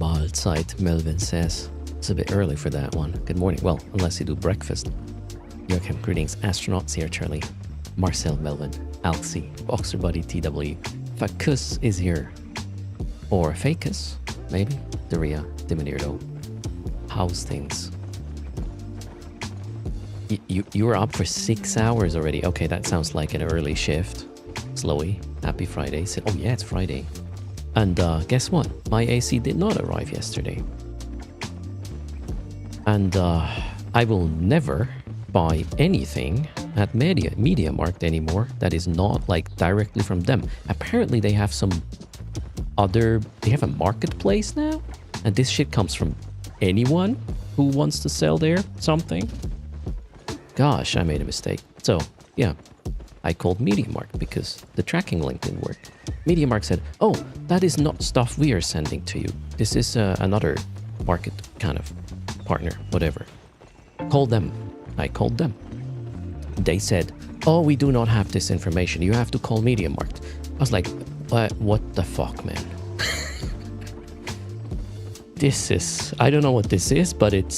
Mahlzeit, Melvin says. It's a bit early for that one. Good morning. Well, unless you do breakfast. Joachim, greetings. Astronauts here, Charlie. Marcel, Melvin, Alxi, Boxer Buddy, TW. Facus is here. Or Facus, maybe. Daria, Diminirdo. How's things? You were up for 6 hours already. Okay, that sounds like an early shift. Slowy, happy Friday. Oh yeah, it's Friday. And guess what? My AC did not arrive yesterday. And I will never buy anything at MediaMarkt anymore that is not like directly from them. Apparently they have they have a marketplace now, and this shit comes from anyone who wants to sell there something. Gosh, I made a mistake. So yeah, I called MediaMarkt because the tracking link didn't work. MediaMarkt said, oh, that is not stuff we are sending to you. This is another market kind of partner, whatever. Call them. I called them. They said, oh, we do not have this information. You have to call MediaMarkt. I was like, what the fuck, man? This is, I don't know what this is, but it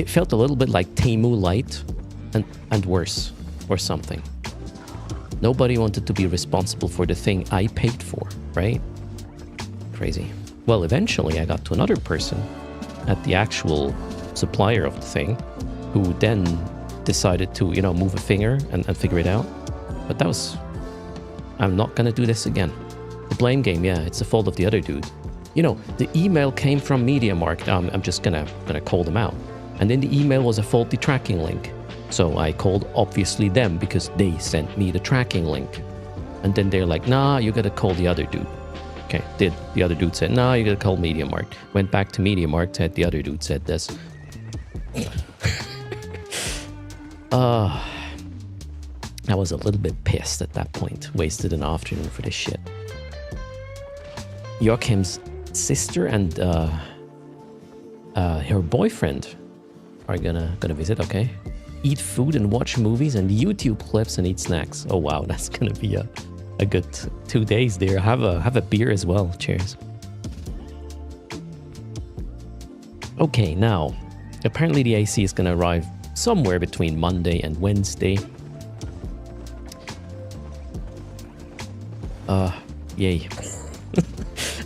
felt a little bit like Temu Light and worse or something. Nobody wanted to be responsible for the thing I paid for, right? Crazy. Well, eventually I got to another person at the actual supplier of the thing who then decided to, move a finger and figure it out. But that was... I'm not gonna do this again. The blame game, yeah, it's the fault of the other dude. The email came from MediaMarkt. I'm just gonna call them out. And then the email was a faulty tracking link. So I called, obviously, them because they sent me the tracking link. And then they're like, nah, you gotta call the other dude. Okay, the other dude said, nah, you gotta call MediaMarkt. Went back to MediaMarkt, said the other dude said this. I was a little bit pissed at that point. Wasted an afternoon for this shit. Joachim's sister and her boyfriend are gonna visit, okay? Eat food and watch movies and YouTube clips and eat snacks. Oh wow, that's gonna be a good 2 days there. Have a beer as well. Cheers. Okay, now apparently the AC is gonna arrive somewhere between Monday and Wednesday. Yay.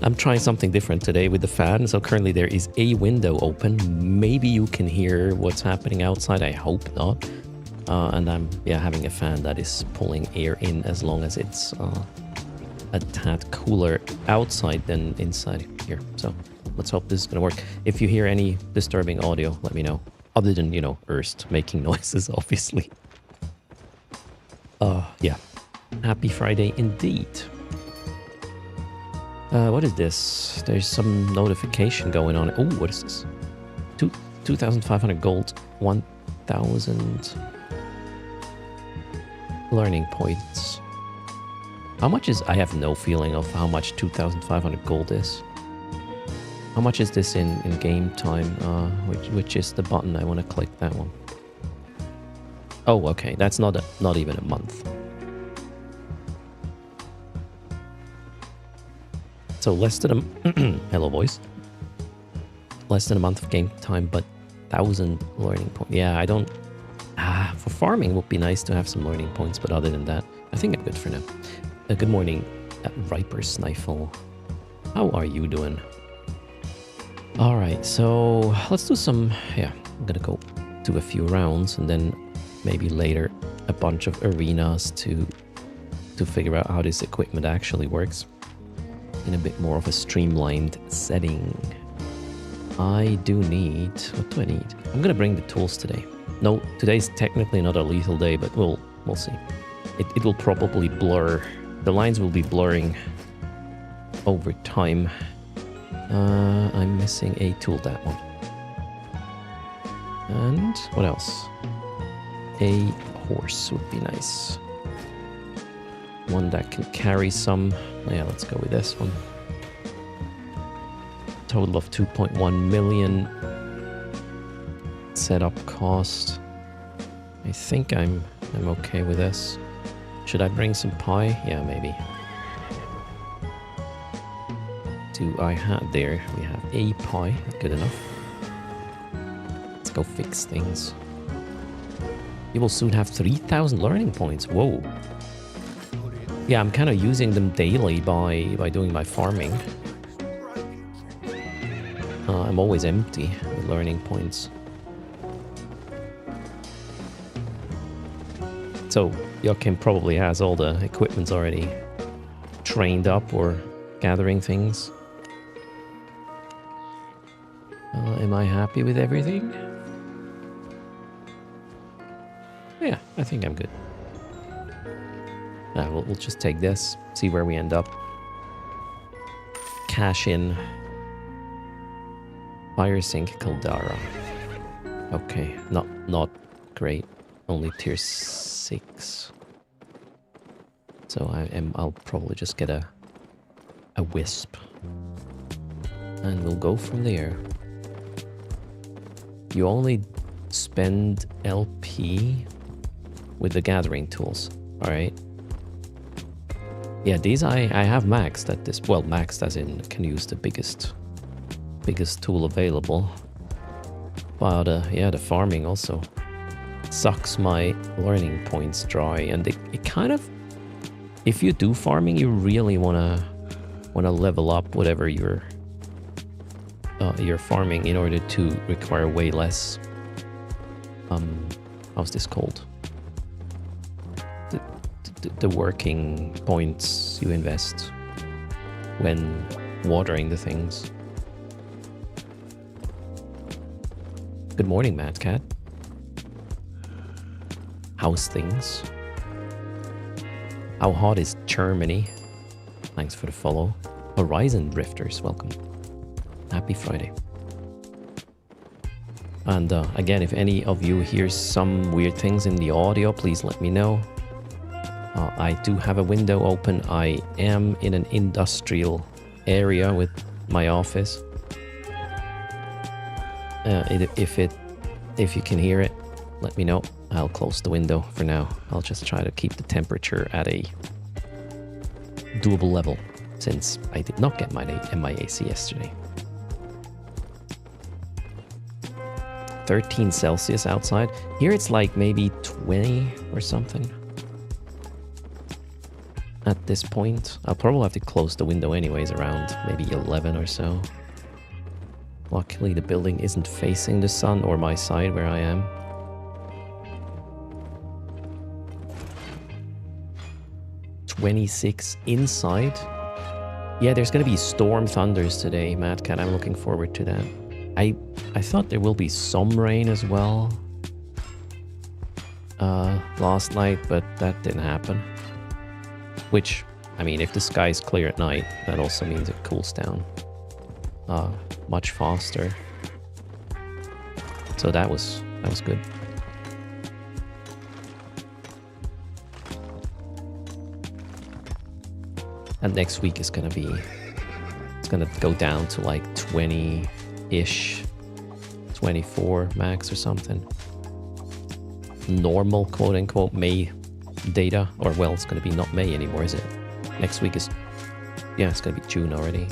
I'm trying something different today with the fan. So currently there is a window open. Maybe you can hear what's happening outside. I hope not. And I'm having a fan that is pulling air in as long as it's a tad cooler outside than inside here. So let's hope this is gonna work. If you hear any disturbing audio, let me know. Other than, Erst making noises, obviously. Yeah. Happy Friday indeed. What is this? There's some notification going on. Oh, what is this? 2,500 gold, 1,000 learning points. How much is... I have no feeling of how much 2,500 gold is. How much is this in game time? Which is the button? I want to click that one. Oh, okay. That's not even a month. So less than a... Hello, boys. Less than a month of game time, but 1,000 learning points. Yeah, I don't... for farming, it would be nice to have some learning points, but other than that, I think I'm good for now. Good morning, Riper Snifle. How are you doing? Alright, so let's do some... Yeah, I'm gonna go do a few rounds, and then maybe later a bunch of arenas to figure out how this equipment actually works. In a bit more of a streamlined setting. I do need... What do I need? I'm gonna bring the tools today. No, today's technically not a lethal day, but we'll see. It will probably blur. The lines will be blurring over time. I'm missing a tool, that one. And what else? A horse would be nice. One that can carry some... Yeah, let's go with this one. Total of 2.1 million. Setup cost. I think I'm okay with this. Should I bring some pie? Yeah, maybe. do I have there? We have a pie. Good enough. Let's go fix things. You will soon have 3,000 learning points. Whoa. Yeah, I'm kind of using them daily by doing my farming. I'm always empty with learning points. So Joachim probably has all the equipments already trained up or gathering things. Am I happy with everything? Yeah, I think I'm good. We'll just take this, see where we end up. Cash in. Fire sink Caldara. Okay, not great. Only tier 6. So I'll probably just get a wisp. And we'll go from there. You only spend LP with the gathering tools. Alright. Yeah, these I have maxed at this. Well, maxed as in can use the biggest tool available. But yeah, the farming also sucks my learning points dry, and it kind of, if you do farming, you really wanna level up whatever you're farming in order to require way less. How's this called? The working points you invest when watering the things. Good morning, Mad Cat. How's things? How hot is Germany? Thanks for the follow. Horizon Drifters, welcome. Happy Friday. And again, if any of you hear some weird things in the audio, please let me know. I do have a window open. I am in an industrial area with my office. If you can hear it, let me know. I'll close the window for now. I'll just try to keep the temperature at a doable level, since I did not get my AC yesterday. 13 Celsius outside. Here it's like maybe 20 or something. At this point, I'll probably have to close the window anyways, around maybe 11 or so. Luckily, the building isn't facing the sun or my side where I am. $26 inside. Yeah, there's gonna be storm thunders today, Mad Cat. I'm looking forward to that. I thought there will be some rain as well last night, but that didn't happen. Which, I mean, if the sky's clear at night, that also means it cools down much faster. So that was good. And next week is gonna go down to like 20-ish, 24 max or something. Normal, quote unquote, May data, or well, it's gonna be not May anymore, is it? Next week is, yeah, it's gonna be June already.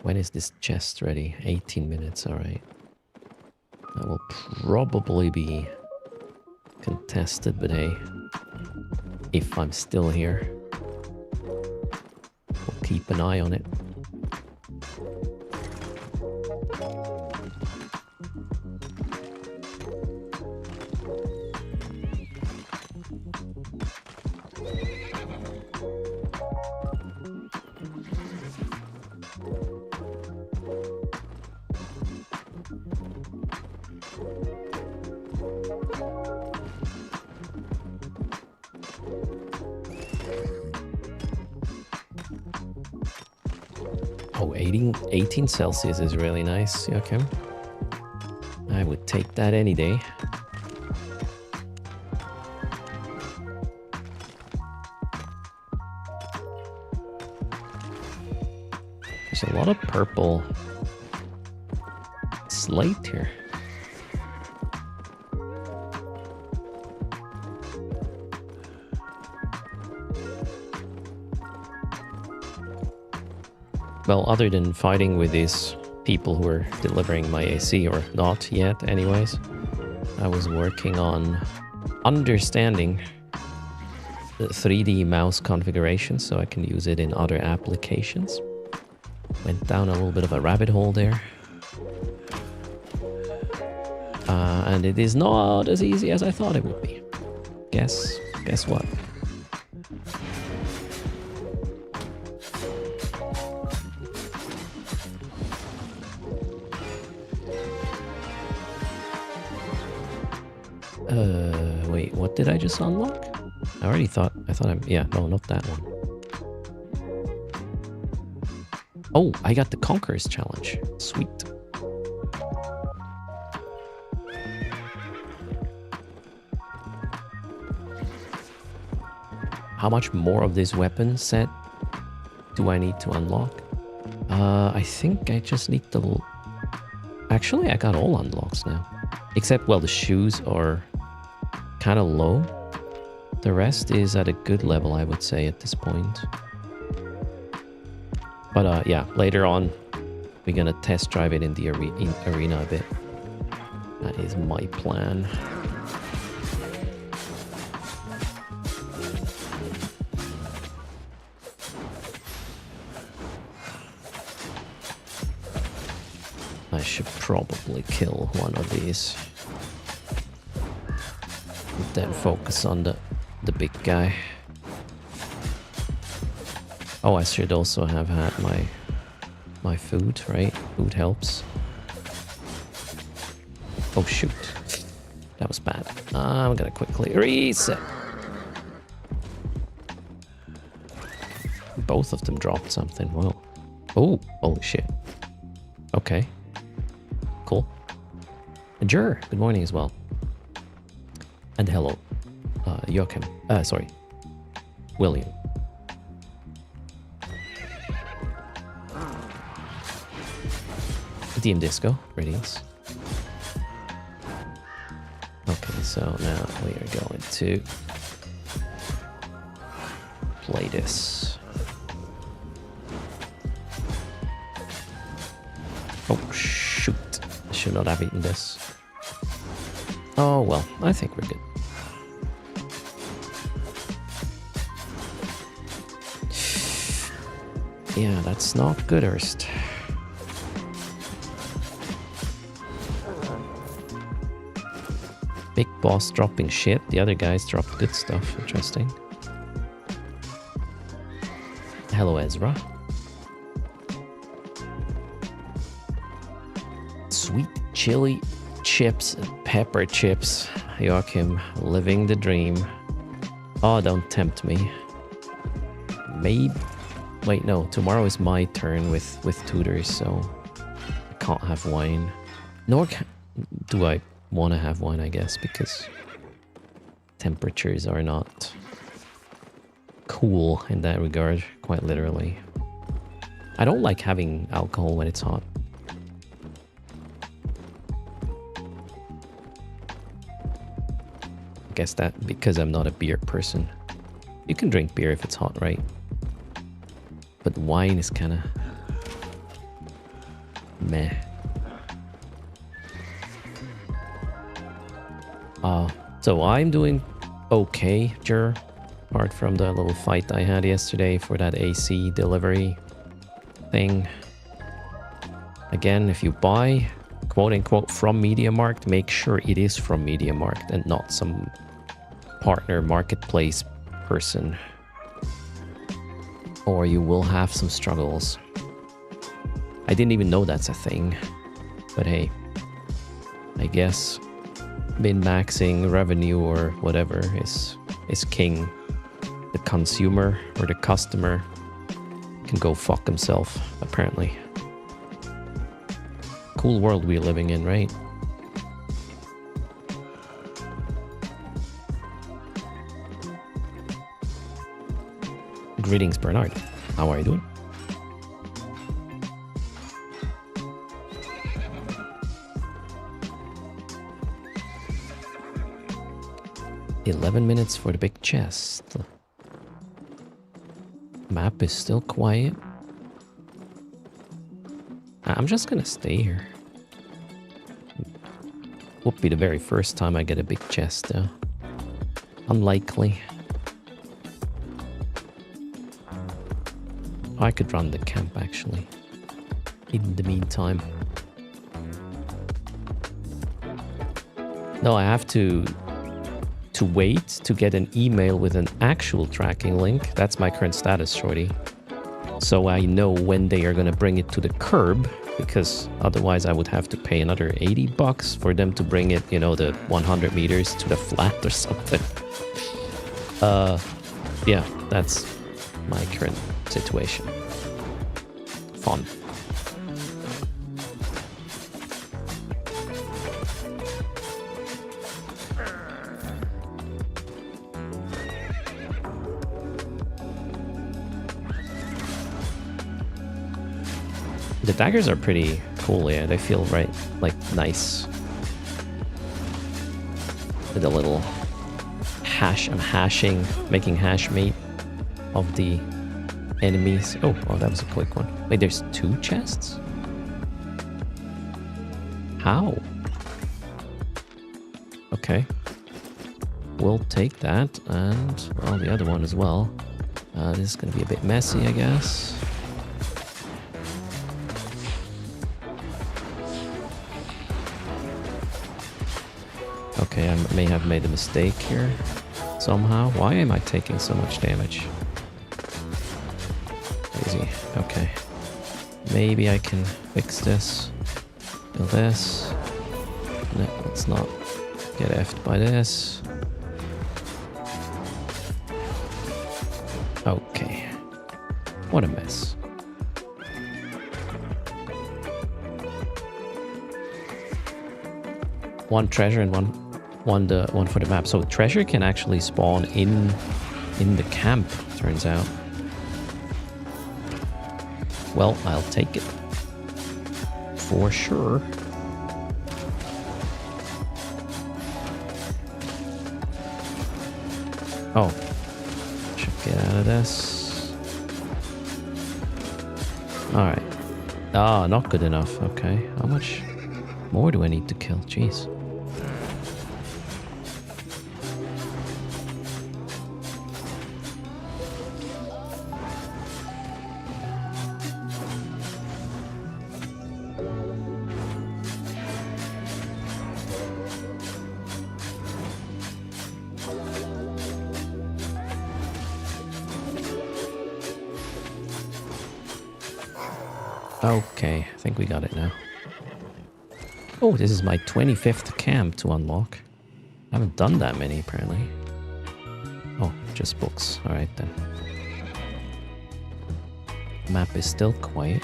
When is this chest ready? 18 minutes, alright. That will probably be contested, but hey, if I'm still here, we'll keep an eye on it. Oh, 18 Celsius is really nice, okay. I would take that any day. There's a lot of purple it's late here. Well, other than fighting with these people who are delivering my AC, or not yet anyways, I was working on understanding the 3D mouse configuration so I can use it in other applications. Went down a little bit of a rabbit hole there. And it is not as easy as I thought it would be. Guess what? Wait, what did I just unlock? I thought yeah, no, not that one. Oh, I got the Conqueror's Challenge. Sweet. How much more of this weapon set do I need to unlock? I think I just need the... Actually, I got all unlocks now. Except, well, the shoes are kind of low. The rest is at a good level, I would say, at this point. But yeah, later on, we're gonna test drive it in the arena a bit. That is my plan. I should probably kill one of these. Then focus on the big guy. Oh, I should also have had my food, right? Food helps. Oh shoot, that was bad. I'm gonna quickly reset. Both of them dropped something. Whoa. Oh, holy shit. Okay. Cool. And Jur, good morning as well. And hello, Joachim. Sorry, William. DM Disco, greetings. Okay, so now we are going to play this. Oh shoot, I should not have eaten this. Oh well, I think we're good. Yeah, that's not good, Erst. Big boss dropping shit. The other guys dropped good stuff. Interesting. Hello, Ezra. Sweet chili chips and pepper chips. Joachim, living the dream. Oh, don't tempt me. Maybe. Wait, no. Tomorrow is my turn with tutors, so I can't have wine. Nor do I want to have wine, I guess, because temperatures are not cool in that regard, quite literally. I don't like having alcohol when it's hot. I guess that because I'm not a beer person. You can drink beer if it's hot, right? But wine is kind of meh. So I'm doing okay, Jur. Apart from the little fight I had yesterday for that AC delivery thing. Again, if you buy, quote-unquote, from MediaMarkt, make sure it is from MediaMarkt and not some partner marketplace person. Or you will have some struggles. I didn't even know that's a thing. But hey, I guess min-maxing revenue or whatever is king. The consumer or the customer can go fuck himself, apparently. Cool world we're living in, right? Greetings, Bernard. How are you doing? 11 minutes for the big chest. Map is still quiet. I'm just gonna stay here. Won't be the very first time I get a big chest though. Unlikely. I could run the camp actually. In the meantime. No, I have to wait to get an email with an actual tracking link. That's my current status, shorty. So I know when they are going to bring it to the curb, because otherwise I would have to pay another $80 for them to bring it, you know, the 100 meters to the flat or something. Yeah, that's my current situation. Fun. The daggers are pretty cool, yeah. They feel right, like, nice. With a little hash, I'm hashing, making hash meat of the enemies. Oh, that was a quick one. Wait, there's 2 chests? How? Okay. We'll take that, and, well, the other one as well. This is gonna be a bit messy, I guess. Okay, I may have made a mistake here somehow. Why am I taking so much damage? Crazy. Okay. Maybe I can fix this. Do this. No, let's not get effed by this. Okay. What a mess. One treasure and one for the map. So treasure can actually spawn in the camp, turns out. Well, I'll take it. For sure. Oh. Should get out of this. Alright. Ah, not good enough. Okay. How much more do I need to kill? Jeez. Okay, I think we got it now. Oh, this is my 25th camp to unlock. I haven't done that many, apparently. Oh, just books. Alright then. Map is still quiet.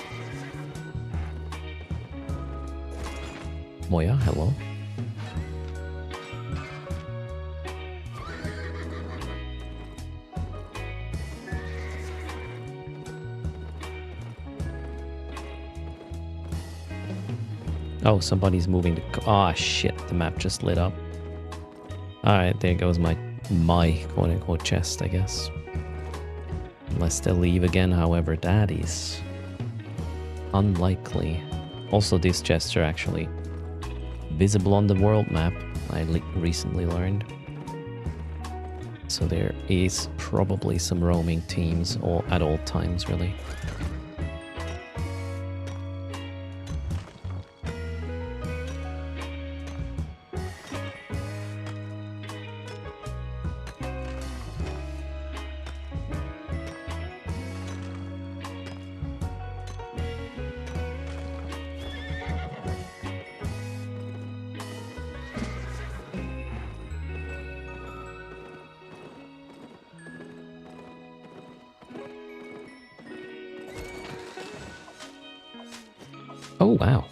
Moya, hello. Oh, somebody's moving the... Ah, shit. The map just lit up. Alright, there goes my quote-unquote chest, I guess. Unless they'll leave again, however, that is unlikely. Also, these chests are actually visible on the world map, I recently learned. So there is probably some roaming teams at all times, really. Oh, wow.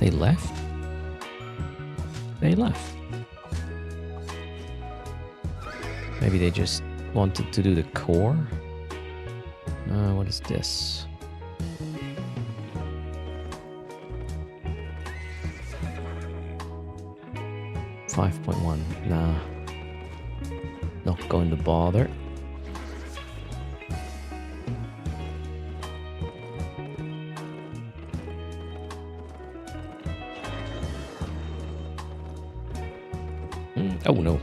They left? They left. Maybe they just wanted to do the core? What is this? $5.1. Nah. Not going to bother. Oh no.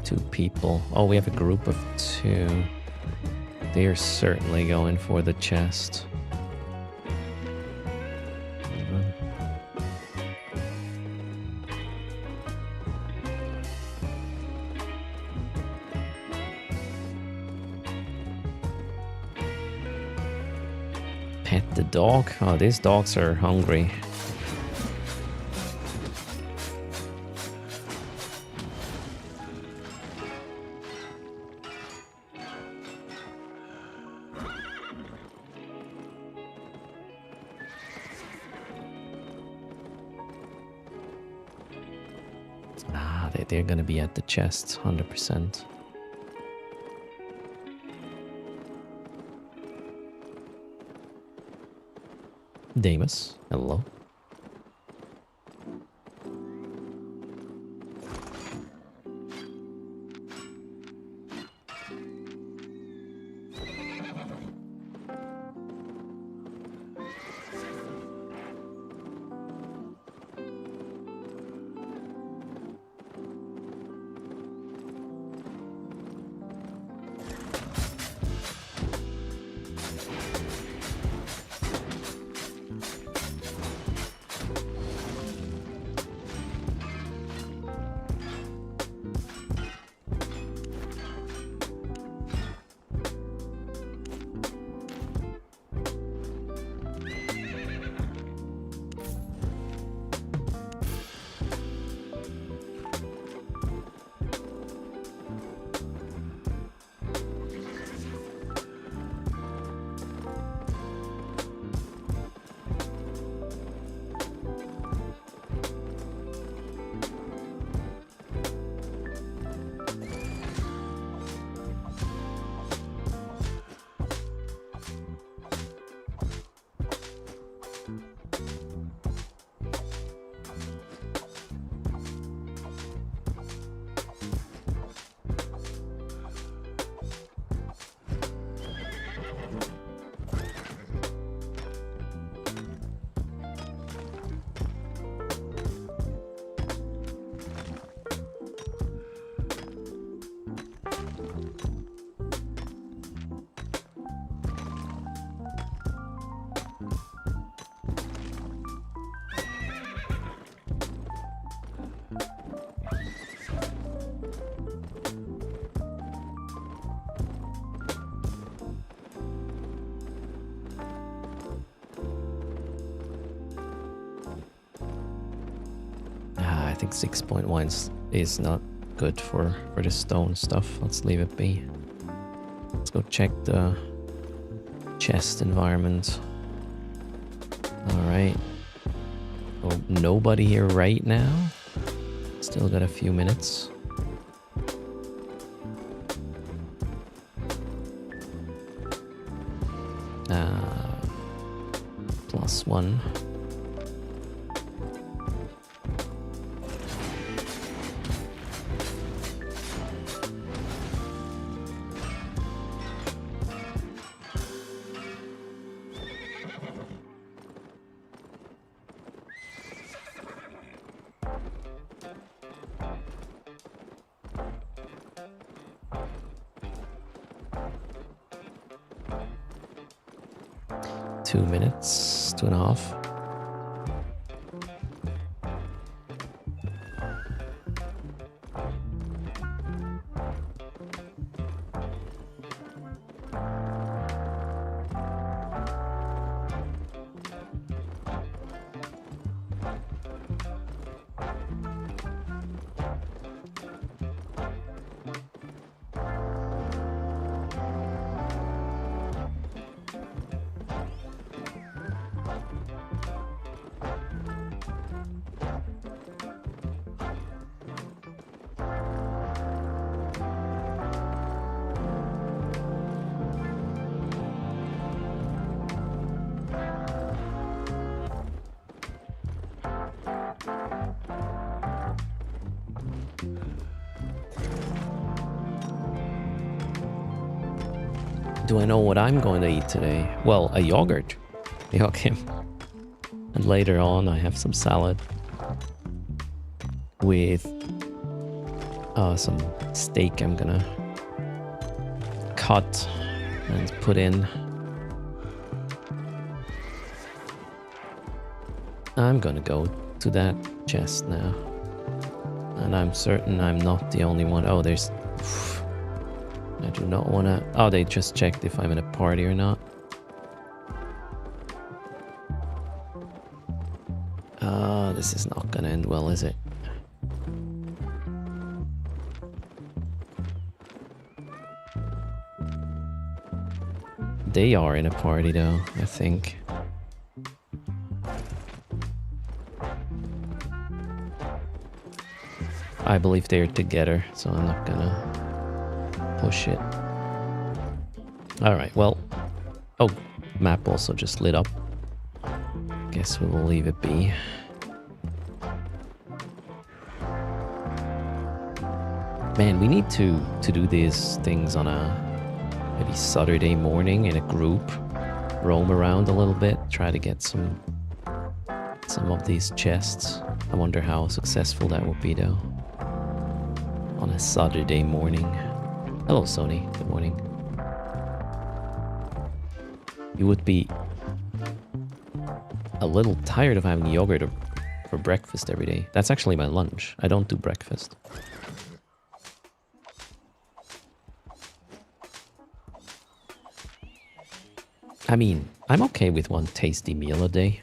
2 people. Oh, we have a group of 2. They're certainly going for the chest. Pet the dog? Oh, these dogs are hungry. They're gonna be at the chest, 100%. Damus, hello. I think 6.1 is not good for the stone stuff. Let's leave it be. Let's go check the chest environment. Alright. Oh, nobody here right now. Still got a few minutes. +1. Two minutes, 2.5. Do I know what I'm going to eat today? Well, a yogurt. Okay. And later on, I have some salad with some steak I'm gonna cut and put in. I'm gonna go to that chest now. And I'm certain I'm not the only one. Oh, there's... I do not want to... Oh, they just checked if I'm in a party or not. This is not gonna end well, is it? They are in a party though, I think. I believe they're together, so I'm not gonna push it. Alright, well... Oh, map also just lit up. Guess we will leave it be. Man, we need to do these things on a maybe Saturday morning in a group. Roam around a little bit, try to get some of these chests. I wonder how successful that would be though. On a Saturday morning. Hello Sony, good morning. You would be a little tired of having yogurt for breakfast every day. That's actually my lunch. I don't do breakfast. I mean, I'm okay with one tasty meal a day.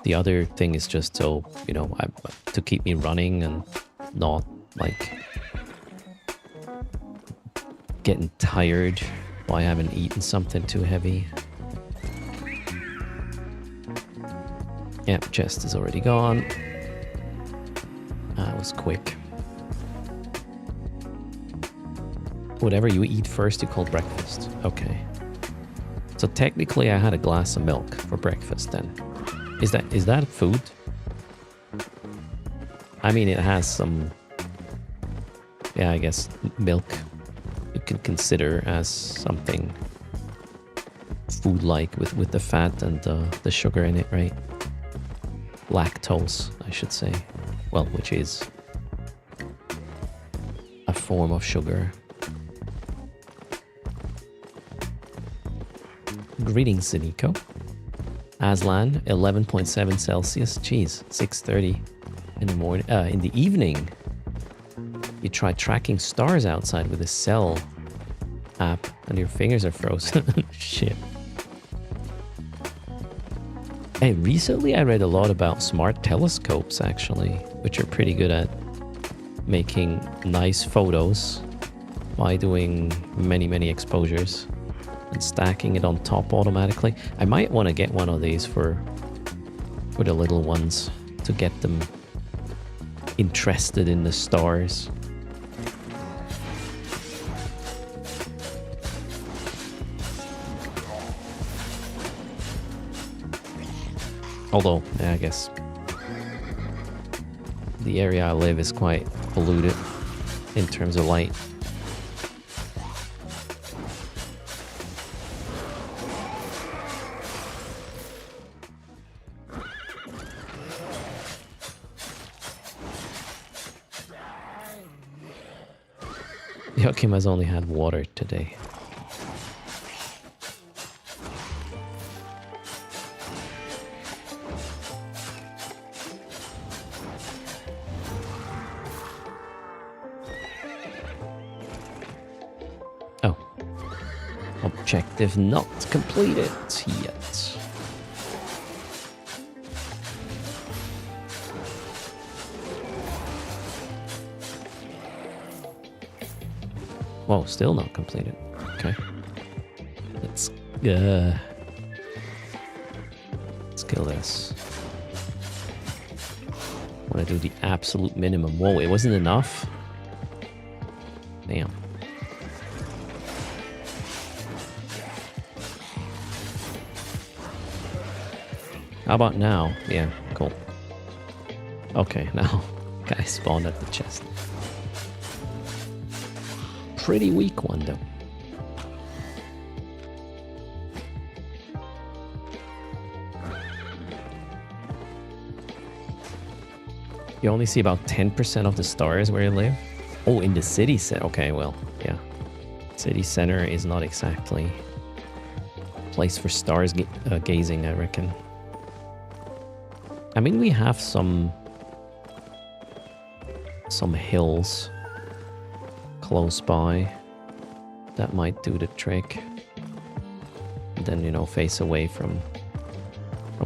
The other thing is just so, you know, to keep me running and not, like, getting tired while I haven't eaten something too heavy. Yep, chest is already gone. That was quick. Whatever you eat first, you call breakfast. Okay. So technically I had a glass of milk for breakfast then. Is that food? I mean, it has some... Yeah, I guess milk you can consider as something food-like with the fat and the sugar in it, right? Lactose, I should say. Well, which is a form of sugar. Greetings, Ziniko. Aslan, 11.7 Celsius. Jeez, 6:30 in the morning. In the evening, you try tracking stars outside with a cell app, and your fingers are frozen. Shit. Hey, recently I read a lot about smart telescopes, actually, which are pretty good at making nice photos by doing many exposures and stacking it on top automatically. I might want to get one of these for the little ones to get them interested in the stars. Although, yeah, I guess the area I live is quite polluted in terms of light. Joachim has only had water today. Oh. Objective not completed yet. Whoa, still not completed. Okay. Let's kill this. I want to do the absolute minimum. Whoa, it wasn't enough? Damn. How about now? Yeah, cool. Okay, now guy spawned at the chest. Pretty weak one though. You only see about 10% of the stars where you live. Oh, in the city center. Okay, well, yeah. City center is not exactly a place for stars gazing, I reckon. I mean, we have some hills close by that might do the trick. And then, you know, face away from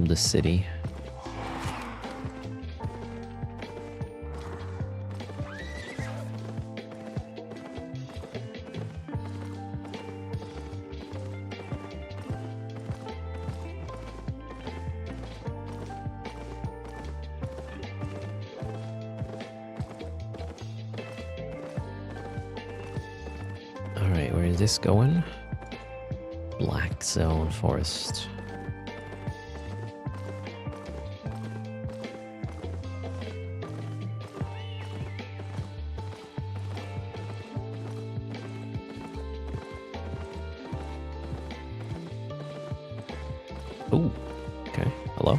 the city. Alright, where is this going? Black zone forest. Ooh, okay. Hello?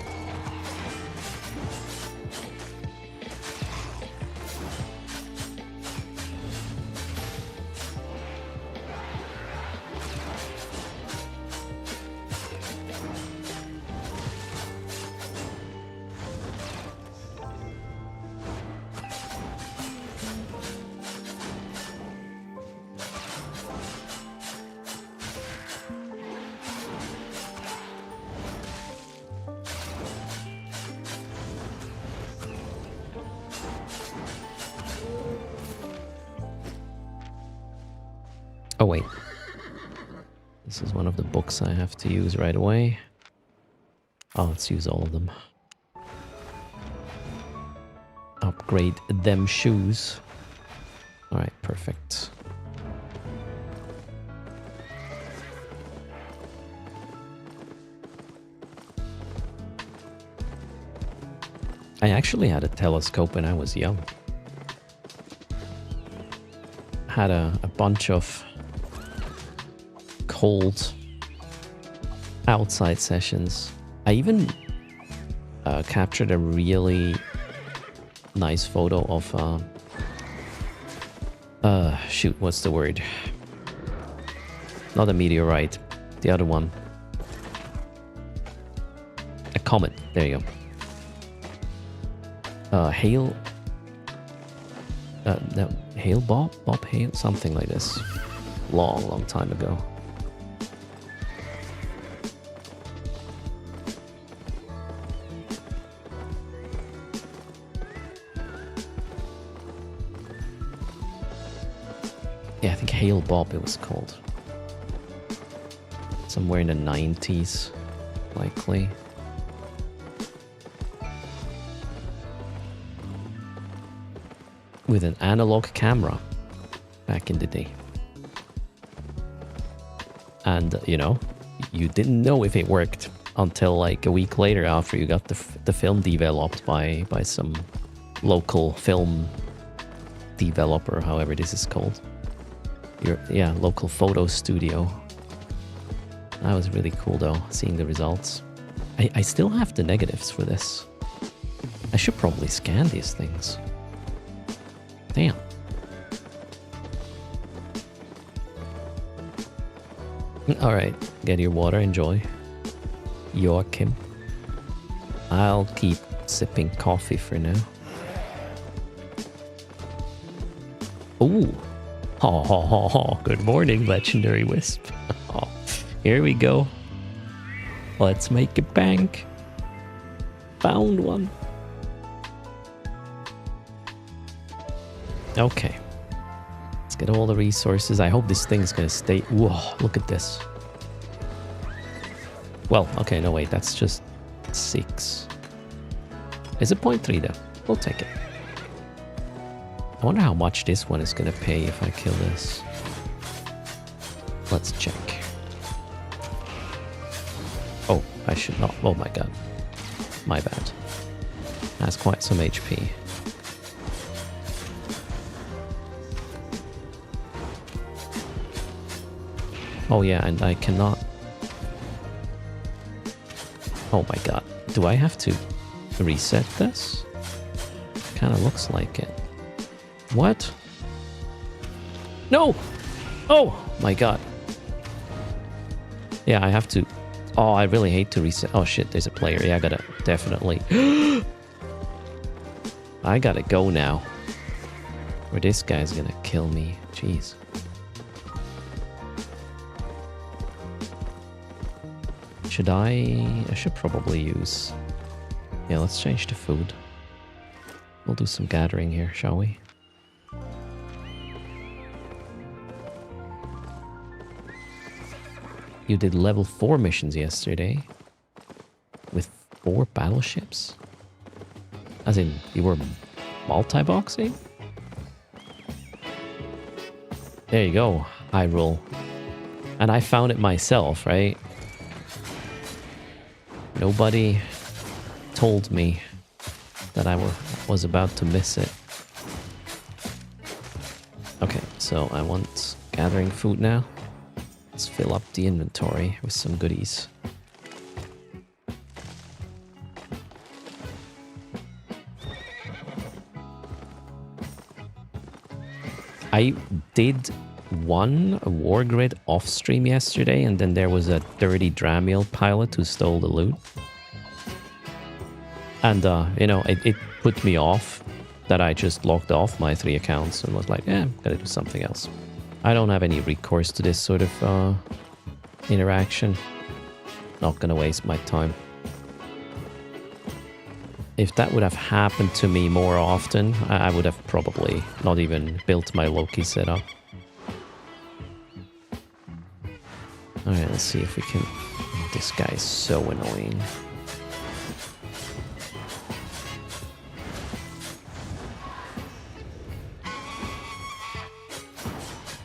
Oh, wait. This is one of the books I have to use right away. Oh, let's use all of them. Upgrade them shoes. Alright, perfect. I actually had a telescope when I was young. Had a bunch of cold outside sessions. I even captured a really nice photo of shoot, what's the word? Not a meteorite, the other one. A comet, there you go. Hail. No, Hail Bob? Bob Hail? Something like this. Long time ago. Yeah, I think Hail Bob it was called. Somewhere in the 90s, likely. With an analog camera back in the day. And, you know, you didn't know if it worked until like a week later after you got the film developed by some local film developer, however this is called. Yeah, local photo studio. That was really cool though, seeing the results. I still have the negatives for this. I should probably scan these things. Damn. Alright, get your water, enjoy. Joachim. I'll keep sipping coffee for now. Ooh. Ha ha ha ha. Good morning, Legendary Wisp. Oh, here we go. Let's make a bank. Found one. Okay. Let's get all the resources. I hope this thing's gonna stay. Whoa, look at this. Well, okay, no wait, that's just 6. Is it 0.3 though? We'll take it. I wonder how much this one is gonna pay if I kill this. Let's check. Oh, I should not. Oh my god. My bad. That's quite some HP. Oh yeah, and I cannot... Oh my god. Do I have to reset this? Kind of looks like it. What? No! Oh my god. Yeah, I have to... Oh, I really hate to reset. Oh shit, there's a player. Yeah, I gotta definitely... I gotta go now. Or this guy's gonna kill me. Jeez. Should I should probably use... Yeah, let's change to food. We'll do some gathering here, shall we? You did level 4 missions yesterday. With 4 battleships? As in, you were multi-boxing? There you go, Hyrule. And I found it myself, right? Nobody told me that I was about to miss it. Okay, so I want gathering food now. Let's fill up the inventory with some goodies. I did one war grid off stream yesterday, and then there was a dirty Dramiel pilot who stole the loot. And, you know, it put me off that I just logged off my 3 accounts and was like, yeah, gotta do something else. I don't have any recourse to this sort of interaction. Not gonna waste my time. If that would have happened to me more often, I would have probably not even built my Loki setup. Alright, let's see if we can... This guy is so annoying.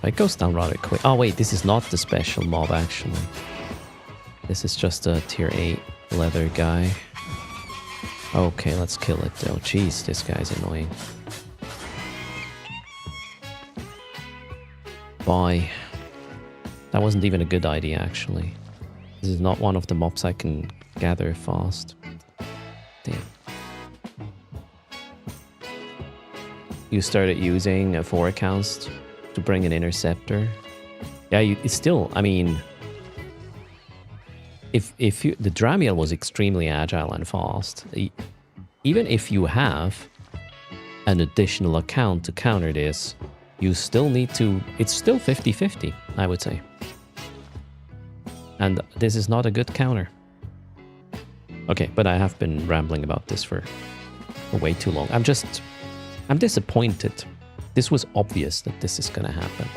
It goes down rather quick. Oh wait, this is not the special mob actually. This is just a tier 8 leather guy. Okay, let's kill it though. Jeez, this guy's annoying. Bye. That wasn't even a good idea actually. This is not one of the mobs I can gather fast. Damn. You started using 4 accounts to bring an interceptor. Yeah, it's still, I mean, if you, the Dramiel was extremely agile and fast. Even if you have an additional account to counter this, you still need to, it's still 50-50, I would say. And this is not a good counter. Okay, but I have been rambling about this for way too long. I'm disappointed. This was obvious that this is gonna happen.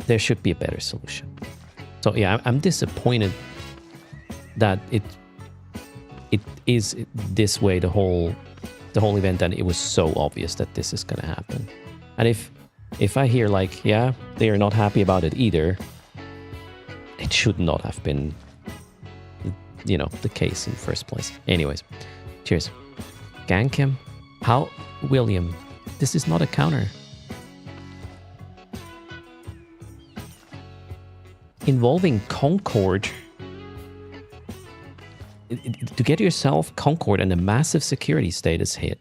There should be a better solution. So yeah, I'm disappointed that it is this way the whole event, and it was so obvious that this is gonna happen. And if I hear like, yeah, they are not happy about it either, it should not have been, you know, the case in the first place. Anyways, cheers. Gank him. How? William, this is not a counter. Involving Concord. To get yourself Concord and a massive security status hit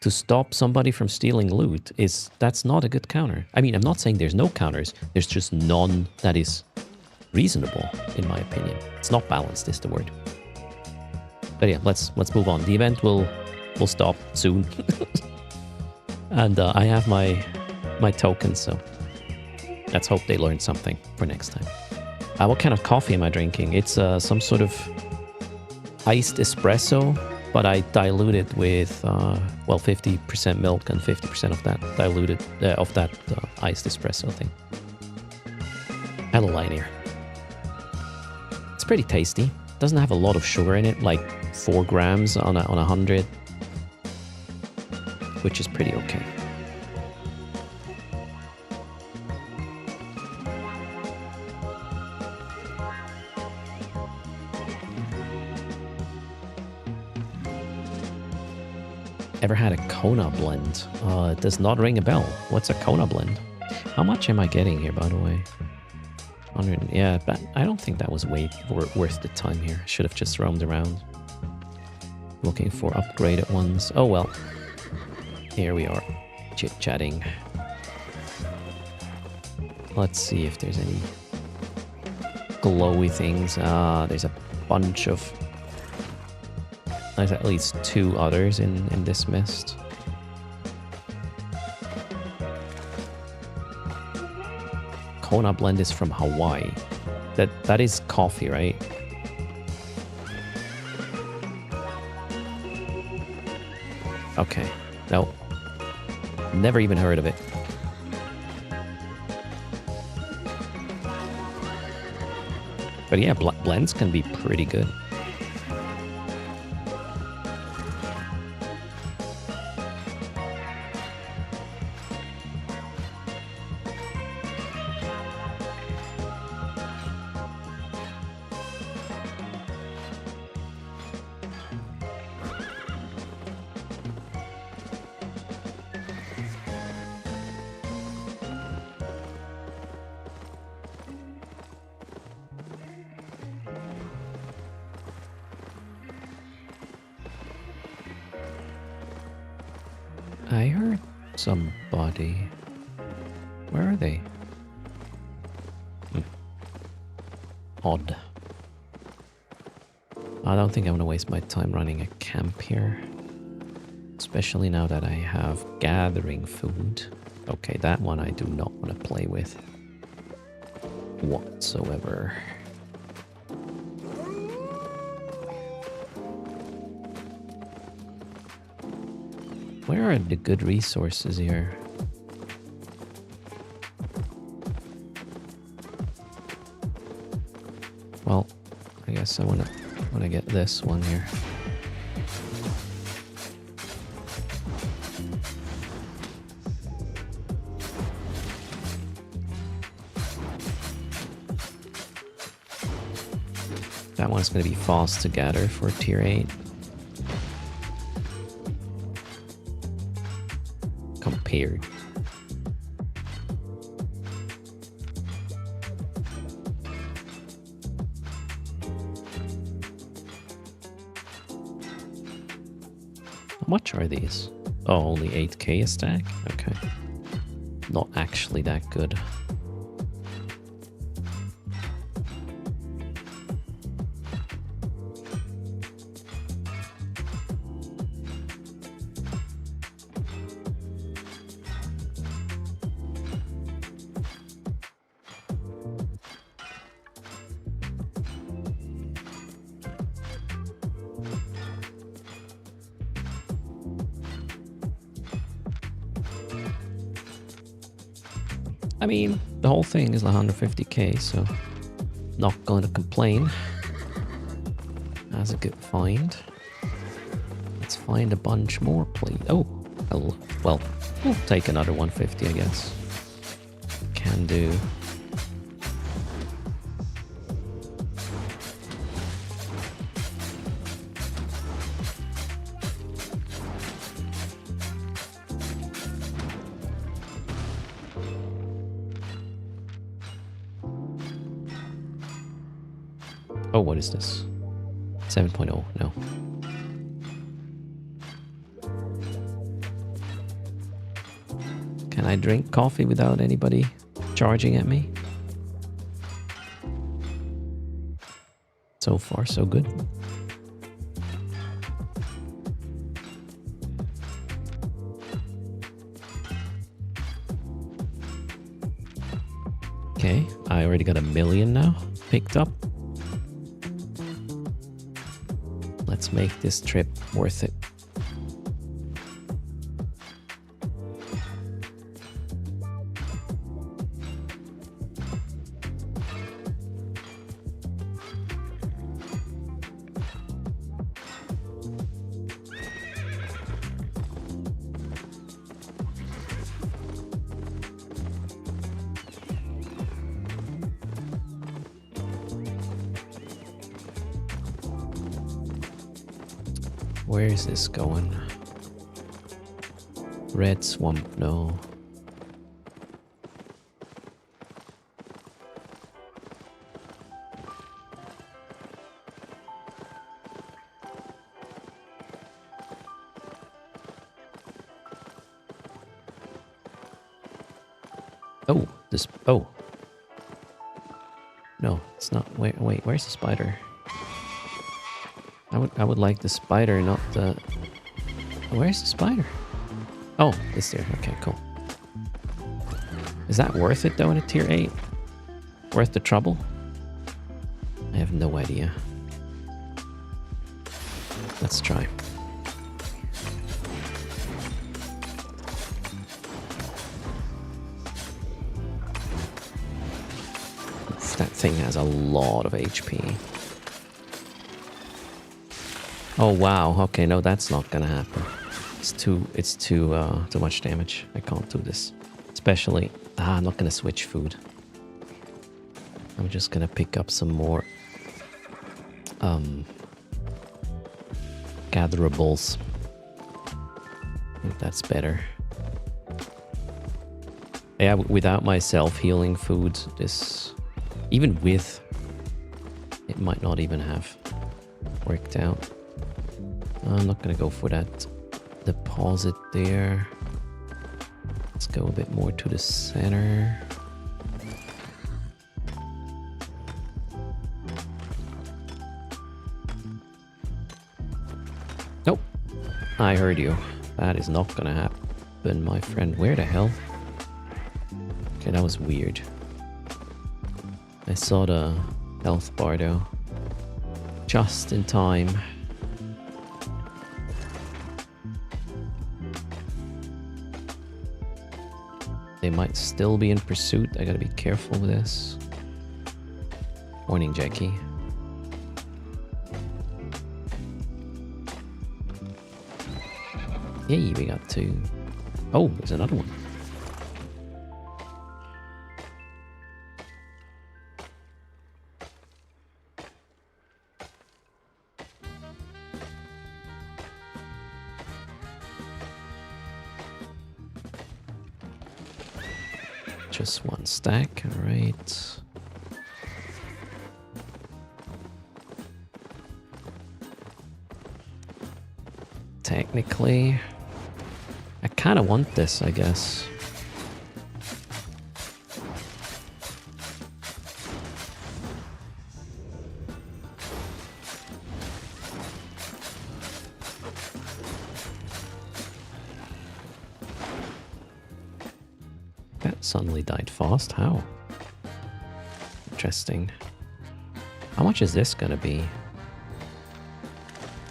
to stop somebody from stealing loot, that's not a good counter. I mean, I'm not saying there's no counters. There's just none that is reasonable, in my opinion. It's not balanced, is the word. But yeah, let's move on. The event will stop soon. And I have my tokens, so let's hope they learn something for next time. What kind of coffee am I drinking? It's some sort of iced espresso, but I dilute it with, well, 50% milk and 50% of that diluted, iced espresso thing. Hello, here. It's pretty tasty. Doesn't have a lot of sugar in it, like 4 grams on 100, which is pretty okay. Ever had a Kona blend? It does not ring a bell. What's a Kona blend? How much am I getting here, by the way? 100, yeah, but I don't think that was worth the time here. I should have just roamed around. looking for upgraded ones. Oh well. Here we are, chit-chatting. Let's see if there's any glowy things. There's a bunch of... There's at least 2 others in this mist. Kona blend is from Hawaii. That is coffee, right? Okay. No. Never even heard of it. But yeah, blends can be pretty good. I heard somebody. Where are they? Odd. I don't think I'm gonna waste my time running a camp here. Especially now that I have gathering food. Okay, that one I do not want to play with. Whatsoever. Where are the good resources here? Well, I guess I wanna get this one here. That one's gonna be fast to gather for tier 8. Compared. How much are these? Oh, only 8k a stack? Okay. Not actually that good. I mean, the whole thing is 150k, so not going to complain. That's a good find. Let's find a bunch more, please. Oh, well, we'll take another 150, I guess. Can do. Oh, what is this? 7.0, no. Can I drink coffee without anybody charging at me? So far, so good. Okay, I already got 1 million now picked up. Let's make this trip worth it. Where is this going? Red swamp, no. this. Oh. No, it's not. Wait, where's the spider? I would like the spider, not the... Where's the spider? Oh, it's there. Okay, cool. Is that worth it though in a tier 8? Worth the trouble? I have no idea. Let's try. That thing has a lot of HP. Oh wow, okay, no, that's not gonna happen. It's too much damage. I can't do this. Especially, I'm not gonna switch food. I'm just gonna pick up some more gatherables. I think that's better. Yeah, without my self-healing food, this, even with, it might not even have worked out. I'm not gonna go for that deposit there. Let's go a bit more to the center. Nope. I heard you. That is not gonna happen, my friend. Where the hell? Okay, that was weird. I saw the health bar though. Just in time. They might still be in pursuit. I gotta be careful with this. Morning, Jackie. Yay, we got two. Oh, there's another one. Just one stack, all right. Technically, I kind of want this, I guess. That suddenly died fast. How? Interesting. How much is this gonna be?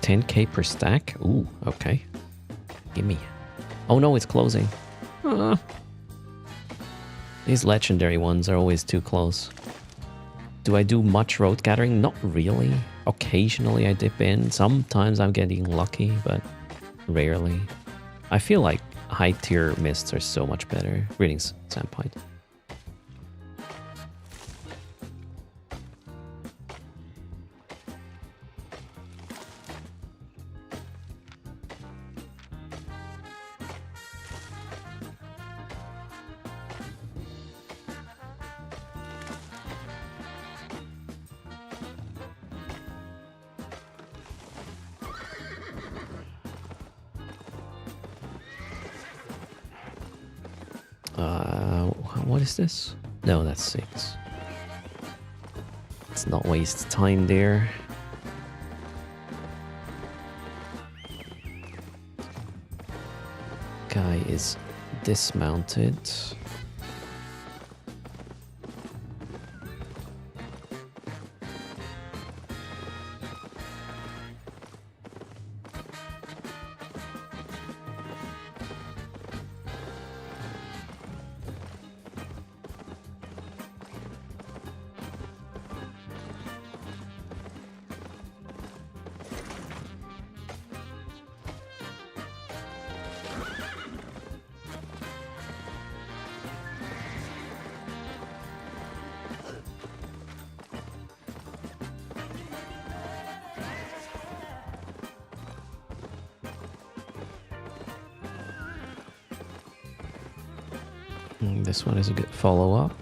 10k per stack? Ooh, okay. Gimme. Oh no, it's closing. These legendary ones are always too close. Do I do much road gathering? Not really. Occasionally I dip in. Sometimes I'm getting lucky, but rarely. I feel like high tier mists are so much better. Greetings, Sandpint. What is this? No, that's 6. Let's not waste time there. Guy is dismounted. This one is a good follow-up.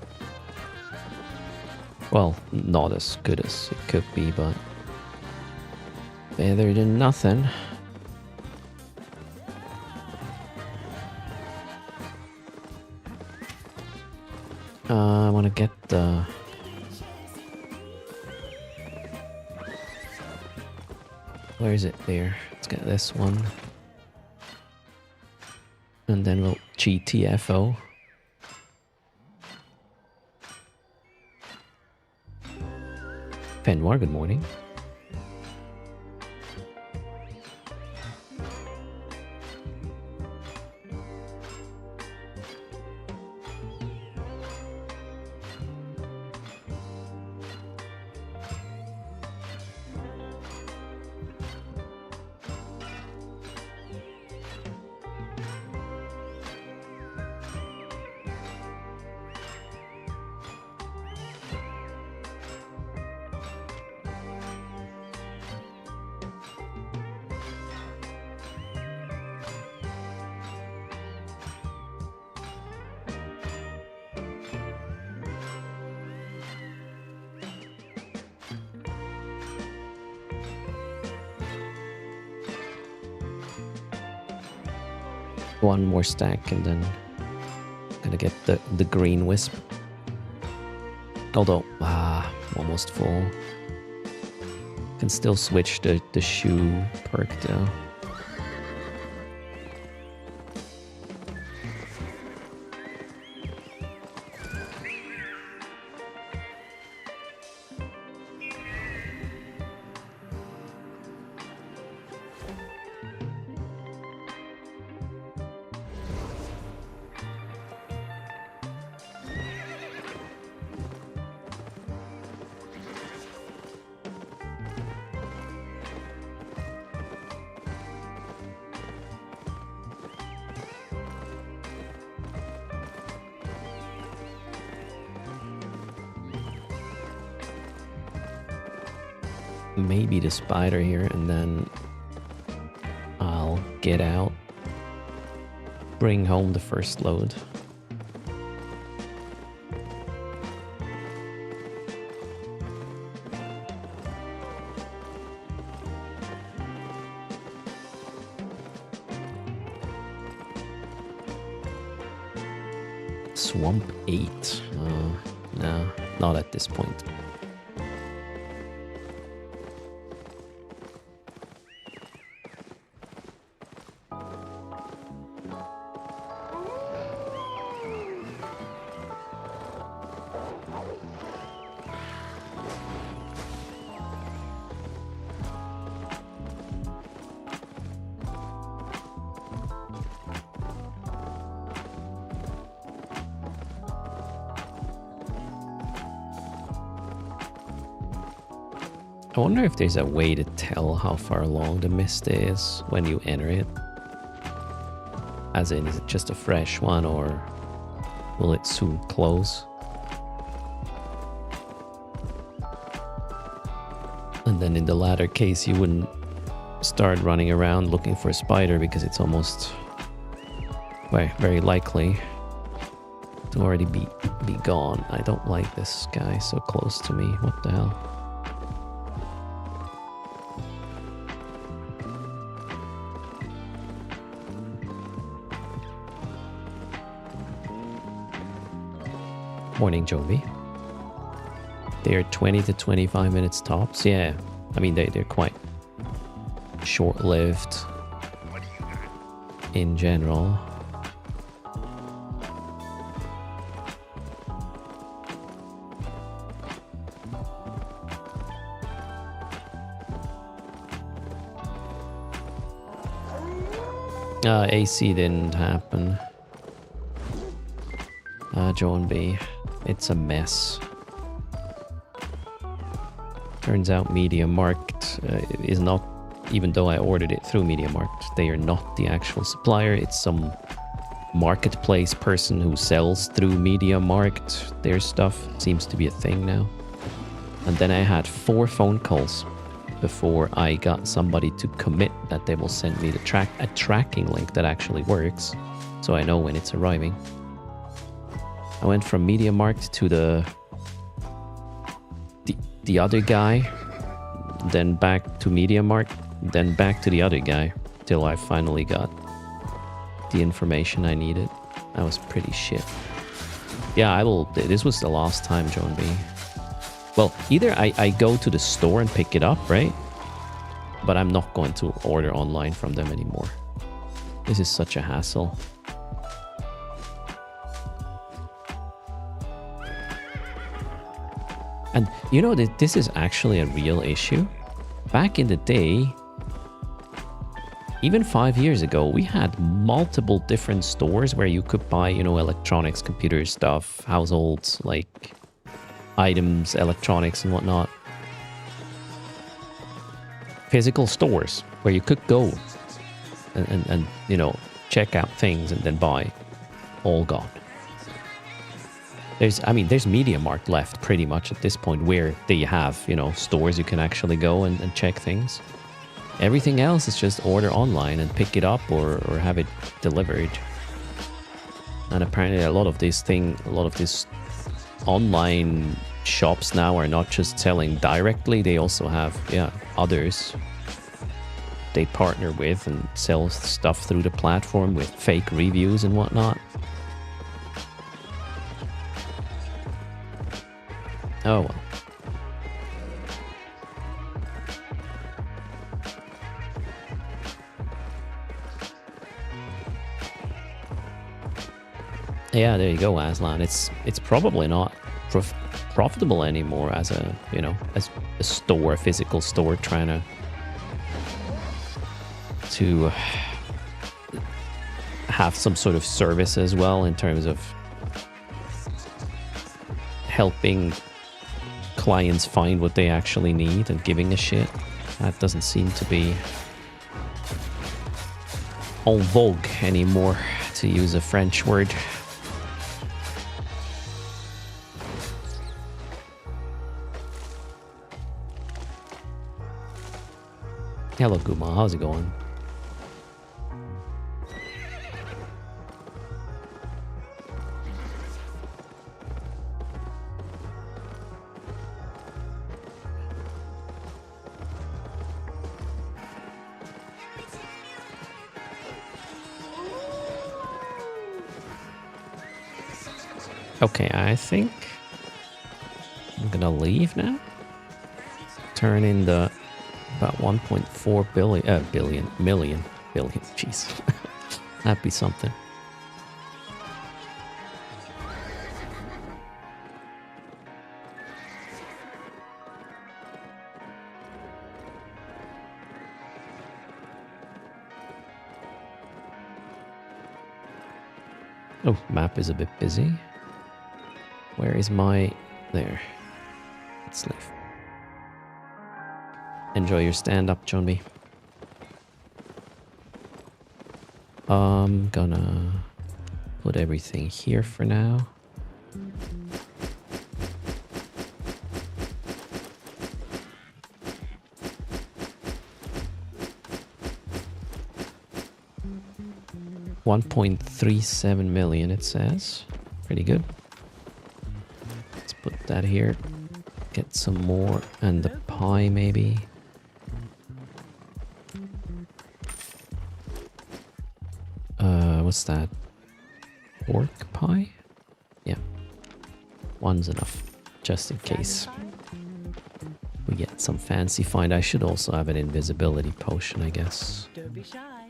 Well, not as good as it could be, but better than nothing. I want to get the... Where is it? There. Let's get this one. And then we'll GTFO. Fenwar, good morning. One more stack and then gonna get the green wisp. Although, almost full. Can still switch the shoe perk though. Maybe the spider here, and then I'll get out, bring home the first load. Swamp 8. No, not at this point. I wonder if there's a way to tell how far along the mist is when you enter it. As in, is it just a fresh one or will it soon close? And then in the latter case, you wouldn't start running around looking for a spider because it's almost, well, very likely to already be gone. I don't like this guy so close to me. What the hell? Morning, Jovi. They're 20 to 25 minutes tops. Yeah, I mean, they're quite short-lived in general. AC didn't happen. Joan B. It's a mess. Turns out MediaMarkt is not, even though I ordered it through MediaMarkt, they are not the actual supplier. It's some marketplace person who sells through MediaMarkt. Their stuff seems to be a thing now. And then I had 4 phone calls before I got somebody to commit that they will send me a tracking link that actually works, so I know when it's arriving. I went from MediaMarkt to the other guy, then back to MediaMarkt, then back to the other guy, till I finally got the information I needed. That was pretty shit. Yeah, I will. This was the last time, John B. Well, either I go to the store and pick it up, right? But I'm not going to order online from them anymore. This is such a hassle. And you know that this is actually a real issue. Back in the day, even 5 years ago, we had multiple different stores where you could buy, you know, electronics, computer stuff, households, like items, electronics and whatnot. Physical stores where you could go and you know, check out things and then buy. All gone. There's Media Markt left pretty much at this point where they have, you know, stores you can actually go and check things. Everything else is just order online and pick it up or have it delivered. And apparently a lot of these online shops now are not just selling directly, they also have, yeah, others they partner with and sell stuff through the platform with fake reviews and whatnot. Oh well. Yeah, there you go, Aslan. It's probably not profitable anymore as a, you know, as a store, a physical store trying to have some sort of service as well in terms of helping clients find what they actually need and giving a shit. That doesn't seem to be en vogue anymore, to use a French word. Hello, Guma. How's it going? Okay, I think I'm gonna leave now. Turn in the about 1.4 million. Jeez, that'd be something. Oh, map is a bit busy. Where is my... There. Let's leave. Enjoy your stand-up, John B. I'm gonna put everything here for now. $1.37 million, it says. Pretty good. Let's put that here. Get some more. And the pie, maybe. What's that? Pork pie? Yeah. One's enough. Just in case we get some fancy find. I should also have an invisibility potion, I guess. Don't be shy.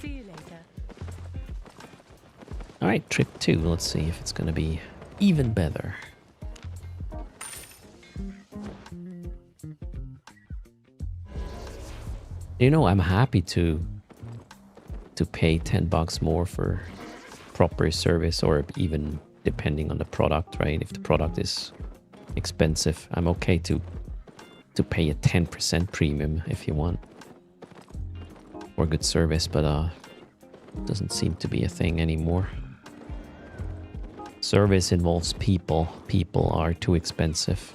See you later. Alright, trip 2. Let's see if it's gonna be even better. You know, I'm happy to pay $10 more for proper service, or even depending on the product, right? If the product is expensive, I'm okay to pay a 10% premium if you want for good service, but it doesn't seem to be a thing anymore. Service involves people. People are too expensive,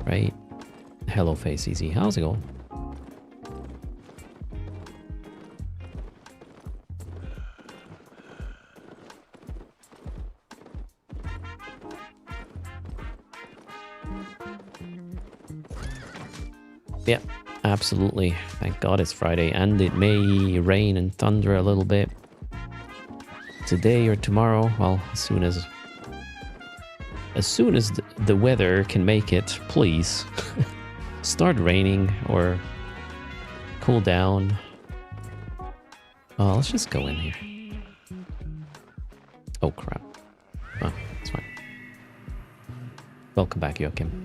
right? Hello, Face Easy. How's it going? Yeah, Absolutely. Thank God it's Friday, and it may rain and thunder a little bit today or tomorrow. Well, as soon as the weather can make it, please start raining or cool down. Oh, let's just go in here. Oh crap. Oh, it's fine. Welcome back, Joachim.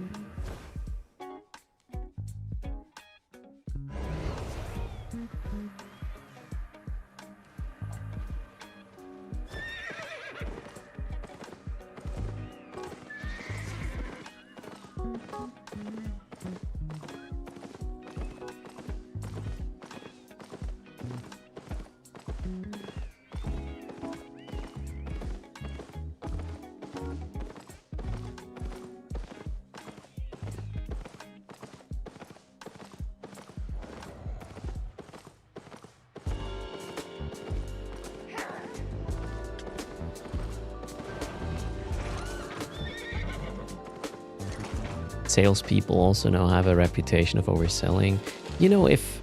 Salespeople also now have a reputation of overselling. You know, if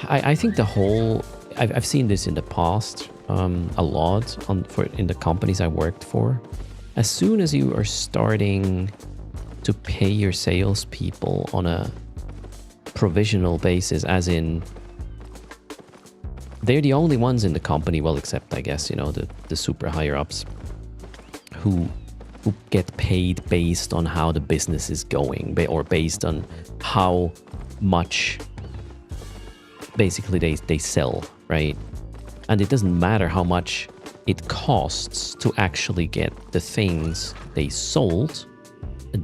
I think the whole I've seen this in the past a lot in the companies I worked for. As soon as you are starting to pay your salespeople on a provisional basis, as in they're the only ones in the company, well, except I guess, you know, the super higher ups who get paid based on how the business is going, or based on how much basically they sell, right? And it doesn't matter how much it costs to actually get the things they sold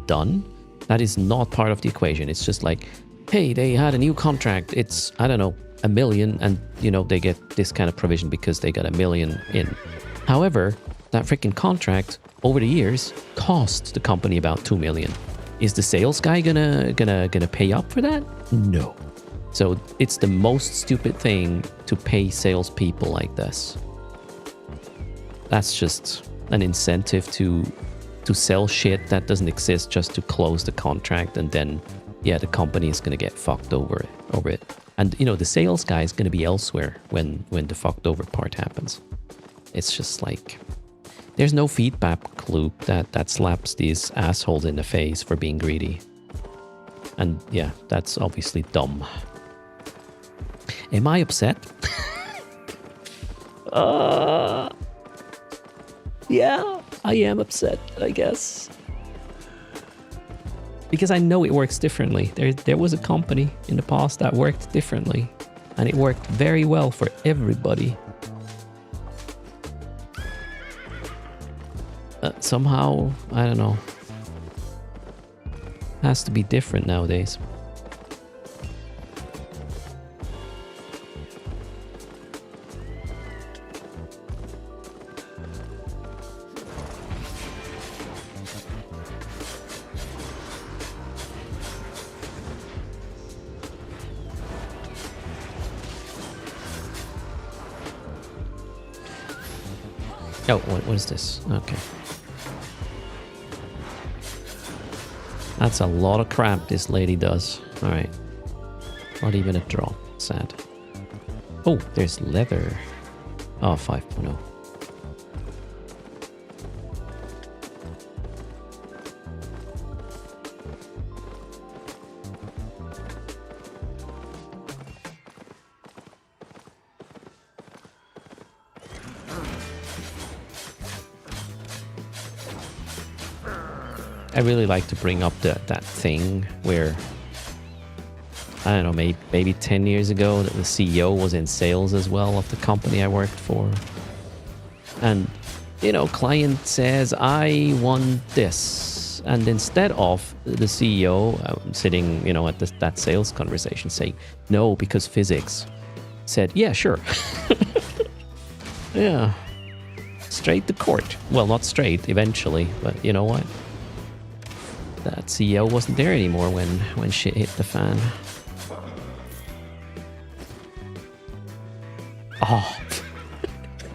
done. That is not part of the equation. It's just like, hey, they had a new contract. It's, I don't know, $1 million, and, you know, they get this kind of provision because they got $1 million in. However, that freaking contract over the years cost the company about $2 million. Is the sales guy gonna pay up for that? No. So it's the most stupid thing to pay salespeople like this. That's just an incentive to sell shit that doesn't exist just to close the contract, and then yeah, the company is gonna get fucked over it. And you know, the sales guy is gonna be elsewhere when the fucked over part happens. It's just like, there's no feedback loop that slaps these assholes in the face for being greedy. And yeah, that's obviously dumb. Am I upset? Yeah, I am upset, I guess. Because I know it works differently. There was a company in the past that worked differently, and it worked very well for everybody. Somehow, I don't know, has to be different nowadays. Oh, what is this? Okay. That's a lot of crap this lady does. Alright. Not even a drop. Sad. Oh, there's leather. Oh, 5.0. I really like to bring up that thing where, I don't know, maybe 10 years ago, that the CEO was in sales as well of the company I worked for. And, you know, client says, I want this. And instead of the CEO sitting, you know, at that sales conversation saying, no, because physics, said, yeah, sure. Yeah. Straight to court. Well, not straight, eventually, but you know what? That CEO wasn't there anymore when shit hit the fan. Oh.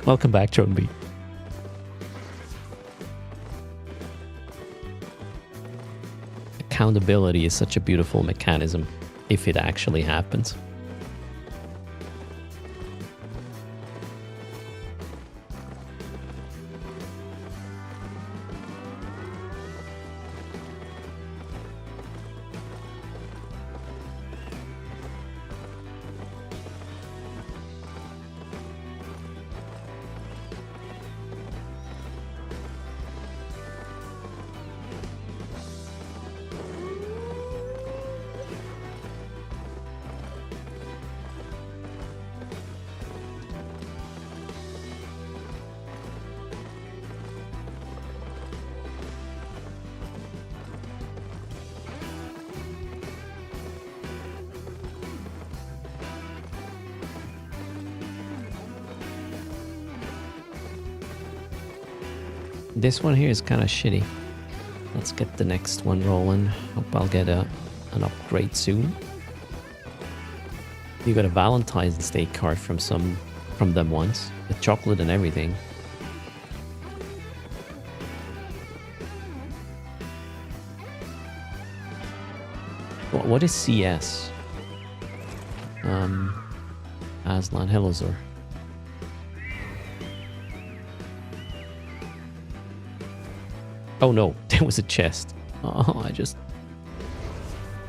Welcome back, John B. accountability is such a beautiful mechanism if it actually happens. This one here is kind of shitty. Let's get the next one rolling. Hope I'll get an upgrade soon. You got a Valentine's Day card from them once, with chocolate and everything. What is CS? Aslan Helozor. Oh no, there was a chest. Oh,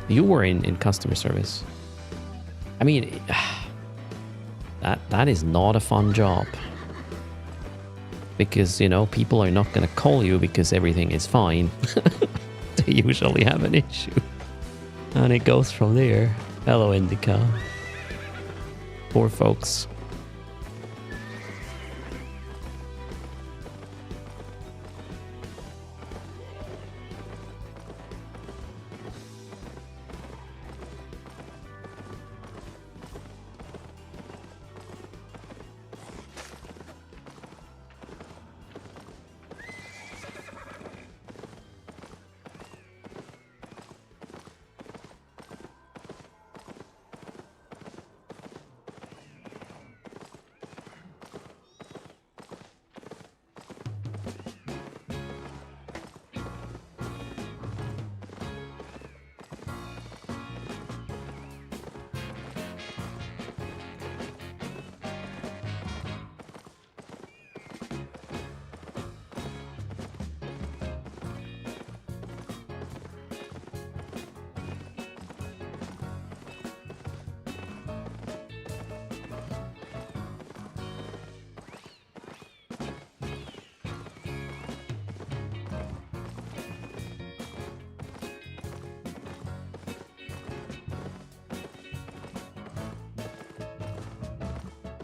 You were in customer service. I mean, that is not a fun job. Because, you know, people are not going to call you because everything is fine. They usually have an issue. And it goes from there. Hello, Indica. Poor folks.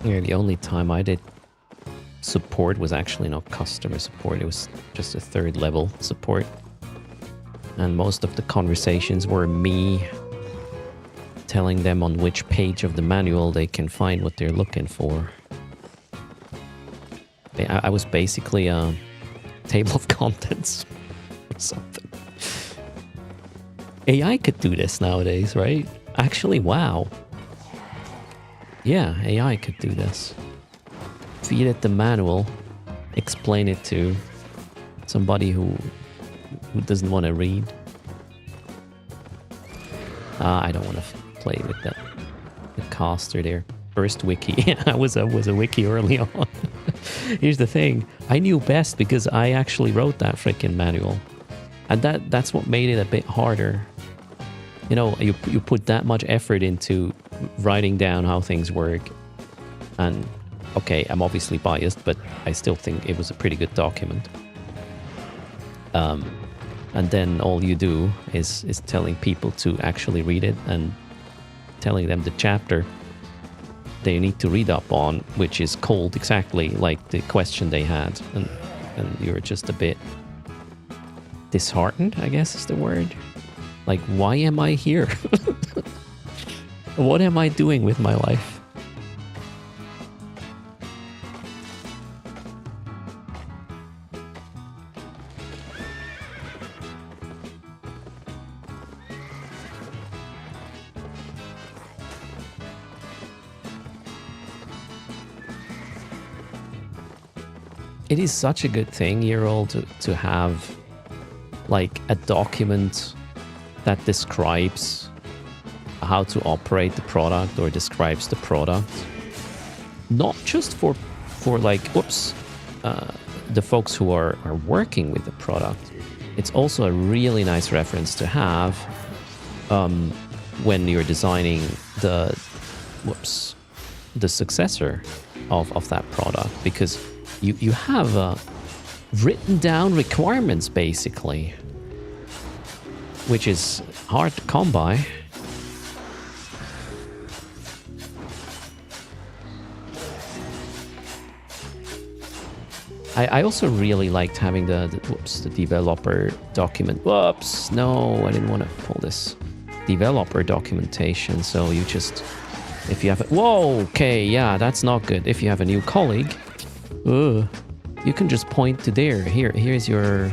Yeah, the only time I did support was actually not customer support. It was just a third level support. And most of the conversations were me telling them on which page of the manual they can find what they're looking for. I was basically a table of contents or something. AI could do this nowadays, right? Actually, wow. Yeah, AI could do this. Feed it the manual, explain it to somebody who doesn't want to read. I don't want to play with the caster there. First wiki. Yeah, I was a wiki early on. Here's the thing. I knew best because I actually wrote that freaking manual. And that's what made it a bit harder. You know, you put that much effort into writing down how things work. And, okay, I'm obviously biased, but I still think it was a pretty good document. And then all you do is telling people to actually read it and telling them the chapter they need to read up on, which is called exactly like the question they had. And you're just a bit disheartened, I guess is the word. Like, why am I here? What am I doing with my life? It is such a good thing, year old, to have like a document that describes how to operate the product or describes the product. Not just for like, the folks who are working with the product. It's also a really nice reference to have when you're designing the successor of that product, because you have written down requirements basically, which is hard to come by. I also really liked having the developer document. Whoops, no, I didn't want to pull this. Developer documentation, so you just, if you have, whoa, okay, yeah, that's not good. If you have a new colleague, you can just point to there. Here's your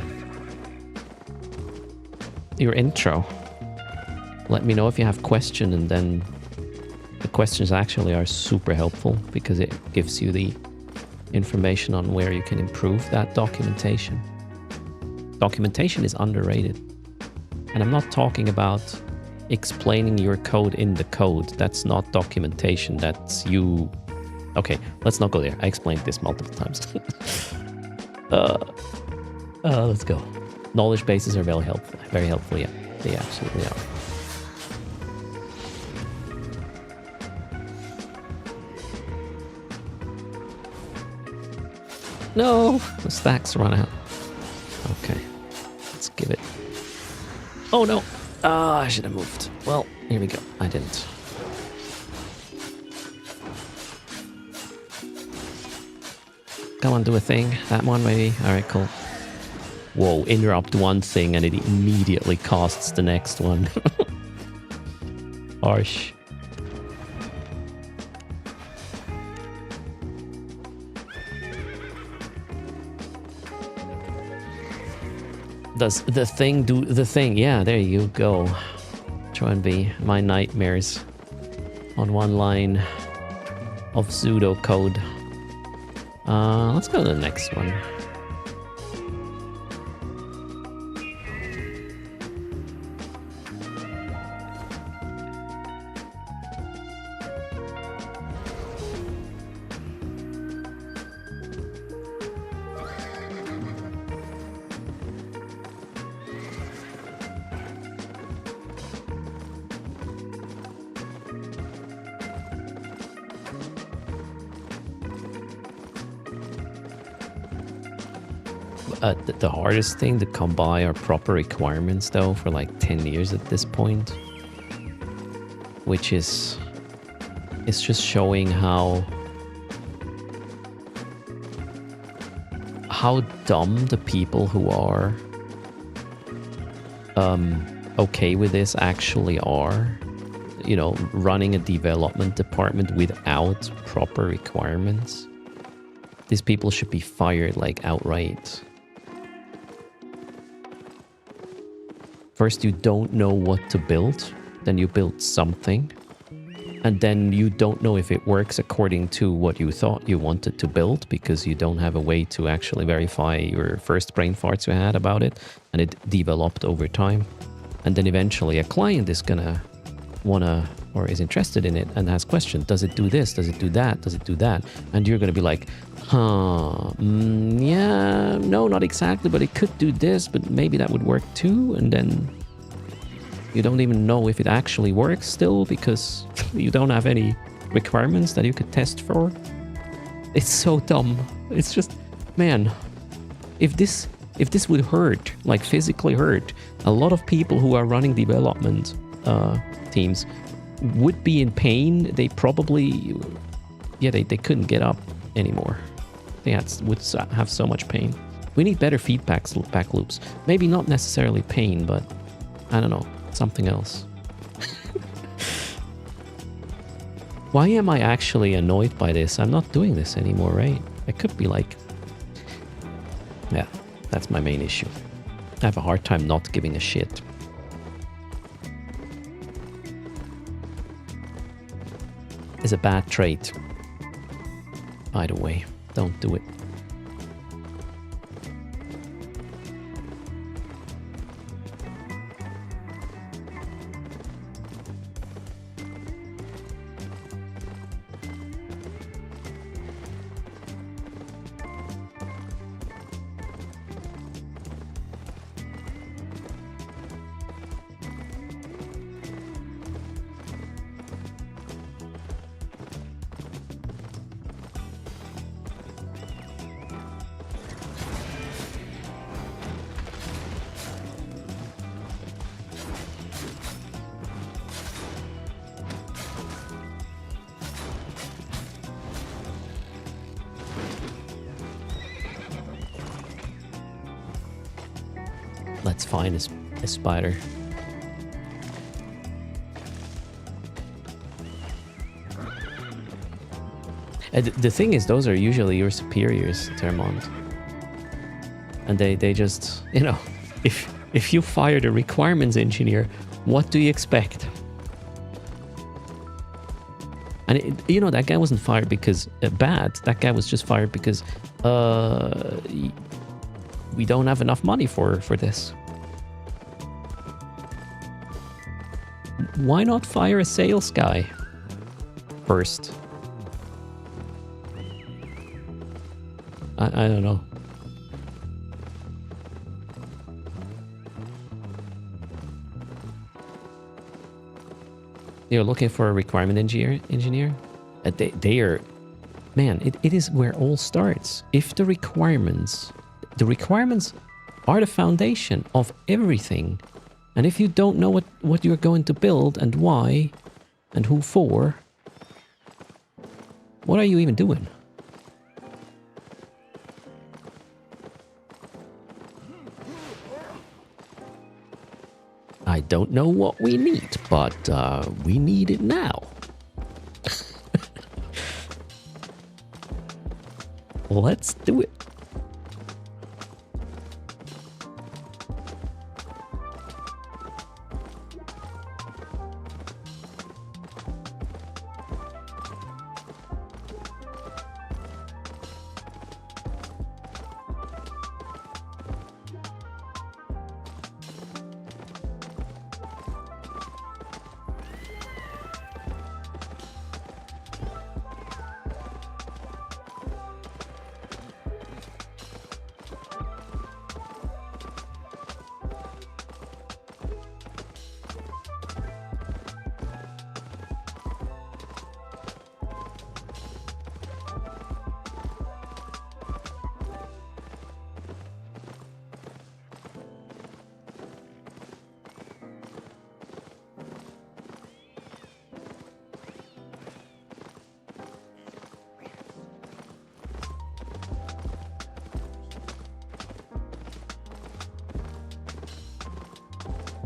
intro. Let me know if you have question, and then the questions actually are super helpful because it gives you the information on where you can improve that documentation. Documentation is underrated. And I'm not talking about explaining your code in the code. That's not documentation. That's you. Okay, let's not go there. I explained this multiple times. Let's go. Knowledge bases are very helpful. Very helpful, yeah. They absolutely are. No, the stacks run out. Okay, let's give it. Oh no! I should have moved. Well, here we go. I didn't. Come on, do a thing. That one maybe. All right, cool. Whoa, interrupt one thing and it immediately costs the next one. Harsh. Does the thing do the thing? Yeah, there you go. Try and be my nightmares on one line of pseudocode. Let's go to the next one. The hardest thing to come by are proper requirements, though, for like 10 years at this point. Which is... it's just showing how dumb the people who are okay with this actually are. You know, running a development department without proper requirements. These people should be fired, like, outright. First, you don't know what to build, then you build something, and then you don't know if it works according to what you thought you wanted to build because you don't have a way to actually verify your first brain farts you had about it, and it developed over time. And then eventually a client is gonna wanna, or is interested in it and has questions. Does it do this? Does it do that? Does it do that? And you're gonna be like, yeah, no, not exactly, but it could do this, but maybe that would work too. And then you don't even know if it actually works still because you don't have any requirements that you could test for. It's so dumb. It's just, man, if this would hurt, like physically hurt, a lot of people who are running development teams would be in pain. They probably, yeah, they couldn't get up anymore. They would have so much pain. We need better feedback loops. Maybe not necessarily pain, but I don't know, something else. Why am I actually annoyed by this? I'm not doing this anymore, right? I could be like... yeah, that's my main issue. I have a hard time not giving a shit. It's a bad trait. By the way, don't do it. Let's find a spider. The thing is, those are usually your superiors, Termont. And they just, you know, if you fired a requirements engineer, what do you expect? And you know, that guy wasn't fired because bad. That guy was just fired because we don't have enough money for this. Why not fire a sales guy first? I don't know. You're looking for a requirement engineer? They are... Man, it is where all starts. If the requirements are the foundation of everything. And if you don't know what you're going to build and why and who for, what are you even doing? I don't know what we need, but we need it now. Let's do it.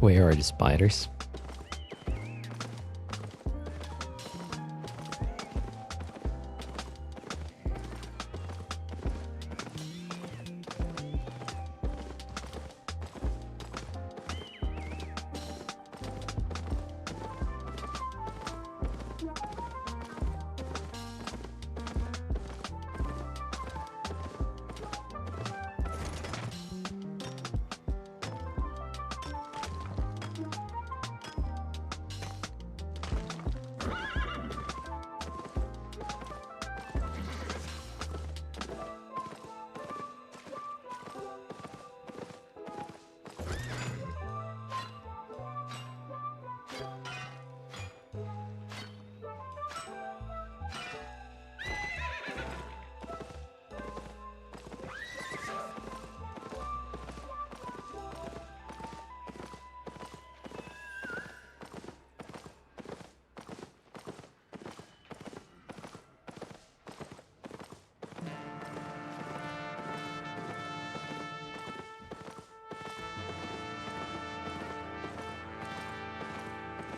Where are the spiders?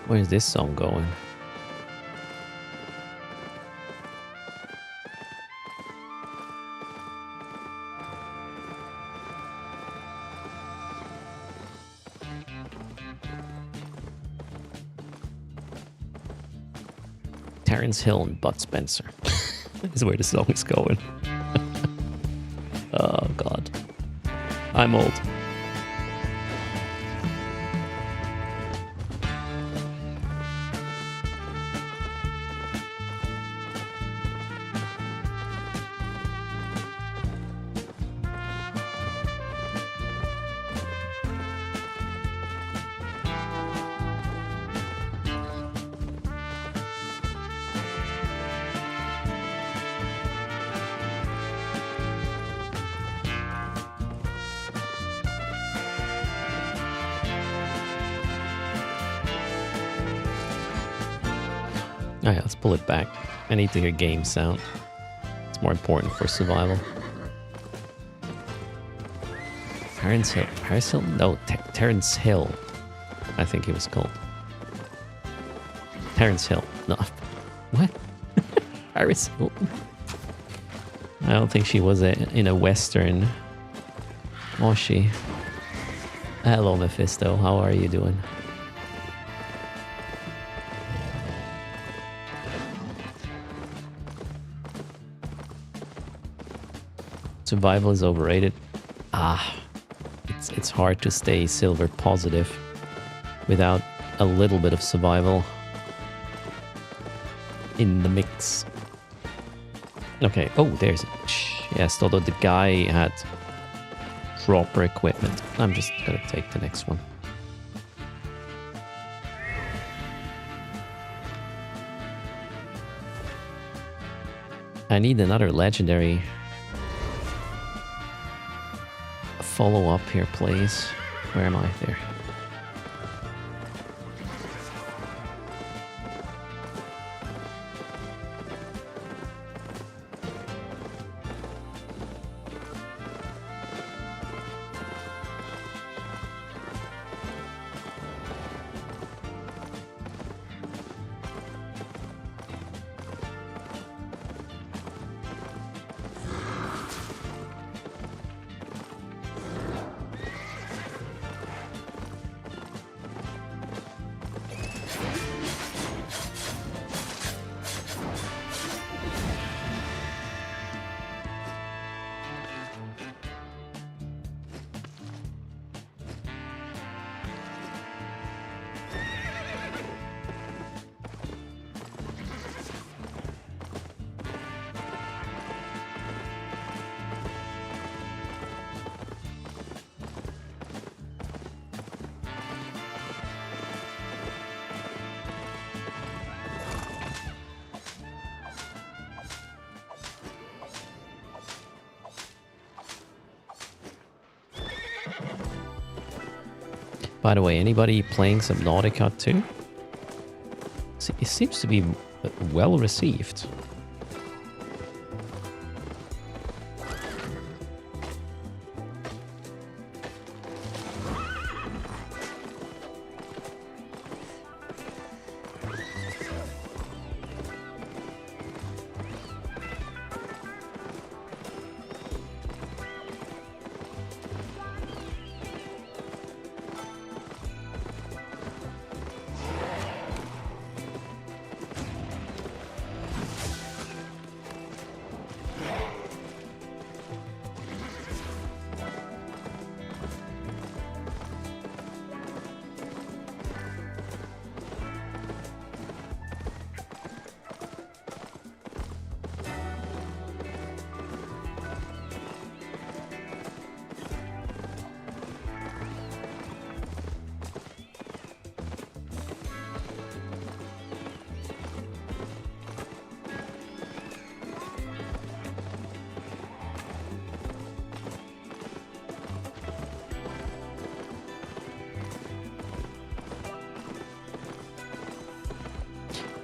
Where's this song going? Terence Hill and Bud Spencer is where the song is going. Oh God, I'm old. Alright, let's pull it back. I need to hear game sound. It's more important for survival. Terrence Hill. Harris Hill? No, Terrence Hill. I think he was called. Terrence Hill. No. What? Harris Hill. I don't think she was in a Western. Was she? Hello, Mephisto. How are you doing? Survival is overrated. It's hard to stay silver positive without a little bit of survival in the mix. Okay, oh, there's it. Yes, although the guy had proper equipment. I'm just gonna take the next one. I need another legendary follow up here, please. Where am I? There. By the way, anybody playing Subnautica 2? It seems to be well received.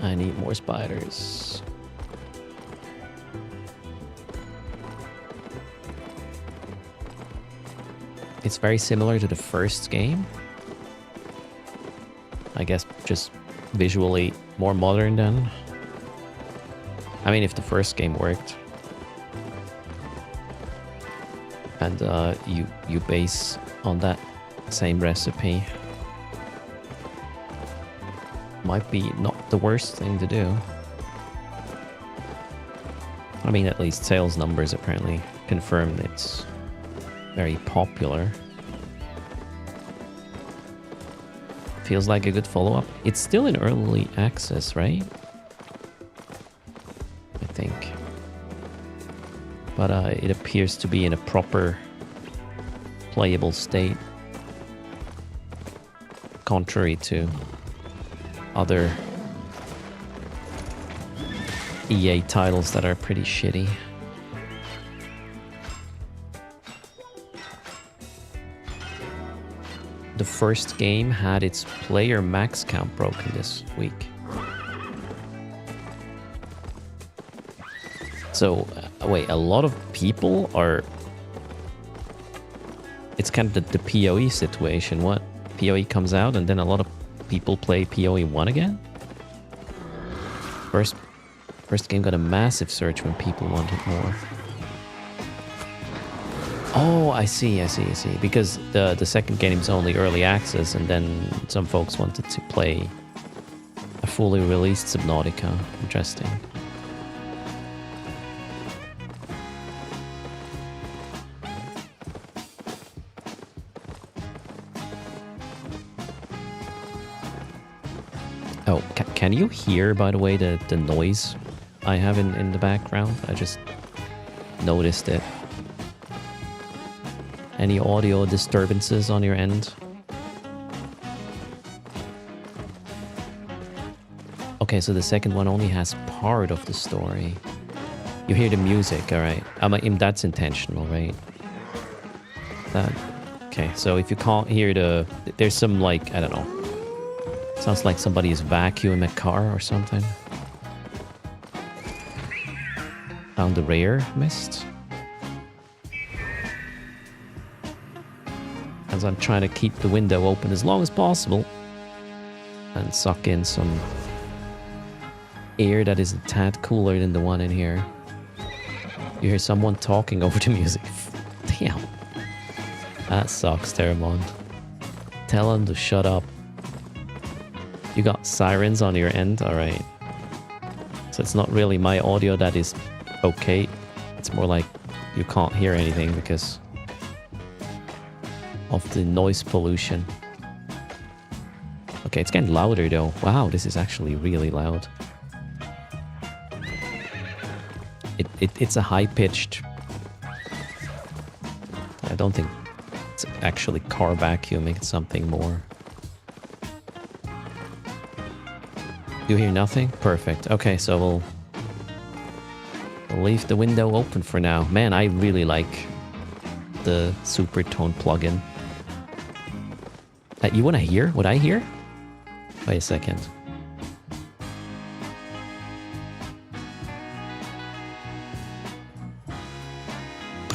I need more spiders. It's very similar to the first game. I guess just visually more modern than. I mean, if the first game worked. And you base on that same recipe. Might be not the worst thing to do. I mean, at least sales numbers apparently confirm it's very popular. Feels like a good follow-up. It's still in early access, right? I think. But it appears to be in a proper playable state. Contrary to other EA titles that are pretty shitty. The first game had its player max count broken this week. So, wait, a lot of people are it's kind of the PoE situation. What? PoE comes out and then a lot of people play PoE 1 again? First game got a massive surge when people wanted more. Oh, I see. Because the second game is only early access, and then some folks wanted to play a fully released Subnautica. Interesting. Oh, can you hear, by the way, the noise I have in the background? I just noticed it. Any audio disturbances on your end? Okay, so the second one only has part of the story. You hear the music, alright. That's intentional, right? Okay, so if you can't hear there's some, like, I don't know. Sounds like somebody is vacuuming a car or something. Found the rare mist. As I'm trying to keep the window open as long as possible and suck in some air that is a tad cooler than the one in here. You hear someone talking over the music. Damn. That sucks, Terramond. Tell him to shut up. You got sirens on your end? Alright. So it's not really my audio that is okay. It's more like you can't hear anything because of the noise pollution. Okay, it's getting louder though. Wow, this is actually really loud. It's a high-pitched... I don't think it's actually car vacuuming. It's something more. You hear nothing? Perfect. Okay, so we'll leave the window open for now. Man, I really like the Supertone plugin. You want to hear what I hear? Wait a second.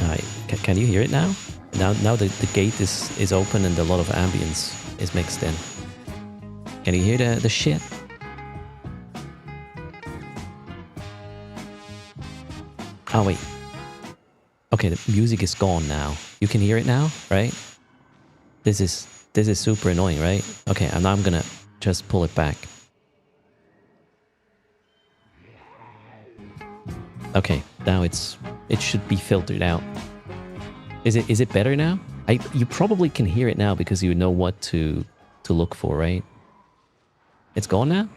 Alright, can you hear it now? Now the gate is open and a lot of ambience is mixed in. Can you hear the shit? Oh wait. Okay, the music is gone now. You can hear it now, right? This is super annoying, right? Okay, and now I'm gonna just pull it back. Okay, now it should be filtered out. Is it better now? You probably can hear it now because you know what to look for, right? It's gone now?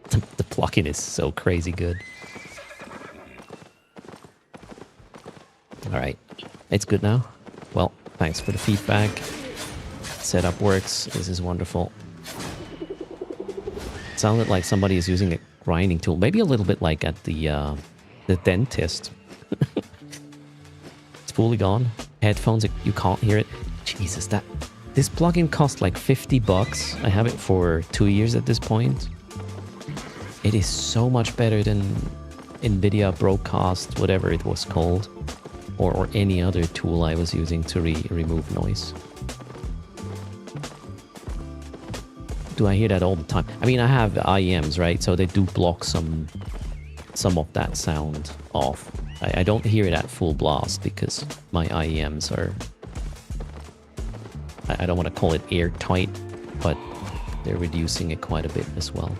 The plugin is so crazy good. Alright, it's good now. Well, thanks for the feedback. Setup works. This is wonderful. It sounded like somebody is using a grinding tool. Maybe a little bit like at the dentist. It's fully gone. Headphones, you can't hear it. Jesus, this plugin cost like $50. I have it for 2 years at this point. It is so much better than NVIDIA Broadcast, whatever it was called. Or any other tool I was using to remove noise. Do I hear that all the time? I mean, I have IEMs, right? So they do block some of that sound off. I don't hear it at full blast because my IEMs are... I don't want to call it airtight, but they're reducing it quite a bit as well.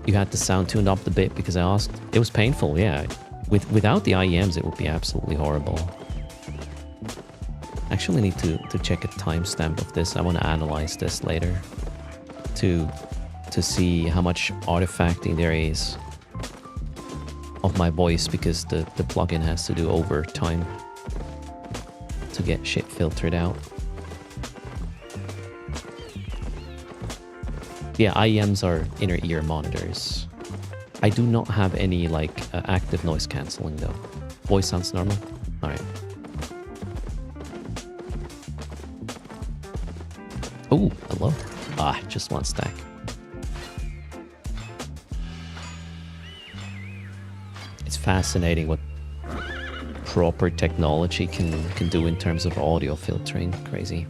You had the sound tuned up a bit because I asked. It was painful, yeah. Without the IEMs, it would be absolutely horrible. Actually need to check a timestamp of this. I want to analyze this later to see how much artifacting there is of my voice because the plugin has to do overtime to get shit filtered out. Yeah, IEMs are inner ear monitors. I do not have any like active noise cancelling though. Voice sounds normal. All right. Oh, hello. Just one stack. It's fascinating what proper technology can do in terms of audio filtering. Crazy.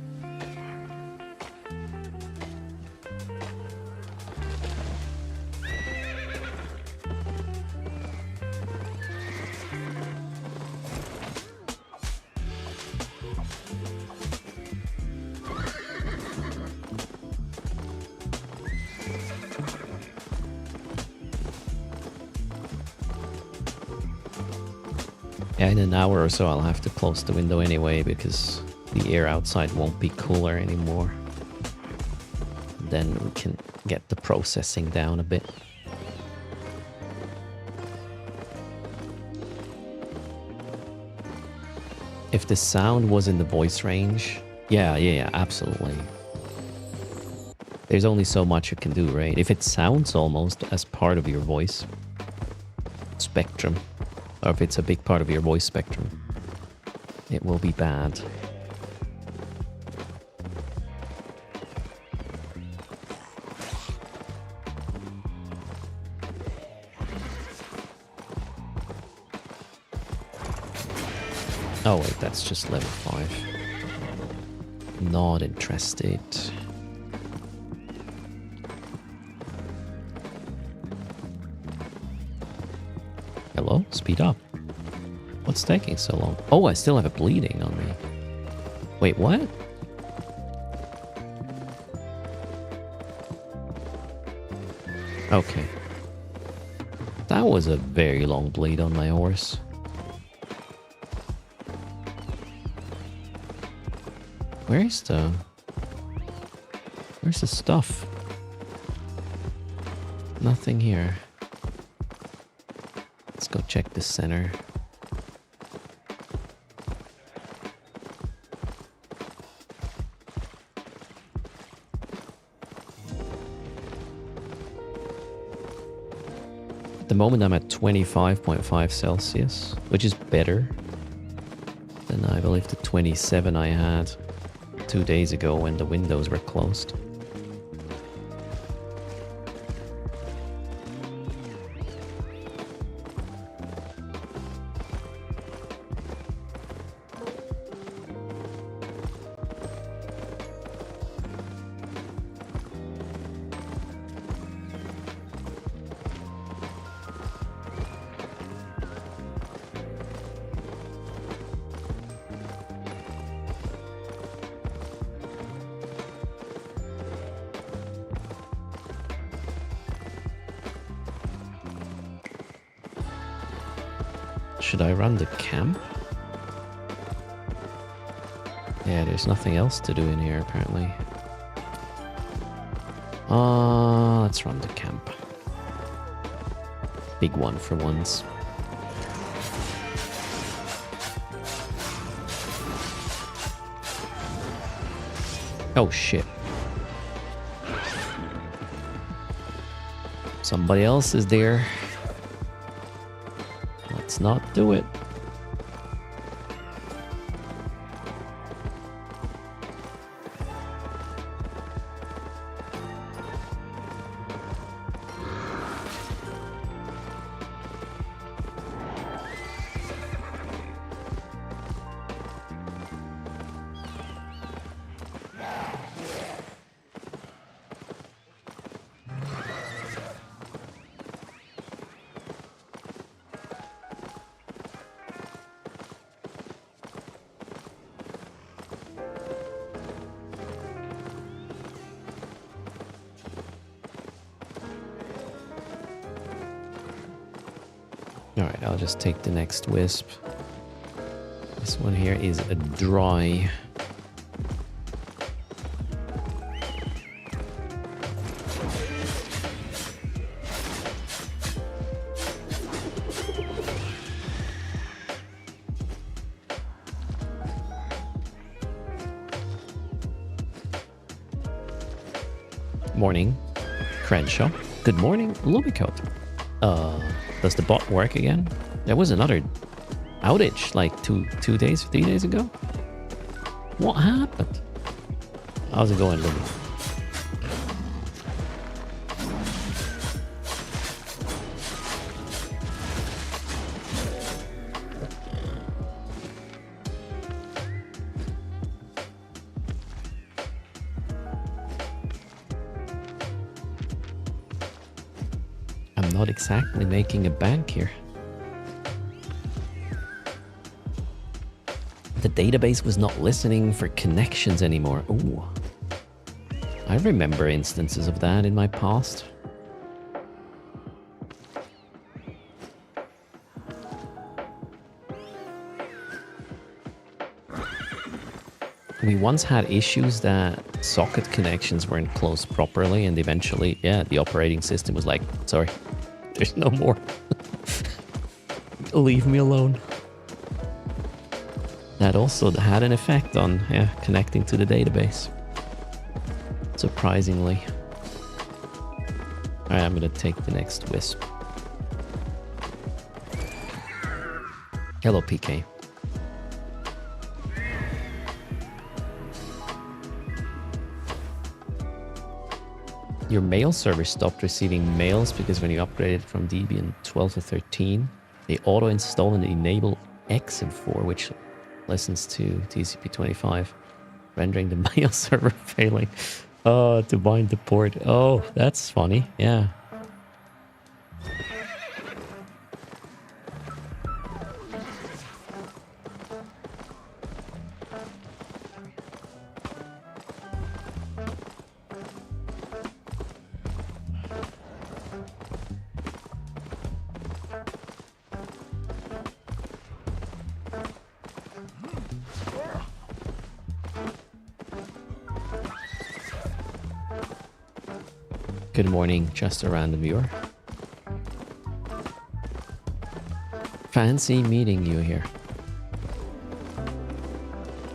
Yeah, in an hour or so I'll have to close the window anyway because the air outside won't be cooler anymore. Then we can get the processing down a bit. If the sound was in the voice range, yeah, absolutely. There's only so much you can do, right? If it sounds almost as part of your voice spectrum, or if it's a big part of your voice spectrum, it will be bad. Oh wait, that's just level 5. Not interested. Hello? Speed up. What's taking so long? Oh, I still have a bleeding on me. Wait, what? Okay. That was a very long bleed on my horse. Where's the stuff? Nothing here. Let's go check the center. At the moment I'm at 25.5 Celsius, which is better than I believe the 27 I had 2 days ago when the windows were closed. Should I run the camp? Yeah, there's nothing else to do in here apparently. Let's run the camp. Big one for once. Oh shit. Somebody else is there. Let's not do it. Alright, I'll just take the next wisp. This one here is a dry. Morning, Crenshaw. Good morning, Lubicoat. Does the bot work again? There was another outage like 3 days ago. What happened? How's it going, Luby? I'm not exactly making a bank here. The database was not listening for connections anymore. Ooh. I remember instances of that in my past. We once had issues that socket connections weren't closed properly, and eventually, yeah, the operating system was like, sorry, there's no more. Leave me alone. That also had an effect on connecting to the database. Surprisingly. Alright, I'm gonna take the next wisp. Hello, PK. Your mail server stopped receiving mails because when you upgraded from Debian 12 to 13, they auto-install and enable Exim4, which listens to TCP25, rendering the mail server failing. Oh, to bind the port. Oh, that's funny. Yeah. Good morning, just a random viewer. Fancy meeting you here.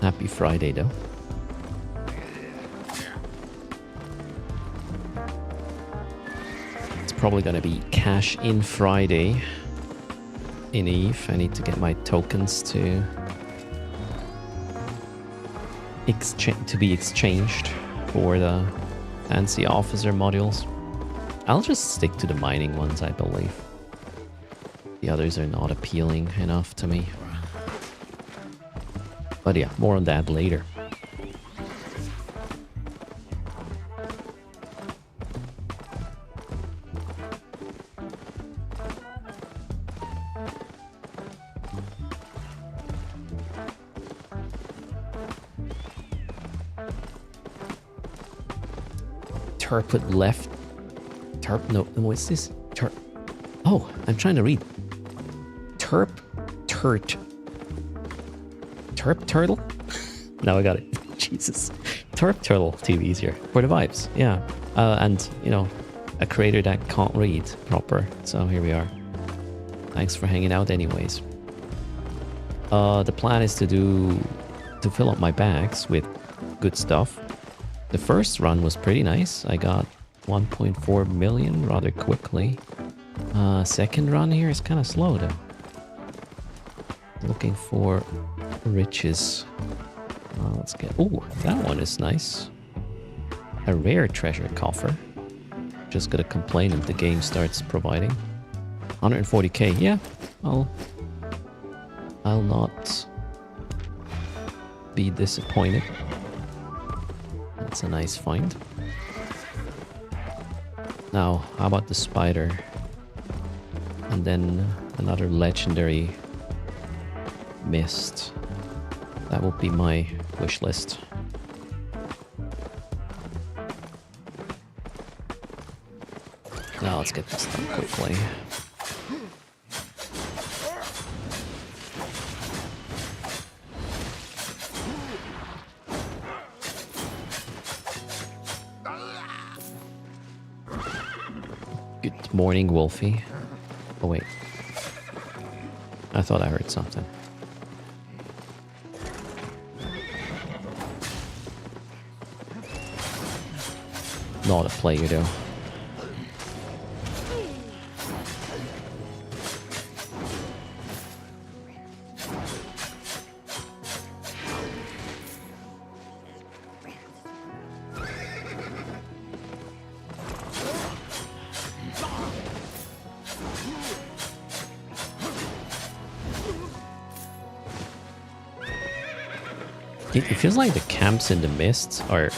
Happy Friday, though. It's probably gonna be cash in Friday in Eve. I need to get my tokens to be exchanged for the fancy officer modules. I'll just stick to the mining ones, I believe. The others are not appealing enough to me. But yeah, more on that later. Turpit left. No, what's this? Oh, I'm trying to read. Turp turtle? Now I got it. Jesus. Turp turtle too easier. For the vibes, yeah. And, you know, a creator that can't read proper. So here we are. Thanks for hanging out anyways. The plan is to fill up my bags with good stuff. The first run was pretty nice. I got 1.4 million rather quickly. Second run here is kind of slow though. Looking for riches. Let's get... Oh, that one is nice. A rare treasure coffer. Just gotta complain if the game starts providing. 140k, yeah. I'll not be disappointed. That's a nice find. Now, how about the spider? And then another legendary mist. That would be my wish list. Now let's get this done quickly. Good morning, Wolfie. Oh wait. I thought I heard something. Not a player though. It feels like the camps in the mists are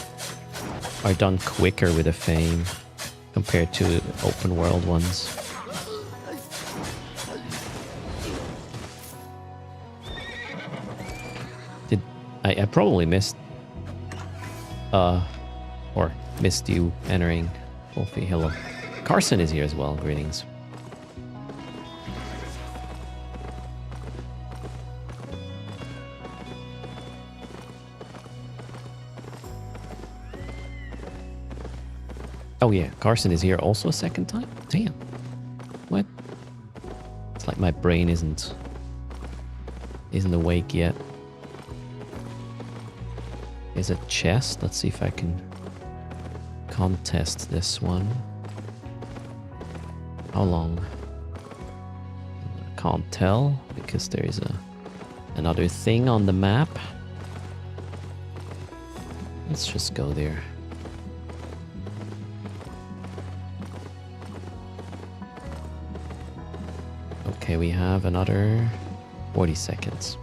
done quicker with a fame compared to open world ones. I probably missed... or missed you entering. Wolfie, hello. Carson is here as well. Greetings. Oh yeah, Carson is here also a second time? Damn. What? It's like my brain isn't awake yet. Here's a chest. Let's see if I can contest this one. How long? Can't tell because there is another thing on the map. Let's just go there. Okay, we have another 40 seconds.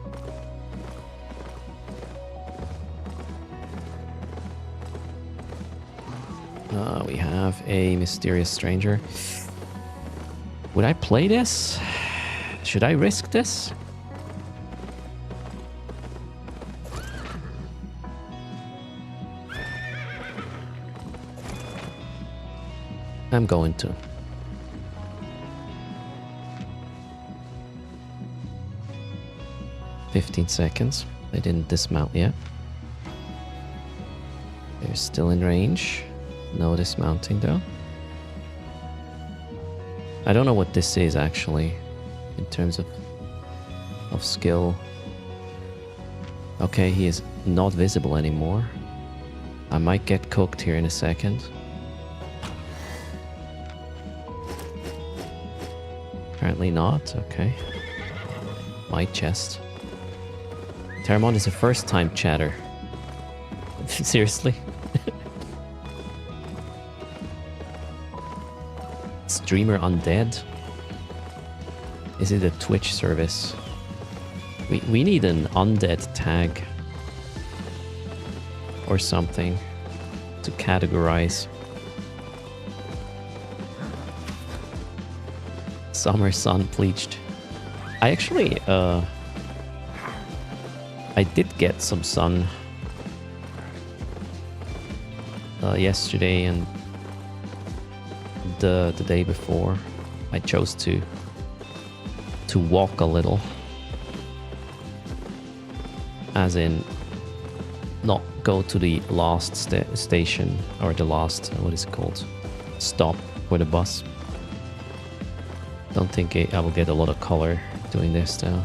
We have a mysterious stranger. Would I play this? Should I risk this? I'm going to. "15 seconds. They didn't dismount yet. They're still in range. No dismounting though. I don't know what this is actually in terms of skill. Okay, he is not visible anymore. I might get cooked here in a second. Apparently not. Okay. My chest. Terramon is a first-time chatter. Seriously? Streamer Undead? Is it a Twitch service? We need an undead tag or something to categorize. Summer sun bleached. I actually I did get some sun yesterday and the day before. I chose to walk a little, as in not go to the last station or the last what is it called, stop for the bus. Don't think I will get a lot of color doing this though.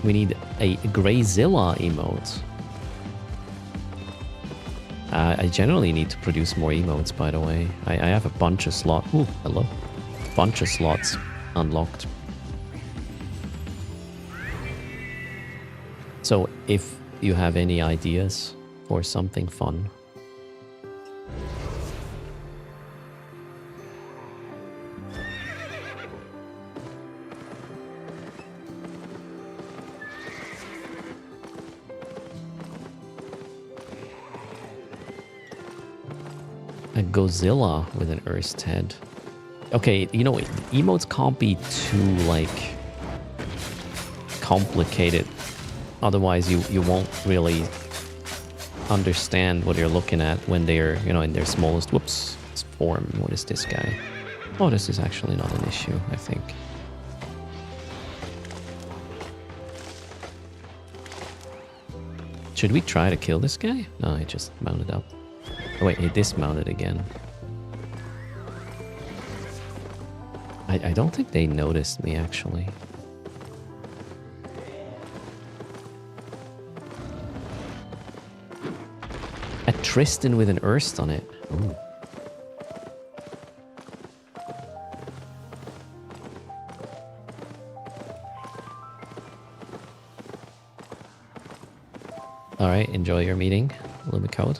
We need a Greyzilla emote. I generally need to produce more emotes, by the way. I have a bunch of slots. Ooh, hello. Bunch of slots unlocked. So if you have any ideas for something fun, a Godzilla with an Erst head. Okay, you know, emotes can't be too, like, complicated. Otherwise, you won't really understand what you're looking at when they're, you know, in their smallest, whoops, form. What is this guy? Oh, this is actually not an issue, I think. Should we try to kill this guy? No, he just mounted up. Oh wait, he dismounted again. I don't think they noticed me, actually. A Tristan with an Erst on it. Ooh. Alright, enjoy your meeting, Lumicode.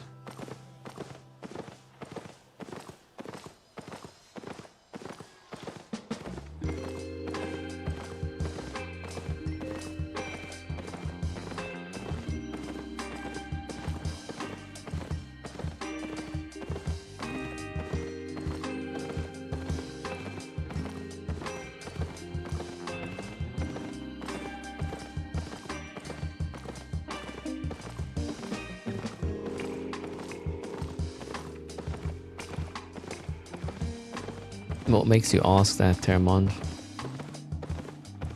What makes you ask that, Termon?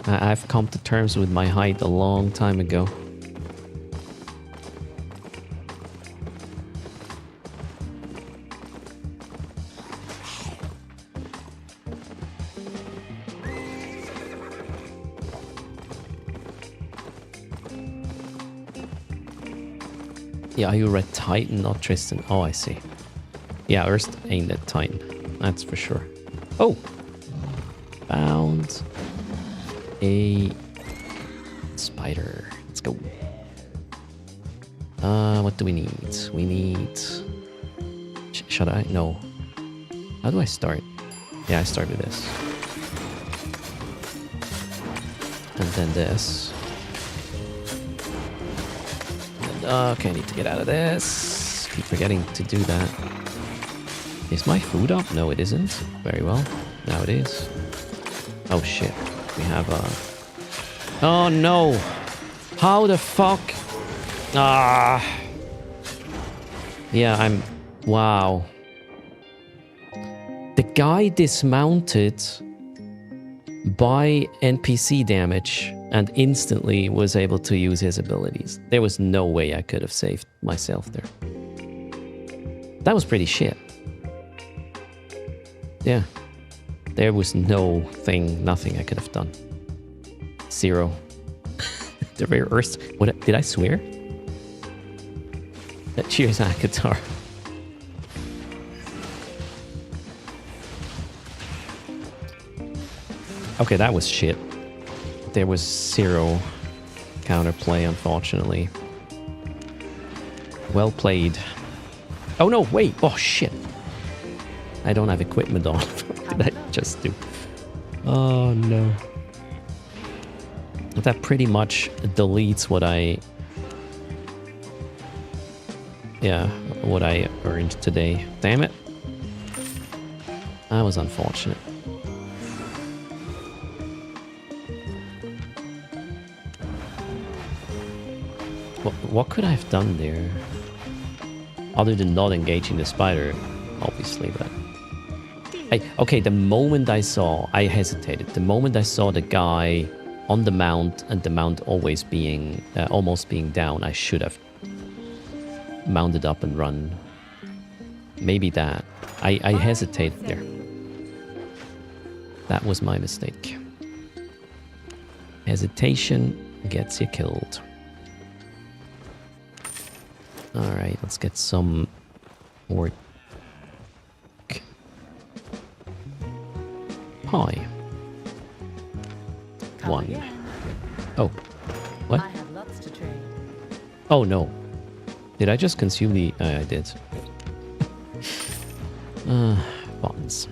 I've come to terms with my height a long time ago. Yeah, you read Titan, not Tristan. Oh, I see. Yeah, Erst ain't that Titan. That's for sure. Oh! Found a spider. Let's go. What do we need? We need... should I? No. How do I start? Yeah, I started this. And then this. Okay, I need to get out of this. Keep forgetting to do that. Is my food up? No, it isn't. Very well. Now it is. Oh shit. We have a... Oh no! How the fuck? Ah! Yeah, I'm... Wow. The guy dismounted by NPC damage and instantly was able to use his abilities. There was no way I could have saved myself there. That was pretty shit. Yeah. There was nothing I could have done. Zero. The rare earth. What did I swear? Cheers, Akatar. Okay, that was shit. There was zero counterplay, unfortunately. Well played. Oh no, wait. Oh shit. I don't have equipment on. What did I just do? Oh no. That pretty much deletes what I... Yeah, what I earned today. Damn it. That was unfortunate. What could I have done there? Other than not engaging the spider, obviously, but... Okay, the moment I saw... I hesitated. The moment I saw the guy on the mount and the mount always being... almost being down, I should have mounted up and run. Maybe that. I hesitated there. That was my mistake. Hesitation gets you killed. Alright, let's get some work. Pie. One. Oh. What? I have lots to trade. Oh no. Did I just consume the... I did. Bonds.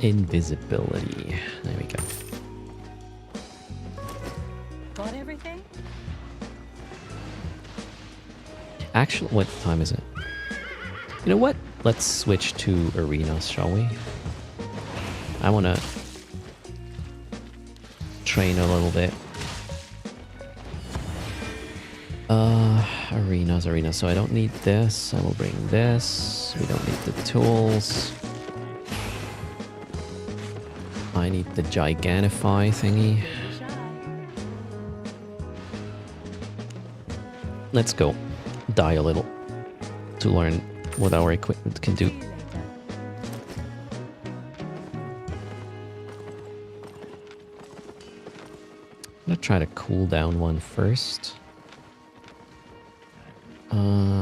Invisibility. There we go. Got everything? Actually, what time is it? You know what? Let's switch to arenas, shall we? I want to train a little bit. Arenas. So I don't need this. I will bring this. We don't need the tools. I need the Gigantify thingy. Let's go. Die a little to learn what our equipment can do. I'm gonna try to cool down one first.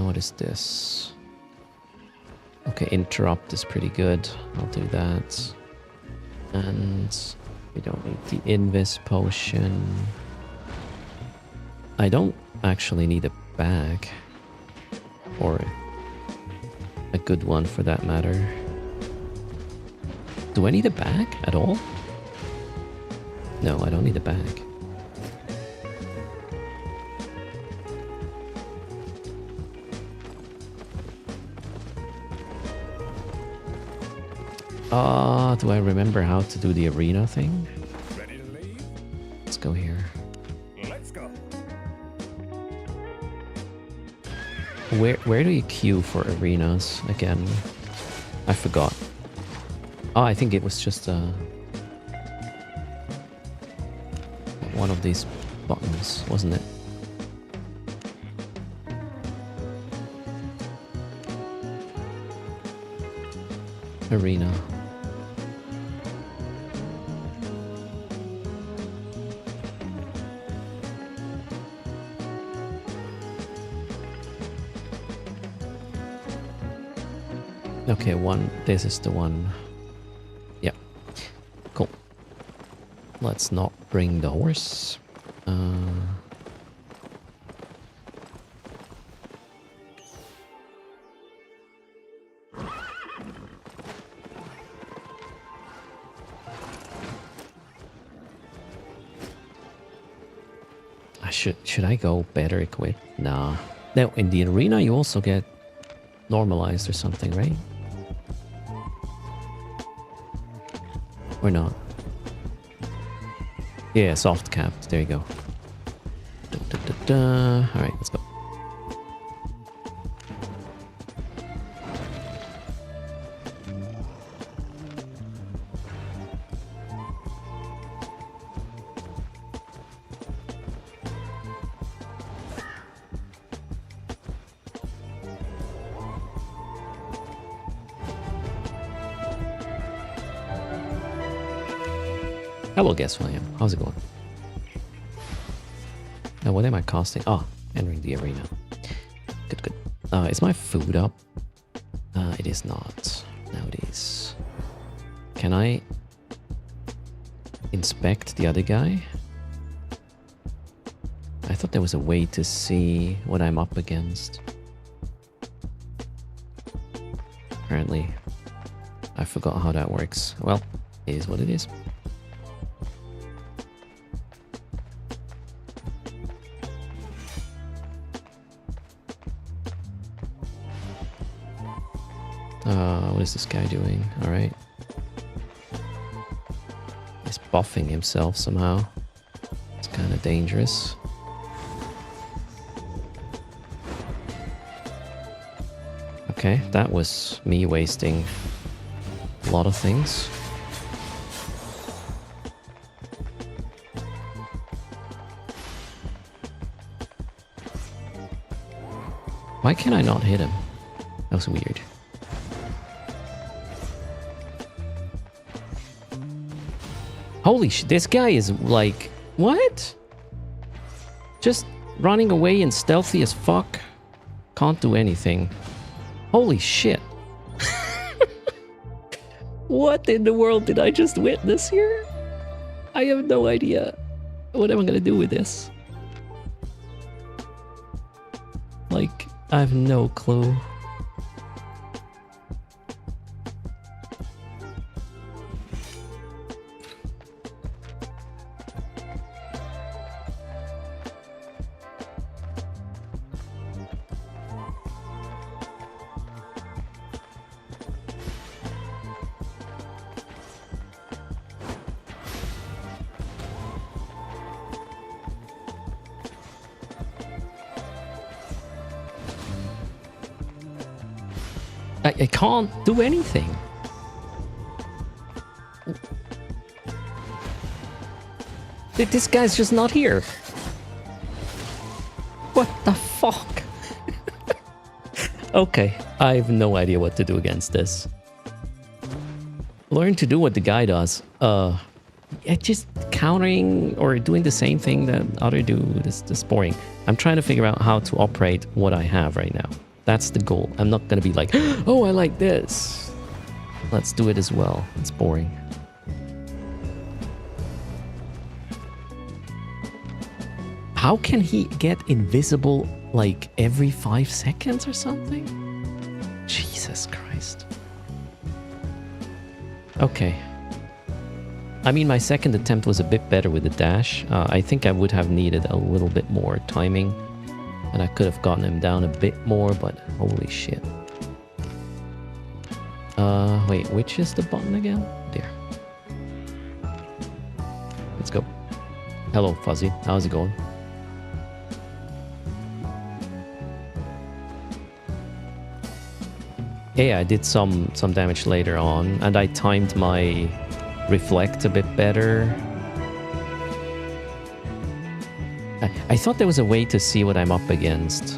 What is this? Okay, interrupt is pretty good. I'll do that. And we don't need the invis potion. I don't actually need a bag. Or a good one for that matter. Do I need a bag at all? No, I don't need a bag. Do I remember how to do the arena thing? Ready to leave? Let's go here. Let's go. Where do you queue for arenas again? I forgot. Oh, I think it was just one of these buttons, wasn't it? Arena. Okay, this is the one. Yeah. Cool. Let's not bring the horse. Should I go better equipped? Nah. Now, in the arena, you also get normalized or something, right? Or not? Yeah, soft capped. There you go. Alright, let's go. Hello, Guess William. How's it going? Now, what am I costing? Oh, entering the arena. Good, good. Is my food up? It is not. Now it is. Can I inspect the other guy? I thought there was a way to see what I'm up against. Apparently, I forgot how that works. Well, it is what it is. What is this guy doing? Alright. He's buffing himself somehow. It's kind of dangerous. Okay, that was me wasting a lot of things. Why can I not hit him? That was weird. Holy shit, this guy is like, what? Just running away and stealthy as fuck. Can't do anything. Holy shit. What in the world did I just witness here? I have no idea. What am I gonna do with this? Like, I have no clue. I can't do anything. This guy's just not here. What the fuck? Okay, I have no idea what to do against this. Learn to do what the guy does. Just countering or doing the same thing that other do is boring. I'm trying to figure out how to operate what I have right now. That's the goal. I'm not gonna be like, oh, I like this. Let's do it as well. It's boring. How can he get invisible like every 5 seconds or something? Jesus Christ. Okay. I mean, my second attempt was a bit better with the dash. I think I would have needed a little bit more timing. And I could have gotten him down a bit more, but holy shit. Wait, which is the button again? There. Let's go. Hello, Fuzzy. How's it going? Yeah, I did some damage later on, and I timed my reflect a bit better. I thought there was a way to see what I'm up against.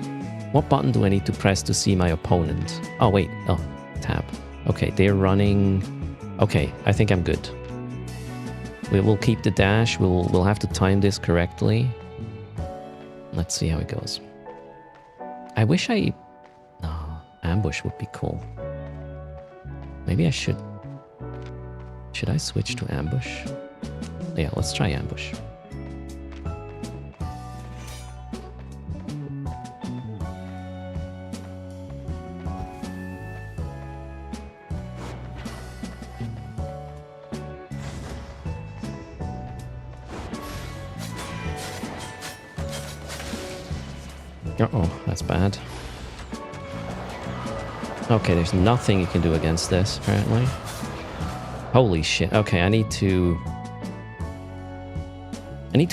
What button do I need to press to see my opponent? Oh, wait. Oh, tab. Okay, they're running... Okay, I think I'm good. We'll keep the dash. We'll have to time this correctly. Let's see how it goes. I wish I... No, ambush would be cool. Maybe I should... Should I switch to ambush? Yeah, let's try ambush. Uh-oh, that's bad. Okay, there's nothing you can do against this, apparently. Holy shit. Okay, I need to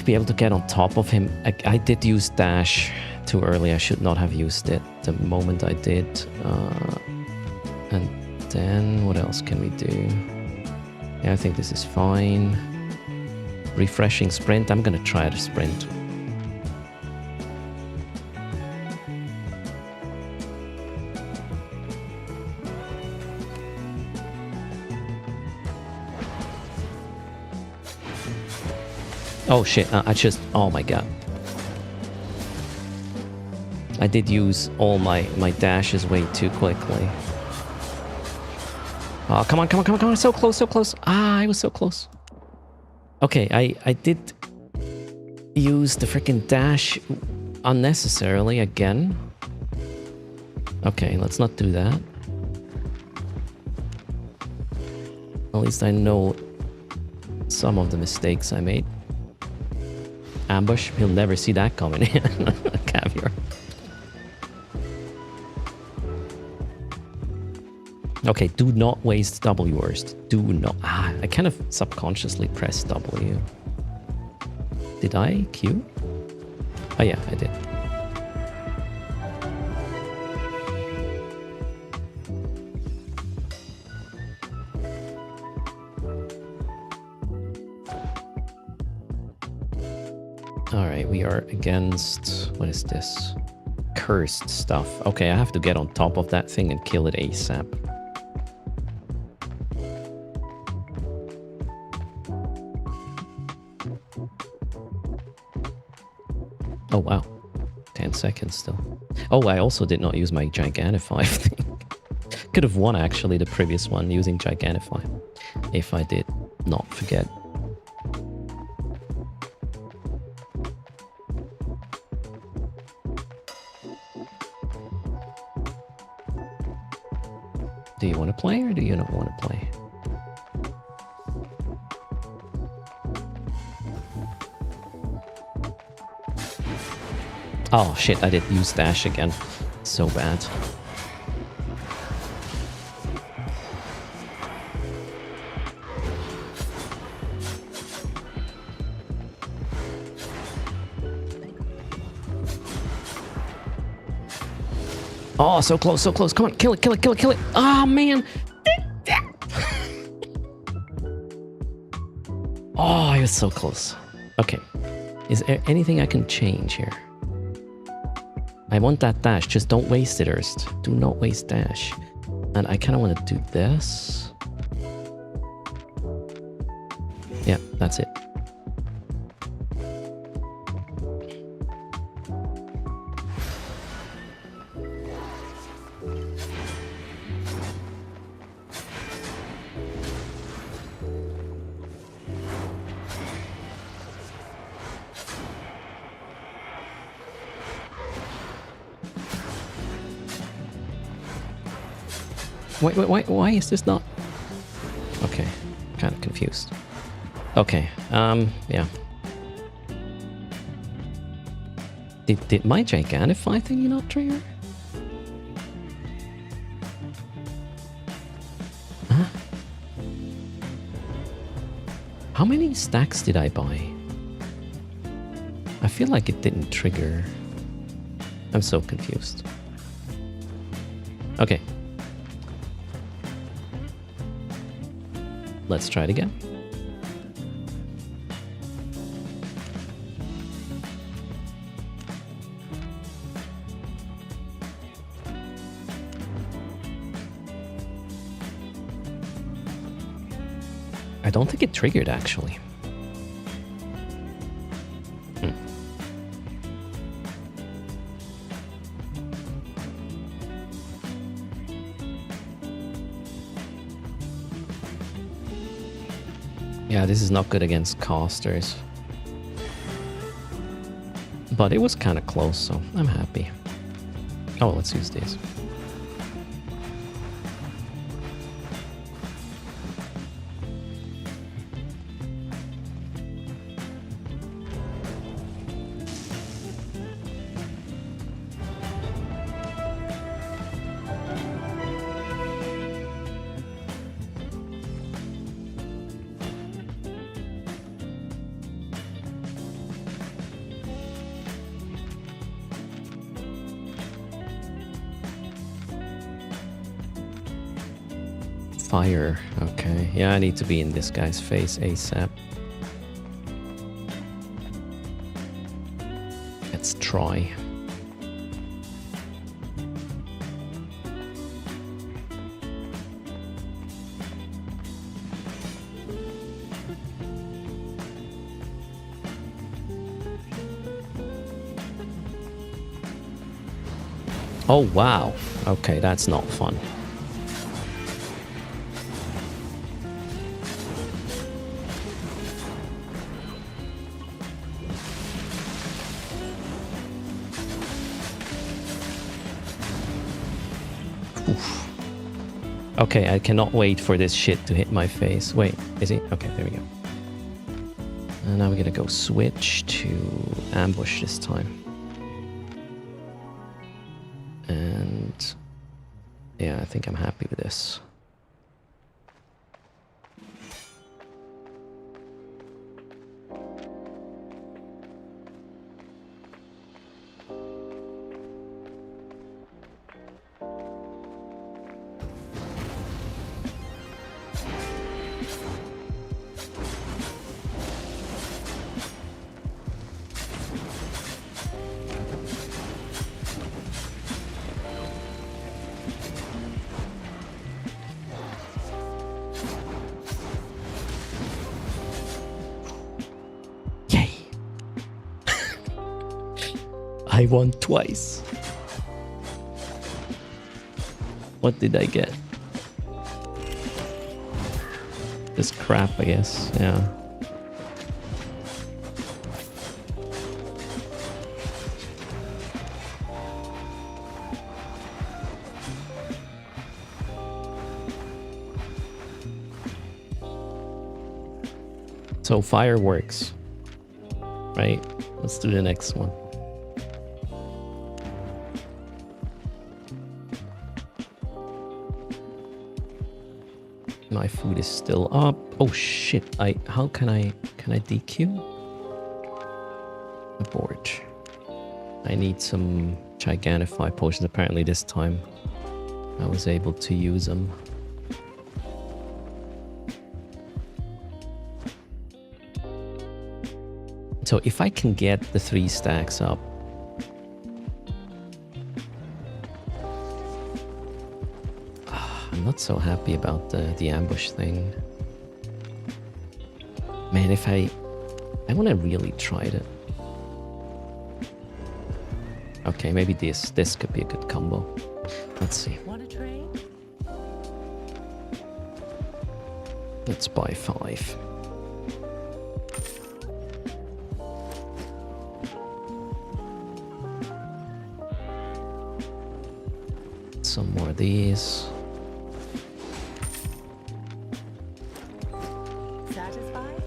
be able to get on top of him. I did use dash too early. I should not have used it the moment I did. And then what else can we do? Yeah, I think this is fine. Refreshing sprint. I'm gonna try the sprint. Oh shit, I just... Oh my god. I did use all my dashes way too quickly. Oh, come on, come on, come on, come on. So close, so close. Ah, I was so close. Okay, I did use the freaking dash unnecessarily again. Okay, let's not do that. At least I know some of the mistakes I made. Ambush, he'll never see that coming in. Caviar. Okay, do not waste W erst. Do not. Ah, I kind of subconsciously pressed W. Did I Q? Oh yeah, I did. Alright, we are against... What is this? Cursed stuff. Okay, I have to get on top of that thing and kill it ASAP. Oh wow. 10 seconds still. Oh, I also did not use my Gigantify thing. Could have won actually the previous one using Gigantify. If I did not forget. Do you want to play or do you not want to play? Oh shit, I did use dash again. So bad. Oh, so close, so close. Come on, kill it, kill it, kill it, kill it. Oh, man. Oh, I was so close. Okay. Is there anything I can change here? I want that dash. Just don't waste it, erst. Do not waste dash. And I kind of want to do this. Yeah, that's it. Why is this not? Okay, kind of confused. Okay, yeah. Did my Gigantify thingy not trigger? Huh? How many stacks did I buy? I feel like it didn't trigger. I'm so confused. Okay. Let's try it again. I don't think it triggered, actually. Hmm. Yeah, this is not good against casters. But it was kind of close, so I'm happy. Oh, let's use this. Fire. Okay. Yeah, I need to be in this guy's face ASAP. Let's try. Oh, wow. Okay, that's not fun. Okay, I cannot wait for this shit to hit my face. Wait, is he? Okay, there we go. And now we're gonna go switch to ambush this time. And yeah, I think I'm happy with this. I won twice. What did I get? Just crap, I guess. Yeah. So fireworks, right? Let's do the next one. My food is still up. Oh shit! How can I DQ? Abort. I need some Gigantify potions. Apparently this time I was able to use them. So if I can get the 3 stacks up, I'm not so happy about the ambush thing. Man, if I want to really try it. Okay, maybe this could be a good combo. Let's see. Want to trade? Let's buy 5. Some more of these. Satisfied?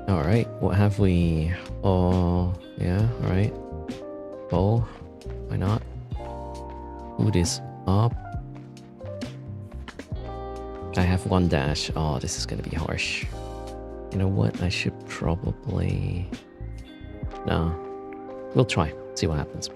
Alright, what have we? Oh, yeah, alright. Oh, why not? Food is up. I have 1 dash. Oh, this is gonna be harsh. You know what? I should probably... No. We'll try. See what happens.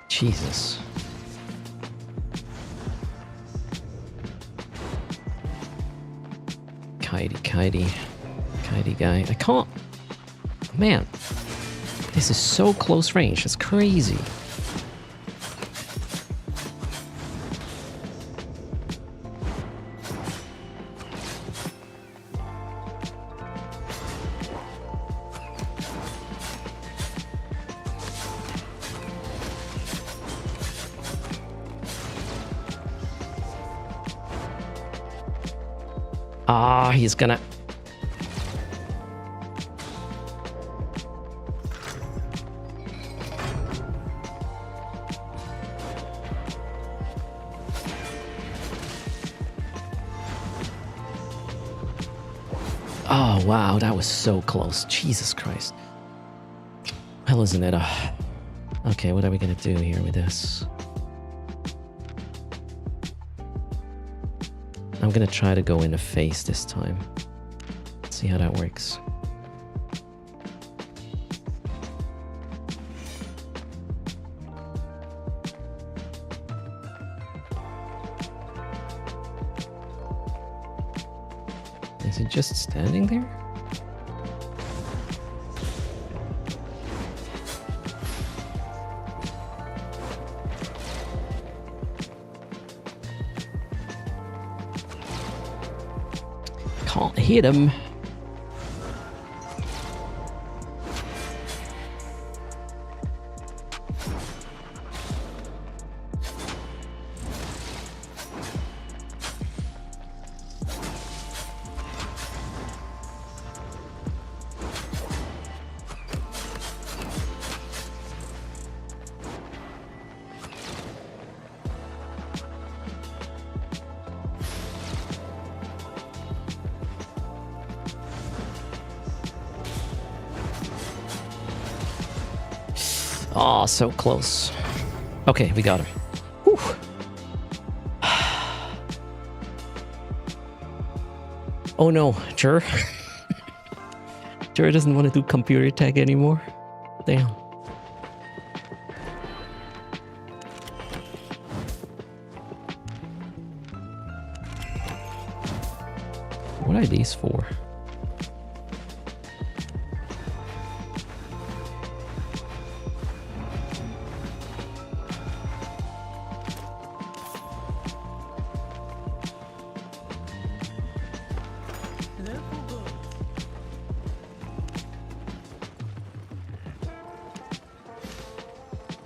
Jesus. Kitey guy. I can't... Man. This is so close range. It's crazy. Ah, he's gonna... Oh, wow, that was so close. Jesus Christ. Hell, isn't it? Okay, what are we gonna do here with this? I'm gonna try to go in the face this time. See how that works. Is he just standing there? Can't hit him. Oh, so close. Okay, we got him. Whew. Oh no, Jur. Jur doesn't want to do computer tag anymore. Damn. What are these for?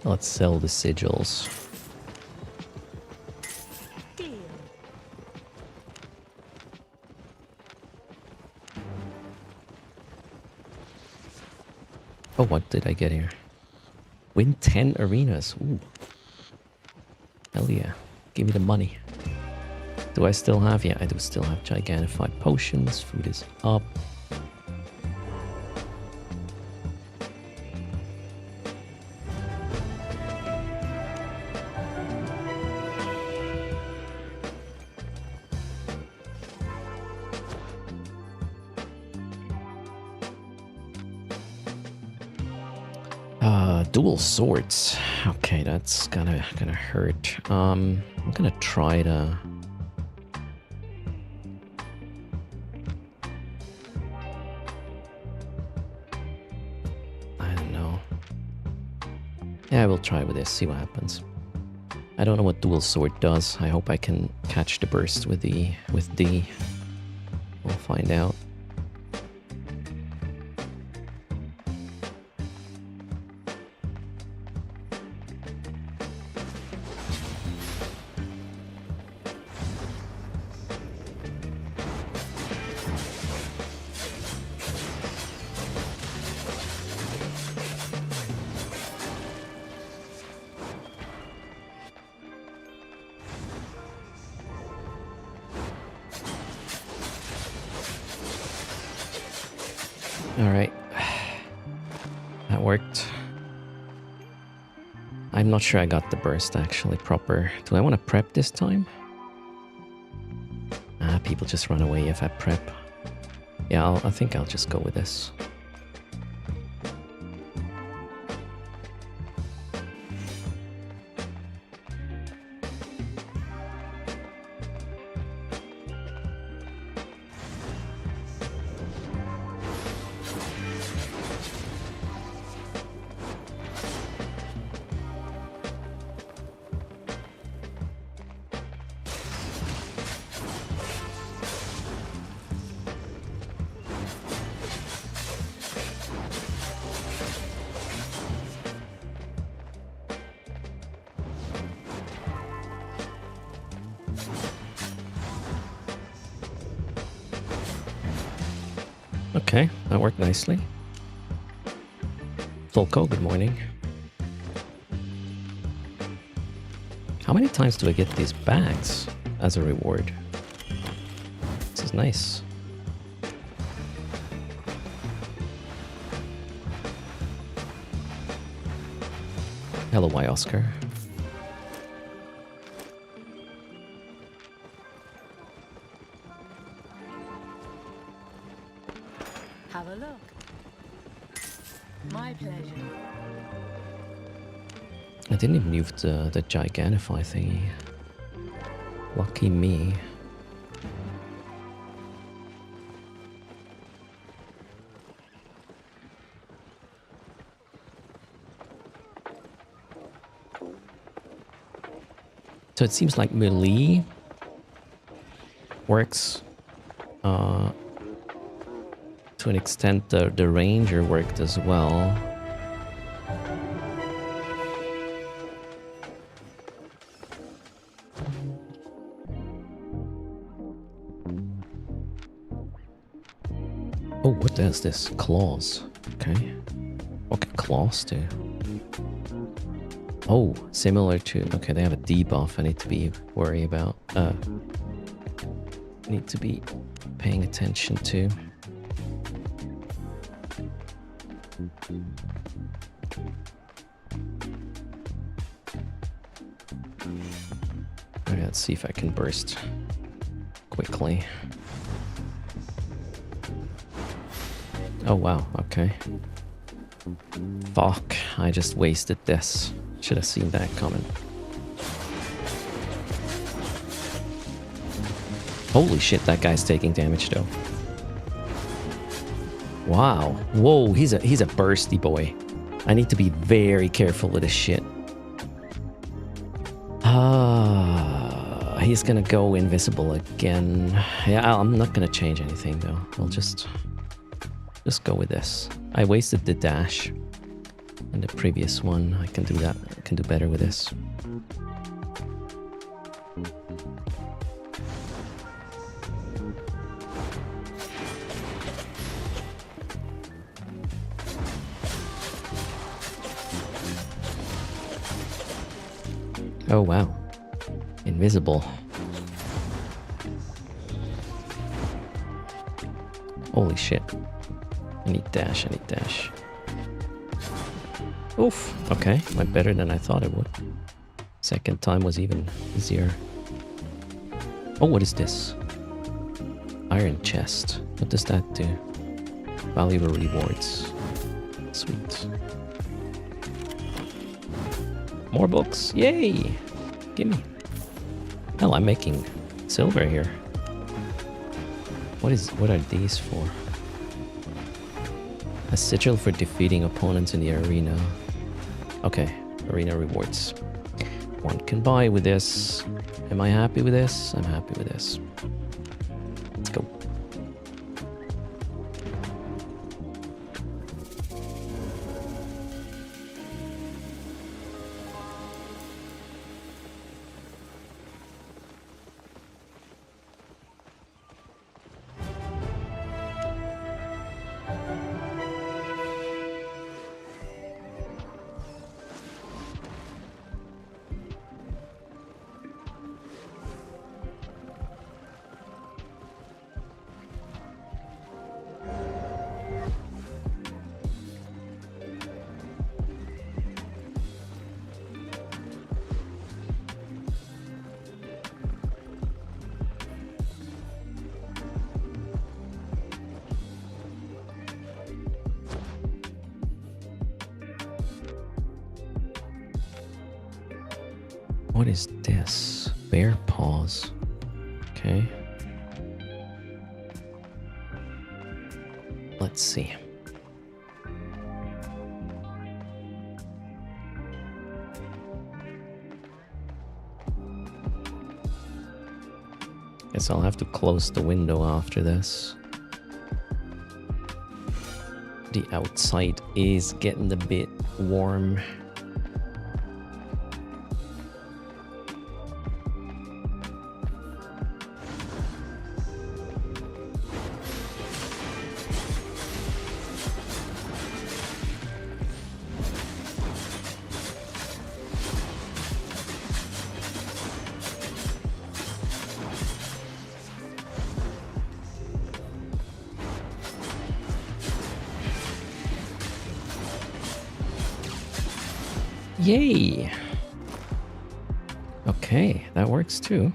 Let's sell the sigils. Oh, what did I get here? Win 10 arenas. Ooh. Hell yeah. Give me the money. Do I still have? Yeah, I do still have Gigantified potions. Food is up. Dual swords. Okay, that's gonna hurt. I'm gonna try to... I don't know. Yeah, I will try with this, see what happens. I don't know what dual sword does. I hope I can catch the burst with D. We'll find out. Alright. That worked. I'm not sure I got the burst actually proper. Do I want to prep this time? Ah, people just run away if I prep. Yeah, I think I'll just go with this. Okay, that worked nicely. Volko, good morning. How many times do I get these bags as a reward? This is nice. Hello, Y Oscar. Have a look. My pleasure. I didn't even use the Gigantify thingy. Lucky me. So it seems like melee works to an extent. The ranger worked as well. Oh, what is this? Claws. Okay. What can claws do? Oh, similar to... Okay, they have a debuff I need to be worried about. Need to be paying attention to. Okay, let's see if I can burst quickly. Oh wow, okay. Fuck, I just wasted this. Should have seen that coming. Holy shit, that guy's taking damage though. Wow. Whoa, he's a bursty boy. I need to be very careful with this shit. He's gonna go invisible again. Yeah, I'm not gonna change anything though. I'll just go with this. I wasted the dash in the previous one. I can do that. I can do better with this. Oh wow. Invisible. Holy shit. I need dash, I need dash. Oof. Okay, went better than I thought it would. Second time was even easier. Oh, what is this? Iron chest. What does that do? Valuable rewards. Sweet. More books. Yay! Gimme. Hell, I'm making silver here. What are these for? A sigil for defeating opponents in the arena. Okay, arena rewards. One can buy with this. Am I happy with this? I'm happy with this. Let's go. What is this? Bear paws. Okay. Let's see. Guess I'll have to close the window after this. The outside is getting a bit warm. Yay! Okay, that works too.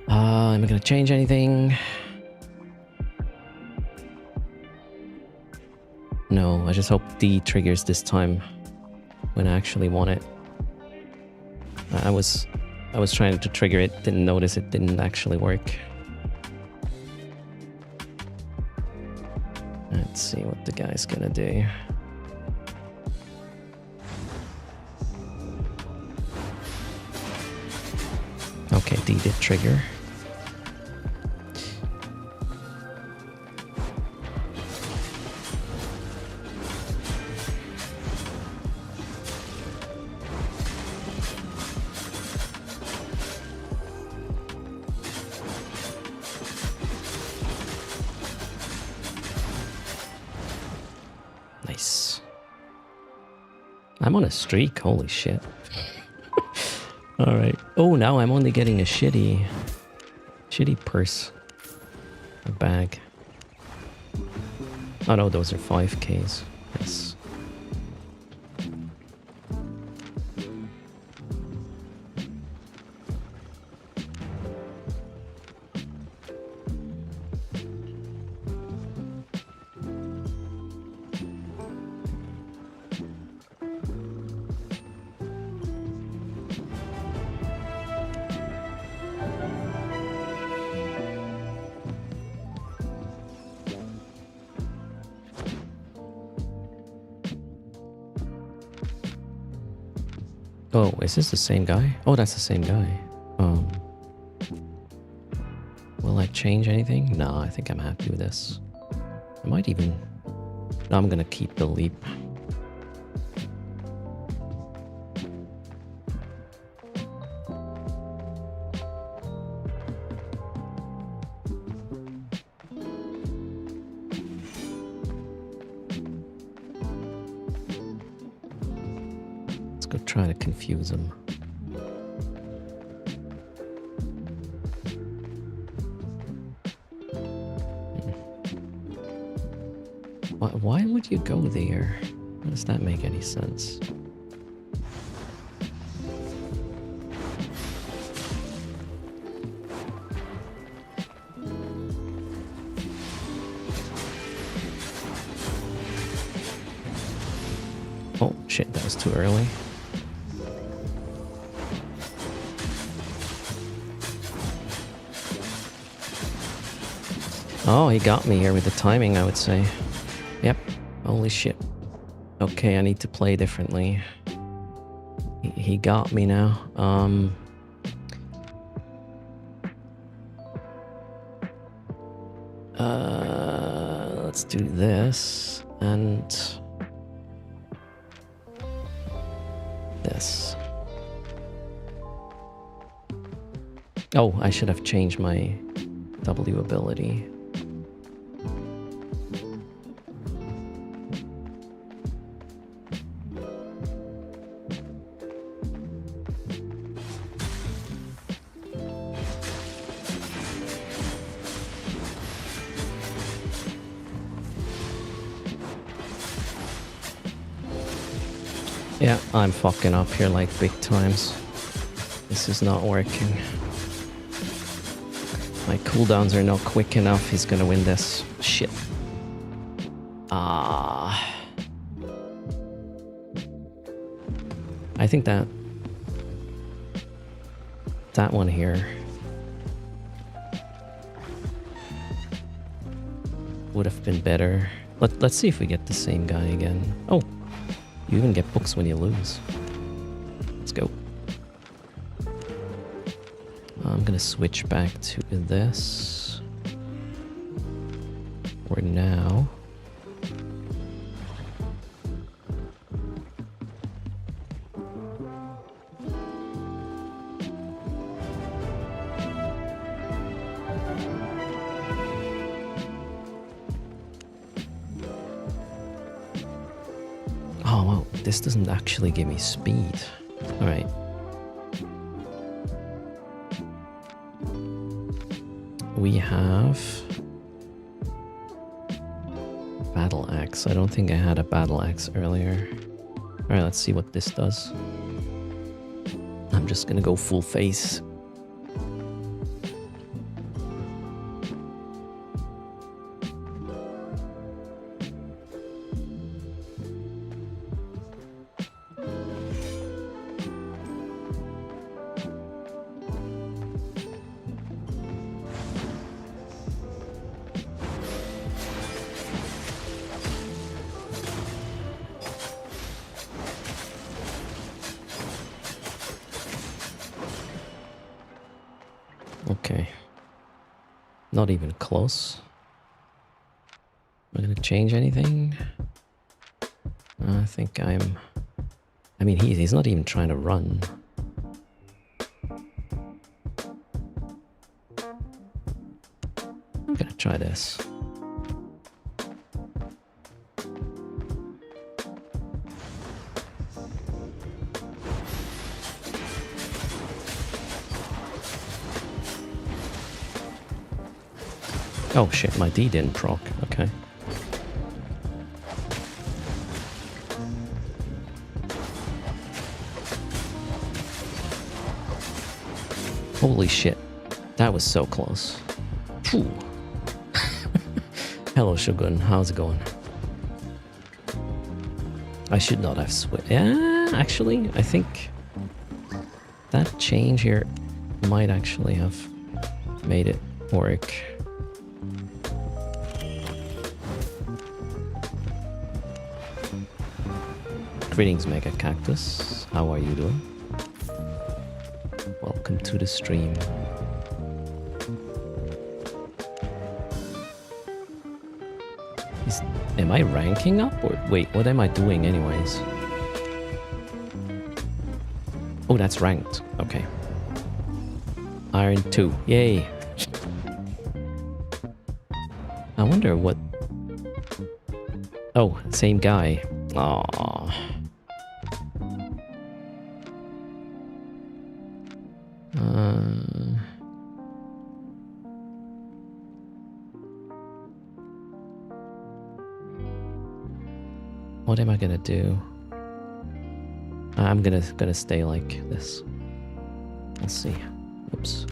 Am I gonna change anything? No, I just hope D triggers this time when I actually want it. I was trying to trigger it, didn't notice it didn't actually work. Let's see what the guy's gonna do. Okay, D did trigger. Nice. I'm on a streak, holy shit. Alright. Oh, now I'm only getting a shitty purse. A bag. Oh no, those are 5Ks. Yes. Oh, is this the same guy? Oh, that's the same guy. Will I change anything? No, I think I'm happy with this. I might even... No, I'm gonna keep the leap. Let's go try to confuse him. Why would you go there? How does that make any sense? Oh shit, that was too early. Oh, he got me here with the timing, I would say. Yep. Holy shit. Okay, I need to play differently. He got me now. Let's do this and this. Oh, I should have changed my W ability. Yeah, I'm fucking up here like big times. This is not working. My cooldowns are not quick enough. He's gonna win this. Shit. I think that one here would have been better. Let's see if we get the same guy again. Oh, you even get books when you lose. Let's go. I'm gonna switch back to this for now. Oh, wow, this doesn't actually give me speed. All right. We have battle axe. I don't think I had a battle axe earlier. All right, let's see what this does. I'm just gonna go full face. Okay. Not even close. Am I gonna change anything? I think I mean, he's not even trying to run. I'm gonna try this. Oh shit, my D didn't proc. Okay. Holy shit. That was so close. Phew. Hello, Shogun. How's it going? I should not have switched. Yeah, actually, I think that change here might actually have made it work. Greetings, Mega Cactus. How are you doing? Welcome to the stream. Am I ranking up or wait, what am I doing anyways? Oh, that's ranked. Okay. Iron 2. Yay. I wonder what... Oh, same guy. Aww. What am I gonna do? I'm gonna stay like this. We'll see. Oops.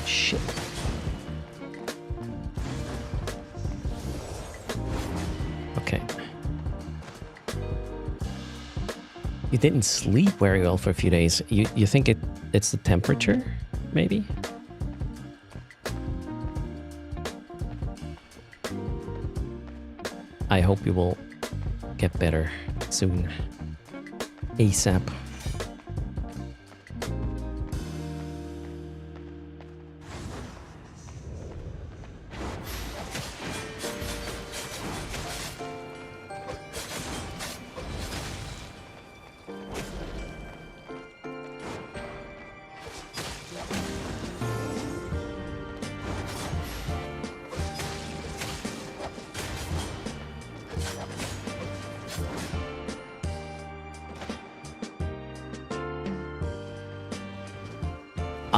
Shit. Okay. You didn't sleep very well for a few days. You think it's the temperature, maybe? I hope you will get better soon. ASAP.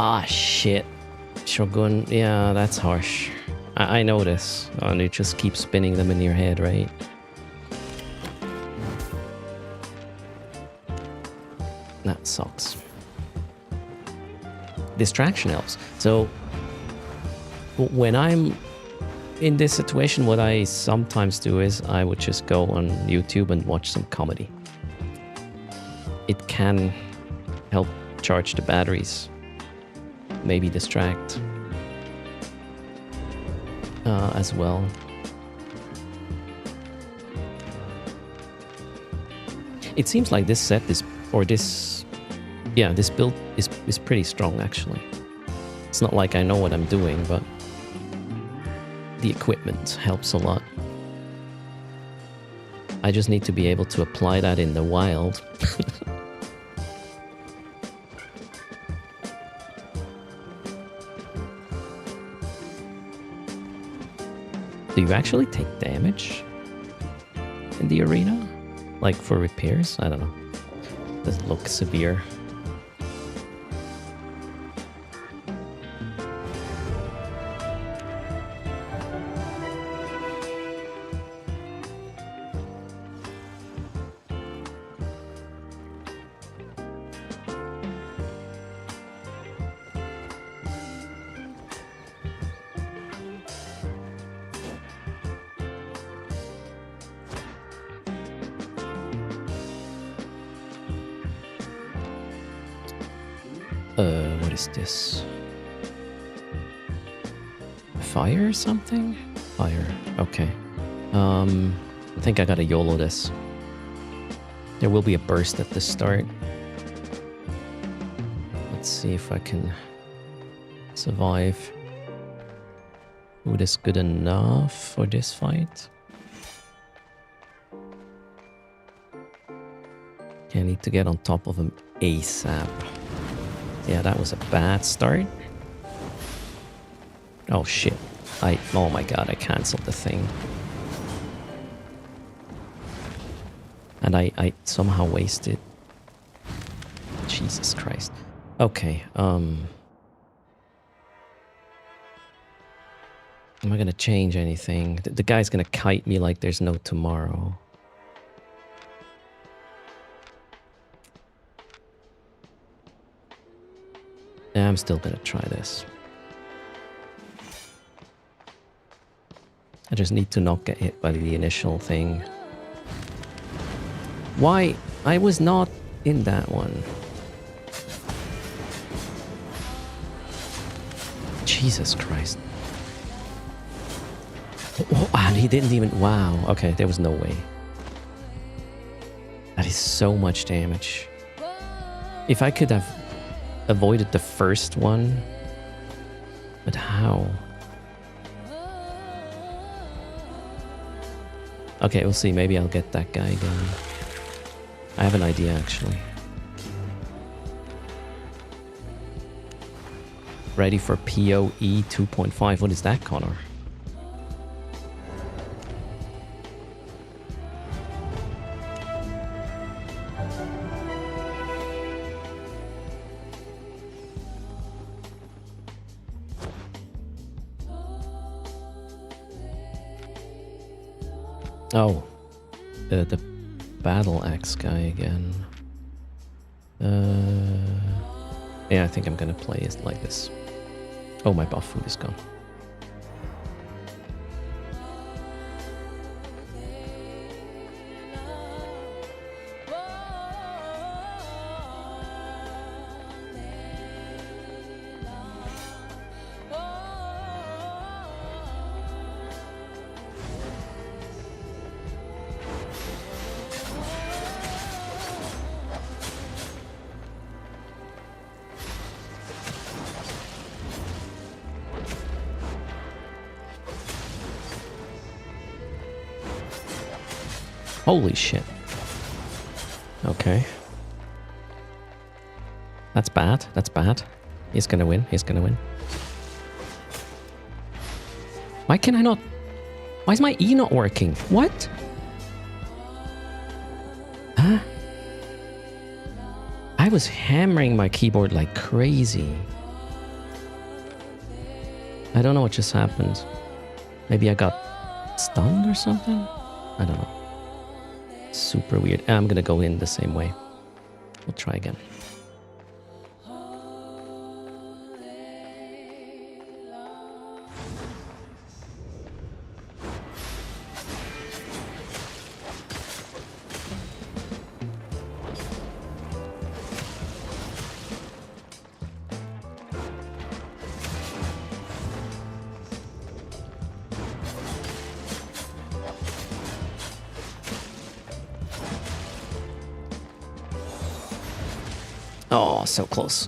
Ah, shit. Shogun, yeah, that's harsh. I know this. And you just keep spinning them in your head, right? That sucks. Distraction helps. So when I'm in this situation, what I sometimes do is I would just go on YouTube and watch some comedy. It can help charge the batteries, maybe distract as well. It seems like this set is, or this, yeah, this build is pretty strong actually. It's not like I know what I'm doing, but the equipment helps a lot. I just need to be able to apply that in the wild. Do you actually take damage in the arena? Like for repairs? I don't know. Doesn't look severe. What is this? Fire or something? Fire, okay. I think I gotta YOLO this. There will be a burst at the start. Let's see if I can survive. Ooh, this good enough for this fight. Okay, I need to get on top of him ASAP. Yeah, that was a bad start. Oh shit. Oh my god, I cancelled the thing. And I somehow wasted. Jesus Christ. Okay, am I gonna change anything? The guy's gonna kite me like there's no tomorrow. Yeah, I'm still gonna try this. I just need to not get hit by the initial thing. Why? I was not in that one. Jesus Christ. Oh, and he didn't even... Wow. Okay, there was no way. That is so much damage. If I could have avoided the first one, but how? Okay, we'll see. Maybe I'll get that guy again. I have an idea, actually. Ready for PoE 2.5. What is that, Connor? Oh, the battle axe guy again. Yeah, I think I'm gonna play it like this. Oh, my buff food is gone. Holy shit. Okay. That's bad. That's bad. He's gonna win. He's gonna win. Why can I not... Why is my E not working? What? Huh? I was hammering my keyboard like crazy. I don't know what just happened. Maybe I got stunned or something? I don't know. Super weird. I'm gonna go in the same way. We'll try again. Oh, so close.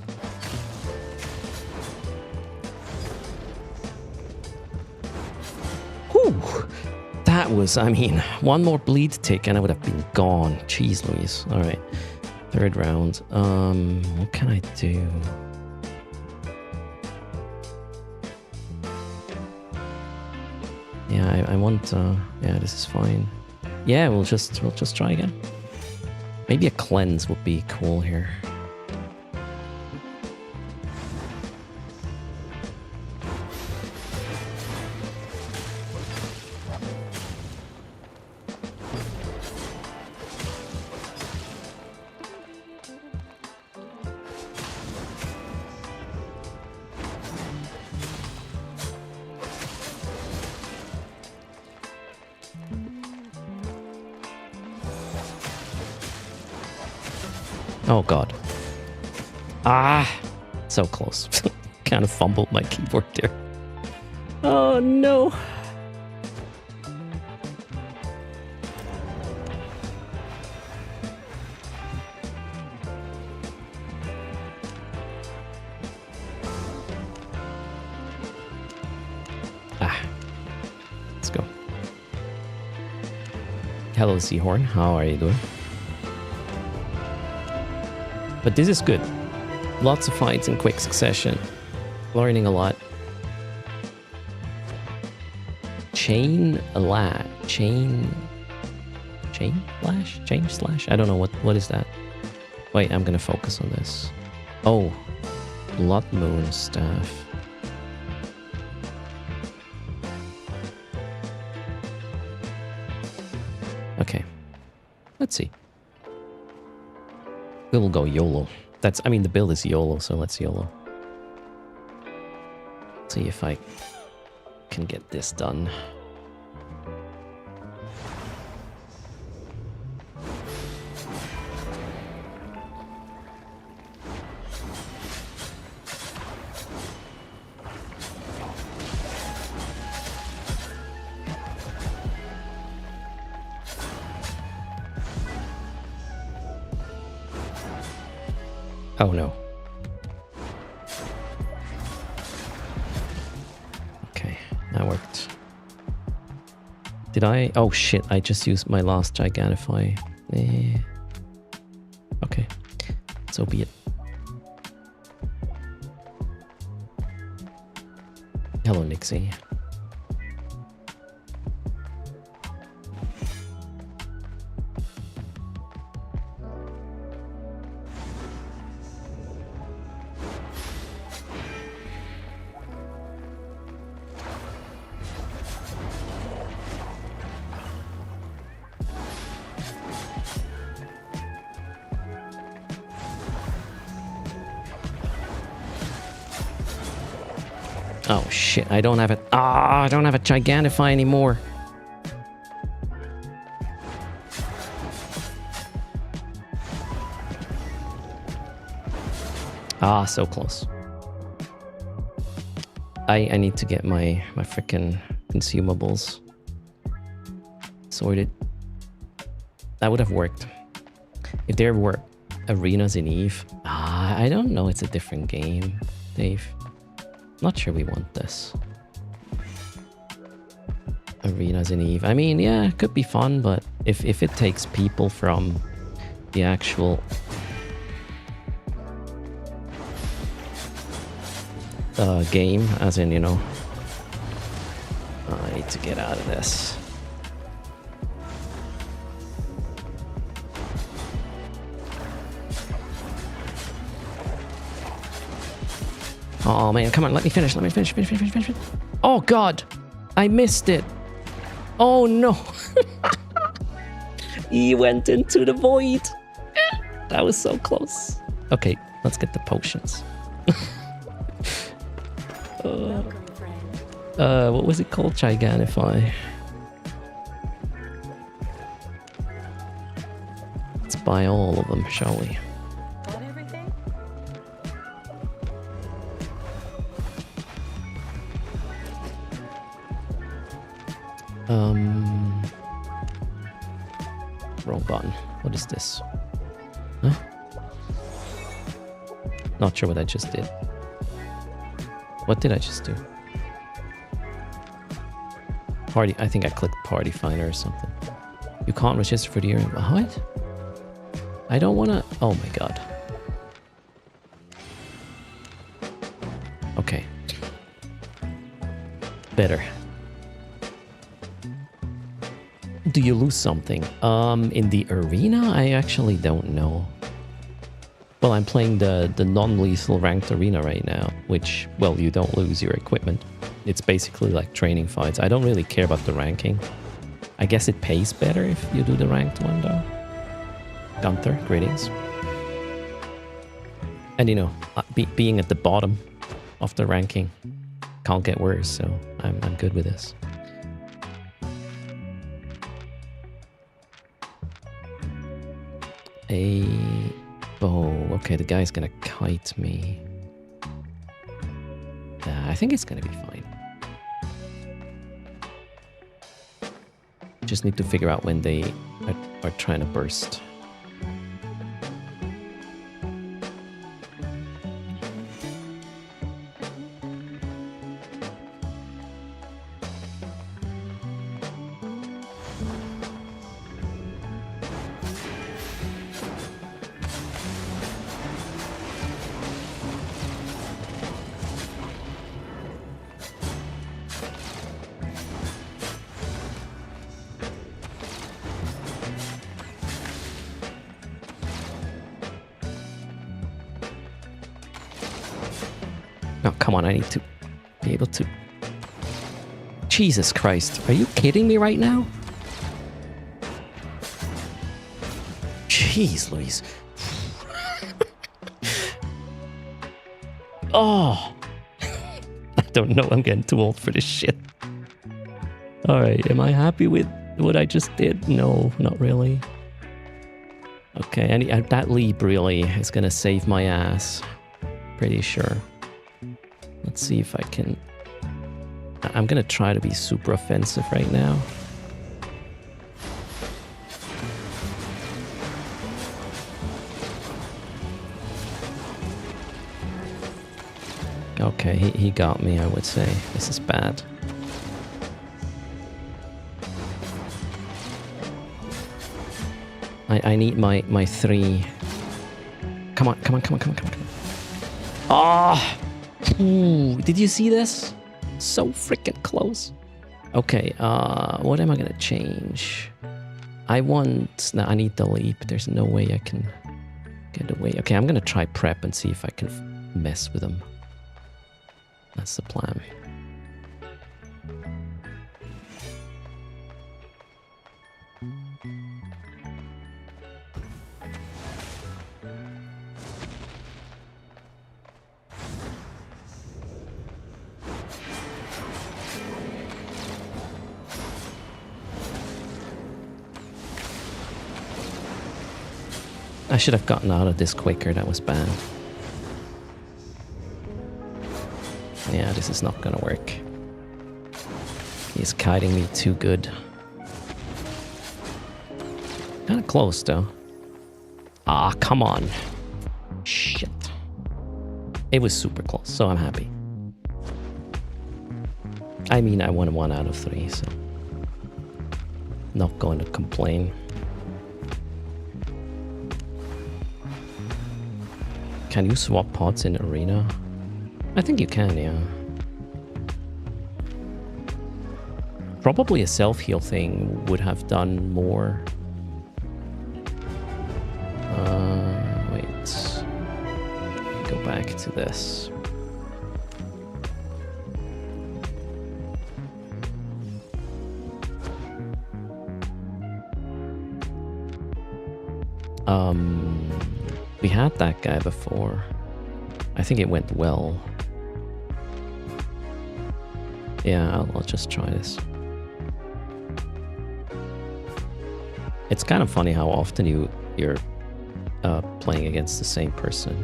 Whew. That was, I mean, one more bleed tick and I would have been gone. Jeez Louise. All right. Third round. What can I do? Yeah, I want, yeah, this is fine. Yeah, we'll just try again. Maybe a cleanse would be cool here. Oh god. Ah! So close. Kind of fumbled my keyboard there. Oh no! Ah. Let's go. Hello, Seahorn. How are you doing? But this is good. Lots of fights in quick succession. Learning a lot. Chain slash? I don't know what is that. Wait, I'm gonna focus on this. Oh, Blood Moon staff. Okay, let's see. We'll go YOLO. I mean, the build is YOLO, so let's YOLO. See if I can get this done. Oh no. Okay, that worked. Did I? Oh shit, I just used my last Gigantify. Okay, so be it. Hello, Nixie. Oh shit, I don't have it. I don't have a Gigantify anymore. So close. I need to get my frickin' consumables sorted. That would have worked. If there were arenas in Eve. I don't know, it's a different game, Dave. Not sure we want this. Arenas in Eve. I mean, yeah, it could be fun, but if it takes people from the actual game, as in, you know, I need to get out of this. Oh man, come on, let me finish, finish. Oh god, I missed it. Oh no. He went into the void. That was so close. Okay, let's get the potions. Welcome, friend. What was it called? Gigantify. Let's buy all of them, shall we? Got everything? Wrong button. What is this? Huh? Not sure what I just did. What did I just do? Party. I think I clicked party finder or something. You can't register for the year. What? I don't want to. Oh my god. Okay. Better. Do you lose something? In the arena? I actually don't know. Well, I'm playing the non-lethal ranked arena right now, which, well, you don't lose your equipment. It's basically like training fights. I don't really care about the ranking. I guess it pays better if you do the ranked one, though. Gunther, greetings. And, you know, being at the bottom of the ranking can't get worse, so I'm good with this. Oh, okay, the guy's gonna kite me. I think it's gonna be fine. Just need to figure out when they are trying to burst. Oh, come on, I need to be able to... Jesus Christ, are you kidding me right now? Jeez, Louise. Oh! I don't know, I'm getting too old for this shit. Alright, am I happy with what I just did? No, not really. Okay, that leap really is gonna save my ass. Pretty sure. Let's see if I can... I'm gonna try to be super offensive right now. Okay, he got me, I would say. This is bad. I need my 3. Come on, come on, come on, come on, come on, come on. Ah! Ooh, did you see this? So freaking close. Okay, what am I gonna change? I I need the leap. There's no way I can get away. Okay, I'm gonna try prep and see if I can mess with them. That's the plan. I should have gotten out of this quicker, that was bad. Yeah, this is not gonna work. He's kiting me too good. Kinda close though. Ah, come on. Shit. It was super close, so I'm happy. I mean, I won 1 out of 3, so... not going to complain. Can you swap pods in arena? I think you can, yeah. Probably a self-heal thing would have done more. Wait. Go back to this. We had that guy before. I think it went well. Yeah, I'll just try this. It's kind of funny how often you're playing against the same person.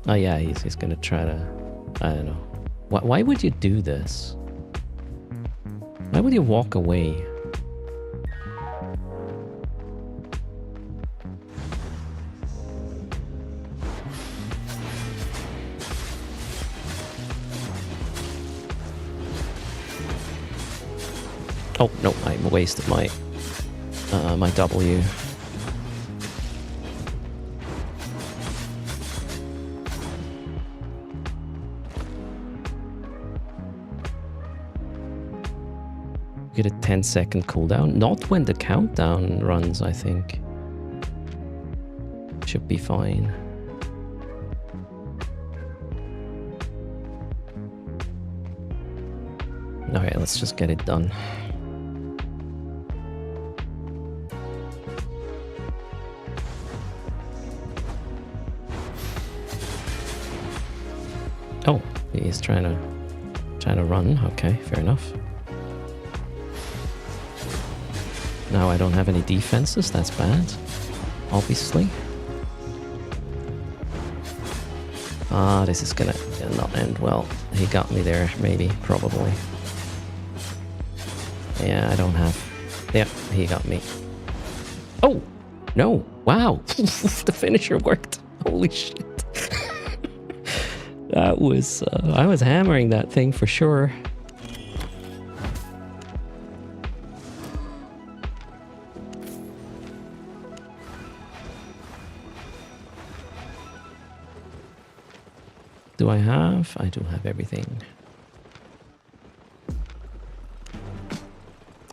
Oh yeah, he's gonna try to, I don't know, Why would you do this? Why would you walk away? Oh, no, I wasted my my W. Get a 10-second cooldown. Not when the countdown runs, I think. Should be fine. Alright, let's just get it done. Oh, he's trying to run. Okay, fair enough. Now I don't have any defenses. That's bad, obviously. Ah, this is gonna not end well. He got me there, maybe, probably. Yeah, I don't have. Yeah, he got me. Oh no! Wow, the finisher worked. Holy shit! That was I was hammering that thing for sure. Do I have? I do have everything.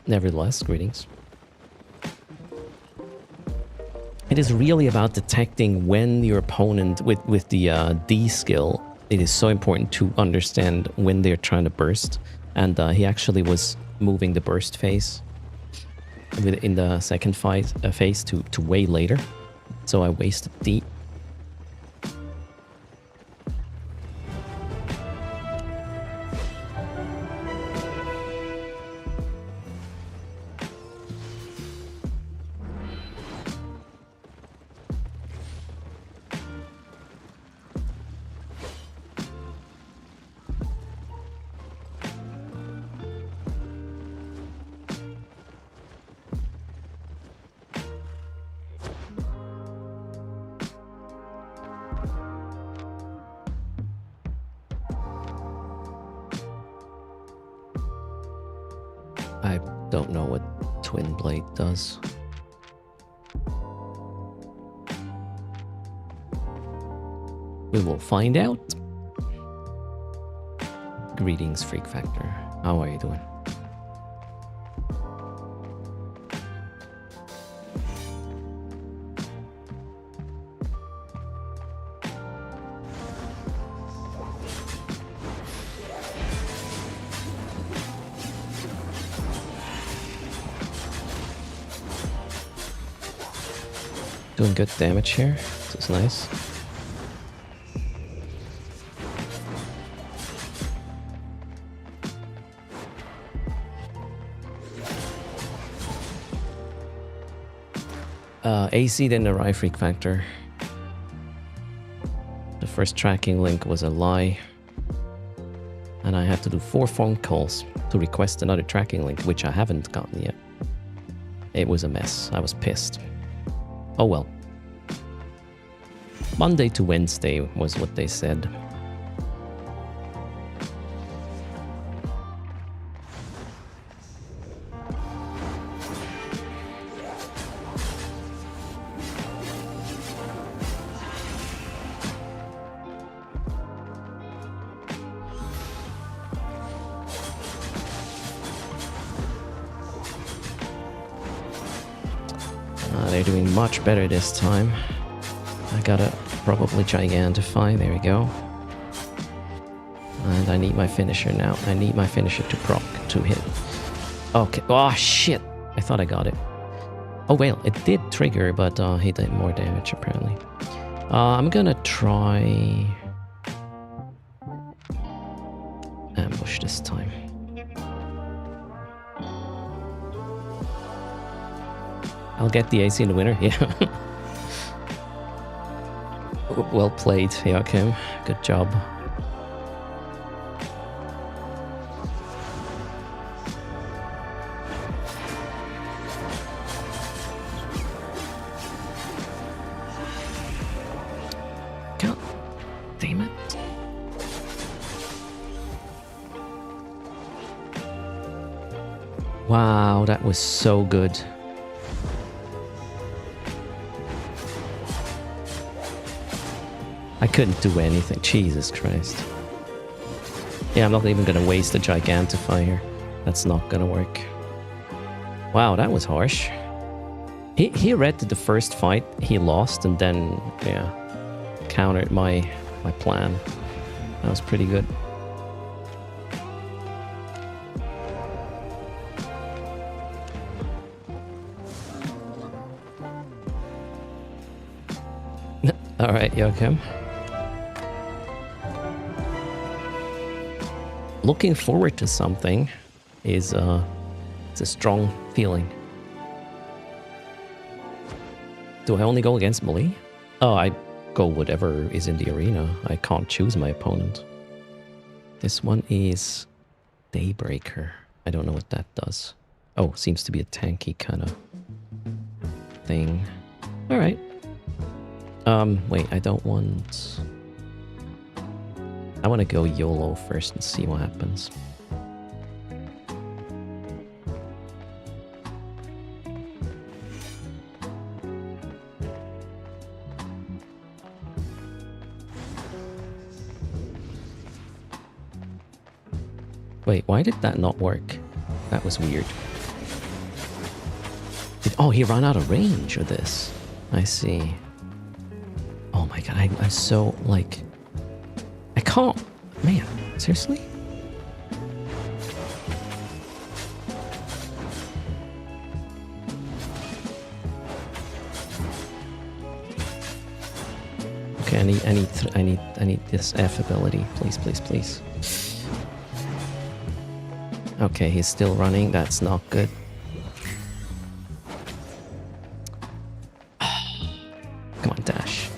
Nevertheless, greetings. It is really about detecting when your opponent, with the D skill, it is so important to understand when they're trying to burst. And he actually was moving the burst phase in the second phase to way later. So I wasted D. I don't know what Twin Blade does. We will find out. Greetings, Freak Factor. How are you doing? Doing good damage here. This is nice. AC didn't arrive, Freak Factor. The first tracking link was a lie. And I had to do 4 phone calls to request another tracking link, which I haven't gotten yet. It was a mess. I was pissed. Oh well. Monday to Wednesday was what they said. They're doing much better this time. I gotta probably gigantify. There we go. And I need my finisher now. I need my finisher to proc, to hit. Okay. Oh, shit. I thought I got it. Oh, well, it did trigger, but he did more damage, apparently. I'm gonna try... ambush this time. I'll get the AC in the winner, yeah. Well played, Joachim. Good job. damn it. Wow, that was so good. I couldn't do anything. Jesus Christ. Yeah, I'm not even gonna waste a Gigantify here. That's not gonna work. Wow, that was harsh. He read the first fight, he lost, and then, yeah, countered my plan. That was pretty good. Alright, Joachim. Looking forward to something is it's a strong feeling. Do I only go against melee? Oh, I go whatever is in the arena. I can't choose my opponent. This one is Daybreaker. I don't know what that does. Oh, seems to be a tanky kind of thing. Alright. Wait, I don't want... I want to go YOLO first and see what happens. Wait, why did that not work? That was weird. Oh, he ran out of range of this. I see. Oh my god, I'm so, like... I can't... Man, seriously? Okay, I need this F ability. Please, please, please. Okay, he's still running. That's not good. Come on, dash.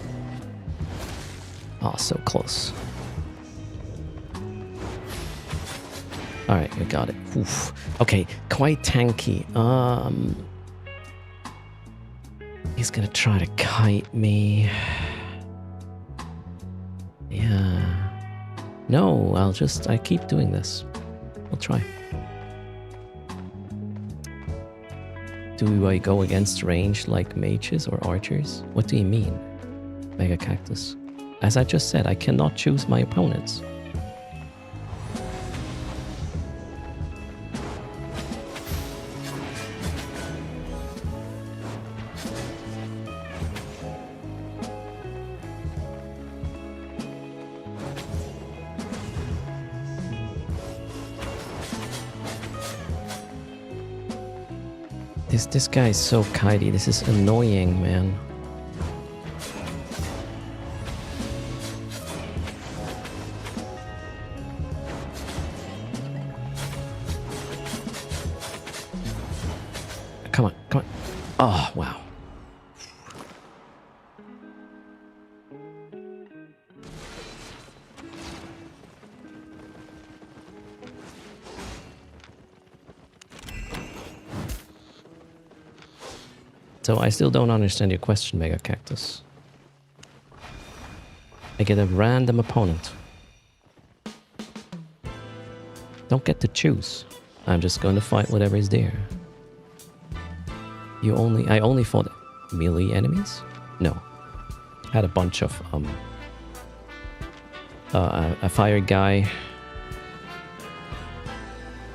Oh, so close. Alright, we got it. Oof. Okay, quite tanky. He's gonna try to kite me. Yeah. No, I keep doing this. I'll try. Do I go against range like mages or archers? What do you mean, Mega Cactus? As I just said, I cannot choose my opponents. This guy is so kitey. This is annoying, man. Come on, come on. Oh, wow. So I still don't understand your question, Mega Cactus. I get a random opponent. Don't get to choose. I'm just going to fight whatever is there. I only fought melee enemies? No. I had a bunch of a fire guy.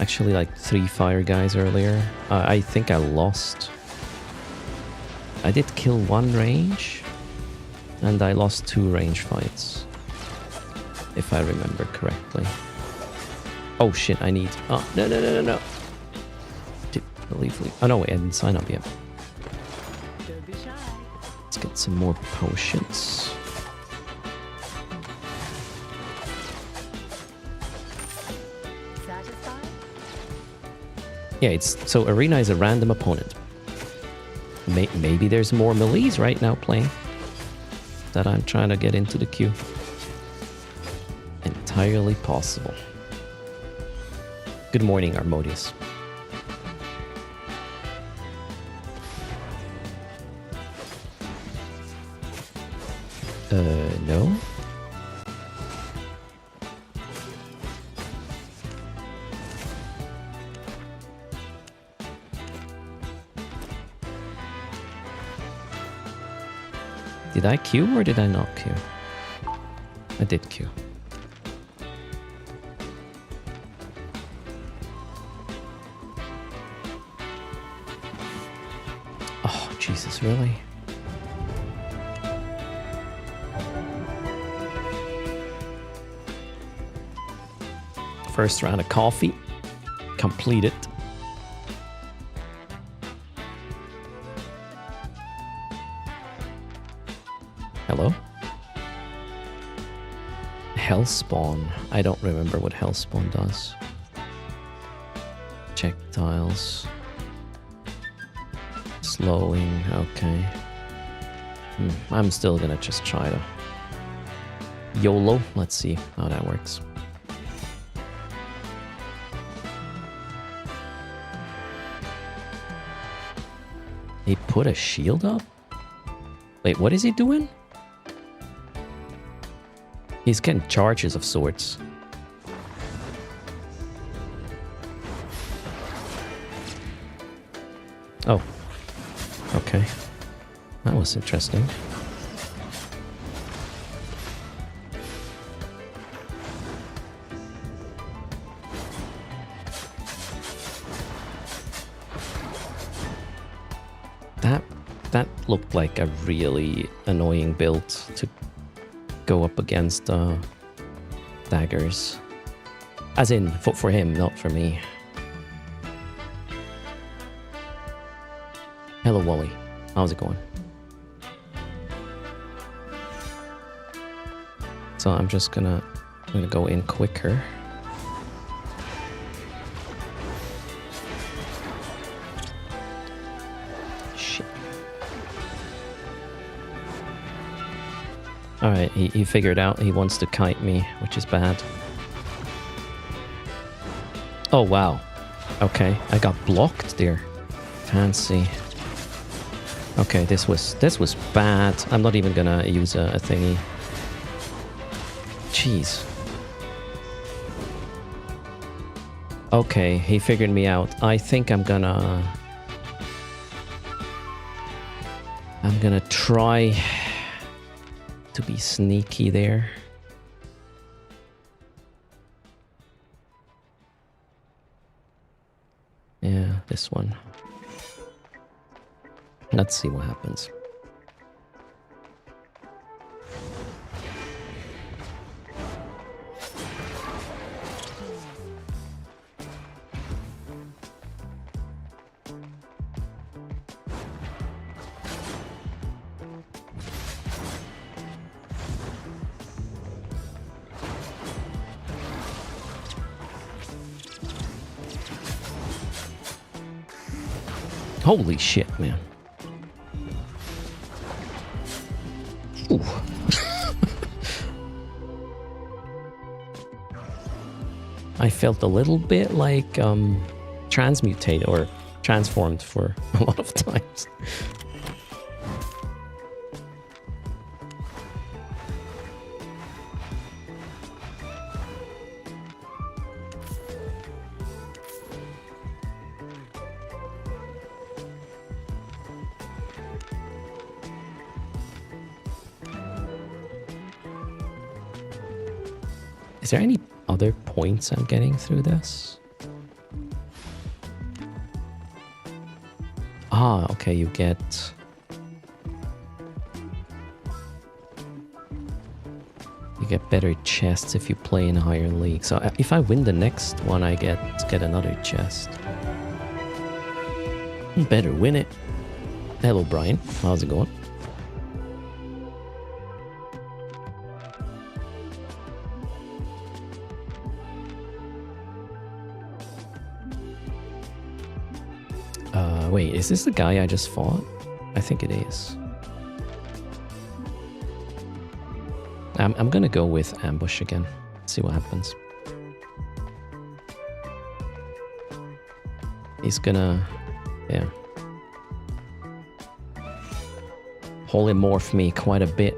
Actually, like 3 fire guys earlier. I think I lost. I did kill 1 range, and I lost 2 range fights, if I remember correctly. Oh shit, I need... Oh, no. Leave. Oh no, wait, I didn't sign up yet. Don't be shy. Let's get some more potions. Satisfied? Yeah, so Arena is a random opponent. Maybe there's more melees right now playing that I'm trying to get into the queue. Entirely possible. Good morning, Armodius. No? Did I queue or did I not queue? I did queue. Oh, Jesus, really? First round of coffee. Completed. Hello? Hellspawn. I don't remember what Hellspawn does. Check tiles. Slowing, okay. I'm still gonna just try to YOLO. Let's see how that works. He put a shield up? Wait, what is he doing? He's getting charges of sorts. Oh. Okay. That was interesting. That looked like a really annoying build to go up against daggers. As in, for him, not for me. Hello, Wally. How's it going? So I'm just gonna go in quicker. Shit. Alright, he figured out he wants to kite me, which is bad. Oh wow. Okay, I got blocked there. Fancy. Okay, this was bad. I'm not even gonna use a thingy. Jeez. Okay, he figured me out. I think I'm gonna try to be sneaky there. Yeah, this one. Let's see what happens. Holy shit, man. Ooh. I felt a little bit like transmutated or transformed for a lot of times. Is there any other points I'm getting through this? Ah, okay, you get... You get better chests if you play in a higher league. So if I win the next one, I get another chest. Better win it. Hello, Brian. How's it going? Wait, is this the guy I just fought? I think it is. I'm gonna go with ambush again. See what happens. He's gonna... yeah. Polymorph me quite a bit.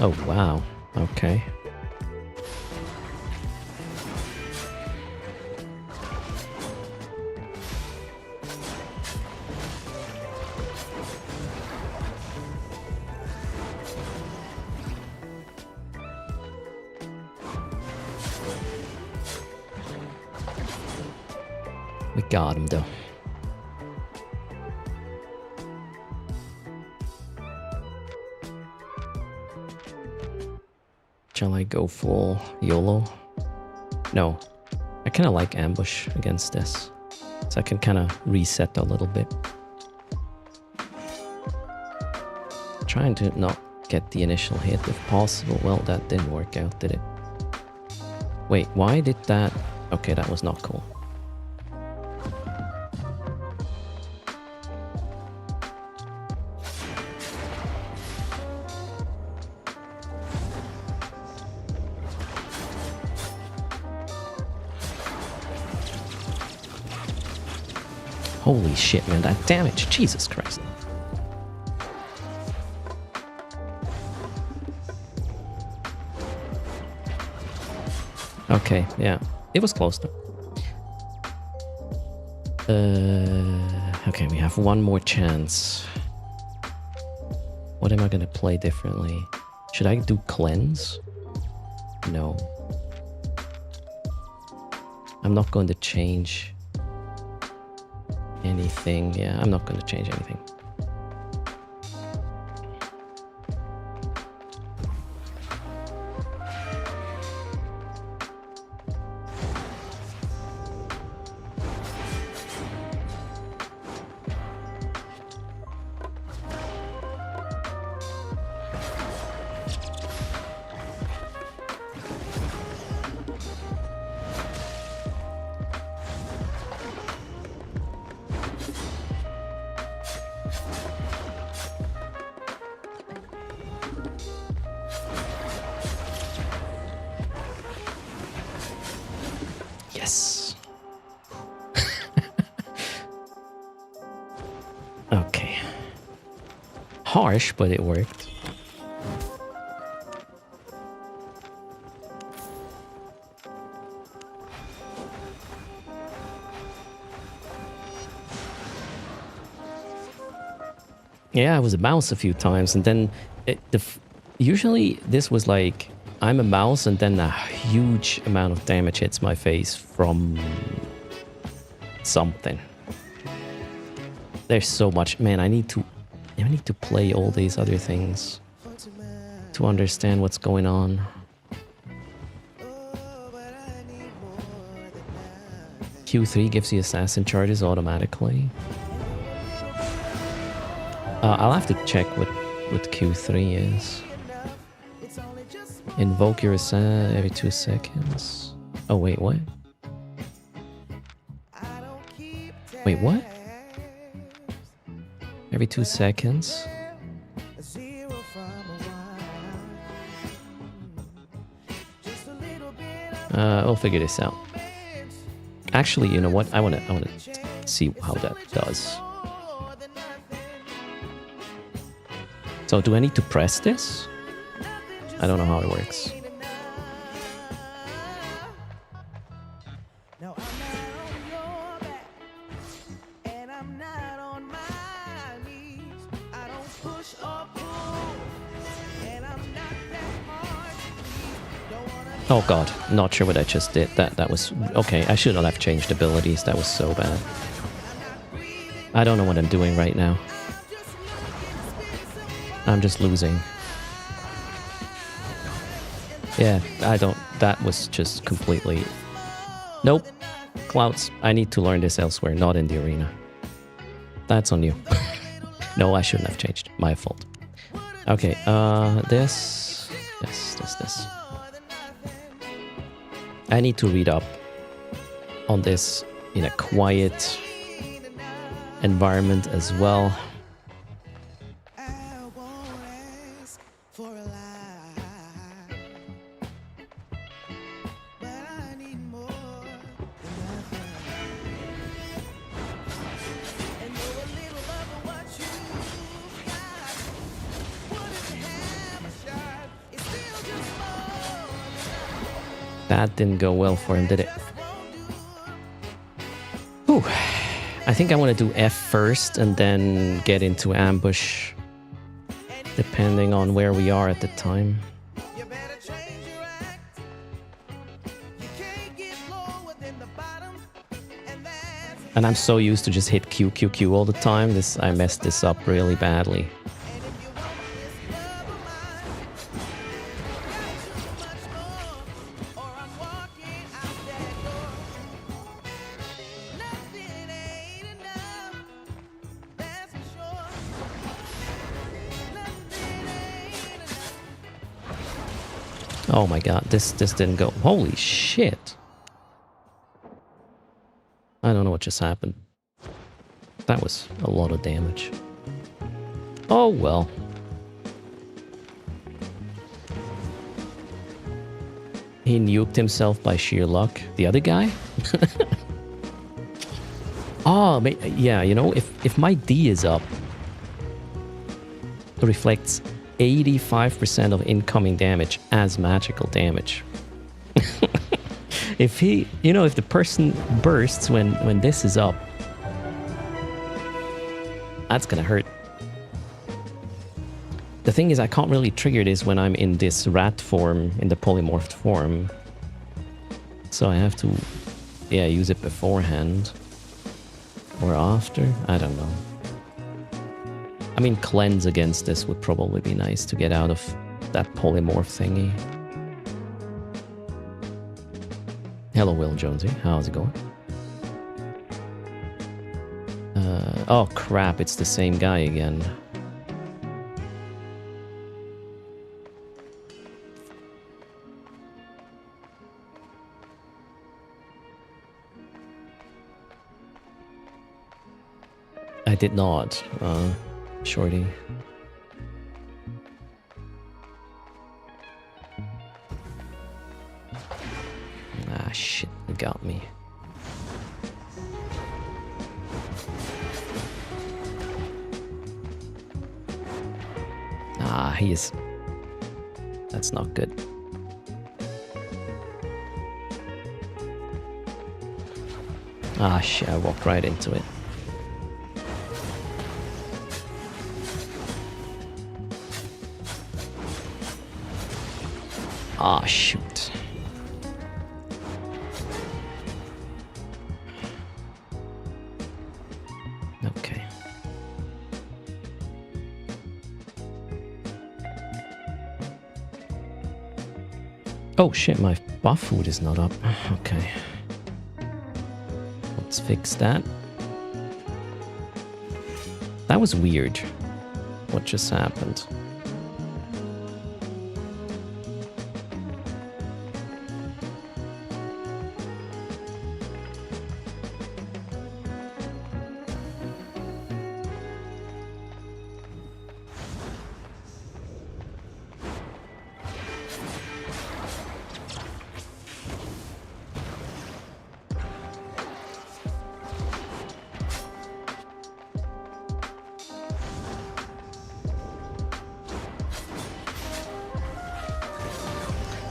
Oh, wow. Okay. We got him though. Shall I go full YOLO? No. I kind of like ambush against this. So I can kind of reset a little bit. Trying to not get the initial hit if possible. Well, that didn't work out, did it? Wait, why did that... Okay, that was not cool. Holy shit, man, that damage. Jesus Christ. Okay, yeah. It was close though. Okay, we have one more chance. What am I gonna play differently? Should I do cleanse? No. I'm not going to change anything. Yeah, I'm not going to change anything. Yes. Okay. Harsh, but it worked. Yeah, I was a mouse a few times, and then usually this was like I'm a mouse, and then a huge amount of damage hits my face from something. There's so much, man. I need to play all these other things to understand what's going on. Q3 gives you assassin charges automatically. I'll have to check what Q3 is. Invoke your assassin every 2 seconds. Oh wait, what? Wait, what? Every 2 seconds? We'll figure this out. Actually, you know what? I wanna see how that does. So do I need to press this? I don't know how it works. Oh god, not sure what I just did. That was... Okay, I should not have changed abilities. That was so bad. I don't know what I'm doing right now. I'm just losing. Yeah, I don't... That was just completely... Nope. Clouds. I need to learn this elsewhere, not in the arena. That's on you. No, I shouldn't have changed. My fault. Okay, this... This. I need to read up on this in a quiet environment as well. That didn't go well for him, did it? Whew. I think I want to do F first and then get into ambush, depending on where we are at the time. And I'm so used to just hit Q, Q, Q all the time. I messed this up really badly. Oh my god, this didn't go. Holy shit. I don't know what just happened. That was a lot of damage. Oh well. He nuked himself by sheer luck. The other guy? Oh, yeah, you know, if my D is up, it reflects 85% of incoming damage as magical damage. If he, you know, if the person bursts when this is up, that's gonna hurt. The thing is, I can't really trigger this when I'm in this rat form, in the polymorphed form. So I have to, yeah, use it beforehand. Or after, I don't know. I mean, cleanse against this would probably be nice to get out of that polymorph thingy. Hello, Will Jonesy. How's it going? Oh crap, it's the same guy again. I did not, Shorty. Ah, shit, it got me. Ah, he is... That's not good. Ah, shit, I walked right into it. Ah, shoot. Okay. Oh shit, my buff food is not up. Okay. Let's fix that. That was weird. What just happened?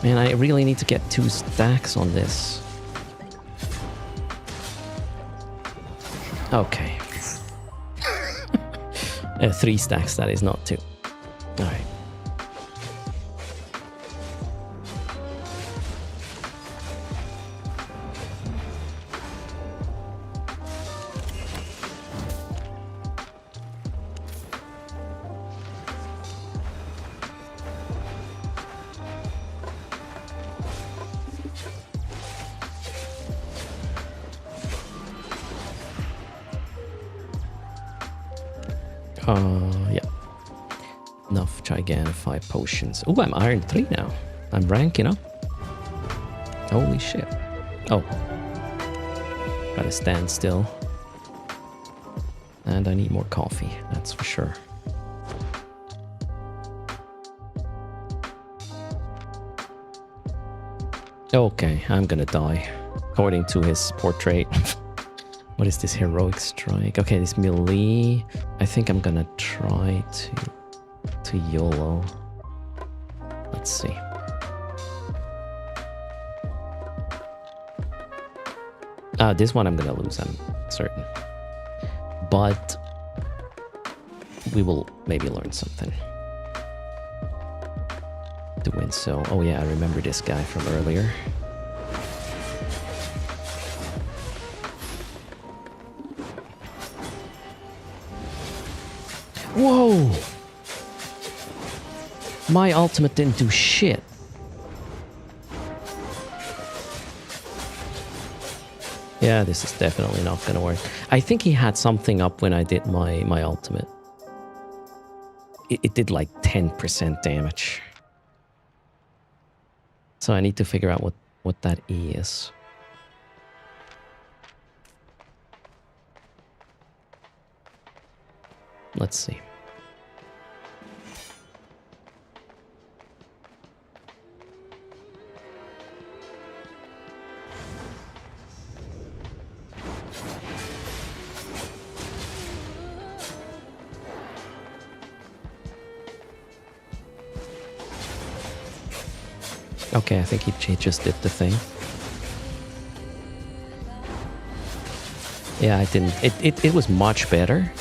Man, I really need to get 2 stacks on this. Okay. 3 stacks, that is, not 2. Alright. Yeah. Enough Gigantify potions. Oh, I'm Iron 3 now. I'm ranking up. Holy shit. Oh. Gotta stand still. And I need more coffee, that's for sure. Okay, I'm gonna die. According to his portrait. What is this heroic strike? Okay, this melee. I think I'm gonna try to YOLO. Let's see. This one I'm gonna lose, I'm certain. But we will maybe learn something. Doing so. Oh yeah, I remember this guy from earlier. Whoa! My ultimate didn't do shit. Yeah, this is definitely not gonna work. I think he had something up when I did my ultimate. It did like 10% damage. So I need to figure out what that is. Let's see. Okay, I think he just did the thing. Yeah, I didn't. It was much better.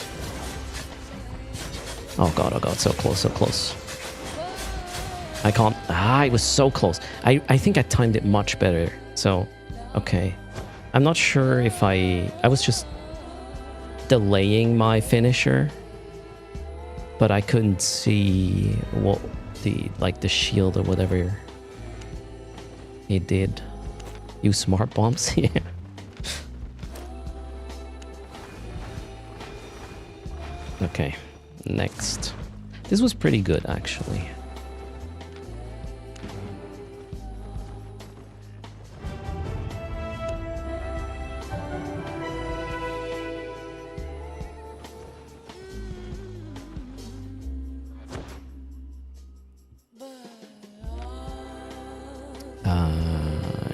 Oh god, so close, so close. I can't. It was so close. I think I timed it much better. So, okay. I'm not sure if I was just delaying my finisher, but I couldn't see what the shield or whatever he did. Use smart bombs. Yeah. Okay, next. This was pretty good, actually.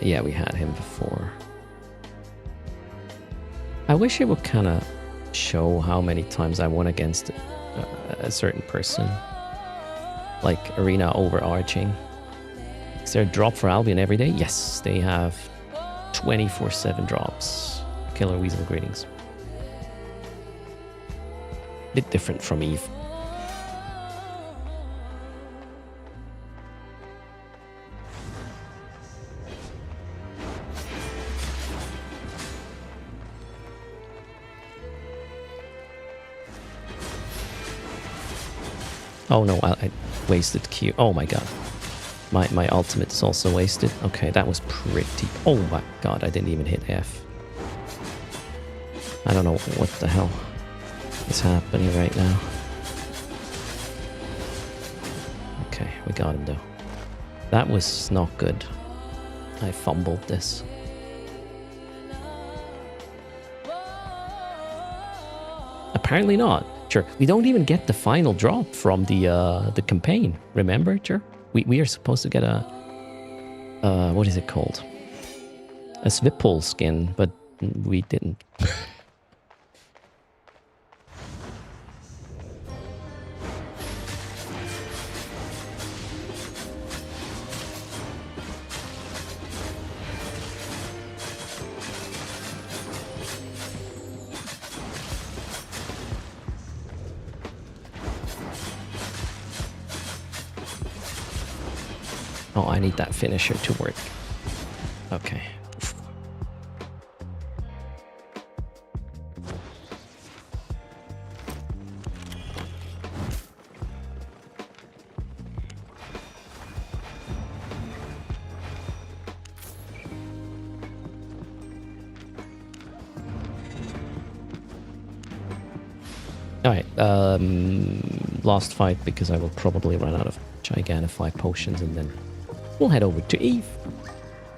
Yeah, we had him before. I wish it would kind of show how many times I won against a certain person. Like arena overarching. Is there a drop for Albion every day? Yes, they have 24/7 drops. Killer Weasel greetings. Bit different from Eve. Oh no, I wasted Q. Oh my god. My ultimate is also wasted. Okay, that was pretty... Oh my god, I didn't even hit F. I don't know what the hell is happening right now. Okay, we got him though. That was not good. I fumbled this. Apparently not. Sure, we don't even get the final drop from the campaign. Remember, sure? We are supposed to get a what is it called? A Swipple skin, but we didn't. Oh, I need that finisher to work. Okay. Alright, last fight because I will probably run out of Gigantify potions and then we'll head over to Eve.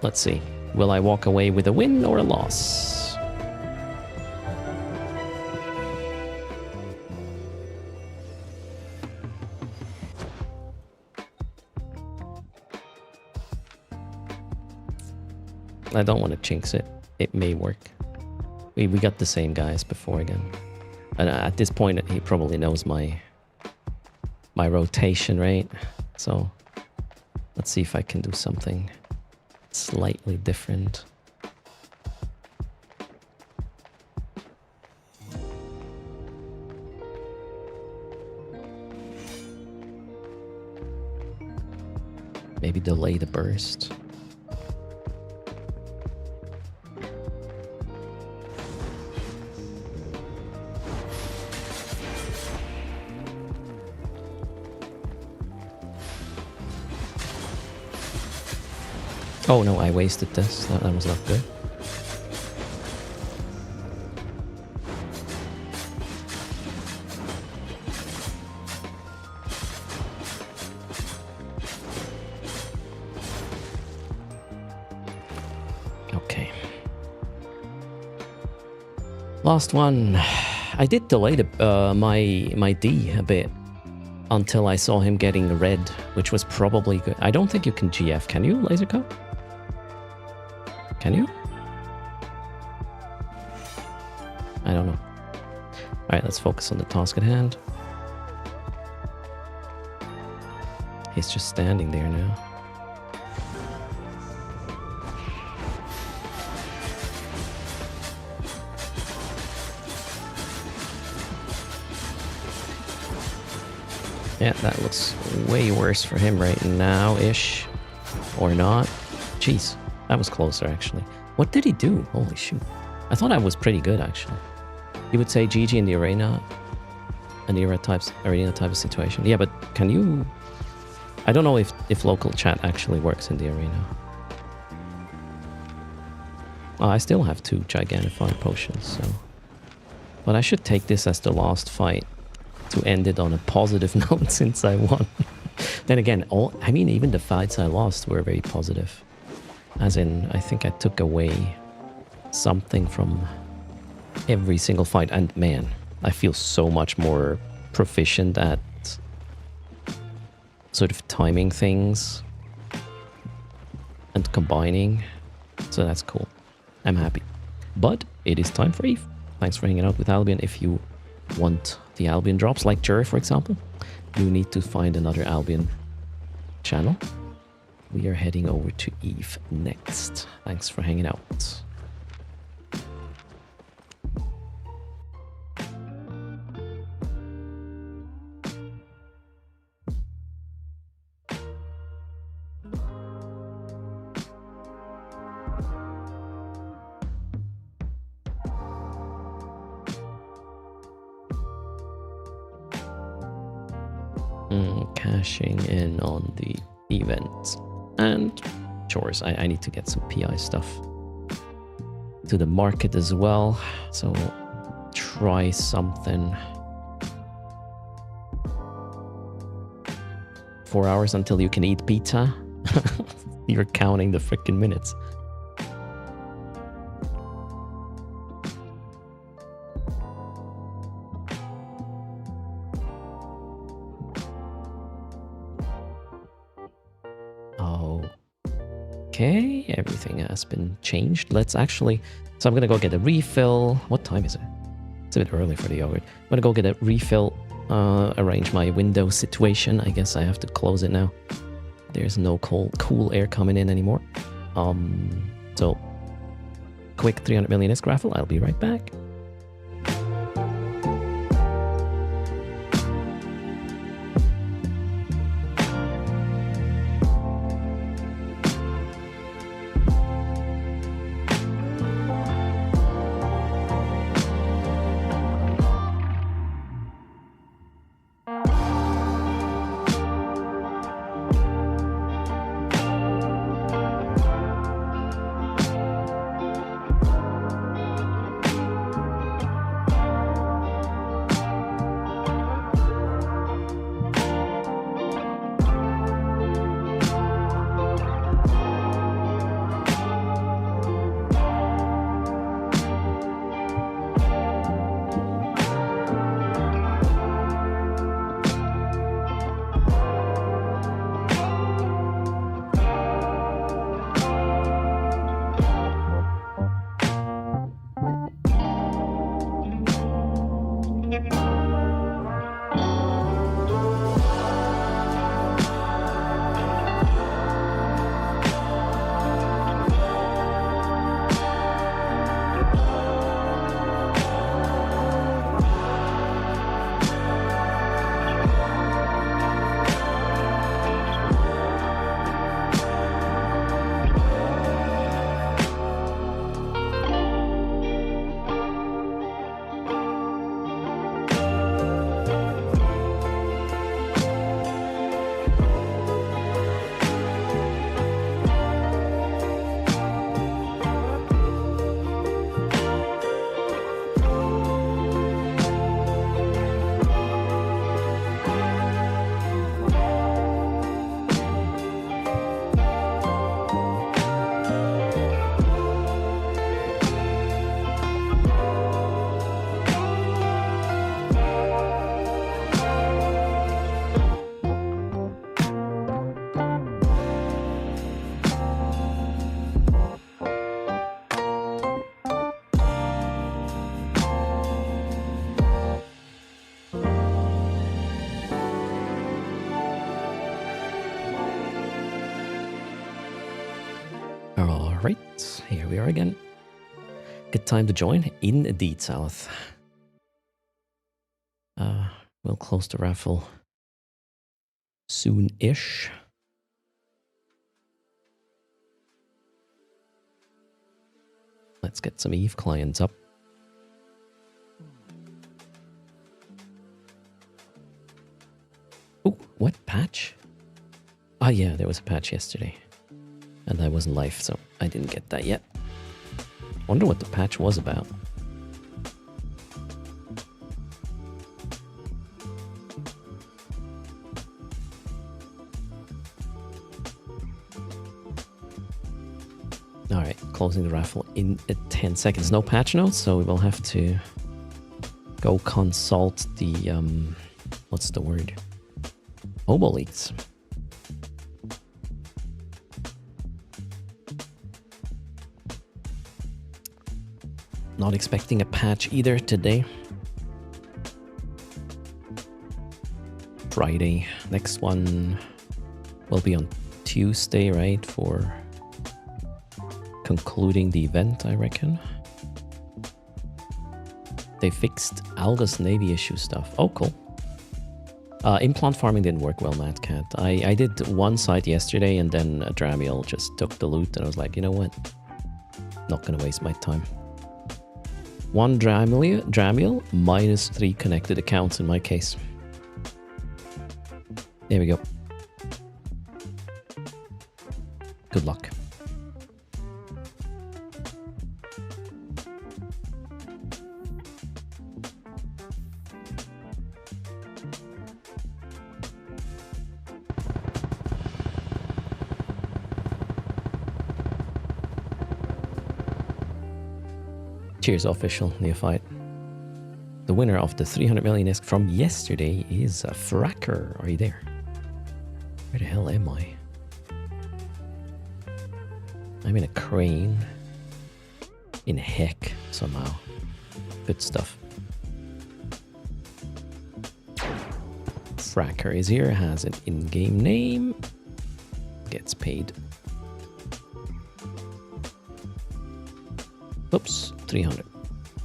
Let's see. Will I walk away with a win or a loss? I don't want to jinx it. It may work. We got the same guys before again. And at this point, he probably knows my rotation rate. So let's see if I can do something slightly different. Maybe delay the burst. Oh no, I wasted this. That was not good. Okay. Last one. I did delay my D a bit until I saw him getting red, which was probably good. I don't think you can GF. Can you, Laser Cup? Can you? I don't know. Alright, let's focus on the task at hand. He's just standing there now. Yeah, that looks way worse for him right now-ish. Or not. Jeez, that was closer, actually. What did he do? Holy shoot. I thought I was pretty good, actually. You would say GG in the arena? Arena type of situation. Yeah, but can you... I don't know if local chat actually works in the arena. Oh, I still have 2 Gigantify potions, so... But I should take this as the last fight to end it on a positive note since I won. Then again, even the fights I lost were very positive. As in, I think I took away something from every single fight. And man, I feel so much more proficient at sort of timing things and combining. So that's cool. I'm happy. But it is time for Eve. Thanks for hanging out with Albion. If you want the Albion drops, like Jerry, for example, you need to find another Albion channel. We are heading over to Eve next. Thanks for hanging out. Cashing in on the events and chores. I need to get some PI stuff to the market as well, so try something. 4 hours until you can eat pizza. You're counting the freaking minutes. Okay, everything has been changed. Let's actually... So I'm gonna go get a refill. What time is it? It's a bit early for the yogurt. I'm gonna go get a refill, arrange my window situation. I guess I have to close it now. There's no cool air coming in anymore. So, quick 300 million ISK raffle. I'll be right back. All right, here we are again. Good time to join. Indeed, South. We'll close the raffle soon-ish. Let's get some Eve clients up. Oh, what patch? Oh yeah, there was a patch yesterday. And I wasn't live, so I didn't get that yet. Wonder what the patch was about. Alright, closing the raffle in 10 seconds. No patch notes, so we will have to go consult the, what's the word? Mobile leads. Not expecting a patch either today. Friday. Next one will be on Tuesday, right? For concluding the event, I reckon. They fixed Alga's Navy issue stuff. Oh, cool. Implant farming didn't work well, Mad Cat. I did one site yesterday and then Dramiel just took the loot and I was like, you know what? Not gonna waste my time. One Dramiel minus 3 connected accounts in my case. There we go. Good luck. Cheers, official neophyte. The winner of the 300 million ISK from yesterday is a Fracker. Are you there? Where the hell am I? I'm in a crane. In heck, somehow. Good stuff. Fracker is here, has an in-game name. Gets paid. Oops, 300.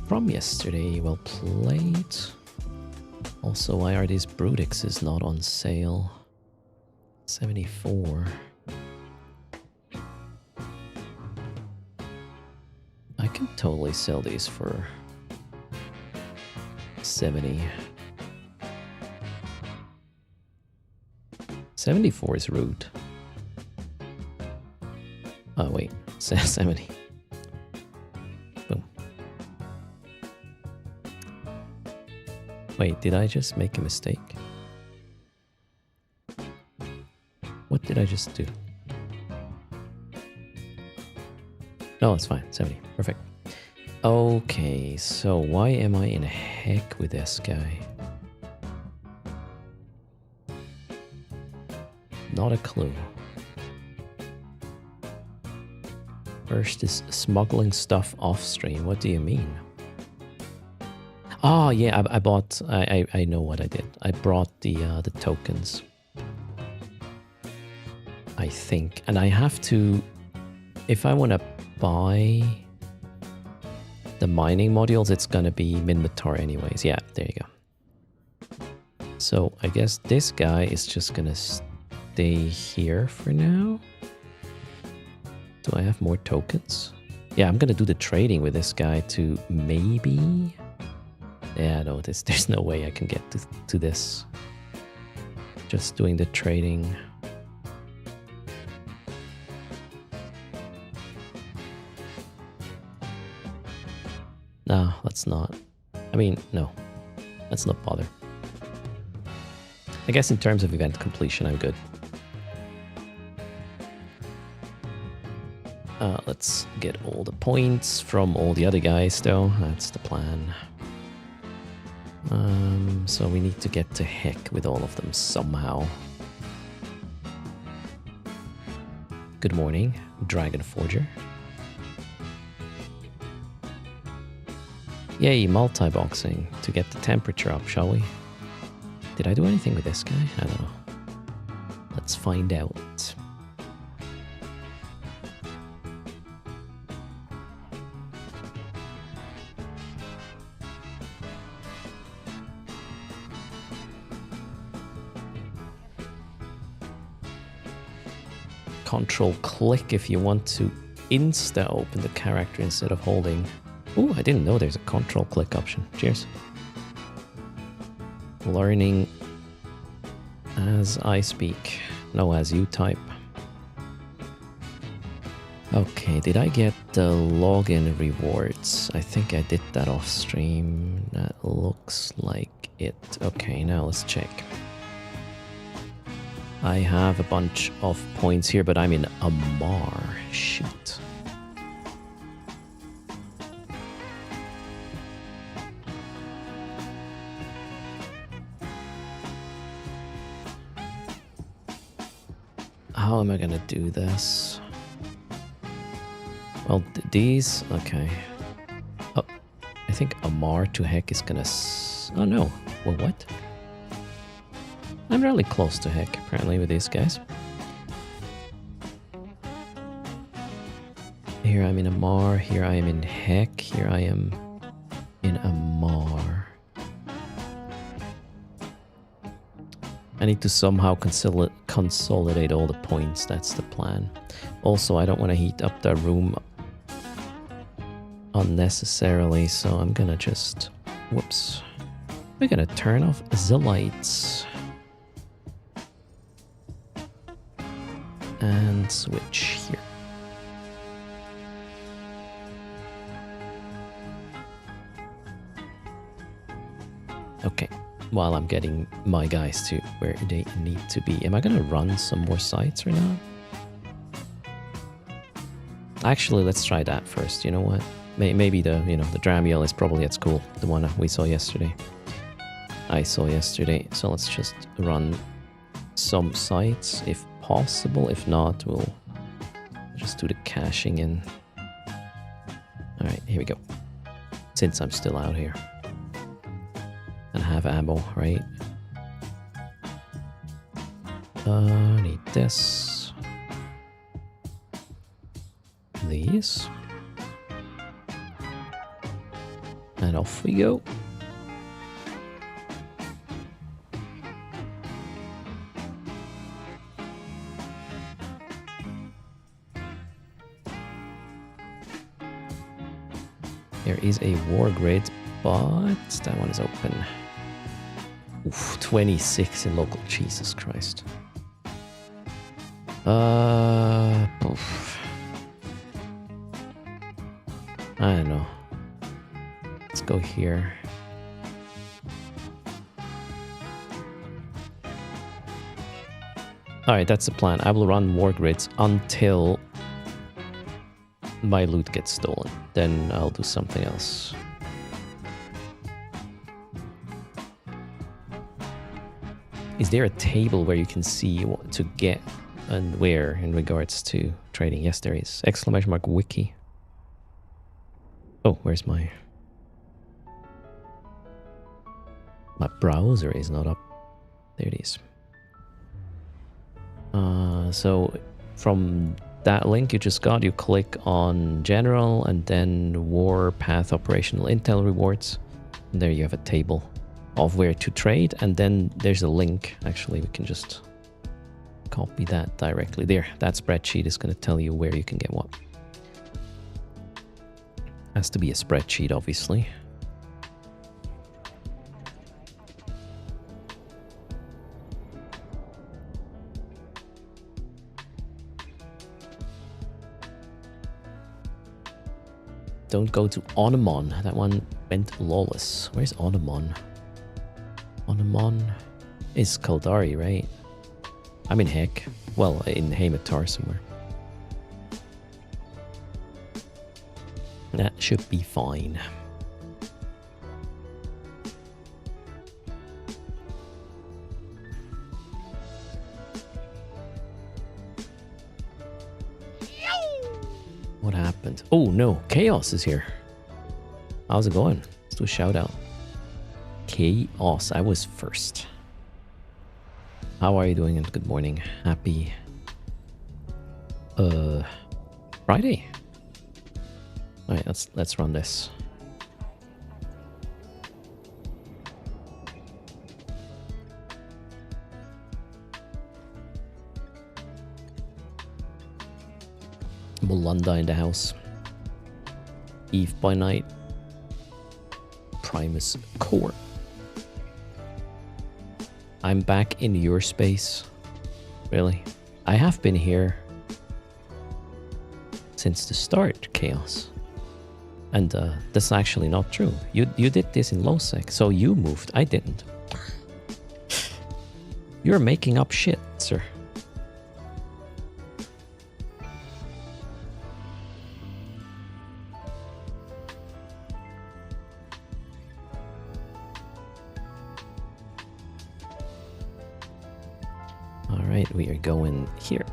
From yesterday, well played. Also, why are these Brutixes not on sale? 74. I can totally sell these for 70. 74 is rude. Oh wait, 70. Boom. Wait, did I just make a mistake? What did I just do? No, it's fine. 70. Perfect. Okay, so why am I in a heck with this guy? Not a clue. Erst is smuggling stuff off stream. What do you mean? Oh yeah, I bought. I know what I did. I brought the tokens. I think, and I have to. If I want to buy the mining modules, it's gonna be Minmatar anyways. Yeah, there you go. So I guess this guy is just gonna stay here for now. Do I have more tokens? Yeah, I'm gonna do the trading with this guy to maybe... Yeah, no, there's no way I can get to this. Just doing the trading. No, let's not. I mean, no. Let's not bother. I guess in terms of event completion, I'm good. Let's get all the points from all the other guys, though. That's the plan. So we need to get to heck with all of them somehow. Good morning, Dragon Forger. Yay, multi-boxing to get the temperature up, shall we? Did I do anything with this guy? I don't know. Let's find out. control click if you want to insta open the character instead of holding. Ooh, I didn't know there's a control click option. Cheers. Learning as I speak. No, as you type. Okay, did I get the login rewards? I think I did that off stream. That looks like it. Okay, now let's check. I have a bunch of points here, but I'm in Amar. Shoot. How am I gonna do this? Well, these... Okay. Oh, I think Amar to Heck is gonna... Oh no. Well, what? I'm really close to Heck, apparently, with these guys. Here I'm in Amar, here I am in Heck, here I am in Amar. I need to somehow consolidate all the points, that's the plan. Also, I don't want to heat up the room unnecessarily, so I'm gonna just... Whoops. We're gonna turn off the lights. And switch here. Okay, while I'm getting my guys to where they need to be. Am I gonna run some more sites or not? Actually, let's try that first. You know what? Maybe the Dramiel is probably at school, the one we saw yesterday. I saw yesterday. So let's just run some sites if possible. If not, we'll just do the caching in. All right, here we go. Since I'm still out here and have ammo, right? Need this. These. And off we go. There is a war grid, but that one is open. Oof, 26 in local. Jesus Christ. Oof. I don't know. Let's go here. Alright, that's the plan. I will run war grids until my loot gets stolen. Then I'll do something else. Is there a table where you can see what to get and where in regards to trading? Yes, there is. Exclamation mark wiki. Oh, where's my browser is not up. There it is. So from that link you just got, you click on general and then war path operational intel rewards. And there you have a table of where to trade, and then there's a link. Actually, we can just copy that directly there. That spreadsheet is going to tell you where you can get what. Has to be a spreadsheet, obviously. Don't go to Onamon. That one went lawless. Where's Onamon? Onamon is Kaldari, right? I'm in Heck. Well, in Heimatar somewhere. That should be fine. What happened? Oh no, Chaos is here. How's it going? Let's do a shout out. Chaos, I was first. How are you doing and good morning? Happy Friday. Alright, let's run this. Mulunda in the house. Eve by night. Primus Core. I'm back in your space. Really? I have been here since the start, Chaos. And that's actually not true. You did this in low sec, so you moved. I didn't. You're making up shit, sir. All right, we are going here.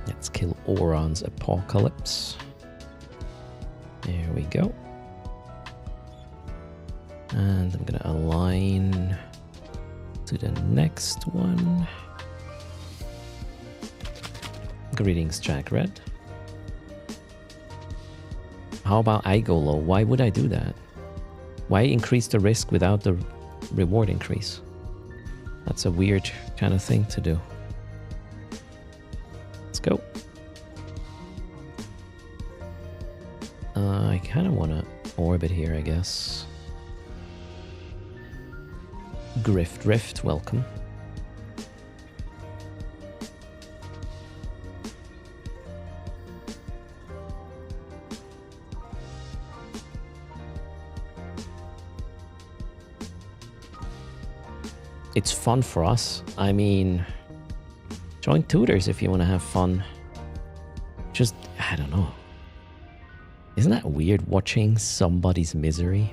Let's kill Oron's Apocalypse. There we go. And I'm gonna align to the next one. Greetings, Jack Red. How about I go low? Why would I do that? Why increase the risk without the reward increase? That's a weird kind of thing to do. Let's go. I kind of want to orbit here, I guess. Grift Rift, welcome. It's fun for us. I mean, join tutors if you want to have fun. Just, I don't know. Isn't that weird watching somebody's misery?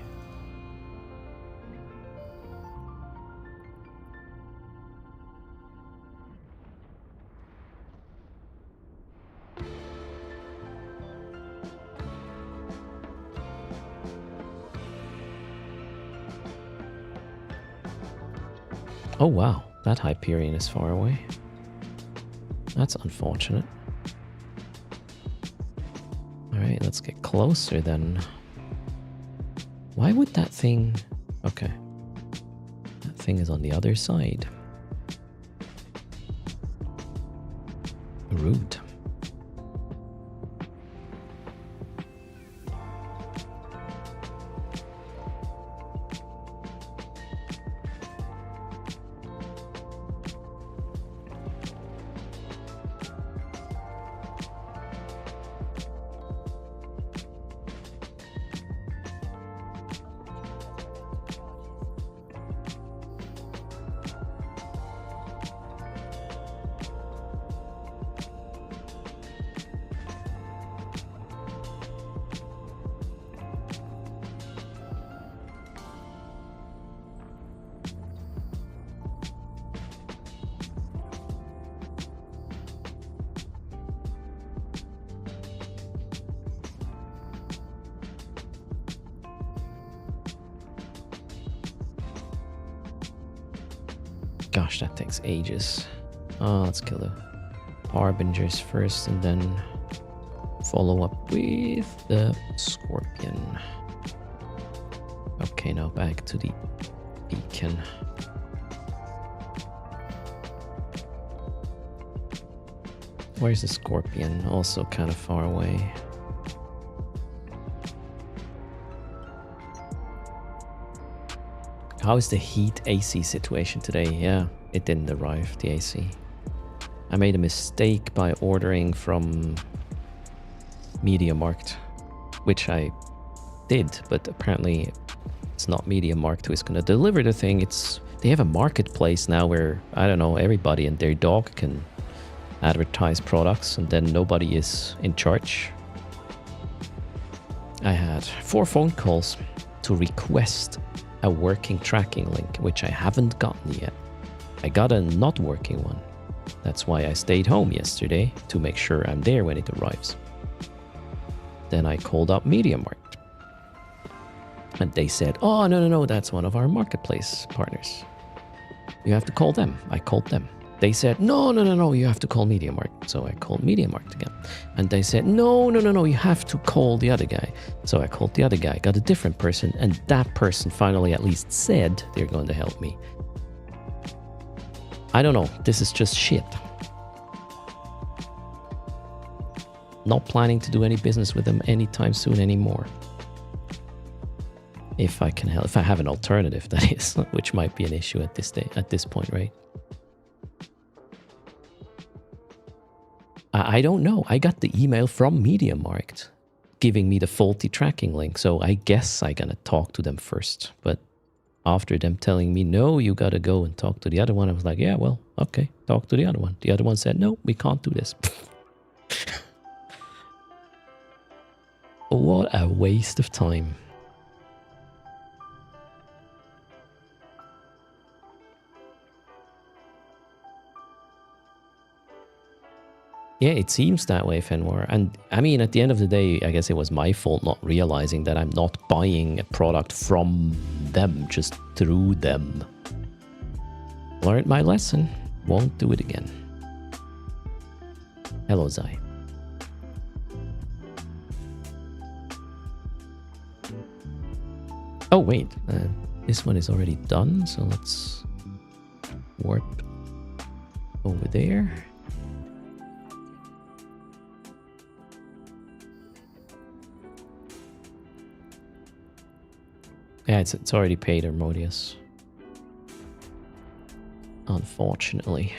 Oh wow, that Hyperion is far away. That's unfortunate. Alright, let's get closer then. Why would that thing... Okay. That thing is on the other side. Rude. Gosh, that takes ages. Let's kill the Harbingers first and then follow up with the Scorpion. Okay, now back to the beacon. Where's the Scorpion? Also kind of far away. How is the heat AC situation today? Yeah, it didn't arrive, the AC. I made a mistake by ordering from MediaMarkt, which I did, but apparently it's not MediaMarkt who is going to deliver the thing. They have a marketplace now where, I don't know, everybody and their dog can advertise products and then nobody is in charge. I had 4 phone calls to request a working tracking link, which I haven't gotten yet. I got a not working one. That's why I stayed home yesterday, to make sure I'm there when it arrives. Then I called up MediaMarkt. And they said, oh, no, that's one of our marketplace partners. You have to call them. I called them. They said, no, you have to call MediaMarkt. So I called MediaMarkt again. And they said, no, you have to call the other guy. So I called the other guy, got a different person, and that person finally at least said they're going to help me. I don't know. This is just shit. Not planning to do any business with them anytime soon anymore. If I can help, if I have an alternative, that is, which might be an issue at this point, right? I don't know. I got the email from MediaMarkt giving me the faulty tracking link, so I guess I'm gonna talk to them first. But after them telling me, no, you gotta go and talk to the other one, I was like, yeah, well, okay, talk to the other one. The other one said, no, we can't do this. What a waste of time. Yeah, it seems that way, Fenwar. And I mean, at the end of the day, I guess it was my fault not realizing that I'm not buying a product from them, just through them. Learned my lesson. Won't do it again. Hello, Zai. Oh, wait. This one is already done, so let's warp over there. Yeah, it's already paid, Hermodius. Unfortunately.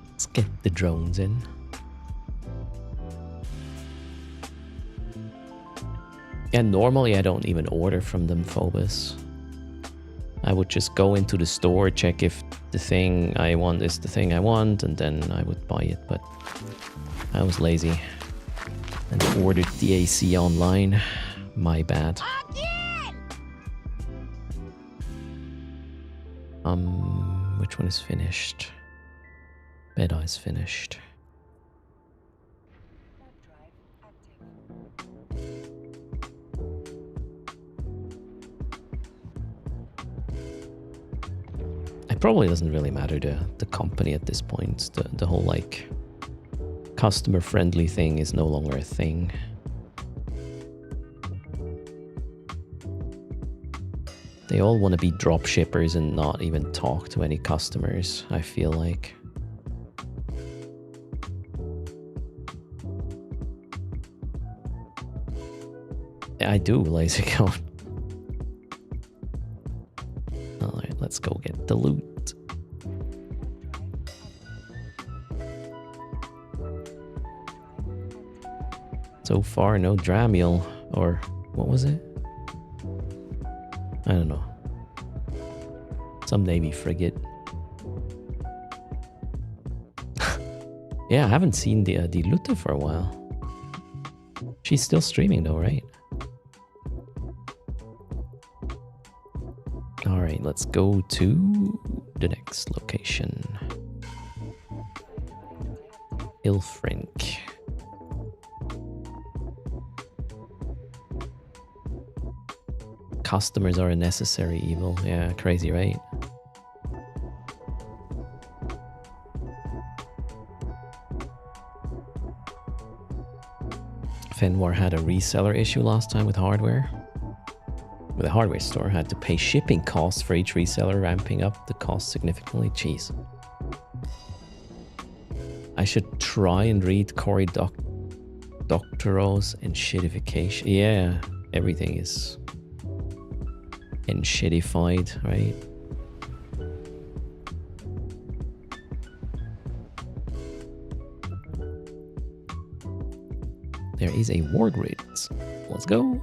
Let's get the drones in. And normally I don't even order from them, Phobos. I would just go into the store, check if the thing I want is the thing I want, and then I would buy it. But I was lazy and ordered the AC online. My bad. Which one is finished? Bed Eye's finished. It probably doesn't really matter the company at this point. The whole like customer friendly thing is no longer a thing. They all want to be drop shippers and not even talk to any customers, I feel like. I do, lazy count. Alright, let's go get the loot. So far, no Dramiel, or what was it? I don't know. Some Navy frigate. Yeah, I haven't seen the Lutta for a while. She's still streaming though, right? Alright, let's go to the next location. Ilfrink. Customers are a necessary evil. Yeah, crazy, right? Fenwar had a reseller issue last time with hardware. With a hardware store, had to pay shipping costs for each reseller, ramping up the cost significantly. Jeez. I should try and read Cory Doctorow's enshittification. Yeah, everything is enshittified, right? There is a war grid. Let's go.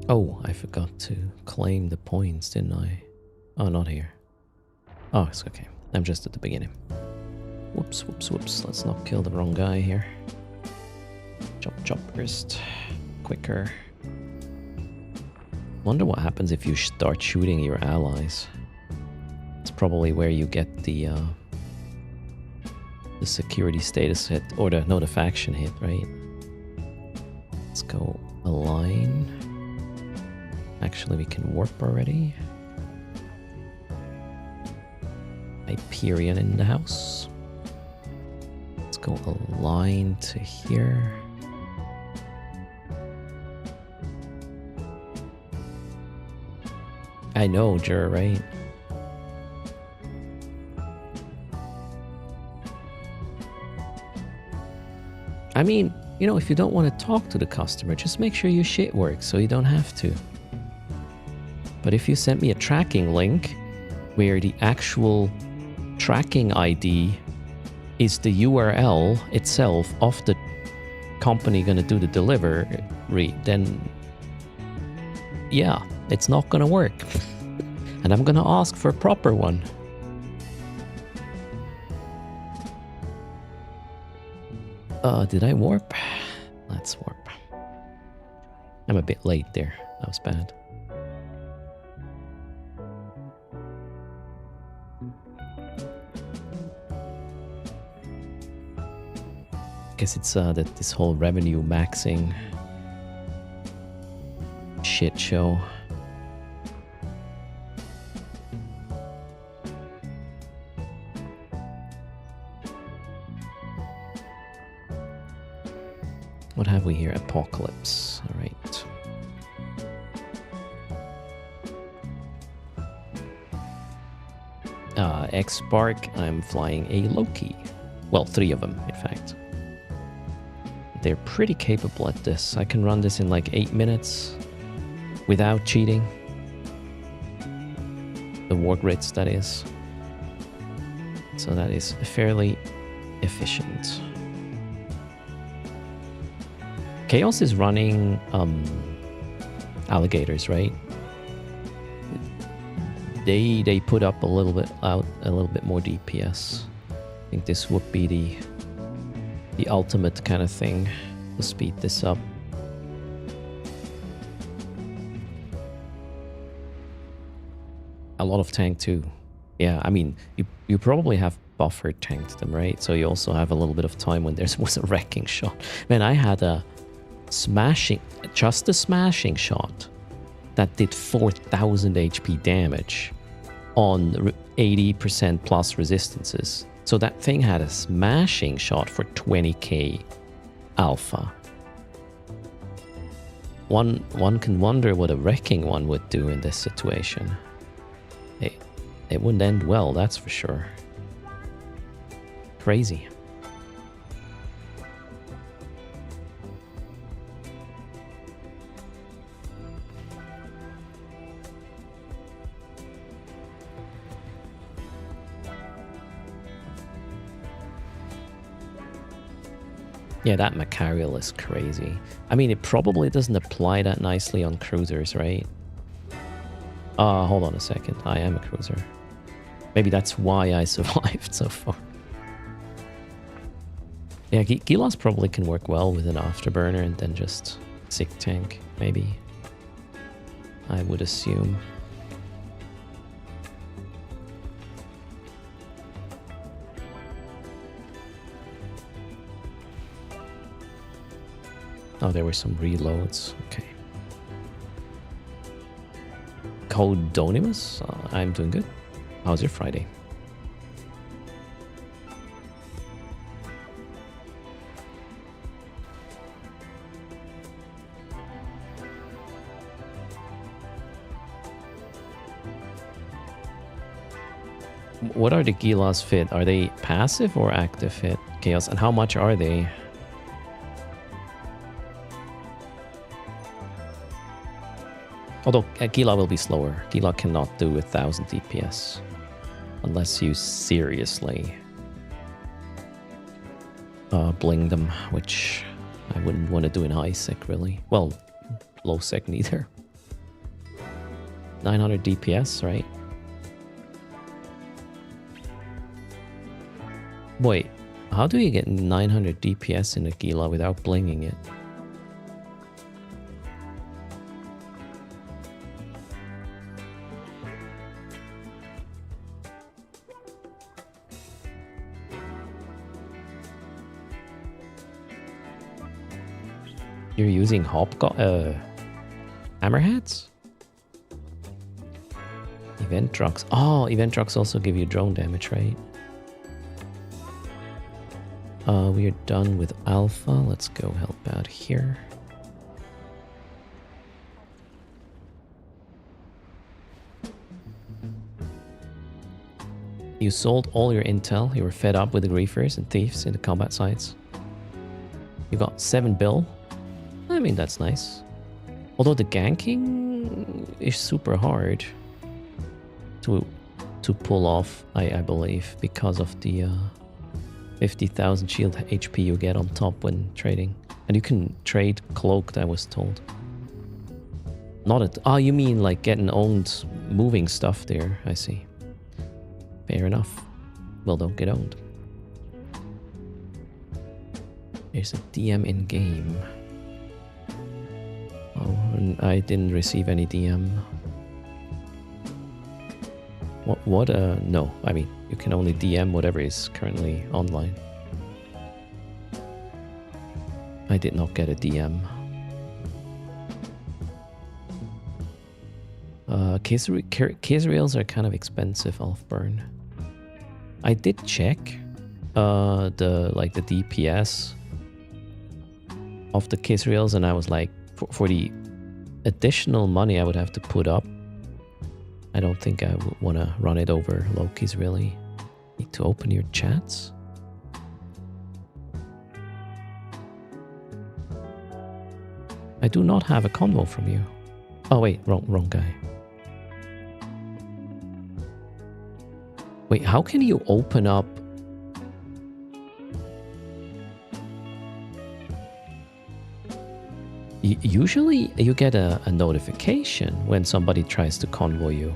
Oh, I forgot to claim the points, didn't I? Oh, not here. Oh, it's okay. I'm just at the beginning. Whoops, whoops, whoops. Let's not kill the wrong guy here. Chop, chop, erst. Quicker. Wonder what happens if you start shooting your allies. It's probably where you get the security status hit, or the faction hit, right? Let's go align. Actually, we can warp already. Hyperion in the house. Let's go align to here. I know, Jur, right? I mean, you know, if you don't want to talk to the customer, just make sure your shit works so you don't have to. But if you sent me a tracking link where the actual tracking ID is the URL itself of the company going to do the delivery, then yeah, it's not going to work. And I'm going to ask for a proper one. Did I warp? Let's warp. I'm a bit late there. That was bad. Guess it's that this whole revenue maxing shit show. What have we here? Apocalypse. All right. X-Spark, I'm flying a Loki. Well, 3 of them, in fact. They're pretty capable at this. I can run this in like 8 minutes without cheating. The war grids, that is. So that is fairly efficient. Chaos is running alligators, right? They put up a little bit more DPS. I think this would be the ultimate kind of thing to speed this up. A lot of tank too. Yeah, I mean, you probably have buffer tanked them, right? So you also have a little bit of time when there was a wrecking shot. Man, I had just a smashing shot that did 4,000 HP damage on 80% plus resistances. So that thing had a smashing shot for 20k alpha. One can wonder what a wrecking one would do in this situation. It wouldn't end well, that's for sure. Crazy. Yeah, that Macarial is crazy. I mean, it probably doesn't apply that nicely on cruisers, right? Hold on a second. I am a cruiser. Maybe that's why I survived so far. Yeah, Gilas probably can work well with an afterburner and then just sick tank, maybe. I would assume. Oh, there were some reloads. Okay. Codonimus? I'm doing good. How's your Friday? What are the Gilas fit? Are they passive or active fit? Chaos. And how much are they? Although Gila will be slower. Gila cannot do 1000 DPS. Unless you seriously bling them, which I wouldn't want to do in high sec really. Well, low sec neither. 900 DPS, right? Wait, how do you get 900 DPS in a Gila without blinging it? You're using hammerheads? Event trucks. Oh, event trucks also give you drone damage, right? We are done with alpha. Let's go help out here. You sold all your intel. You were fed up with the griefers and thieves in the combat sites. You got 7 bill. I mean, that's nice. Although the ganking is super hard to pull off, I believe, because of the 50,000 shield HP you get on top when trading. And you can trade cloaked, I was told. Not at... Oh, you mean like getting owned moving stuff there. I see. Fair enough. Well, don't get owned. There's a DM in-game. Oh, and I didn't receive any DM. What? No. I mean, you can only DM whatever is currently online. I did not get a DM. Case rails are kind of expensive off-burn. I did check the DPS of the case rails, and I was like, for the additional money I would have to put up, I don't think I would want to run it over Loki's really. Need to open your chats. I do not have a convo from you. Oh wait, wrong guy. Wait, how can you open up? Usually you get a notification when somebody tries to convoy you.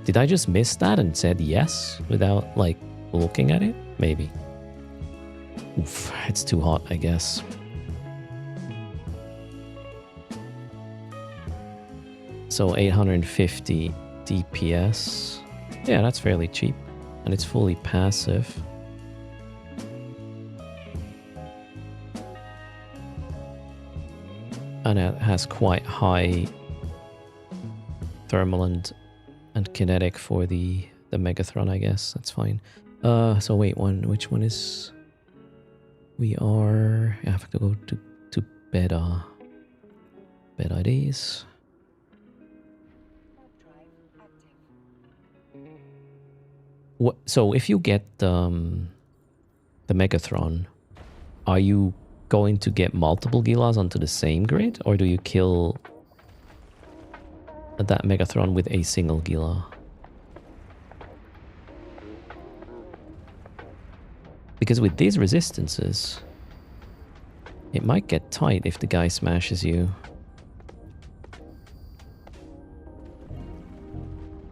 Did I just miss that and said yes without like looking at it? Maybe. Oof, it's too hot, I guess. So 850 DPS. Yeah, that's fairly cheap. And it's fully passive. And it has quite high thermal and kinetic for the Megathron, I guess. That's fine. So wait, which one is... We are... I have to go to beta. Beta IDs. What, so if you get the Megathron, are you going to get multiple Gilas onto the same grid, or do you kill that Megathron with a single Gila? Because with these resistances, it might get tight if the guy smashes you.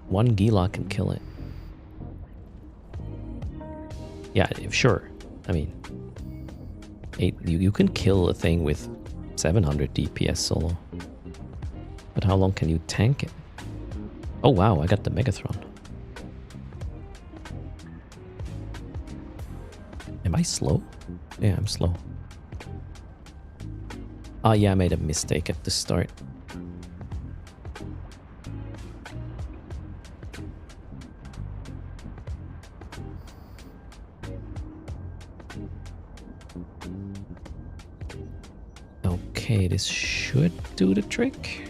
One Gila can kill it. Yeah, sure. I mean, you can kill a thing with 700 DPS solo. But how long can you tank it? Oh wow, I got the Megathron. Am I slow? Yeah, I'm slow. Ah, yeah, I made a mistake at the start. Okay, this should do the trick.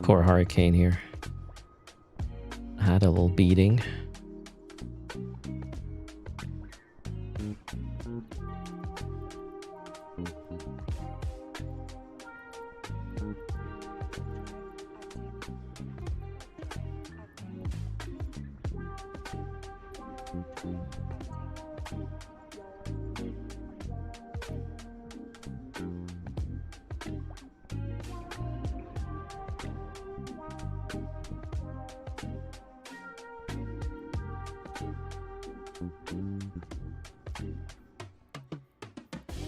Core Hurricane here. Had a little beating.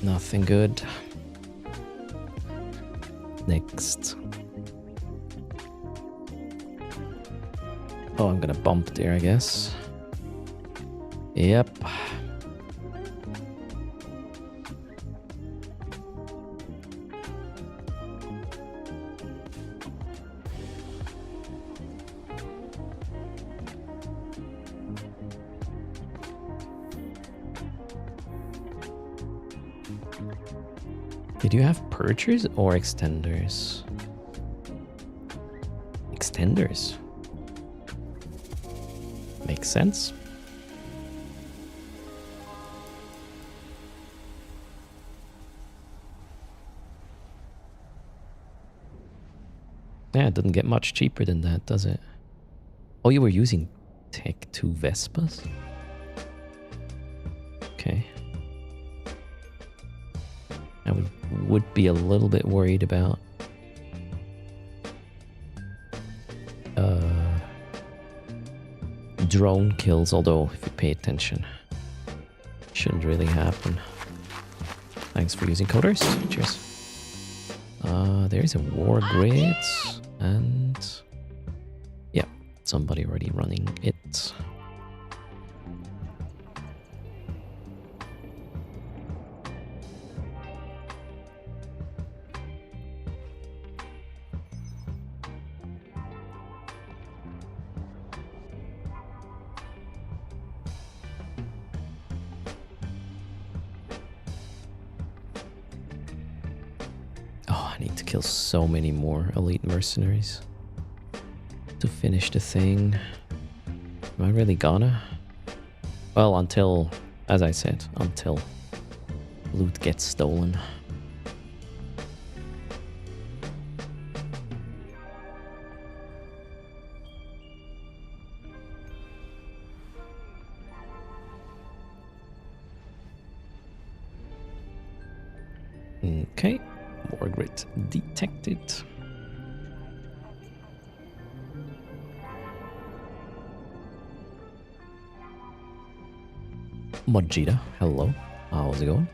Nothing good. Next. Oh, I'm gonna bump there, I guess. Yep. Did you have purgers or extenders? Extenders. Makes sense. Yeah, it doesn't get much cheaper than that, does it? Oh, you were using Tech 2 Vespas? Okay. I would be a little bit worried about drone kills, although if you pay attention, shouldn't really happen. Thanks for using coders. Cheers. There's a war grid, and yeah, somebody already running it. I need to kill so many more elite mercenaries to finish the thing. Am I really gonna? Well, until, as I said, until loot gets stolen. Okay. War grid detected. Majida, hello. How's it going?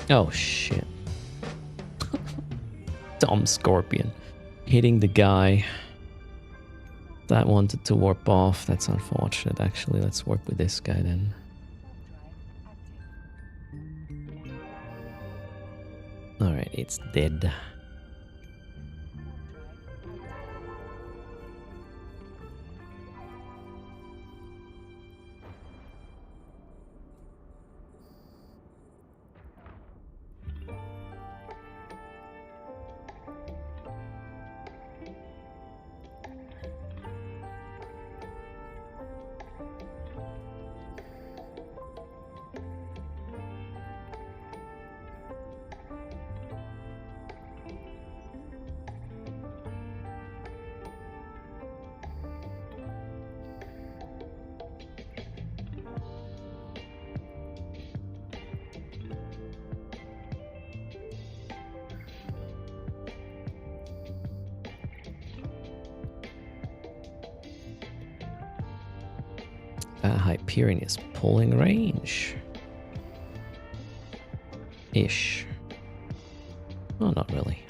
Oh shit. Dumb Scorpion. Hitting the guy that wanted to warp off. That's unfortunate, actually. Let's work with this guy then. Alright, it's dead. Hyperion is pulling range. Ish. Oh, not really.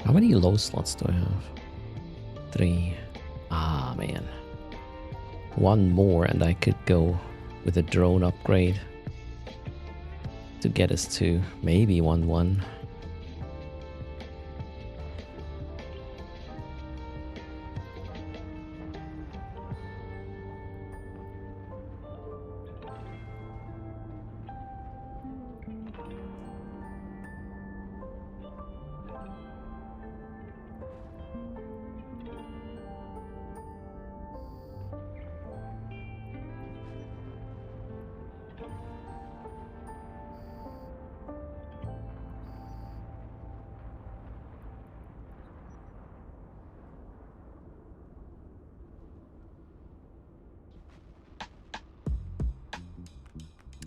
How many low slots do I have? 3. Ah, man. One more and I could go with a drone upgrade to get us to maybe 1-1.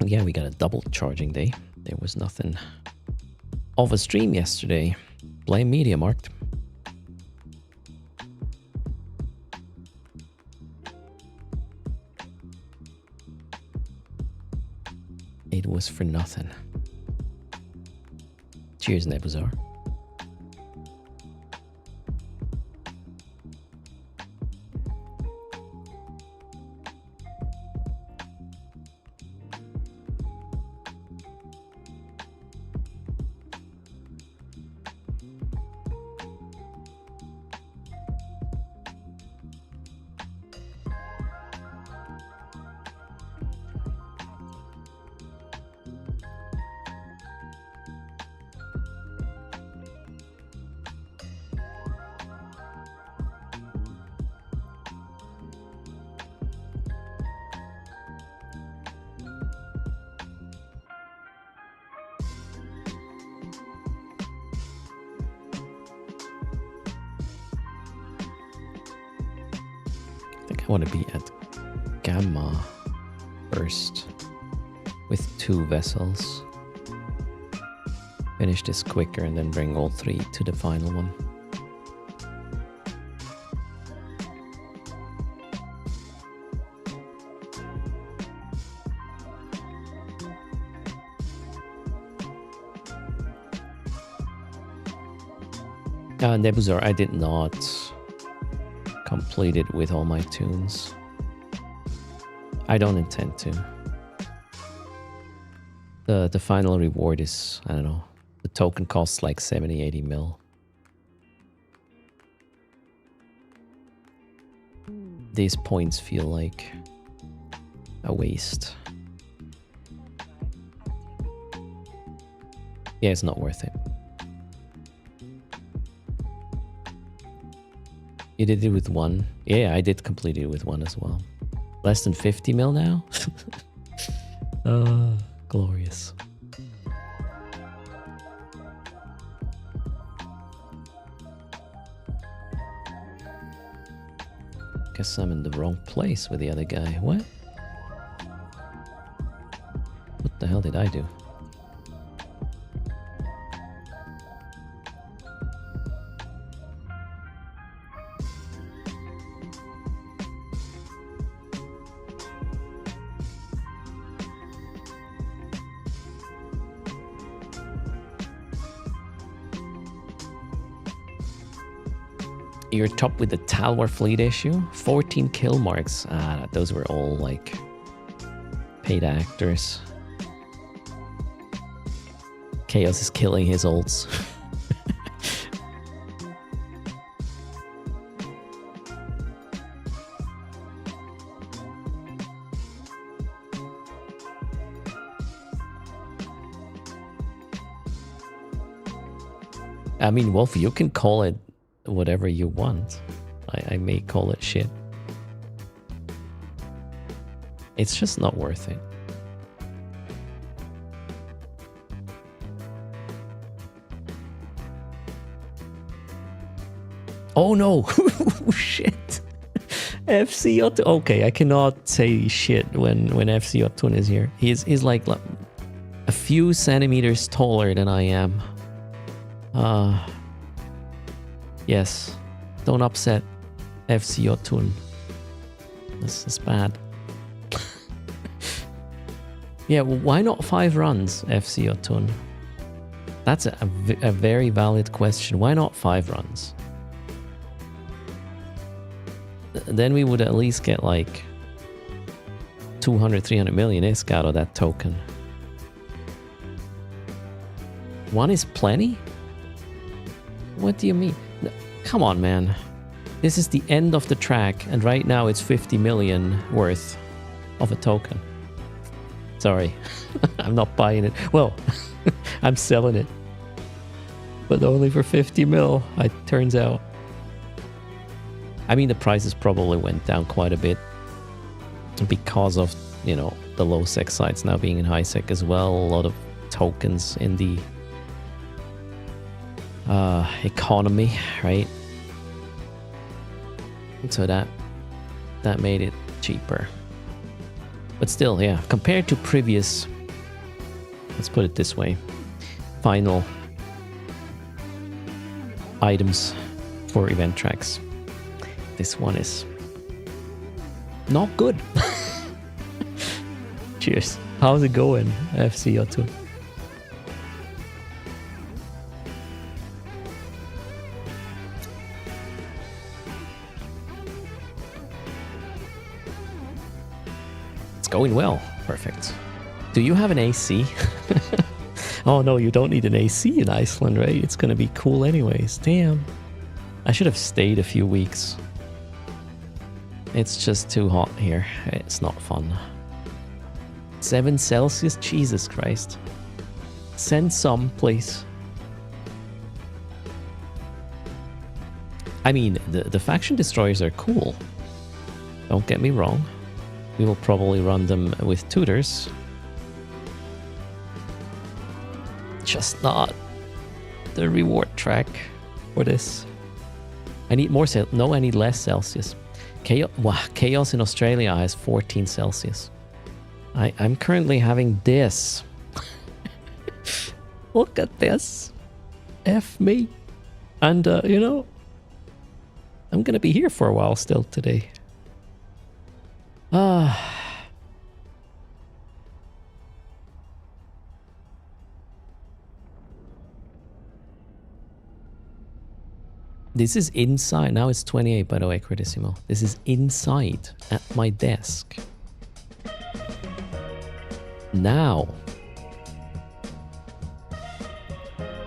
Yeah, we got a double charging day. There was nothing of a stream yesterday. Blame Media Marked. It was for nothing. Cheers, Nebuzar. I think I want to be at Gamma first with 2 vessels. Finish this quicker and then bring all 3 to the final one. Nebuzar, I did not complete it with all my tunes. I don't intend to. The final reward is, I don't know, the token costs like 70-80 mil. These points feel like a waste. Yeah, it's not worth it. You did it with 1? Yeah, I did complete it with 1 as well. Less than 50 mil now? Glorious. Guess I'm in the wrong place with the other guy. What? What the hell did I do? You're top with the Talwar fleet issue. 14 kill marks. Ah, those were all like paid actors. Chaos is killing his ults. I mean, Wolf, you can call it whatever you want. I may call it shit. It's just not worth it. Oh no! Shit! FC Otto. Okay, I cannot say shit when FC Otto is here. He's like a few centimeters taller than I am. Yes. Don't upset FC Otto. This is bad. Yeah, well, why not 5 runs, FC Otto? That's a very valid question. Why not 5 runs? Then we would at least get like 200, 300 million ISK out of that token. 1 is plenty? What do you mean? No, come on, man. This is the end of the track, and right now it's 50 million worth of a token. Sorry, I'm not buying it. Well, I'm selling it. But only for 50 mil, it turns out. I mean, the prices probably went down quite a bit because of, you know, the low sec sites now being in high sec as well. A lot of tokens in the economy, right? So that made it cheaper. But still, yeah, compared to previous, let's put it this way, final items for event tracks, this one is not good. Cheers. How's it going, FC Otto? It's going well. Perfect. Do you have an AC? Oh no, you don't need an AC in Iceland, right? It's gonna be cool anyways. Damn. I should have stayed a few weeks. It's just too hot here. It's not fun. 7 Celsius? Jesus Christ. Send some, please. I mean, the faction destroyers are cool. Don't get me wrong. We will probably run them with tutors. Just not the reward track for this. I need more no, I need less Celsius. Chaos in Australia has 14 Celsius. I'm currently having this. Look at this. F me. And, you know, I'm gonna be here for a while still today. This is inside. Now it's 28, by the way, Credissimo. This is inside at my desk. Now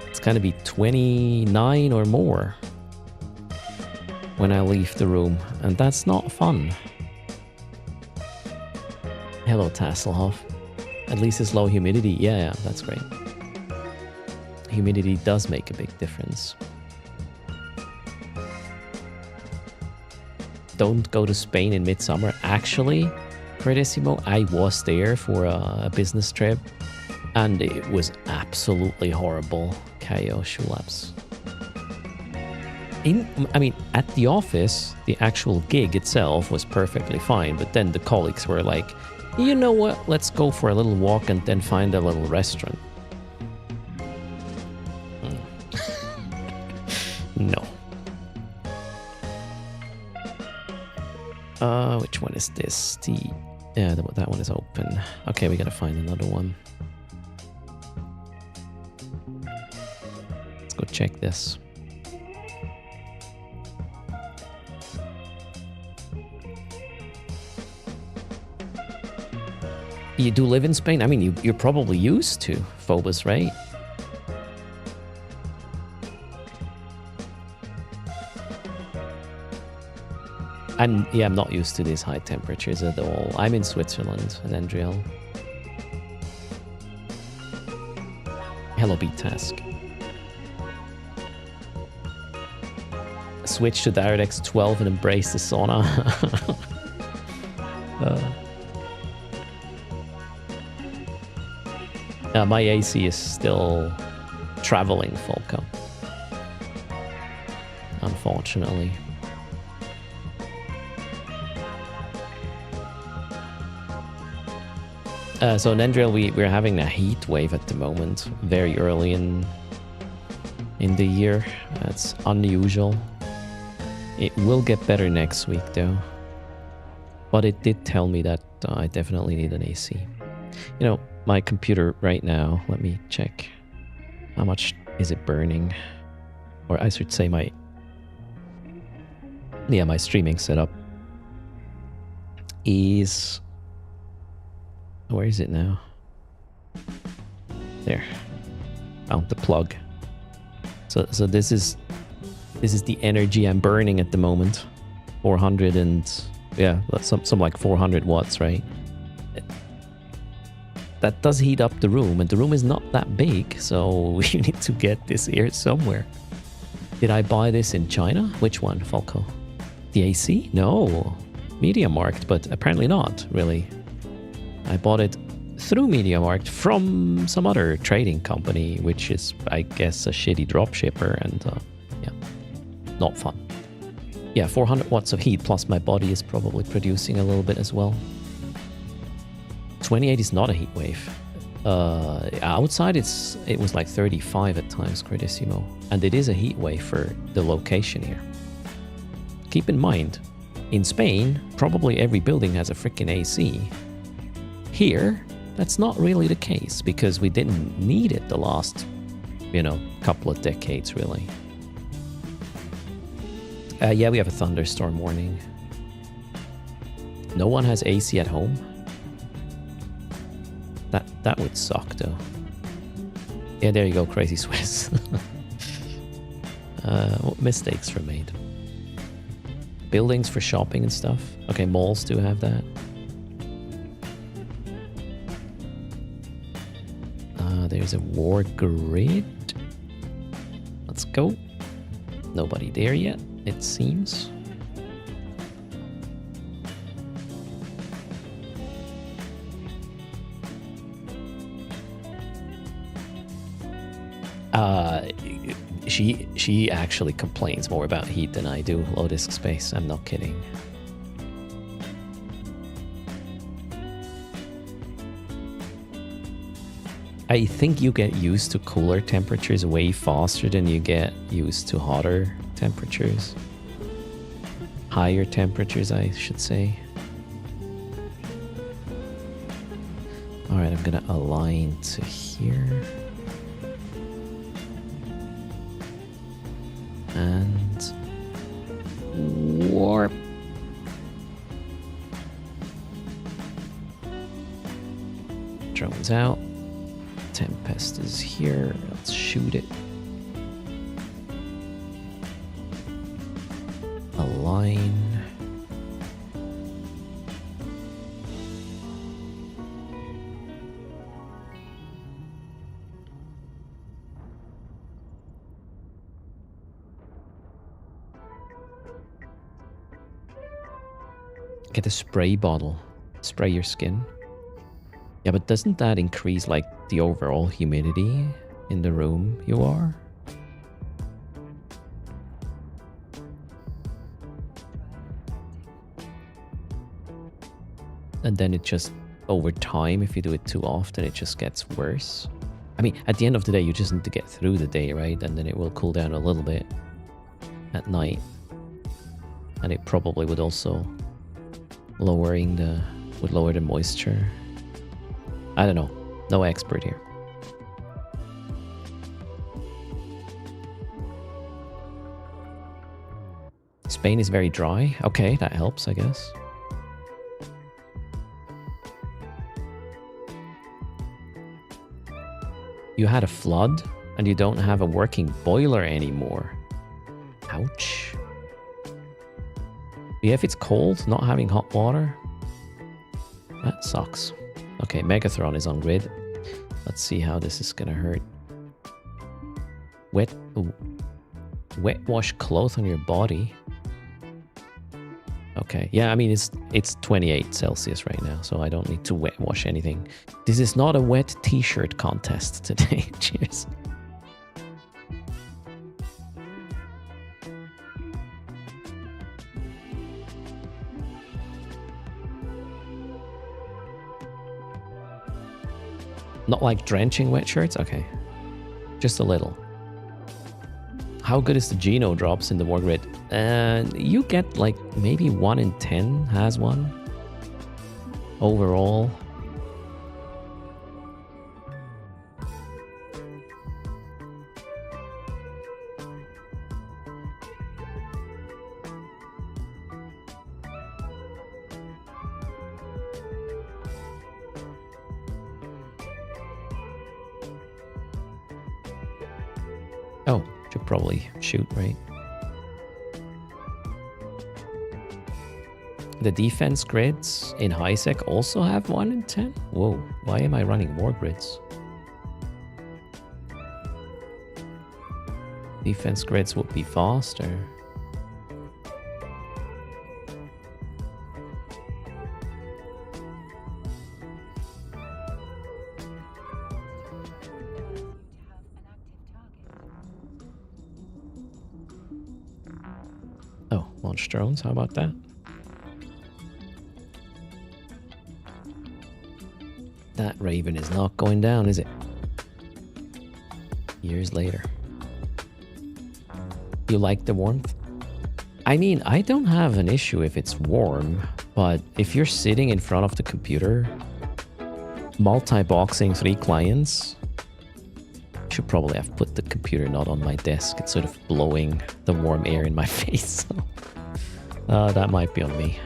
it's gonna be 29 or more when I leave the room, and that's not fun. Hello, Tasselhoff. At least it's low humidity. Yeah, that's great. Humidity does make a big difference. Don't go to Spain in midsummer. Actually, Credissimo, I was there for a business trip, and it was absolutely horrible. KO Shulaps. I mean, at the office, the actual gig itself was perfectly fine, but then the colleagues were like, you know what, let's go for a little walk and then find a little restaurant. No. Which one is this? Yeah, that one is open. Okay, we gotta find another one. Let's go check this. You do live in Spain? I mean, you're probably used to Phobos, right? I'm not used to these high temperatures at all. I'm in Switzerland, at Endriel. Hello, B-Task. switch to DirectX 12 and embrace the sauna. My AC is still traveling, Falco. Unfortunately. So Nendril, we're having a heat wave at the moment, very early in the year. That's unusual. It will get better next week though. But it did tell me that I definitely need an AC. You know, my computer right now, let me check. How much is it burning? Or I should say my streaming setup is... Where is it now? There. Found the plug. So this is the energy I'm burning at the moment. 400 and yeah, some like 400 watts, right? That does heat up the room, and the room is not that big, so you need to get this here somewhere. Did I buy this in China? Which one, Falco? The AC? No. MediaMarkt, but apparently not, really. I bought it through MediaMarkt from some other trading company, which is, I guess, a shitty dropshipper, and yeah, not fun. Yeah, 400 watts of heat, plus my body is probably producing a little bit as well. 28 is not a heat wave. Outside, it was like 35 at times, Credissimo. And it is a heat wave for the location here. Keep in mind, in Spain, probably every building has a freaking AC. Here, that's not really the case, because we didn't need it the last, couple of decades, really. Yeah, we have a thunderstorm warning. No one has AC at home? That would suck, though. Yeah, there you go, Crazy Swiss. What mistakes were made? Buildings for shopping and stuff. Okay, malls do have that. There's a war grid. Let's go. Nobody there yet, it seems. She actually complains more about heat than I do, low disk space. I'm not kidding. I think you get used to cooler temperatures way faster than you get used to hotter temperatures. Higher temperatures, I should say. Alright, I'm gonna align to here. And warp. Drones out. Tempest is here. Let's shoot it. Align. Get a spray bottle. Spray your skin. Yeah, but doesn't that increase like the overall humidity in the room you are? And then it just, over time, if you do it too often, it just gets worse. I mean, at the end of the day, you just need to get through the day, right? And then it will cool down a little bit at night. And it probably would also lower the moisture. I don't know. No expert here. Spain is very dry. Okay, that helps, I guess. You had a flood and you don't have a working boiler anymore. Ouch. Yeah, if it's cold, not having hot water, that sucks. Okay, Megathron is on grid. Let's see how this is gonna hurt. Wet. Ooh. Wet wash cloth on your body. Okay, yeah, I mean, it's 28 Celsius right now, so I don't need to wet wash anything. This is not a wet t-shirt contest today. Cheers. Not like drenching wet shirts? Okay. Just a little. How good is the Geno drops in the war grid? You get like maybe 1 in 10 has one. Overall. Oh, should probably shoot, right? The defense grids in HiSec also have 1 in 10? Whoa, why am I running war grids? Defense grids would be faster. Oh, launch drones, how about that? That Raven is not going down, is it? Years later. You like the warmth? I mean, I don't have an issue if it's warm, but if you're sitting in front of the computer, multi-boxing 3 clients, I should probably have put the computer not on my desk. It's sort of blowing the warm air in my face. That might be on me.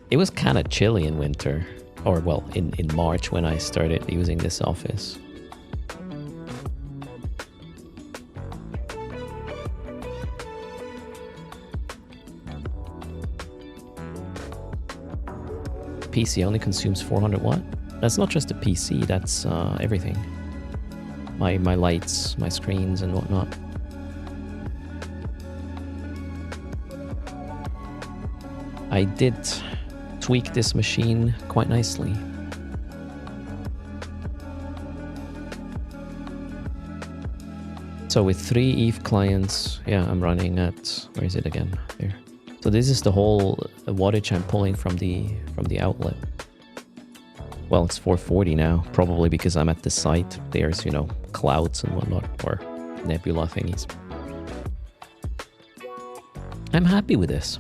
It was kind of chilly in winter, or well, in March when I started using this office. PC only consumes 400 watt? That's not just the PC, that's everything. My lights, my screens and whatnot. I did tweak this machine quite nicely. So with 3 Eve clients, yeah, I'm running at, where is it again? There. So this is the whole wattage I'm pulling from the outlet. Well, it's 440 now, probably because I'm at the site. There's, you know, clouds and whatnot, or nebula thingies. I'm happy with this.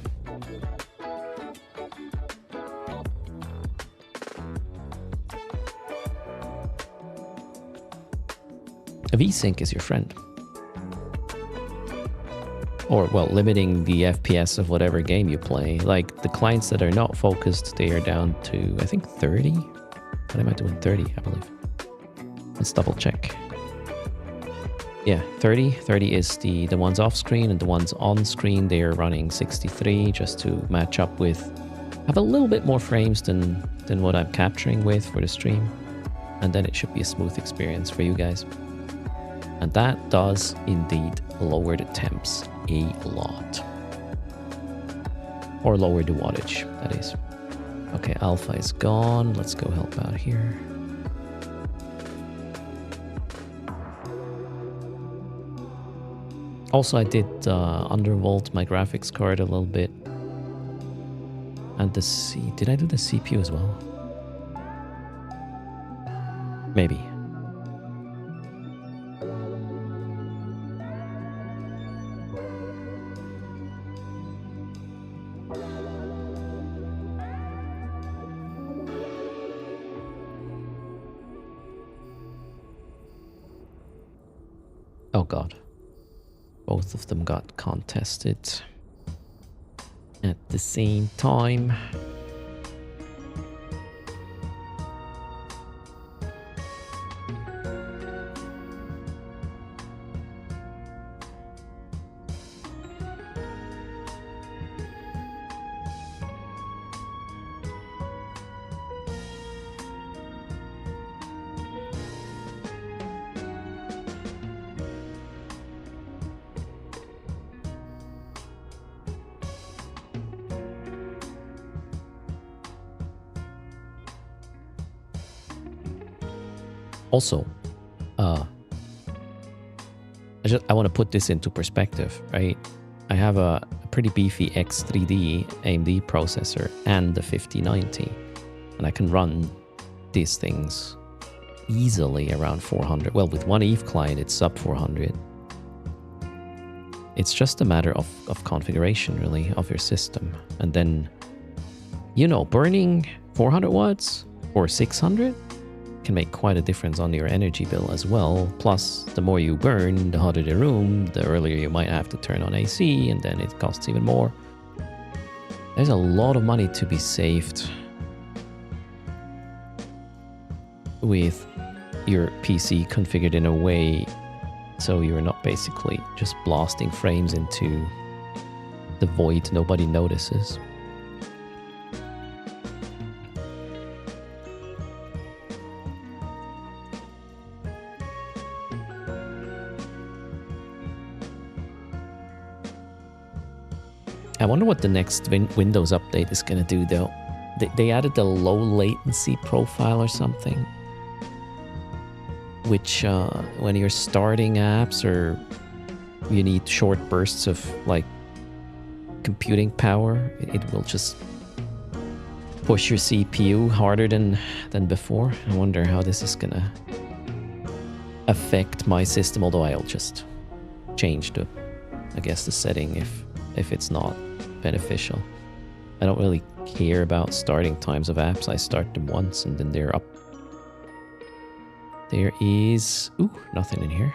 VSync is your friend. Or, well, limiting the FPS of whatever game you play. Like, the clients that are not focused, they are down to, I think, 30? What am I doing? 30, I believe. Let's double check. Yeah, 30. 30 is the ones off screen, and the ones on screen, they are running 63 just to match up with... have a little bit more frames than what I'm capturing with for the stream. And then it should be a smooth experience for you guys. And that does indeed lower the temps a lot. Or lower the wattage, that is. Okay, alpha is gone. Let's go help out here. Also, I did undervolt my graphics card a little bit. And did I do the CPU as well? Maybe. Oh god. Both of them got contested at the same time. Also, I want to put this into perspective, right? I have a pretty beefy X3D AMD processor and the 5090, and I can run these things easily around 400. Well, with one Eve client, it's sub 400. It's just a matter of configuration, really, of your system. And then, you know, burning 400 watts or 600 can make quite a difference on your energy bill as well. Plus, the more you burn, the hotter the room, the earlier you might have to turn on AC, and then it costs even more. There's a lot of money to be saved with your PC configured in a way so you're not basically just blasting frames into the void nobody notices. I wonder what the next Windows update is going to do, though. They added the low latency profile or something, which when you're starting apps or you need short bursts of like computing power, it will just push your CPU harder than before. I wonder how this is going to affect my system, although I'll just change the, I guess, the setting if it's not beneficial. I don't really care about starting times of apps. I start them once and then they're up. There is... Ooh, nothing in here.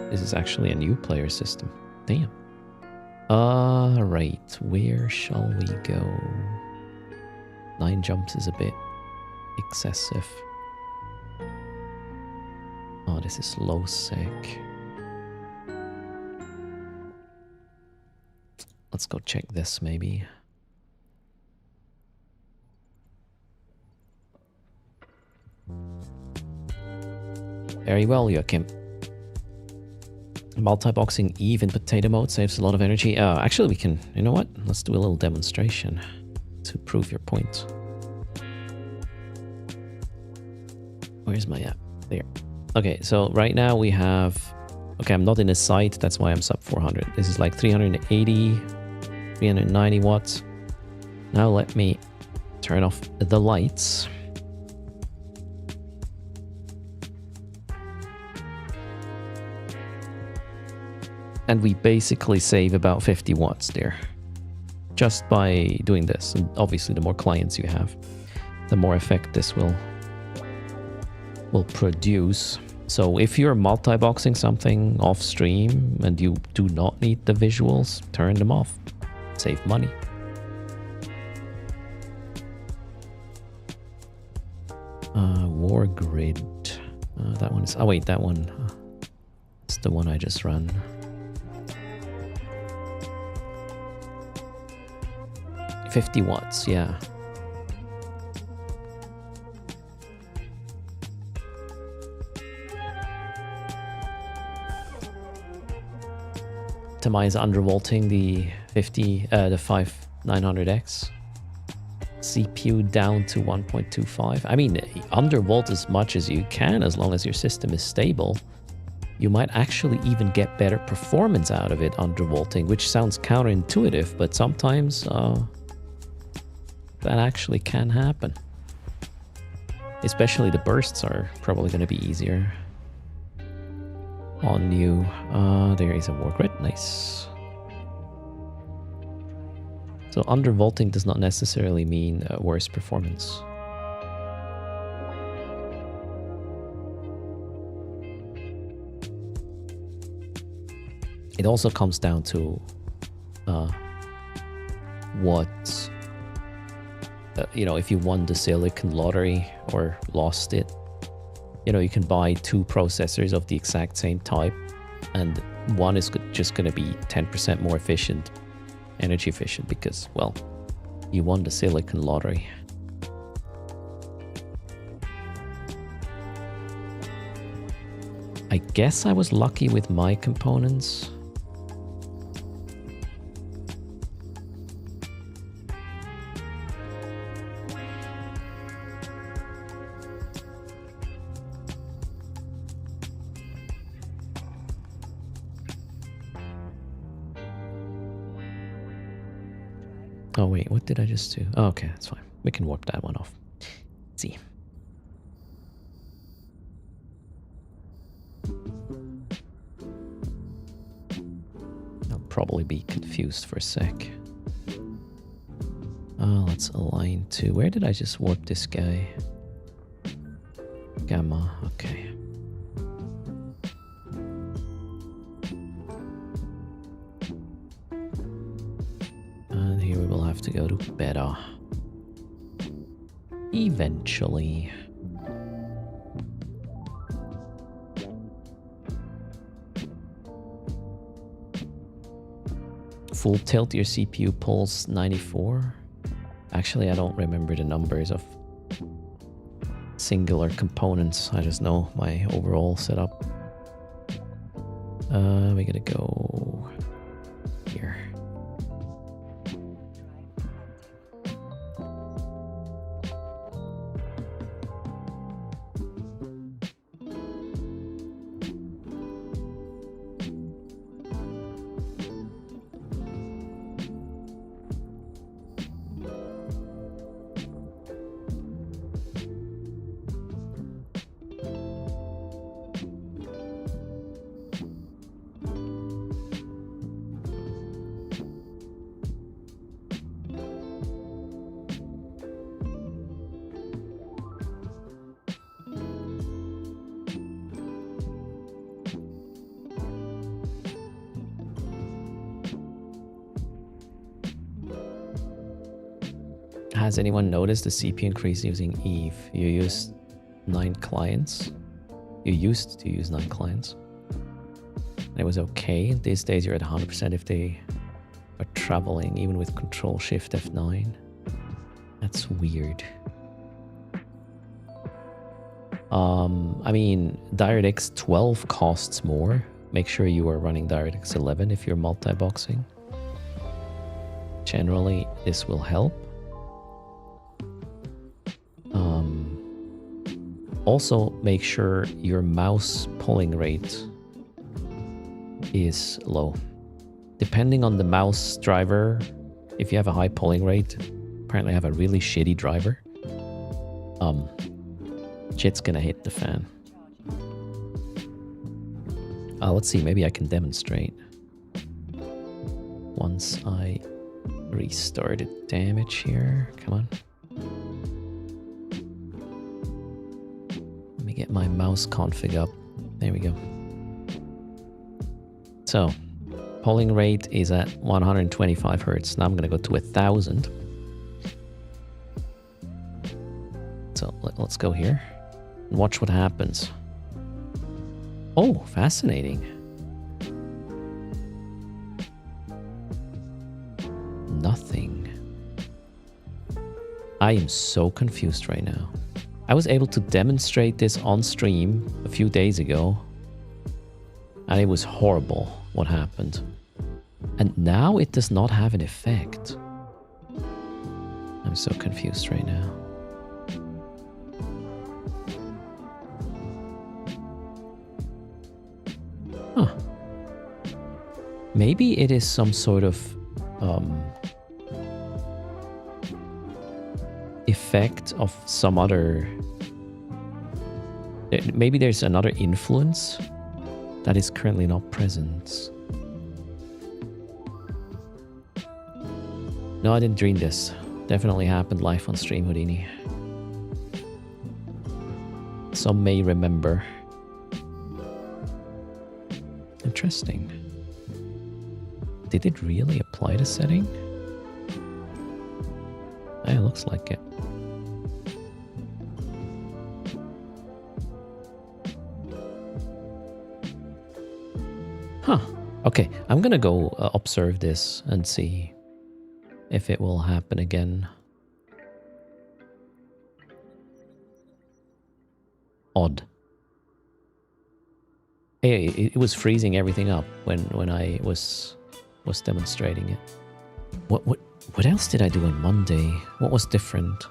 This is actually a new player system. Damn. Right. Where shall we go? 9 jumps is a bit excessive. Oh, this is low sec. Let's go check this, maybe. Very well, Joachim. Multi-boxing Eve in potato mode saves a lot of energy. Actually, we can... You know what? Let's do a little demonstration to prove your point. Where's my app? There. Okay, so right now we have... Okay, I'm not in a site. That's why I'm sub 400. This is like 380... 390 watts. Now let me turn off the lights. And we basically save about 50 watts there. Just by doing this. And obviously the more clients you have, the more effect this will produce. So if you're multi-boxing something off stream and you do not need the visuals, turn them off. Save money. War grid. That one is... Oh wait, that one. It's the one I just ran. $50 watts, yeah. Optimize undervolting the 5900X. CPU down to 1.25. I mean, undervolt as much as you can as long as your system is stable. You might actually even get better performance out of it undervolting, which sounds counterintuitive, but sometimes that actually can happen. Especially the bursts are probably going to be easier on you. There is a war grid. Nice. So undervolting does not necessarily mean worse performance. It also comes down to what, you know, if you won the Silicon lottery or lost it, you know, you can buy 2 processors of the exact same type, and one is just going to be 10% more efficient, energy efficient, because, well, you won the Silicon lottery. I guess I was lucky with my components. Oh wait, what did I just do? Oh, okay, that's fine. We can warp that one off. Let's see. I'll probably be confused for a sec. Let's align to... Where did I just warp this guy? Gamma, okay. And here we will have to go to beta. Eventually. Full tilt, your CPU pulls 94. Actually, I don't remember the numbers of singular components. I just know my overall setup. We gotta go here. Has anyone noticed the CPU increase using Eve? You used 9 clients. You used to use 9 clients. And it was okay. These days you're at 100% if they are traveling, even with Control Shift F9. That's weird. I mean, DirectX 12 costs more. Make sure you are running DirectX 11 if you're multi-boxing. Generally, this will help. Also, make sure your mouse pulling rate is low. Depending on the mouse driver, if you have a high pulling rate, apparently I have a really shitty driver, shit's gonna hit the fan. Let's see, maybe I can demonstrate. Once I restarted damage here, come on. Get my mouse config up. There we go. So, polling rate is at 125 Hertz. Now I'm going to go to 1000. So, let's go here and watch what happens. Oh, fascinating. Nothing. I am so confused right now. I was able to demonstrate this on stream a few days ago, and it was horrible what happened. And now it does not have an effect. I'm so confused right now. Huh. Maybe it is some sort of effect of some other... Maybe there's another influence that is currently not present. No, I didn't dream this. Definitely happened live on stream, Houdini. Some may remember. Interesting. Did it really apply the setting? Yeah, it looks like it. Huh. Okay, I'm gonna go observe this and see if it will happen again. Odd. Hey, it was freezing everything up when I was demonstrating it. What else did I do on Monday? What was different?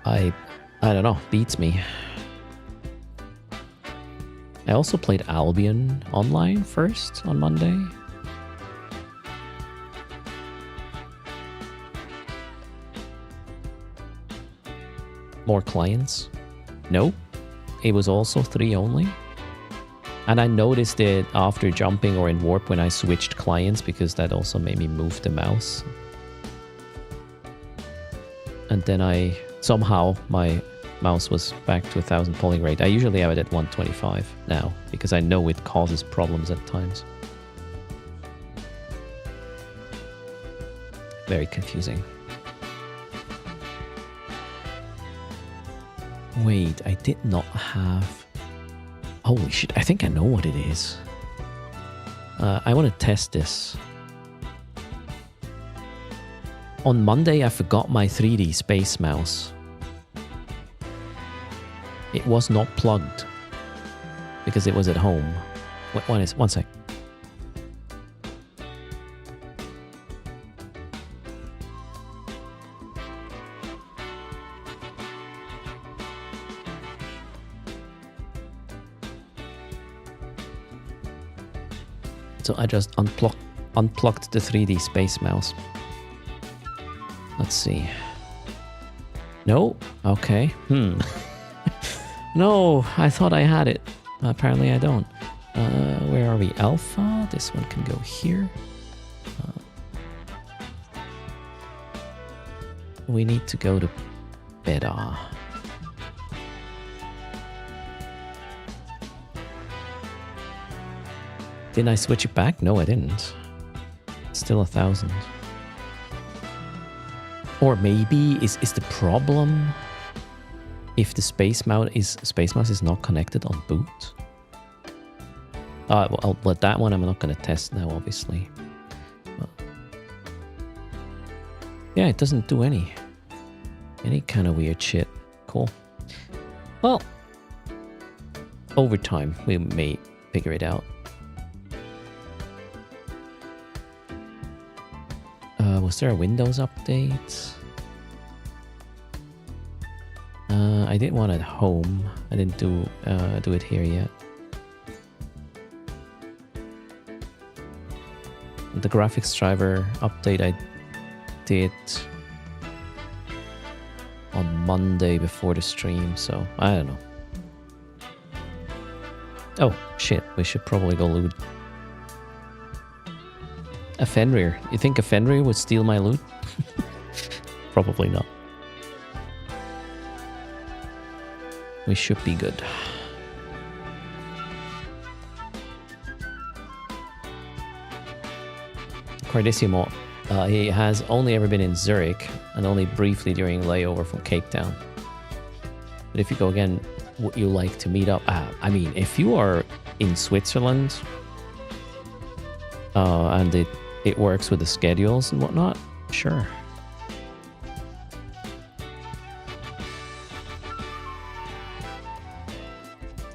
I don't know, beats me. I also played Albion Online first on Monday. More clients? Nope. It was also 3 only. And I noticed it after jumping or in warp when I switched clients because that also made me move the mouse. And then somehow my mouse was back to 1000 polling rate. I usually have it at 125 now because I know it causes problems at times. Very confusing. Wait, I did not have... Holy shit, I think I know what it is. I want to test this. On Monday, I forgot my 3D space mouse. It was not plugged because it was at home. One sec. So I just unplugged the 3D space mouse. Let's see. No? Okay. No, I thought I had it. Apparently I don't. Where are we? Alpha? This one can go here. We need to go to beta. Didn't I switch it back? No, I didn't. It's still 1000. Or maybe is the problem if the space mouse is not connected on boot? Well, that one I'm not going to test now, obviously. But yeah, it doesn't do any kind of weird shit. Cool. Well, over time we may figure it out. Was there a Windows update? I did one at home. I didn't do it here yet. The graphics driver update I did on Monday before the stream, so I don't know. Oh shit, we should probably go loot. A Fenrir. You think a Fenrir would steal my loot? Probably not. We should be good. Cardissimo. He has only ever been in Zurich and only briefly during layover from Cape Town. But if you go again, would you like to meet up? I mean, if you are in Switzerland and it works with the schedules and whatnot, sure.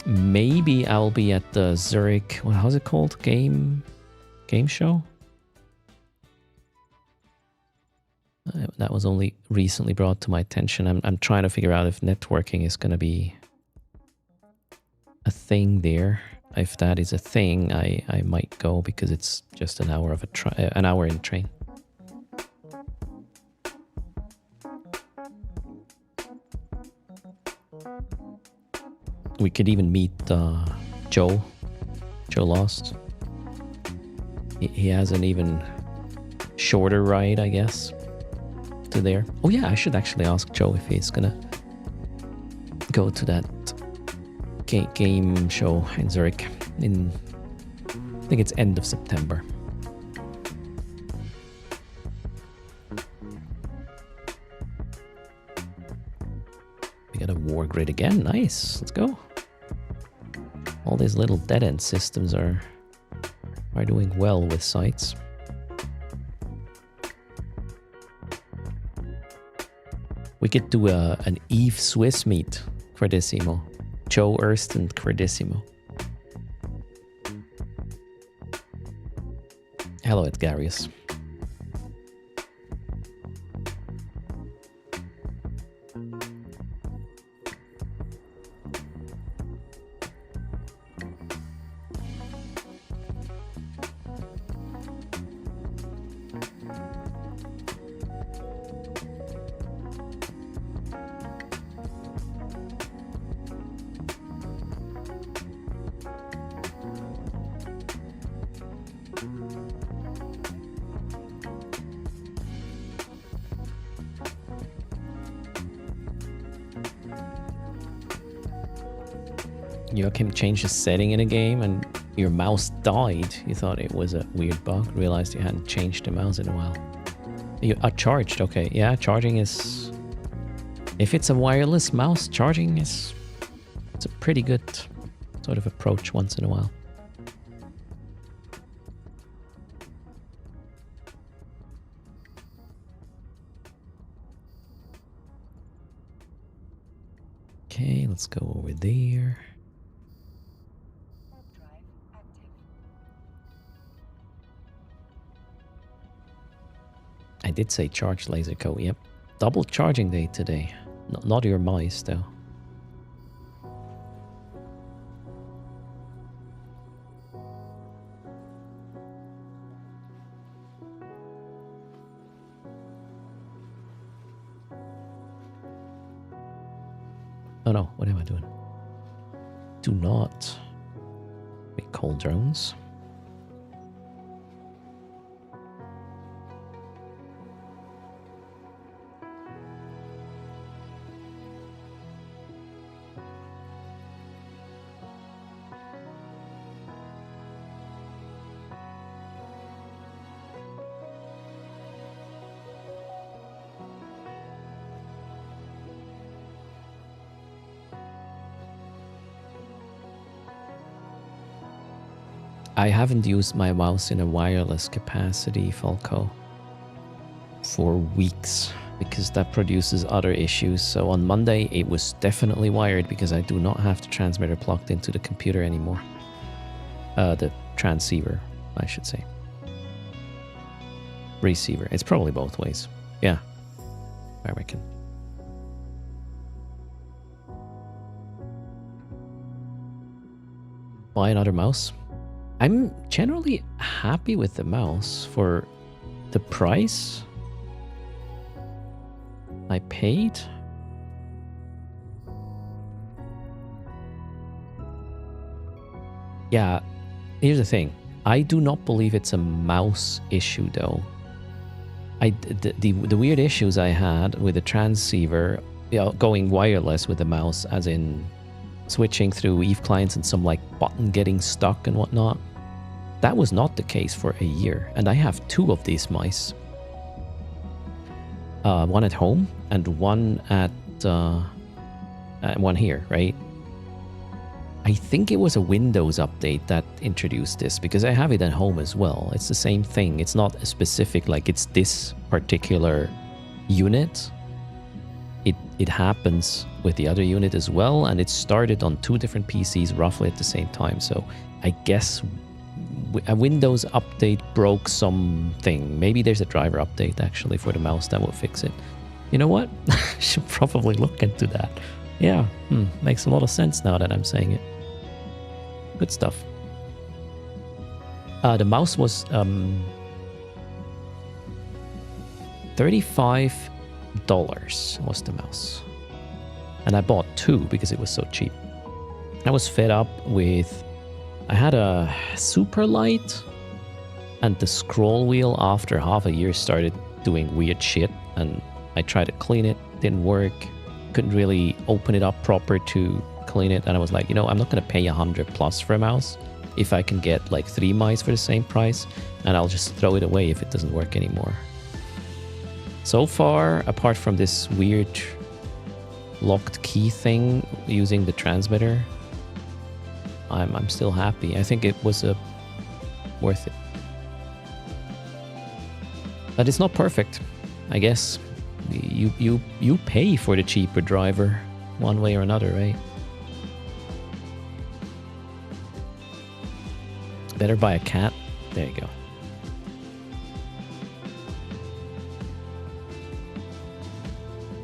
Maybe I'll be at the Zurich, how's it called? Game show? That was only recently brought to my attention. I'm trying to figure out if networking is going to be a thing there. If that is a thing, I might go because it's just an hour in train. We could even meet Joe Lost. He has an even shorter ride, I guess, to there. Oh yeah, I should actually ask Joe if he's gonna go to that game show in Zurich in, I think it's end of September. We got a war grid again. Nice. Let's go. All these little dead-end systems are doing well with sites. We could do an Eve Swiss meet, Credissimo. Joe, Erst, and Credissimo. Hello, Edgarius. Joachim changed a setting in a game and your mouse died. You thought it was a weird bug. Realized you hadn't changed the mouse in a while. You are charged. Okay, yeah, charging is... If it's a wireless mouse, charging is... It's a pretty good sort of approach once in a while. Okay, let's go over there. I did say charge laser coat, yep. Double charging day today. Not your mice, though. Oh no, what am I doing? Do not make cold drones. I haven't used my mouse in a wireless capacity, Falco, for weeks because that produces other issues. So on Monday, it was definitely wired because I do not have the transmitter plugged into the computer anymore. The transceiver, I should say. Receiver. It's probably both ways. Yeah, I reckon. Buy another mouse. I'm generally happy with the mouse for the price I paid. Yeah, here's the thing. I do not believe it's a mouse issue though. The weird issues I had with the transceiver, going wireless with the mouse, as in switching through Eve clients and some like button getting stuck and whatnot. That was not the case for a year. And I have two of these mice. One at home and one at one here, right? I think it was a Windows update that introduced this because I have it at home as well. It's the same thing. It's not a specific, like it's this particular unit. It happens with the other unit as well, and it started on two different PCs roughly at the same time. So I guess a Windows update broke something. Maybe there's a driver update actually for the mouse that will fix it. You know what? I should probably look into that. Yeah, makes a lot of sense now that I'm saying it. Good stuff. The mouse was $35 was the mouse. And I bought two because it was so cheap. I was fed up with... I had a super light and the scroll wheel after half a year started doing weird shit, and I tried to clean it, didn't work. Couldn't really open it up proper to clean it, and I was like, you know, I'm not going to pay 100 plus for a mouse if I can get like 3 mice for the same price, and I'll just throw it away if it doesn't work anymore. So far, apart from this weird locked key thing using the transmitter, I'm still happy. I think it was worth it. But it's not perfect, I guess. You pay for the cheaper driver one way or another, right? Better buy a cat. There you go.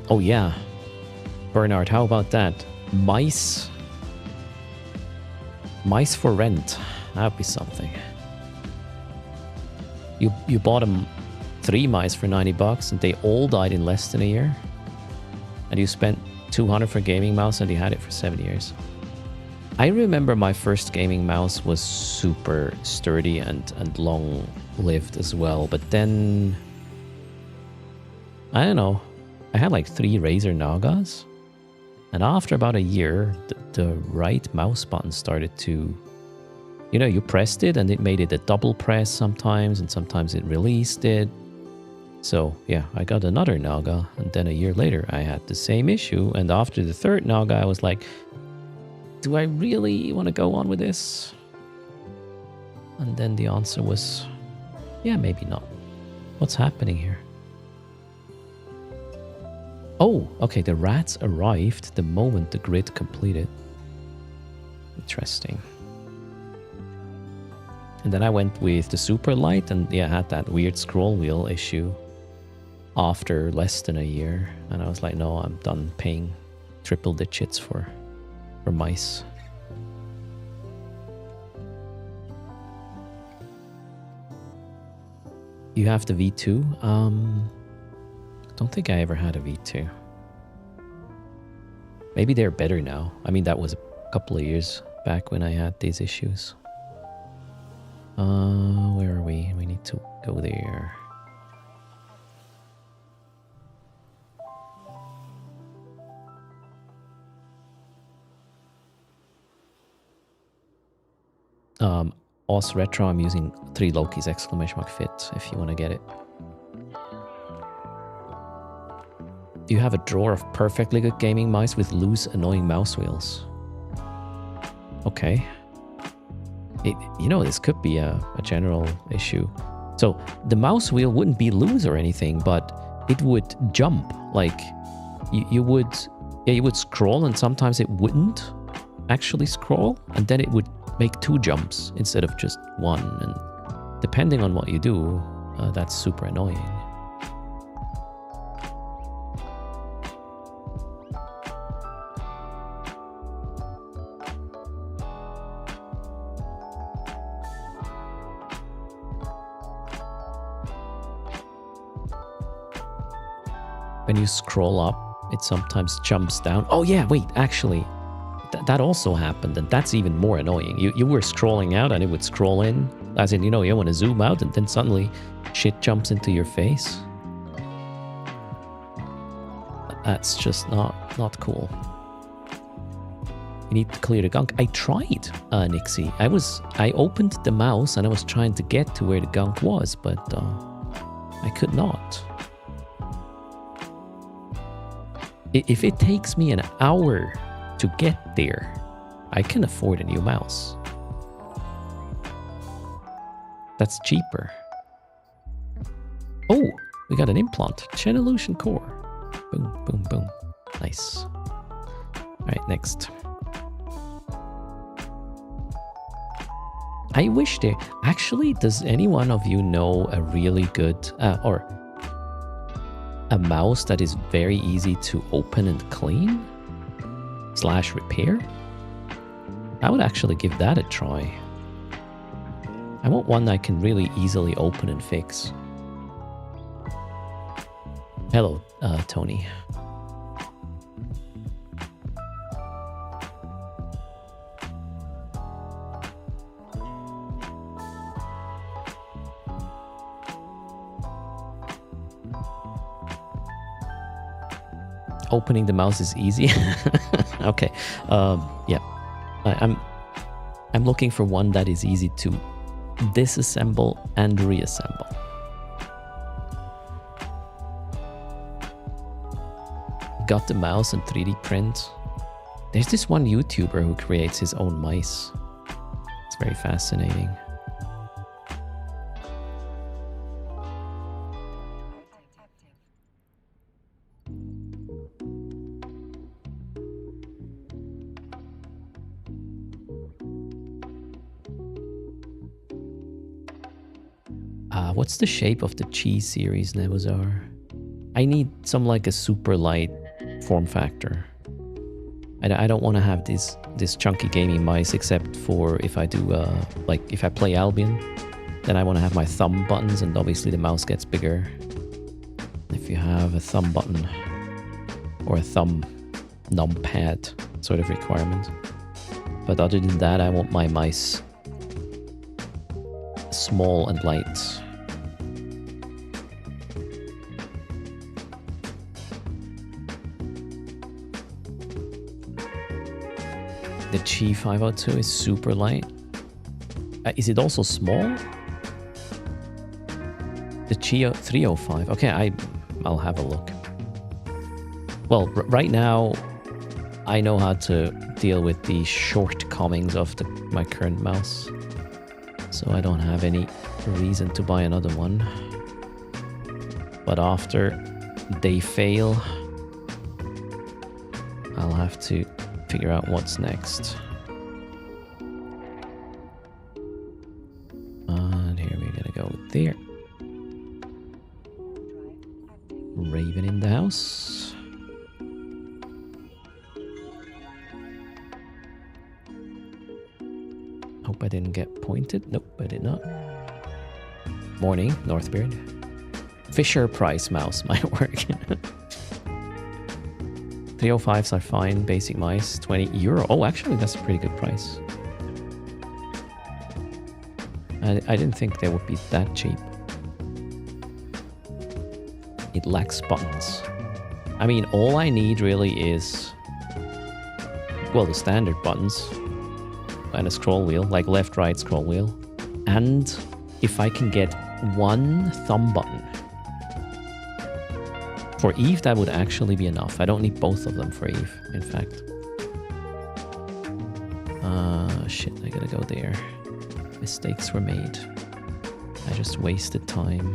Oh yeah, Bernard, how about that? Mice for rent. That'd be something. You bought them 3 mice for $90 and they all died in less than a year. And you spent $200 for a gaming mouse and you had it for 7 years. I remember my first gaming mouse was super sturdy and long-lived as well. But then, I don't know, I had like 3 Razer Nagas. And after about a year, the right mouse button started to, you know, you pressed it and it made it a double press sometimes, and sometimes it released it. So yeah, I got another Naga, and then a year later I had the same issue. And after the third Naga, I was like, do I really want to go on with this? And then the answer was, yeah, maybe not. What's happening here? Oh, okay, the rats arrived the moment the grid completed. Interesting. And then I went with the super light and yeah, had that weird scroll wheel issue after less than a year. And I was like, no, I'm done paying triple digits for mice. You have the V2? Don't think I ever had a V2. Maybe they're better now. I mean, that was a couple of years back when I had these issues. Where are we? We need to go there. Os Retro, I'm using 3 Lokis, exclamation mark fit, if you want to get it. Do you have a drawer of perfectly good gaming mice with loose, annoying mouse wheels? Okay. You know, this could be a general issue. So the mouse wheel wouldn't be loose or anything, but it would jump. Like you would scroll, and sometimes it wouldn't actually scroll, and then it would make 2 jumps instead of just 1. And depending on what you do, that's super annoying. When you scroll up, it sometimes jumps down. Oh yeah, wait, actually, that also happened, and that's even more annoying. You were scrolling out and it would scroll in, as in, you know, you want to zoom out, and then suddenly shit jumps into your face. That's just not cool. You need to clear the gunk. I tried, Nixie. I opened the mouse and I was trying to get to where the gunk was, but I could not. If it takes me an hour to get there, I can afford a new mouse. That's cheaper. Oh, we got an implant. Genolution core. Boom, boom, boom. Nice. All right, next. I wish there... Actually, does any one of you know a really good... or a mouse that is very easy to open and clean? / repair? I would actually give that a try. I want one I can really easily open and fix. Hello, Tony. Opening the mouse is easy. Okay. Yeah. I'm looking for one that is easy to disassemble and reassemble. Got the mouse and 3D print. There's this one YouTuber who creates his own mice. It's very fascinating. What's the shape of the cheese series, Nebuzar? I need some like a super light form factor. I don't want to have this chunky gaming mice, except for if I do like if I play Albion, then I want to have my thumb buttons, and obviously the mouse gets bigger if you have a thumb button or a thumb numpad sort of requirement. But other than that, I want my mice small and light. The Qi 502 is super light. Is it also small? The Qi 305. Okay, I'll have a look. Well, right now, I know how to deal with the shortcomings of my current mouse. So I don't have any reason to buy another one. But after they fail, I'll have to figure out what's next. And here we're gonna go there. Raven in the house. Hope I didn't get pointed. Nope, I did not. Morning, Northbeard. Fisher Price mouse might work. 305s are fine. Basic mice, €20. Oh, actually, that's a pretty good price. I didn't think they would be that cheap. It lacks buttons. I mean, all I need really is, well, the standard buttons and a scroll wheel, like left, right, scroll wheel. And if I can get one thumb button. For Eve, that would actually be enough. I don't need both of them for Eve, in fact. Shit, I gotta go there. Mistakes were made. I just wasted time.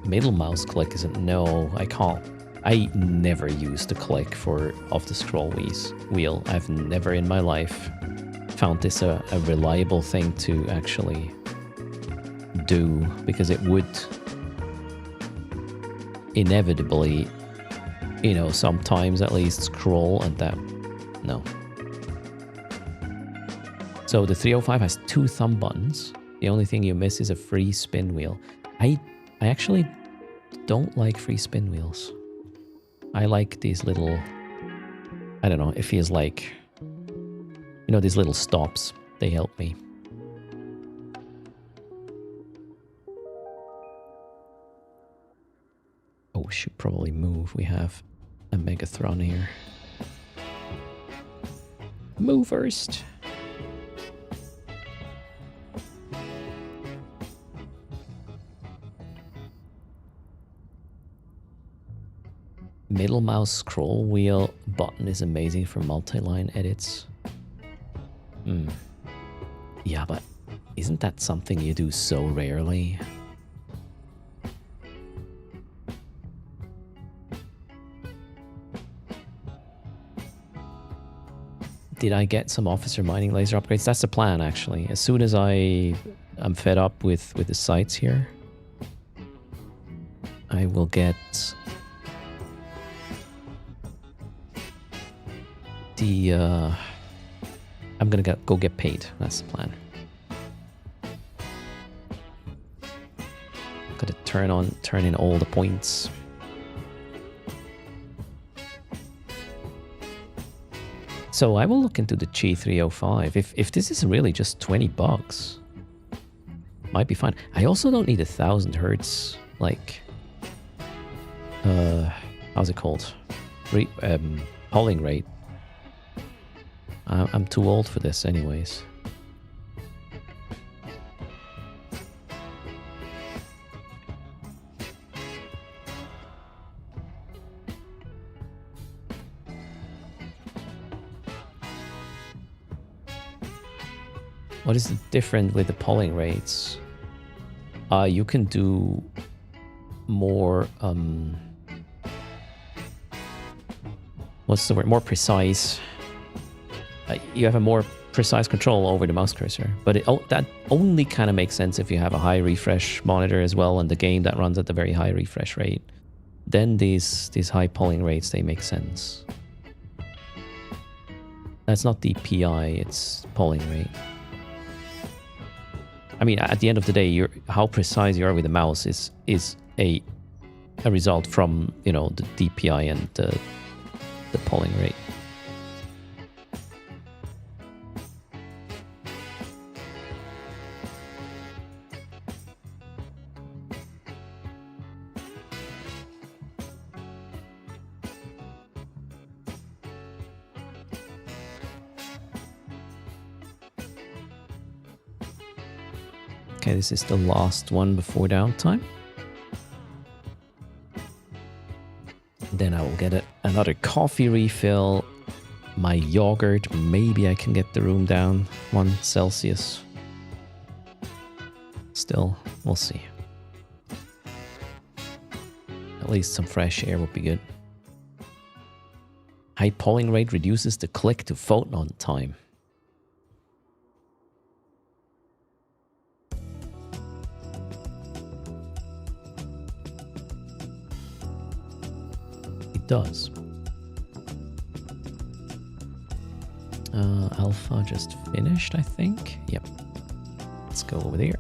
Middle mouse click isn't. No, I can't. I never use the click of the scroll wheel. I've never in my life found this a reliable thing to actually do, because it would inevitably, you know, sometimes at least scroll, and that, no. So the 305 has 2 thumb buttons. The only thing you miss is a free spin wheel. I actually don't like free spin wheels. I like these little, I don't know, it feels like, you know, these little stops. They help me. Oh, we should probably move. We have a Megathron here. Move first. Middle mouse scroll wheel button is amazing for multi-line edits. Yeah, but isn't that something you do so rarely? Did I get some officer mining laser upgrades? That's the plan, actually. As soon as I'm fed up with the sites here, I will get the I'm gonna go get paid. That's the plan. Gotta turn in all the points. So I will look into the Qi 305. If this is really just $20, might be fine. I also don't need 1000 hertz, like, how's it called? Polling rate. I'm too old for this anyways. What is different with the polling rates? You can do more, what's the word? More precise. You have a more precise control over the mouse cursor, but that only kind of makes sense if you have a high refresh monitor as well, and the game that runs at a very high refresh rate. Then these high polling rates, they make sense. That's not DPI, it's polling rate. I mean, at the end of the day, how precise you are with the mouse is a result from, you know, the DPI and the polling rate. Okay, this is the last one before downtime. Then I will get another coffee refill. My yogurt, maybe I can get the room down 1 Celsius. Still, we'll see. At least some fresh air would be good. High polling rate reduces the click to photon time. It does. Alpha just finished, I think. Yep. Let's go over there.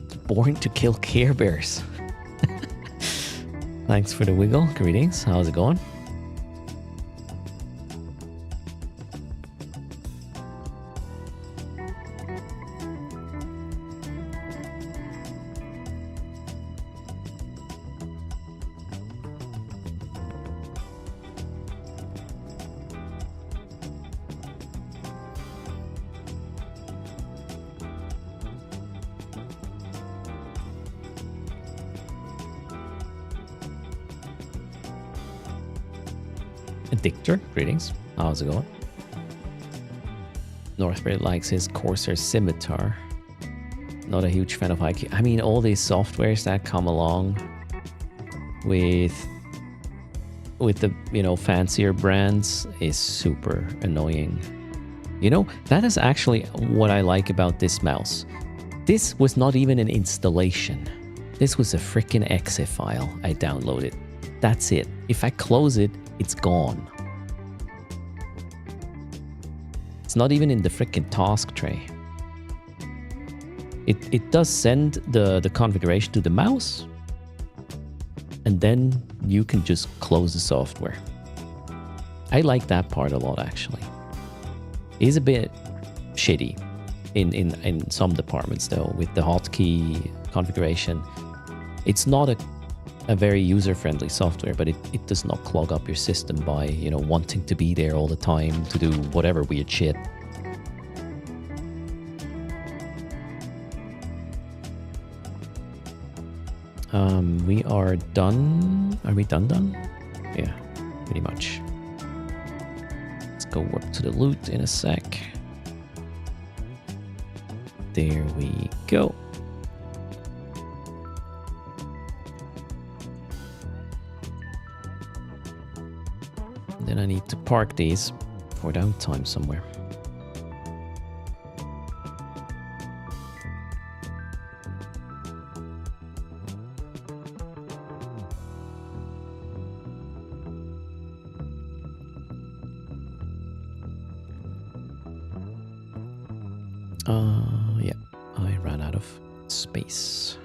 It's boring to kill Care Bears. Thanks for the wiggle. Greetings. How's it going? Dictor, greetings. How's it going? Northbury likes his Corsair Scimitar. Not a huge fan of IQ. I mean, all these softwares that come along with the, you know, fancier brands is super annoying. You know, that is actually what I like about this mouse. This was not even an installation. This was a freaking exe file I downloaded. That's it. If I close it, it's gone. It's not even in the freaking task tray. It does send the configuration to the mouse, and then you can just close the software. I like that part a lot, actually. It is a bit shitty in some departments, though, with the hotkey configuration. It's not a very user-friendly software, but it does not clog up your system by, you know, wanting to be there all the time to do whatever weird shit. We are done. Are we done? Yeah, pretty much. Let's go work to the loot in a sec. There we go. Then I need to park these for downtime somewhere. Yeah, I ran out of space.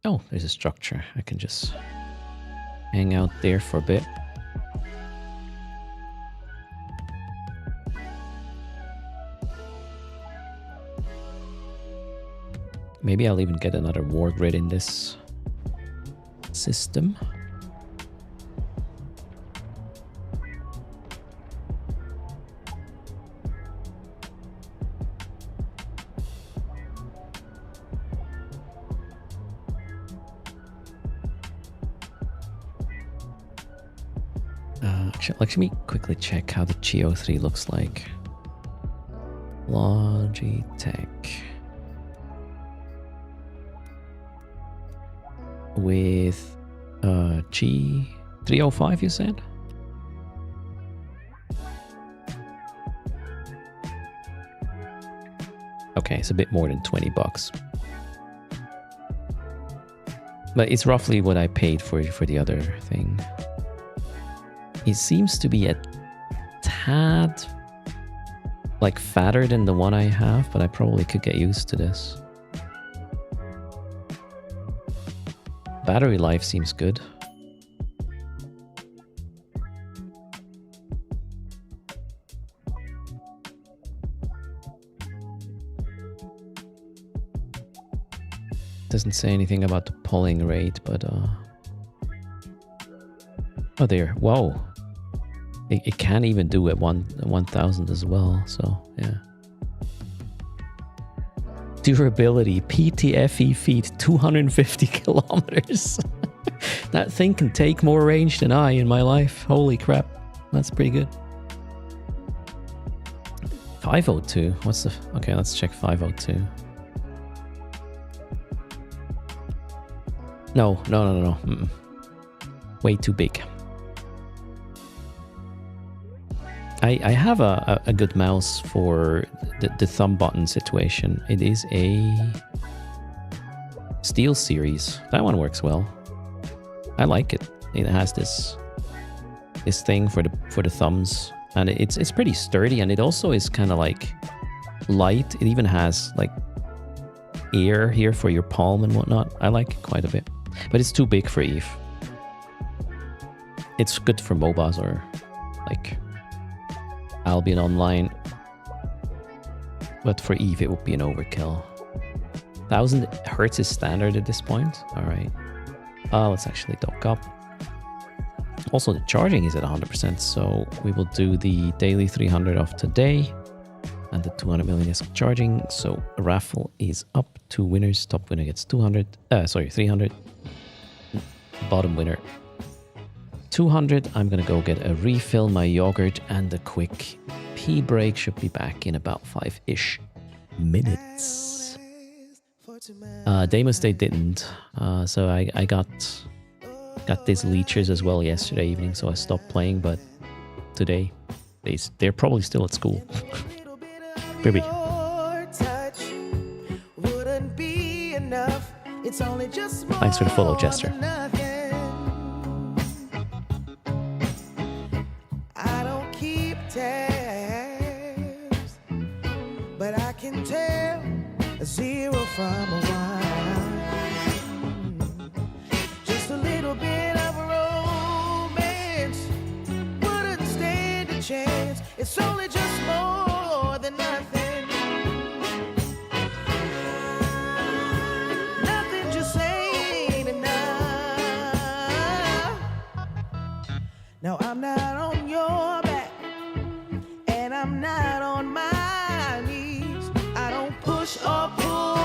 Oh, there's a structure. I can just hang out there for a bit. Maybe I'll even get another war grid in this system. Let me quickly check how the GO3 looks like. Logitech. With G305, you said? Okay, it's a bit more than $20. But it's roughly what I paid for the other thing. It seems to be a tad like fatter than the one I have, but I probably could get used to this. Battery life seems good. doesn't say anything about the polling rate, but oh, there. Whoa. It can even do it 1,000 as well. So yeah. Durability, PTFE feet, 250 kilometers. That thing can take more range than I in my life. Holy crap. That's pretty good. 502. What's the... Okay, let's check 502. No. Mm-mm. Way too big. I have a good mouse for the thumb button situation. It is a Steel Series. That one works well. I like it. It has this thing for the thumbs, and it's pretty sturdy, and it also is kind of like light. It even has like air here for your palm and whatnot. I like it quite a bit, but it's too big for Eve. It's good for MOBAs or like Albion Online, but for Eve it would be an overkill. 1000 hertz is standard at this point. All right, let's actually dock up. Also, the charging is at 100%, so we will do the daily 300 of today and the 200 million charging. So a raffle is up. 2 winners. Top winner gets 300. Bottom winner 200. I'm gonna go get a refill, my yogurt, and a quick pee break. Should be back in about 5-ish minutes. Deimos Day didn't, so I got these leechers as well yesterday evening, so I stopped playing. But today they're probably still at school. Baby. Thanks for the follow, Chester. But I can tell a 0 from a 1. Just a little bit of romance wouldn't stand a chance. It's only just more than nothing. Nothing just ain't enough. Now I'm not on your back, and I'm not on mine. Or pull,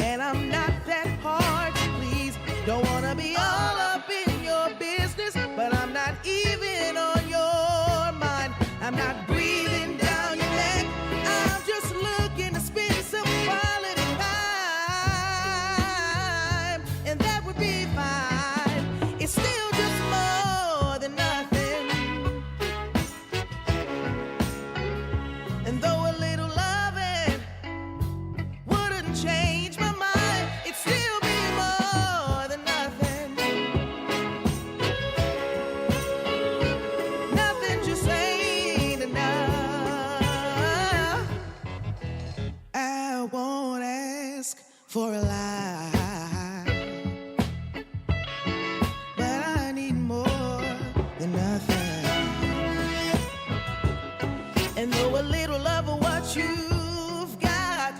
and I'm not that hard to please. Don't wanna be all up in your business, but I'm not even on your mind. I'm not breathing down your neck. I'm just looking to spend some quality time, and that would be fine. It's still just more than nothing. And though a little loving change my mind, it'd still be more than nothing. Nothing just ain't enough. I won't ask for a lot, but I need more than nothing. And though a little of what you've got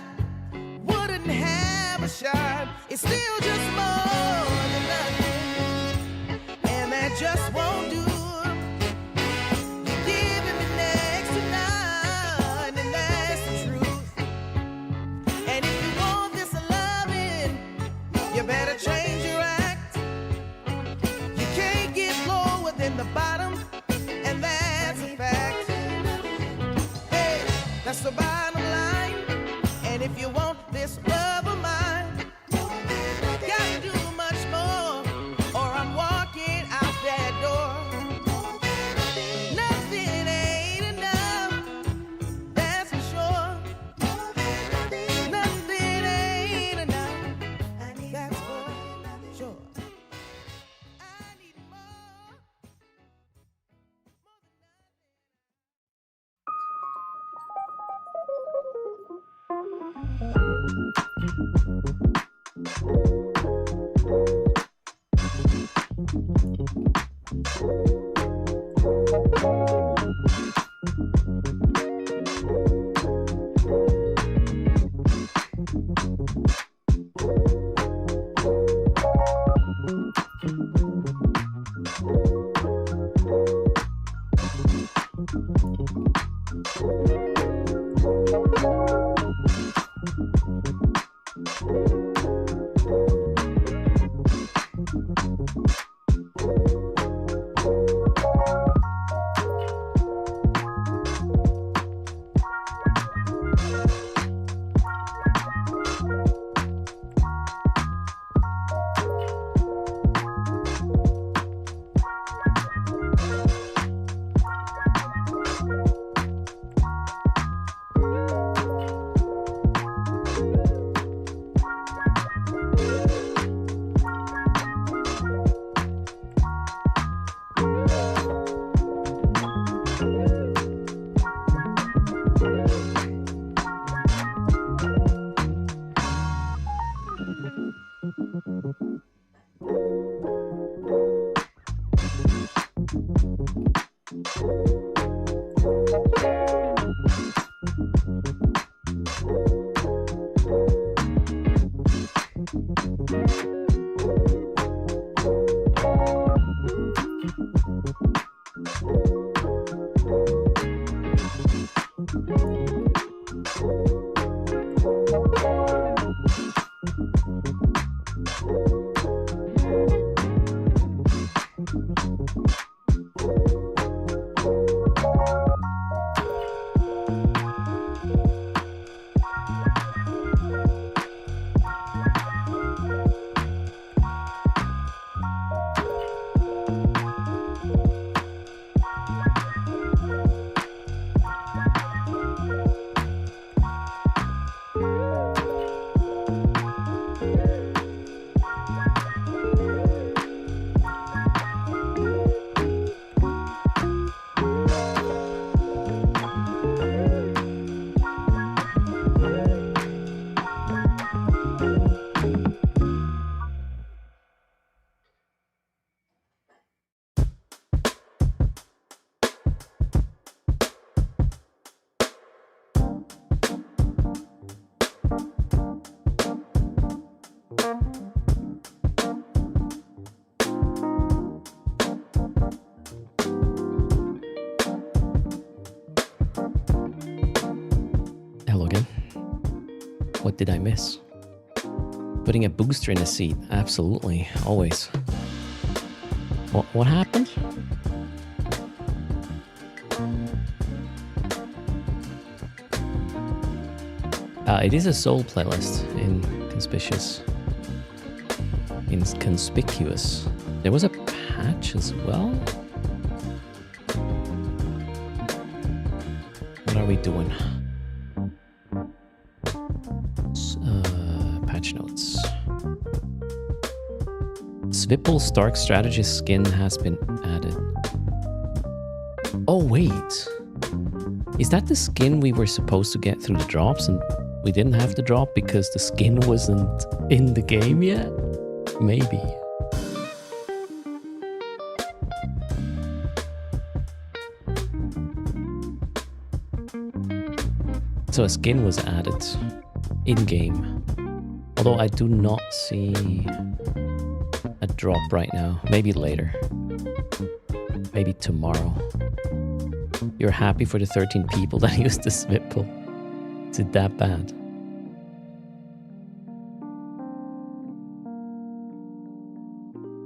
wouldn't have a shot, it's still just more than nothing, and that just won't do. You're giving me next to none, and that's the truth. And if you want this loving, you better change your act. You can't get lower than the bottom, and that's a fact. Hey, that's the bottom line. And if you want this love of mine, gotta do much more, or I'm walking out that door. Nothing ain't enough, that's for sure. Nothing ain't enough, that's for sure. I need more. Hello again. What did I miss? Putting a booster in a seat. Absolutely. Always. What happened? It is a soul playlist in Conspicuous. There was a patch as well. What are we doing? Patch notes. Svipple Stark Strategist skin has been added. Oh wait. Is that the skin we were supposed to get through the drops and we didn't have to drop because the skin wasn't in the game yet? Maybe. So a skin was added in-game. Although I do not see a drop right now. Maybe later. Maybe tomorrow. You're happy for the 13 people that used the Svipple. Is it that bad?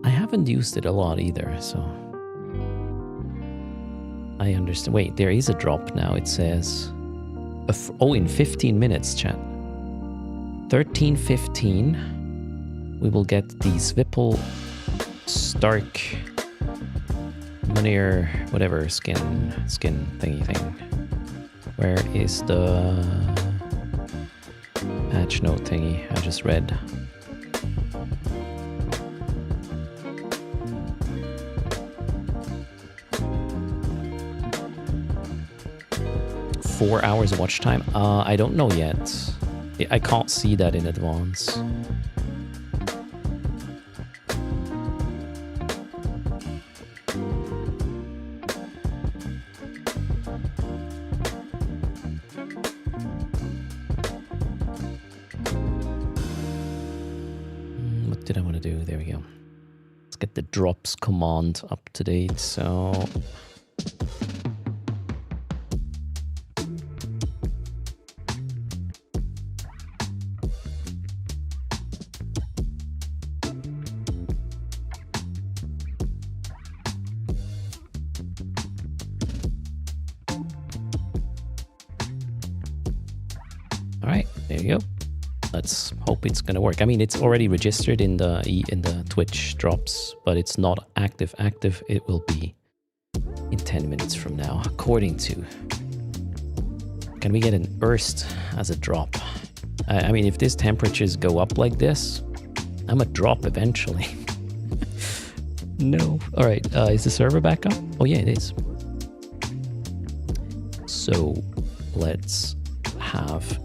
I haven't used it a lot either, so... I understand. Wait, there is a drop now. It says... oh, in 15 minutes, chat. 13:15. We will get the Svipple Stark Munir whatever skin thingy thing. Where is the patch note thingy I just read? Four hours watch time? I don't know yet. I can't see that in advance. What did I want to do? There we go. Let's get the drops command up to date. So... Let's hope it's gonna work. I mean, it's already registered in the Twitch drops, but it's not active. Active it will be in 10 minutes from now, according to. Can we get an erst as a drop? I mean, if these temperatures go up like this, I'm a drop eventually. No. All right. Is the server back up? Oh yeah, it is. So let's have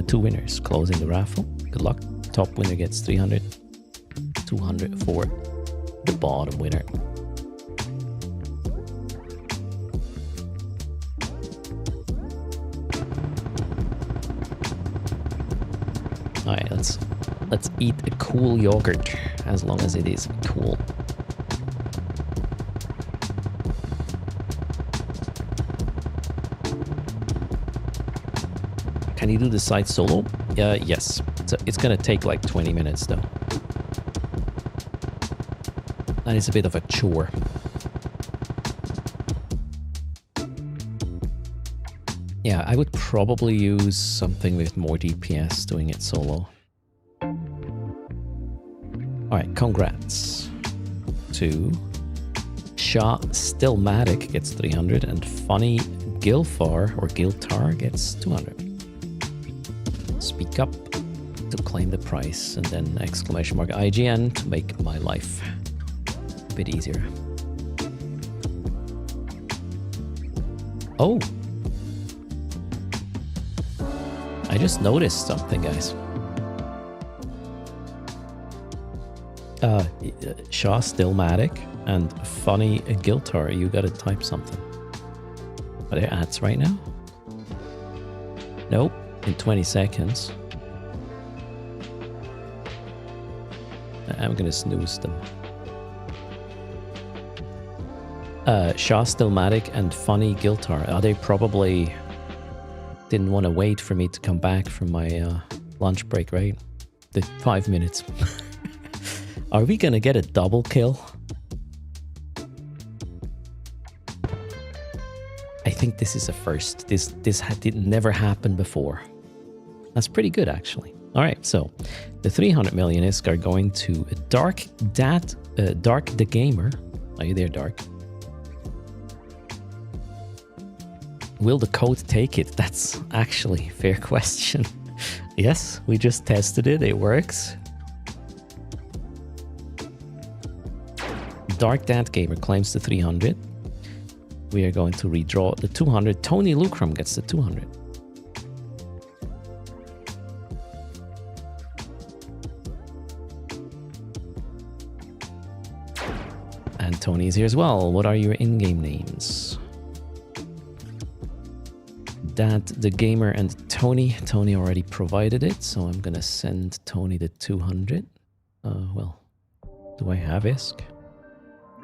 two winners closing the raffle. Good luck. Top winner gets 300, 200 for the bottom winner. All right, let's eat a cool yogurt as long as it is cool. Can you do the site solo? Yes. So it's gonna take like 20 minutes though. And it's a bit of a chore. Yeah, I would probably use something with more DPS doing it solo. Alright, congrats to Shah Stillmatic gets 300 and Funny Gilfar or Giltar gets 200. Speak up to claim the price and then exclamation mark IGN to make my life a bit easier. Oh! I just noticed something, guys. Shah Stillmatic and Funny Giltar, you gotta type something. Are there ads right now? Nope, in 20 seconds. I'm gonna snooze them. Shah Stillmatic and Funny Giltar, are they probably didn't want to wait for me to come back from my lunch break, right? The 5 minutes. Are we gonna get a double kill? I think this is a first. This did never happen before. That's pretty good, actually. All right, so the 300 million ISK are going to Dark the Gamer. Are you there, Dark? Will the code take it? That's actually a fair question. Yes, we just tested it. It works. Dark Dat Gamer claims the 300. We are going to redraw the 200. Tony Lucrum gets the 200. And Tony's here as well. What are your in-game names? Dat the Gamer and Tony. Tony already provided it, so I'm gonna send Tony the 200. Well, do I have ISK?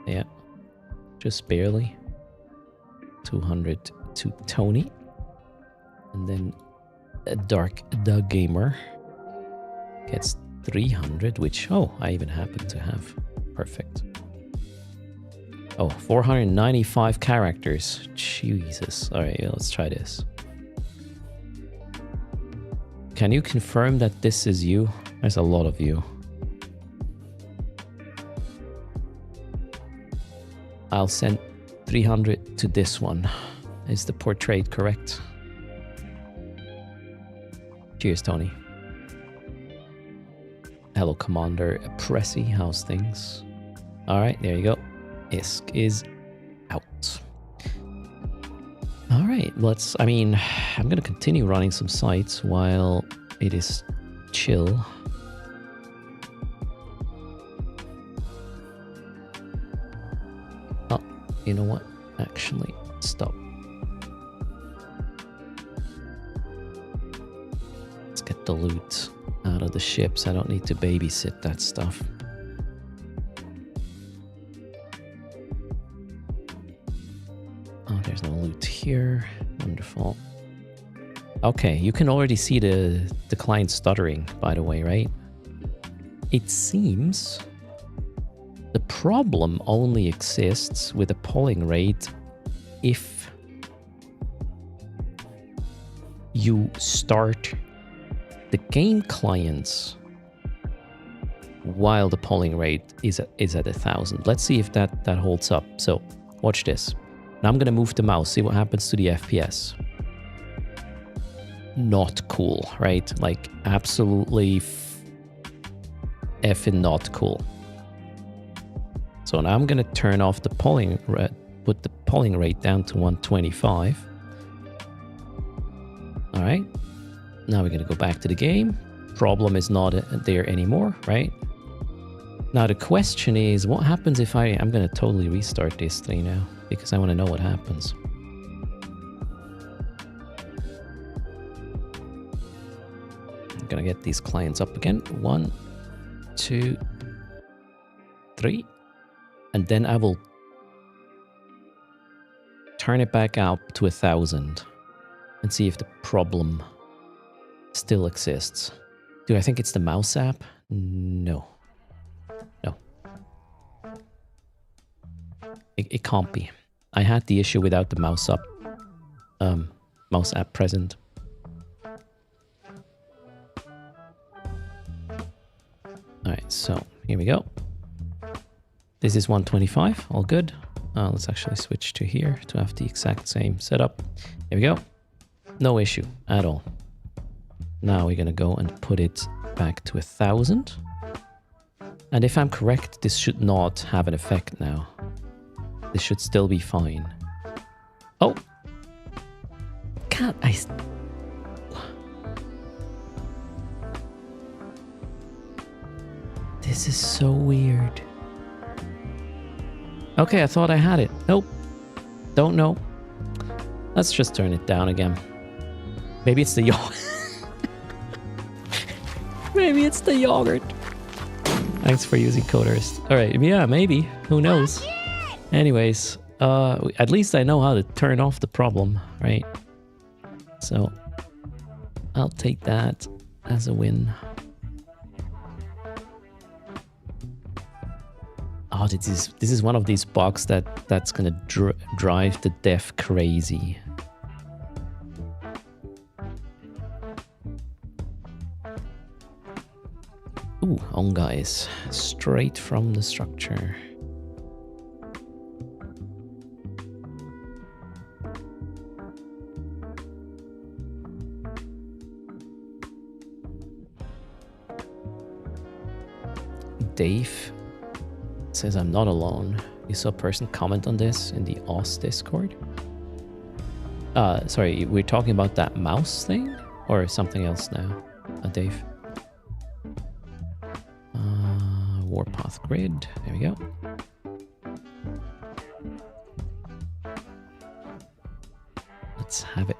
Yeah, just barely. 200 to Tony. And then Dark the Gamer gets 300, which, oh, I even happen to have. Perfect. Oh, 495 characters. Jesus. All right, let's try this. Can you confirm that this is you? There's a lot of you. I'll send 300 to this one. Is the portrait correct? Cheers, Tony. Hello, Commander Pressy. How's things? All right, there you go. ISK is out. All right, let's... I mean, I'm going to continue running some sites while it is chill. Oh, you know what? Actually, stop. Let's get the loot out of the ships. I don't need to babysit that stuff. Oh, there's no loot here. Wonderful. Okay, you can already see the client stuttering, by the way, right? It seems the problem only exists with a polling rate if you start the game clients while the polling rate is at 1,000. Let's see if that holds up. So watch this. Now I'm gonna move the mouse, see what happens to the FPS. Not cool, right? Like absolutely effing not cool. So now I'm gonna turn off the polling, put the polling rate down to 125. All right. Now we're gonna go back to the game. Problem is not there anymore, right? Now the question is, what happens if I'm gonna totally restart this thing now because I want to know what happens. I'm gonna get these clients up again. 1, 2, 3, and then I will turn it back up to 1,000 and see if the problem still exists. Do I think it's the mouse app? No. No. It can't be. I had the issue without the mouse app present. Alright, so here we go. This is 125, all good. Let's actually switch to here to have the exact same setup. Here we go. No issue at all. Now we're gonna go and put it back to 1000. And if I'm correct, this should not have an effect now. This should still be fine. Oh! God, This is so weird. Okay, I thought I had it. Nope. Don't know. Let's just turn it down again. Maybe it's the yogurt. Maybe it's the yogurt. Thanks for using coders. Alright, yeah, maybe. Who knows? Anyways, at least I know how to turn off the problem, right? So, I'll take that as a win. Oh, this is one of these bugs that's gonna drive the dev crazy. Ooh, on guys, straight from the structure. Dave says I'm not alone. You saw a person comment on this in the OS Discord? Sorry, we're talking about that mouse thing? Or something else now? Dave? Warpath grid. There we go. Let's have it.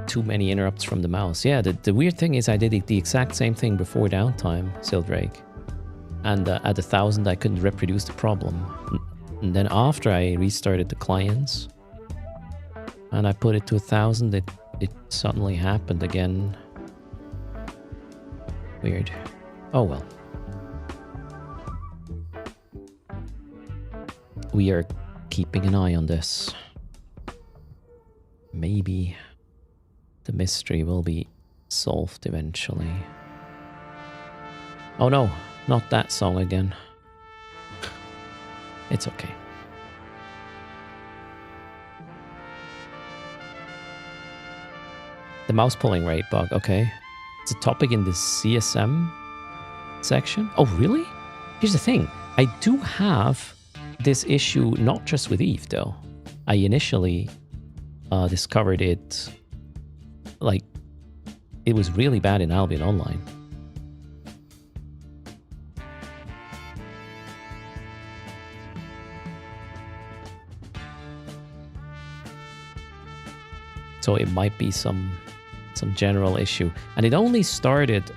Too many interrupts from the mouse. Yeah, the weird thing is I did the exact same thing before downtime, Sildrake. And at 1000 I couldn't reproduce the problem. And then after I restarted the clients and I put it to 1000, it suddenly happened again. Weird. Oh well. We are keeping an eye on this. Maybe the mystery will be solved eventually. Oh no, not that song again. It's okay. The mouse pulling rate bug, okay. It's a topic in the CSM section. Oh, really? Here's the thing. I do have this issue not just with Eve, though. I initially discovered it, like, it was really bad in Albion Online. So it might be some general issue. And it only started,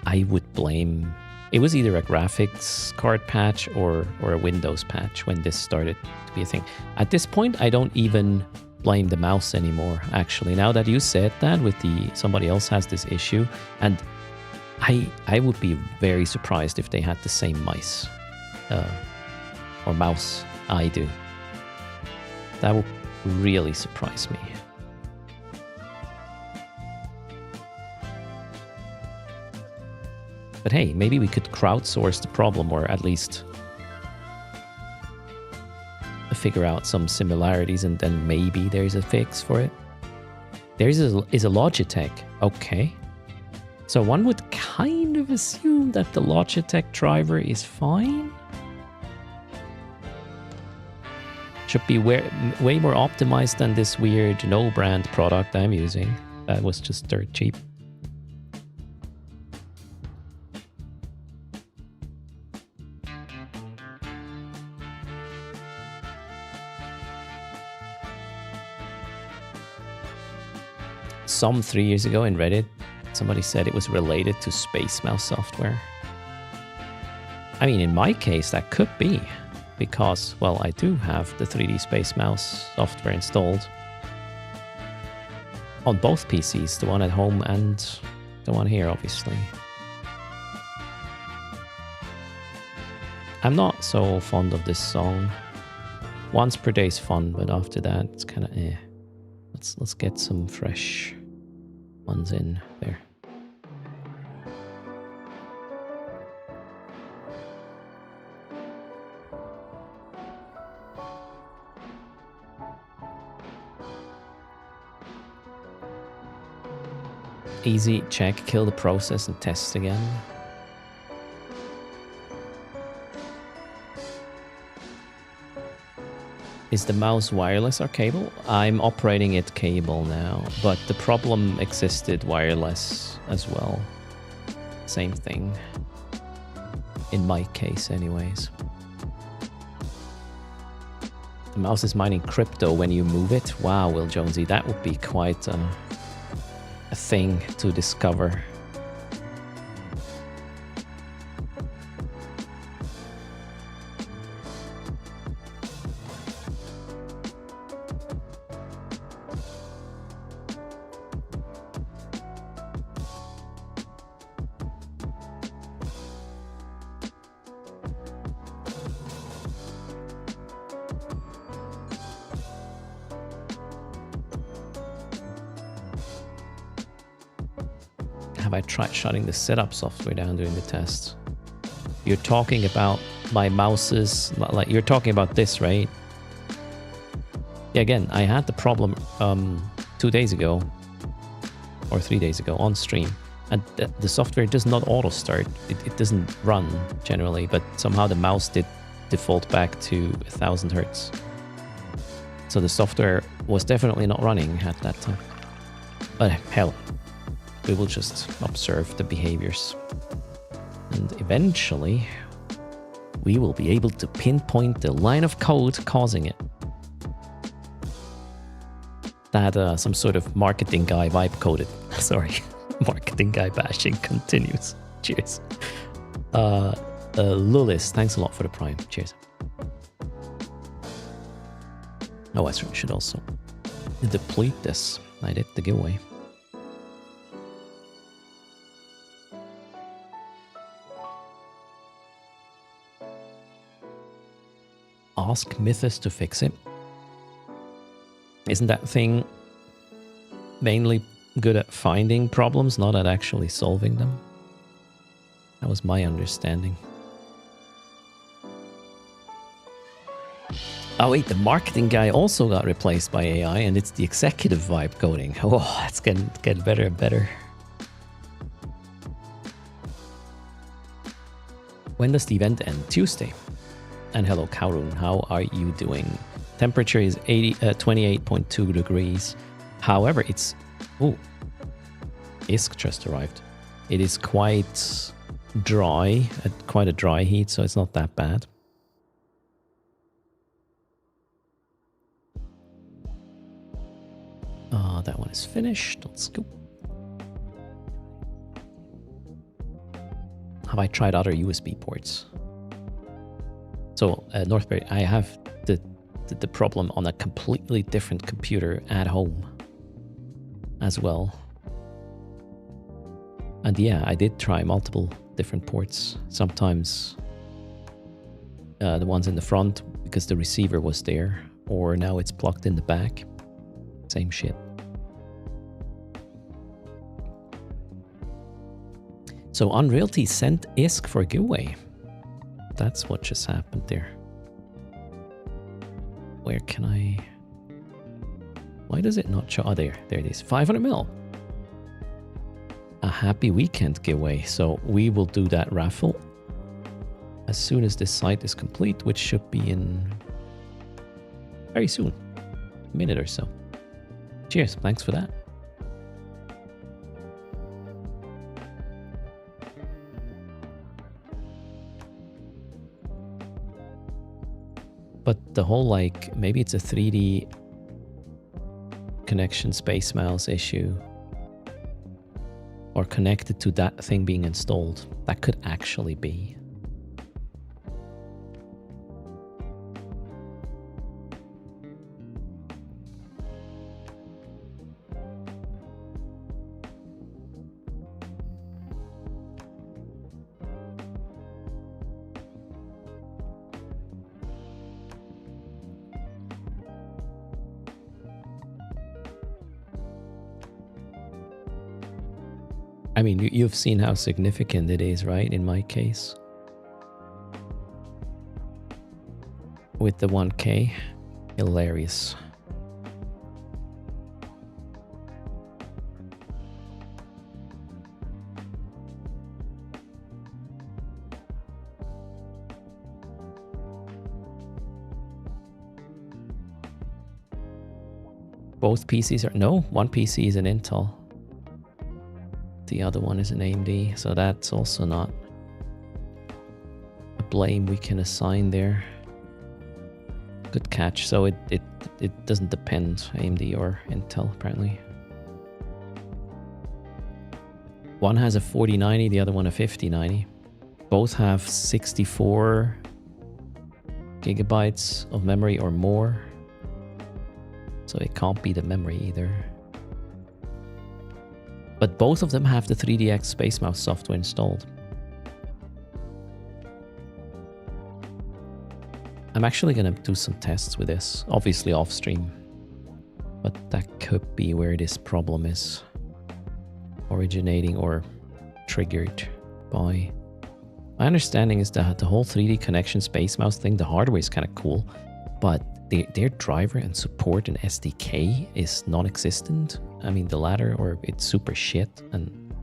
I would blame, it was either a graphics card patch or a Windows patch when this started to be a thing. At this point, I don't even blame the mouse anymore, actually. Now that you said that with somebody else has this issue, and I would be very surprised if they had the same mice or mouse I do. That would really surprise me. But hey, maybe we could crowdsource the problem, or at least figure out some similarities, and then maybe there's a fix for it. There's is a Logitech. Okay. So one would kind of assume that the Logitech driver is fine. Should be way more optimized than this weird no-brand product I'm using. That was just dirt cheap. Some 3 years ago in Reddit, somebody said it was related to Space Mouse software. I mean, in my case, that could be because, well, I do have the 3D Space Mouse software installed on both PCs, the one at home and the one here, obviously. I'm not so fond of this song. Once per day is fun, but after that, it's kind of eh. Let's get some fresh ones in there. Easy, check, kill the process and test again. Is the mouse wireless or cable? I'm operating it cable now, but the problem existed wireless as well. Same thing. In my case anyways. The mouse is mining crypto when you move it. Wow, Will Jonesy, that would be quite a thing to discover. Have I tried shutting the setup software down during the test? You're talking about my mouses, like you're talking about this, right? Yeah, again, I had the problem 2 days ago or 3 days ago on stream, and the software does not auto start. It doesn't run generally, but somehow the mouse did default back to 1000 hertz. So the software was definitely not running at that time. But hell, we will just observe the behaviors. And eventually, we will be able to pinpoint the line of code causing it. That some sort of marketing guy vibe coded. Sorry, marketing guy bashing continues. Cheers. Lulis, thanks a lot for the prime. Cheers. Oh, I should also deplete this. I did the giveaway. Ask Mythos to fix it. Isn't that thing mainly good at finding problems, not at actually solving them? That was my understanding. Oh wait, the marketing guy also got replaced by AI, and it's the executive vibe coding. Oh, that's getting better and better. When does the event end? Tuesday. And hello, Karun, how are you doing? Temperature is 28.2 degrees. However, it's... Oh, ISK just arrived. It is quite dry, quite a dry heat, so it's not that bad. That one is finished. Let's go. Have I tried other USB ports? So, Northbury, I have the problem on a completely different computer at home as well. And yeah, I did try multiple different ports. Sometimes the ones in the front because the receiver was there, or now it's plugged in the back. Same shit. So Unrealty sent ISK for a giveaway. That's what just happened there. Where can I... Why does it not show? Oh, there it is. 500 mil. A happy weekend giveaway. So we will do that raffle as soon as this site is complete, which should be in very soon. A minute or so. Cheers. Thanks for that. But the whole, like, maybe it's a 3D connection Space Mouse issue, or connected to that thing being installed. That could actually be. I mean, you've seen how significant it is, right? In my case. With the 1K. Hilarious. Both PCs are... No, one PC is an Intel. The other one is an AMD, so that's also not a blame we can assign there. Good catch. So it doesn't depend AMD or Intel, apparently. One has a 4090, the other one a 5090. Both have 64 gigabytes of memory or more. So it can't be the memory either. But both of them have the 3DX Space Mouse software installed. I'm actually going to do some tests with this, obviously off stream. But that could be where this problem is originating or triggered by. My understanding is that the whole 3D connection Space Mouse thing, the hardware is kind of cool, but their driver and support and SDK is non-existent. I mean, the latter, or it's super shit, and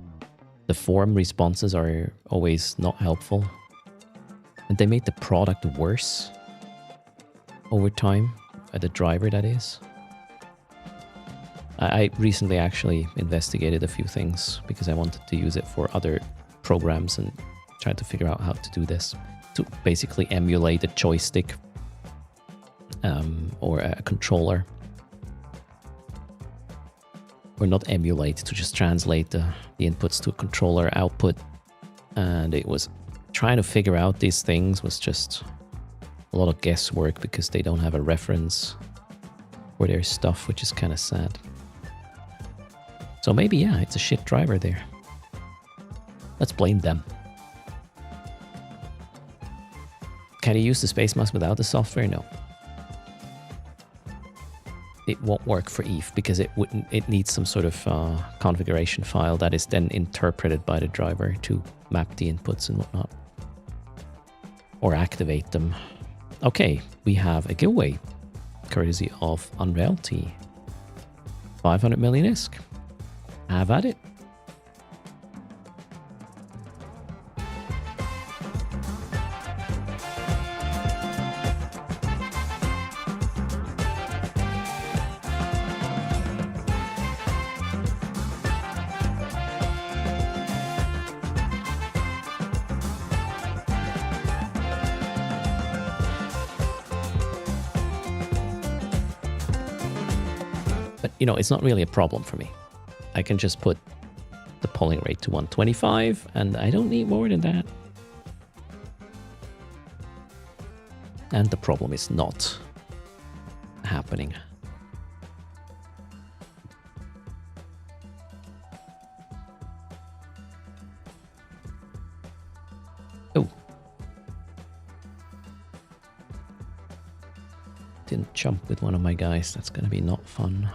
the forum responses are always not helpful. And they made the product worse over time, the driver that is. I recently actually investigated a few things because I wanted to use it for other programs and tried to figure out how to do this, to basically emulate a joystick or a controller. Or not emulate, to just translate the inputs to a controller output. And it was trying to figure out these things was just a lot of guesswork because they don't have a reference for their stuff, which is kind of sad. So maybe, yeah, it's a shit driver there. Let's blame them. Can you use the Space Mouse without the software? No. It won't work for Eve because it needs some sort of configuration file that is then interpreted by the driver to map the inputs and whatnot. Or activate them. Okay, we have a giveaway courtesy of Unreality. 500 million ISK. Have at it. But, you know, it's not really a problem for me. I can just put the polling rate to 125, and I don't need more than that. And the problem is not happening. Oh. Didn't jump with one of my guys. That's going to be not fun.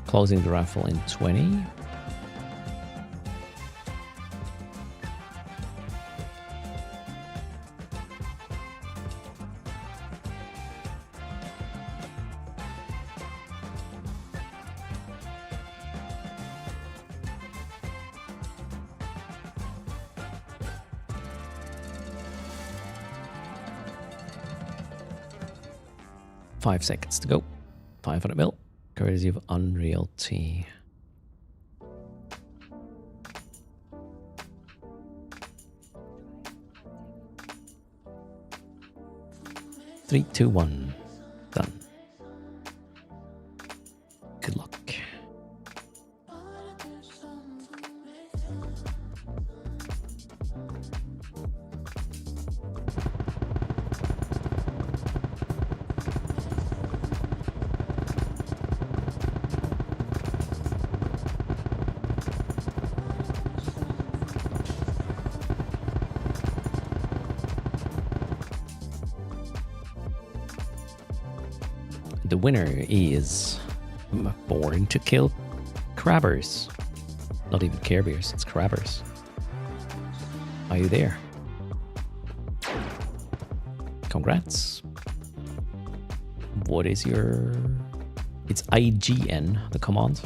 Closing the raffle in 20. Five seconds to go. 500 mil. Courtesy of Unreality. Three, two, one. Done. The winner is Born to Kill Crabbers. Not even Care Bears, it's Crabbers. Are you there? Congrats. What is your... It's IGN, the command.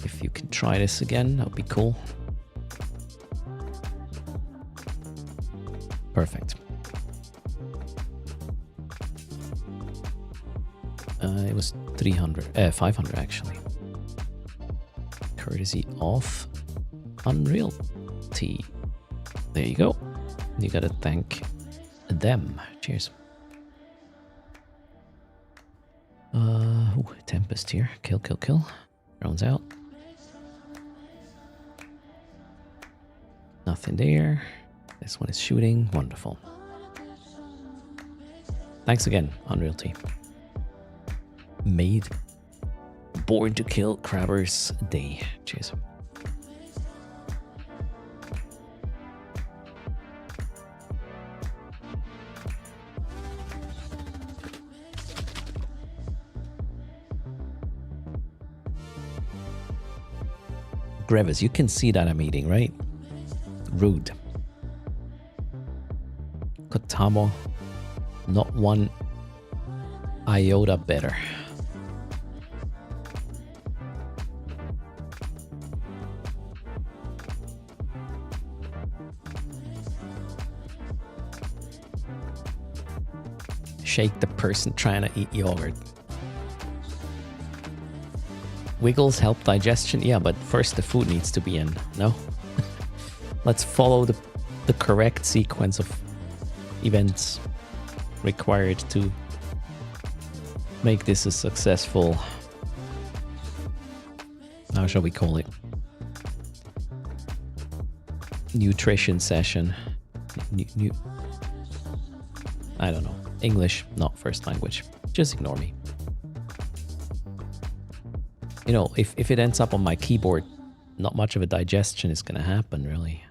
If you can try this again, that would be cool. Perfect. It was 500 actually. Courtesy of Unreality. There you go. You gotta thank them. Cheers. Ooh, Tempest here. Kill, kill, kill. Drones out. Nothing there. This one is shooting. Wonderful. Thanks again, Unreality. Made Born to Kill Crabbers Day. Cheers. Grevis, you can see that I'm eating, right? Rude. Kotamo, not one iota better. Shake the person trying to eat yogurt. Wiggles help digestion? Yeah, but first the food needs to be in, no? Let's follow the correct sequence of events required to make this a successful... How shall we call it? Nutrition session. I don't know. English, not first language. Just ignore me. You know, if it ends up on my keyboard, not much of a digestion is going to happen, really.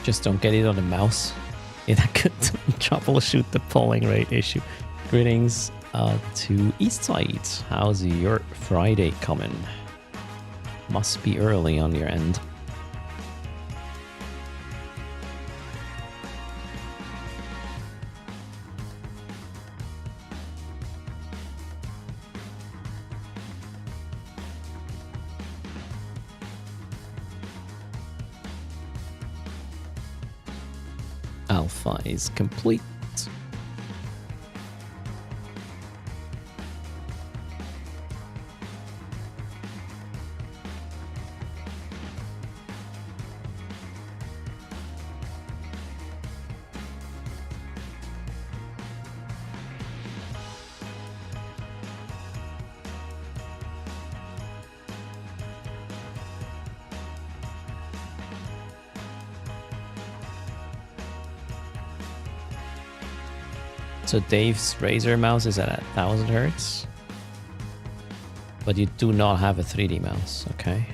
Just don't get it on the mouse. Yeah, that could troubleshoot the polling rate issue. Greetings to Eastside. How's your Friday coming? Must be early on your end. Alpha is complete. So Dave's Razer mouse is at 1000 Hertz, but you do not have a 3D mouse, okay?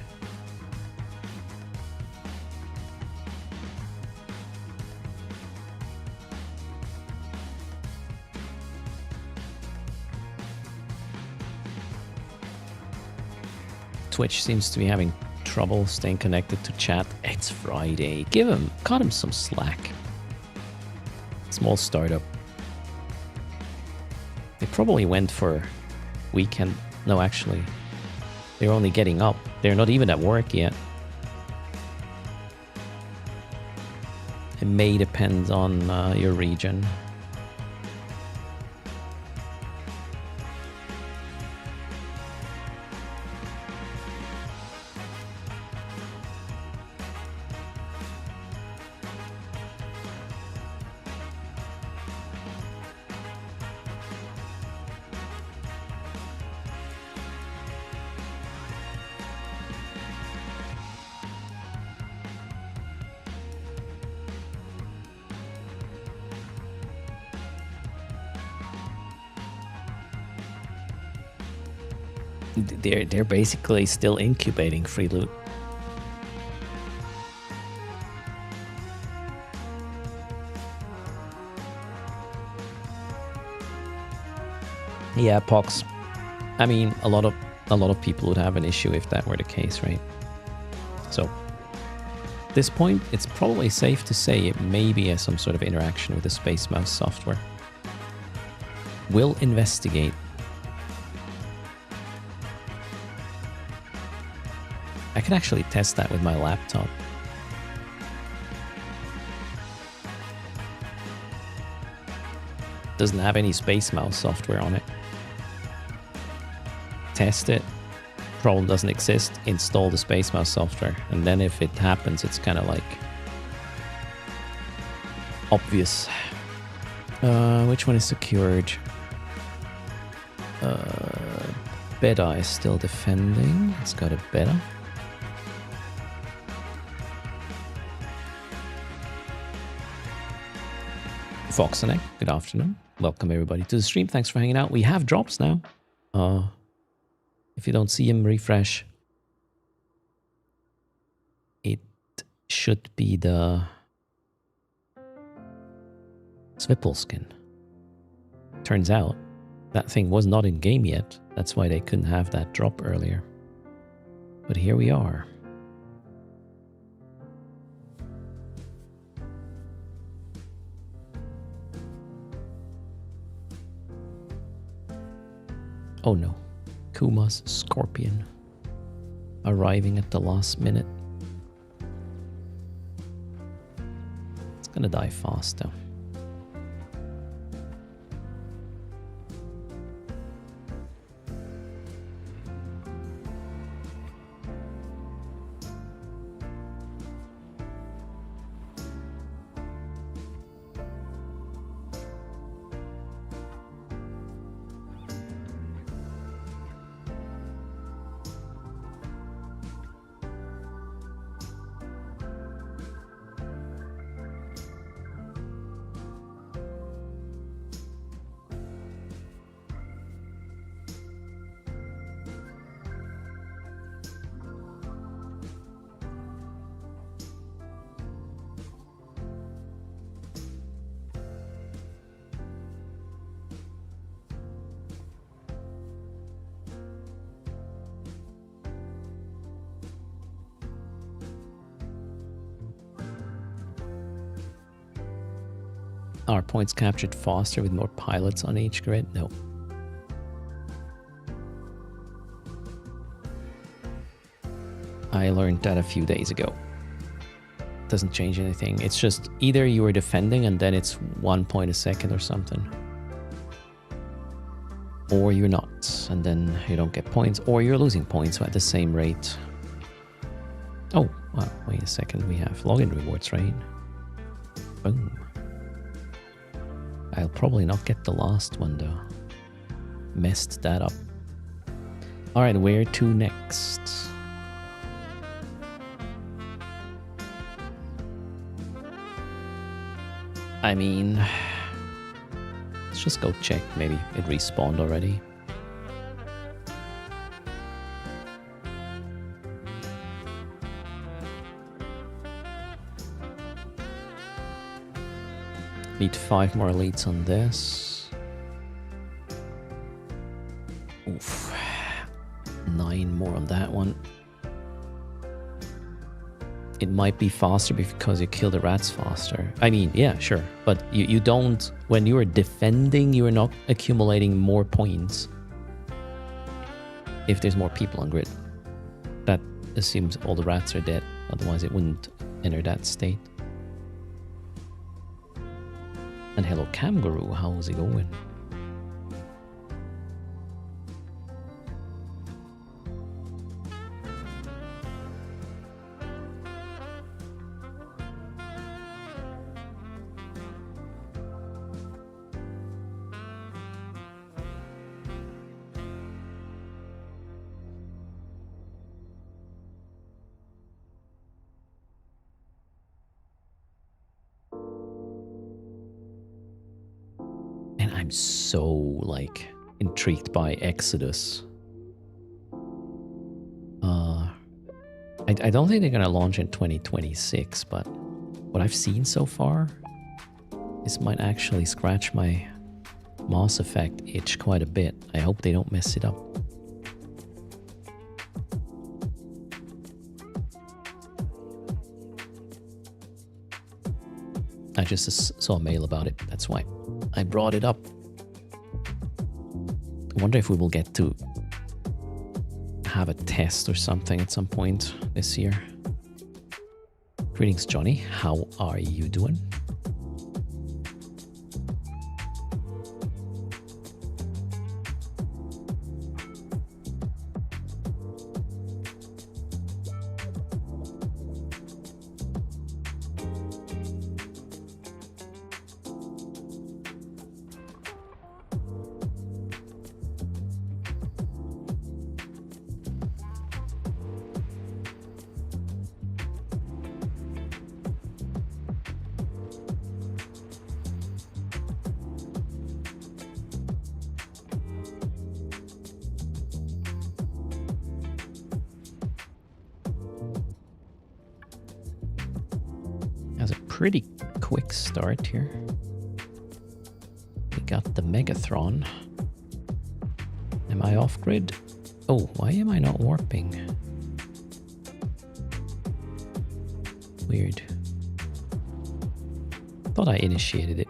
Twitch seems to be having trouble staying connected to chat. It's Friday. Cut him some slack. Small startup. They probably went for weekend. No, actually, they're only getting up. They're not even at work yet. It may depend on your region. They're basically still incubating free loot. Yeah, Pox. I mean, a lot of people would have an issue if that were the case, right? So, at this point, it's probably safe to say it maybe has some sort of interaction with the Space Mouse software. We'll investigate. I can actually test that with my laptop. Doesn't have any Space Mouse software on it. Test it. Problem doesn't exist. Install the Space Mouse software. And then if it happens, it's kind of like obvious. Which one is secured? Beta is still defending. It's got a beta. Foxanek, good afternoon. Welcome everybody to the stream. Thanks for hanging out. We have drops now. If you don't see him, refresh. It should be the Swipple skin. Turns out that thing was not in game yet. That's why they couldn't have that drop earlier. But here we are. Oh no. Kuma's Scorpion. Arriving at the last minute. It's gonna die fast though. Are points captured faster with more pilots on each grid? No. I learned that a few days ago. Doesn't change anything. It's just either you are defending and then it's 1 point a second or something. Or you're not, and then you don't get points, or you're losing points at the same rate. Oh, well, wait a second. We have login rewards, right? Boom. I'll probably not get the last one though. Messed that up. Alright, where to next? I mean, let's just go check. Maybe it respawned already. Need 5 more elites on this. Oof. 9 more on that one. It might be faster because you kill the rats faster. I mean, yeah, sure. But you don't... When you are defending, you are not accumulating more points if there's more people on grid. That assumes all the rats are dead. Otherwise, it wouldn't enter that state. And hello, Camguru, how's it going? So, like, intrigued by Exodus. I don't think they're going to launch in 2026, but what I've seen so far, this might actually scratch my Mass Effect itch quite a bit. I hope they don't mess it up. I just saw a mail about it. That's why I brought it up. I wonder if we will get to have a test or something at some point this year. Greetings, Johnny. How are you doing? Has a pretty quick start here. We got the Megatron. Am I off grid? Oh, why am I not warping? Weird. Thought I initiated it.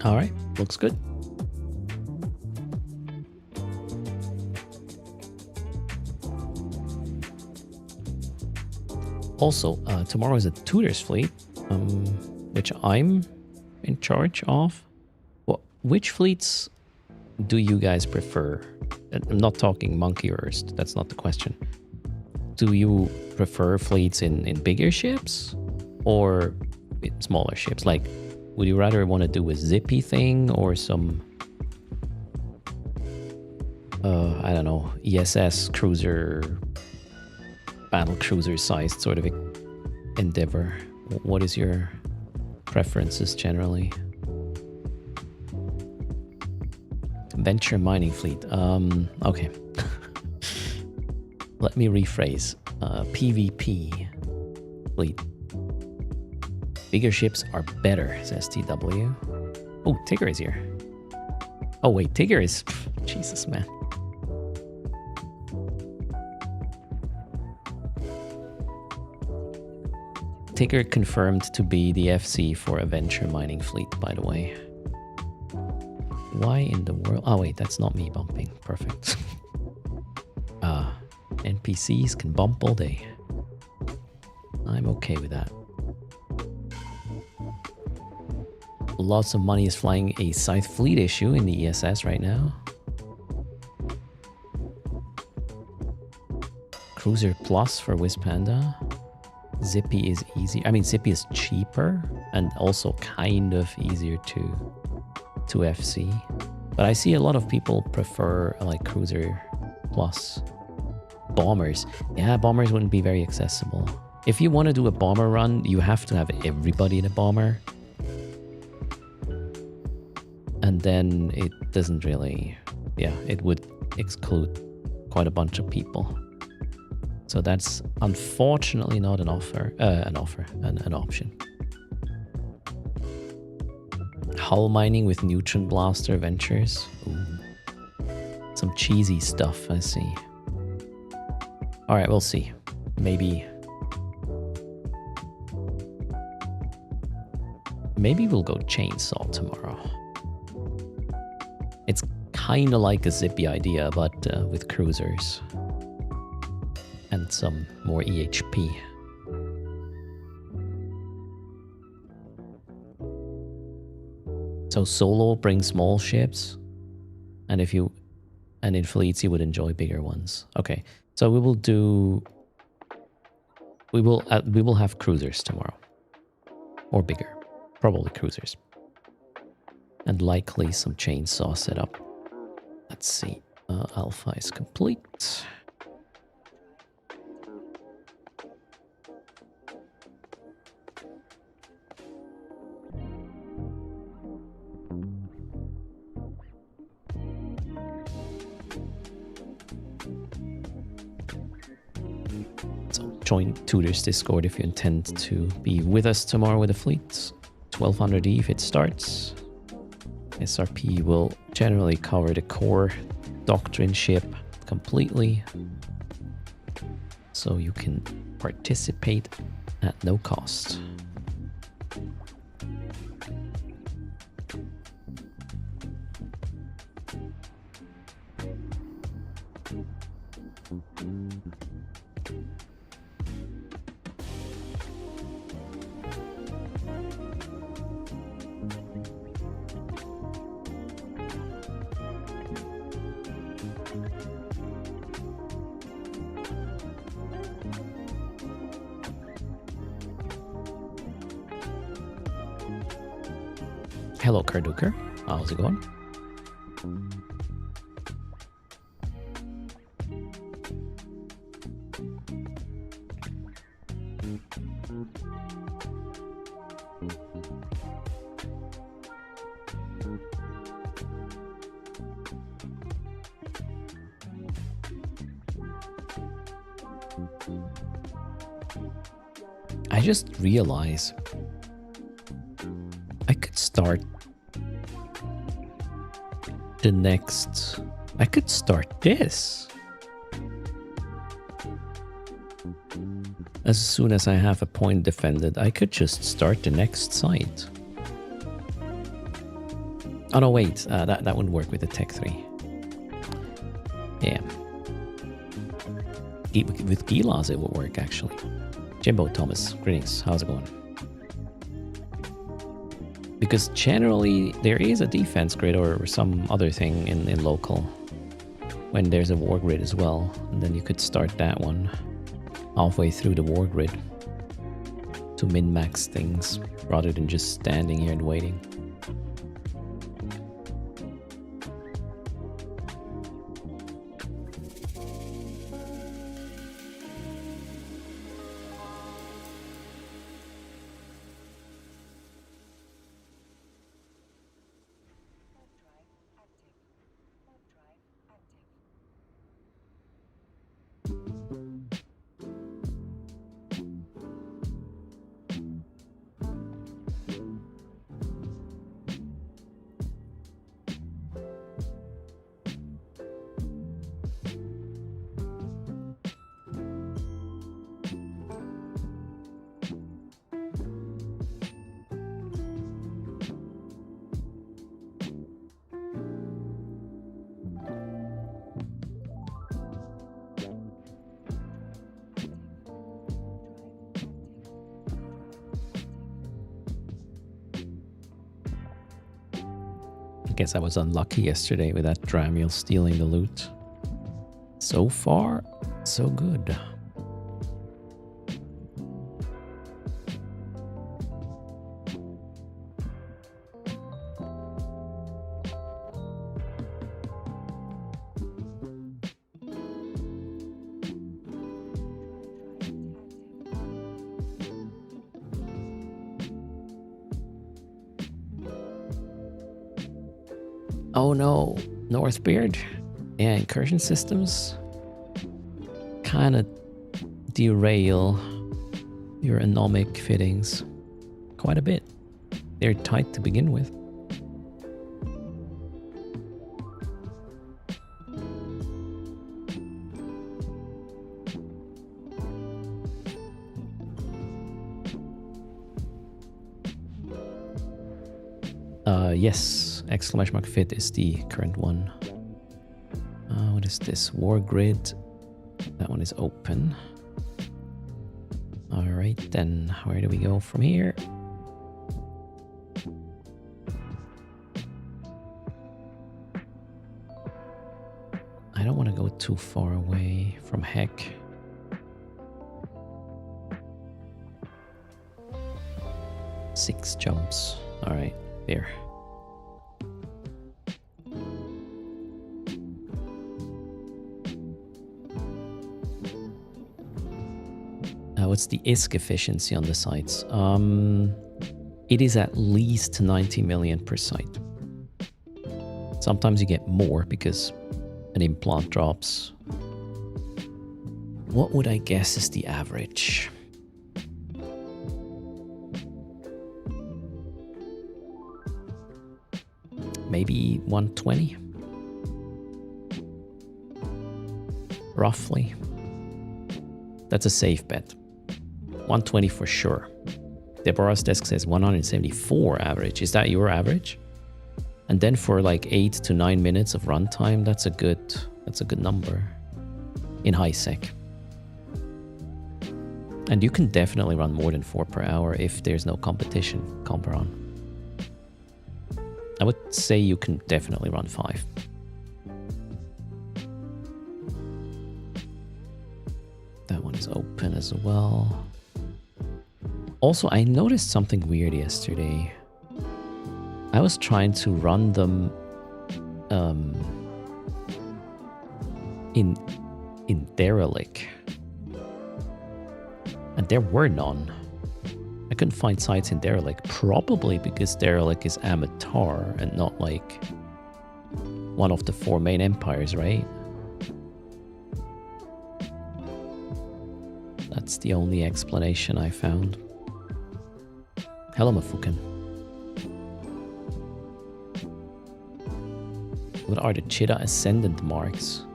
All right, looks good. Also, tomorrow is a tutors fleet, which I'm in charge of. Well, which fleets do you guys prefer? I'm not talking monkey or erst, that's not the question. Do you prefer fleets in bigger ships or in smaller ships? Like, would you rather want to do a zippy thing or some, I don't know, ESS cruiser, battle cruiser sized sort of endeavor? What is your preferences generally? Venture mining fleet. Okay. Let me rephrase. PvP fleet. Bigger ships are better, says TW. Oh, Tigger is here. Oh wait, Tigger is... Jesus, man. Tigger confirmed to be the FC for a venture mining fleet, by the way. Why in the world? Oh wait, that's not me bumping. Perfect. NPCs can bump all day. I'm okay with that. Lots of money is flying a Scythe fleet issue in the ESS right now. Cruiser Plus for Wizpanda. Zippy is easy. I mean, Zippy is cheaper and also kind of easier to FC. But I see a lot of people prefer like Cruiser Plus. Bombers. Yeah, bombers wouldn't be very accessible. If you want to do a bomber run, you have to have everybody in a bomber. And then it doesn't really, yeah, it would exclude quite a bunch of people. So that's unfortunately not an option. Hull mining with Neutron Blaster Ventures. Ooh. Some cheesy stuff, I see. All right, we'll see. Maybe we'll go chainsaw tomorrow. It's kind of like a zippy idea, but with cruisers and some more EHP. So solo brings small ships, and in fleets you would enjoy bigger ones. Okay, so we will have cruisers tomorrow, or bigger, probably cruisers, and likely some chainsaw setup. Let's see, alpha is complete. Join Tutors Discord if you intend to be with us tomorrow with the fleet. 1200 if it starts. SRP will generally cover the core doctrine ship completely, so you can participate at no cost. Hello, Karduker. How's it going? I just realized I could start the next... I could start this. As soon as I have a point defended, I could just start the next site. Oh no, wait, that wouldn't work with the Tech 3. Yeah. With Gilas it would work, actually. Jimbo Thomas, greetings, how's it going? Because generally there is a defense grid or some other thing in local when there's a war grid as well, and then you could start that one halfway through the war grid to min-max things rather than just standing here and waiting. I guess I was unlucky yesterday with that Dramiel stealing the loot. So far, so good. Oh no, Northbeard. Yeah, incursion systems kind of derail your anomic fittings quite a bit. They're tight to begin with. Yes, exclamation mark fit is the current one. What is this? War grid. That one is open. Alright, then where do we go from here? I don't want to go too far away from heck. Six jumps. Alright, there. What's the ISK efficiency on the sites? It is at least 90 million per site. Sometimes you get more because an implant drops. What would I guess is the average? Maybe 120? Roughly. That's a safe bet. 120 for sure. Deborah's desk says 174 average. Is that your average? And then for like 8 to 9 minutes of runtime, that's a good number in high sec. And you can definitely run more than 4 per hour if there's no competition, Comperon. I would say you can definitely run 5. That one is open as well. Also, I noticed something weird yesterday. I was trying to run them in Derelict, and there were none. I couldn't find sites in Derelict, probably because Derelict is Amatar and not like one of the 4 main empires, right? That's the only explanation I found. Hello, Mafuken. What are the Cheetah Ascendant marks?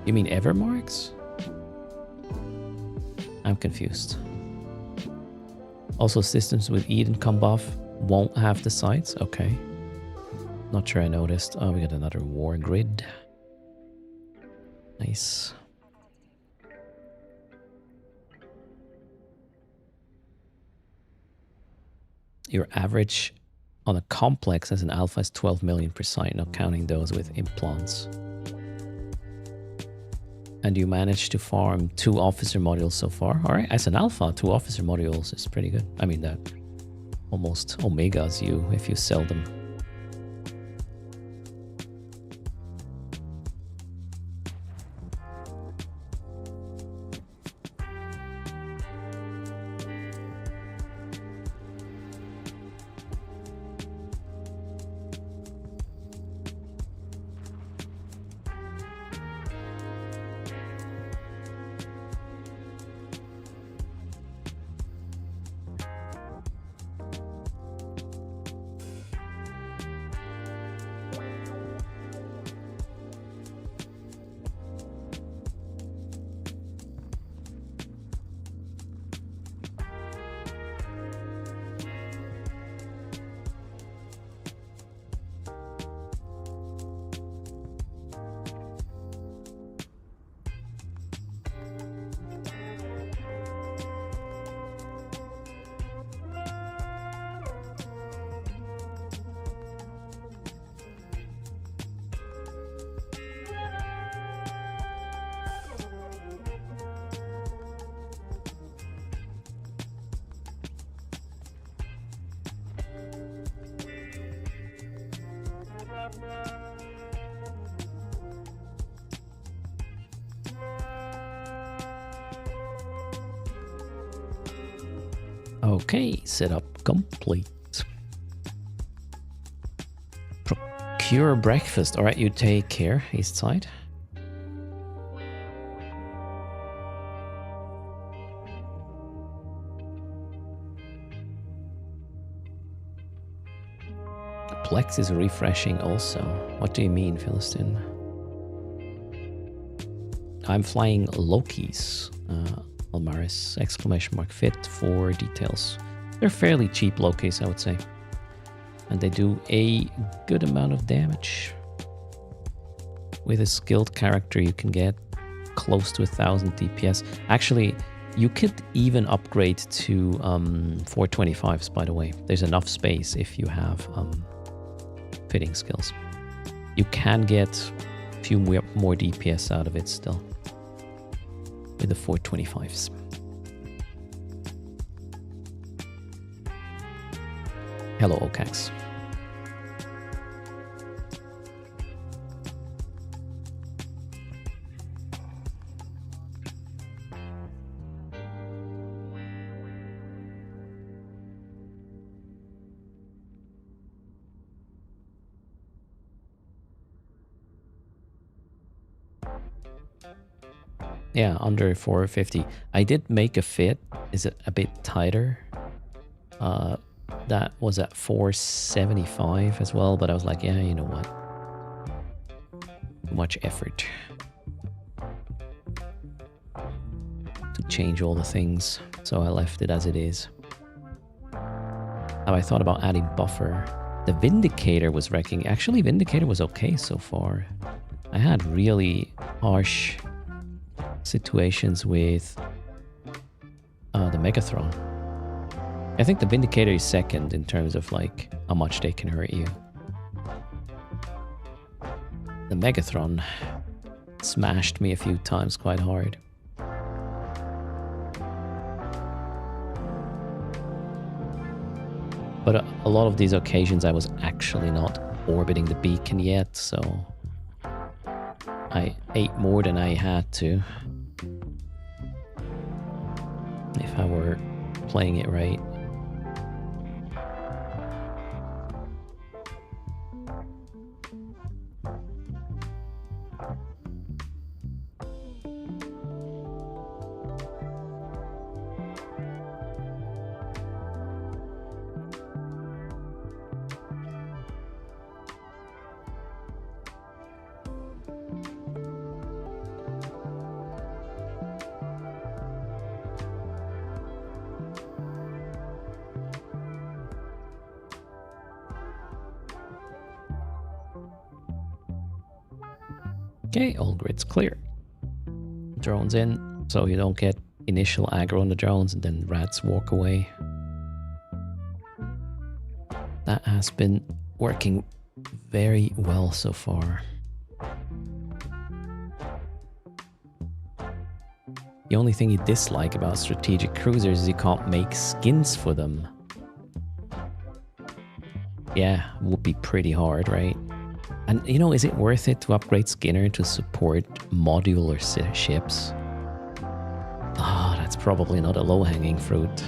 You mean ever marks? I'm confused. Also, systems with Eden come buff won't have the sites? Okay. Not sure I noticed. Oh, we got another war grid. Nice. Your average on a complex as an alpha is 12 million per site, not counting those with implants. And you managed to farm 2 officer modules so far. All right, as an alpha, 2 officer modules is pretty good. I mean, that almost omegas you if you sell them. Okay, setup complete. Procure breakfast. Alright, you take care, east side. Plex is refreshing also. What do you mean, Philistine? I'm flying Lokis. Almaris, exclamation mark, fit for details. They're fairly cheap Lokis, I would say. And they do a good amount of damage. With a skilled character, you can get close to 1000 DPS. Actually, you could even upgrade to 425s, by the way. There's enough space if you have fitting skills. You can get a few more DPS out of it still. With the 425s. Hello, Okax. Yeah, under 450. I did make a fit. Is it a bit tighter? That was at 475 as well, but I was like, yeah, you know what? Too much effort to change all the things, so I left it as it is. Now I thought about adding buffer. The Vindicator was wrecking. Actually, Vindicator was okay so far. I had really harsh situations with the Megathron. I think the Vindicator is second in terms of like how much they can hurt you. The Megathron smashed me a few times quite hard. But a lot of these occasions I was actually not orbiting the beacon yet, so I ate more than I had to. If I were playing it right. Okay, all grids clear. Drones in, so you don't get initial aggro on the drones and then rats walk away. That has been working very well so far. The only thing you dislike about strategic cruisers is you can't make skins for them. Yeah, would be pretty hard, right? And, you know, is it worth it to upgrade Skinner to support modular ships? Ah, oh, that's probably not a low-hanging fruit.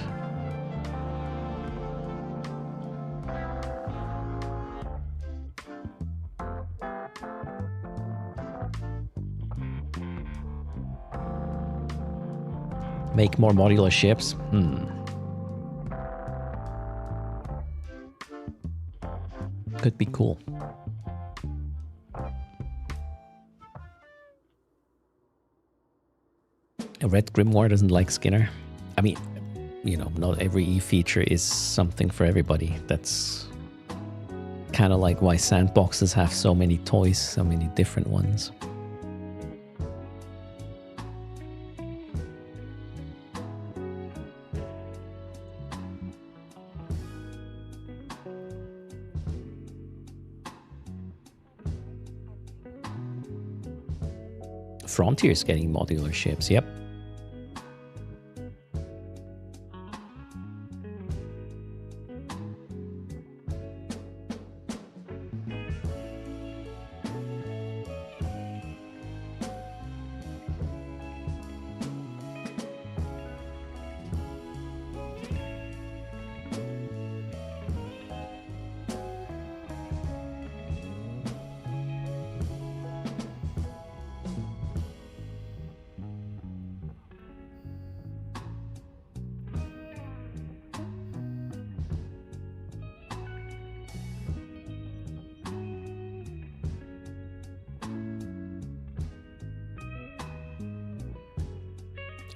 Make more modular ships? Could be cool. A Red Grimoire doesn't like Skinner. I mean, you know, not every E feature is something for everybody. That's kind of like why sandboxes have so many toys, so many different ones. Frontier's getting modular ships, yep.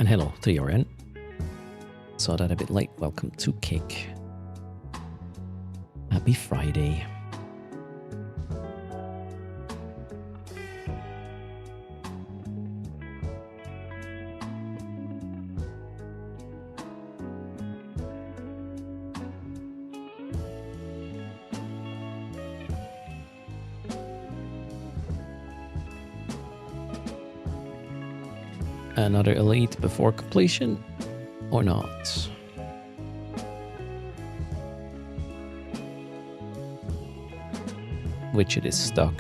And hello, 3RN. Saw that a bit late. Welcome to Kick. Happy Friday. Another elite before completion, or not? Which it is stuck.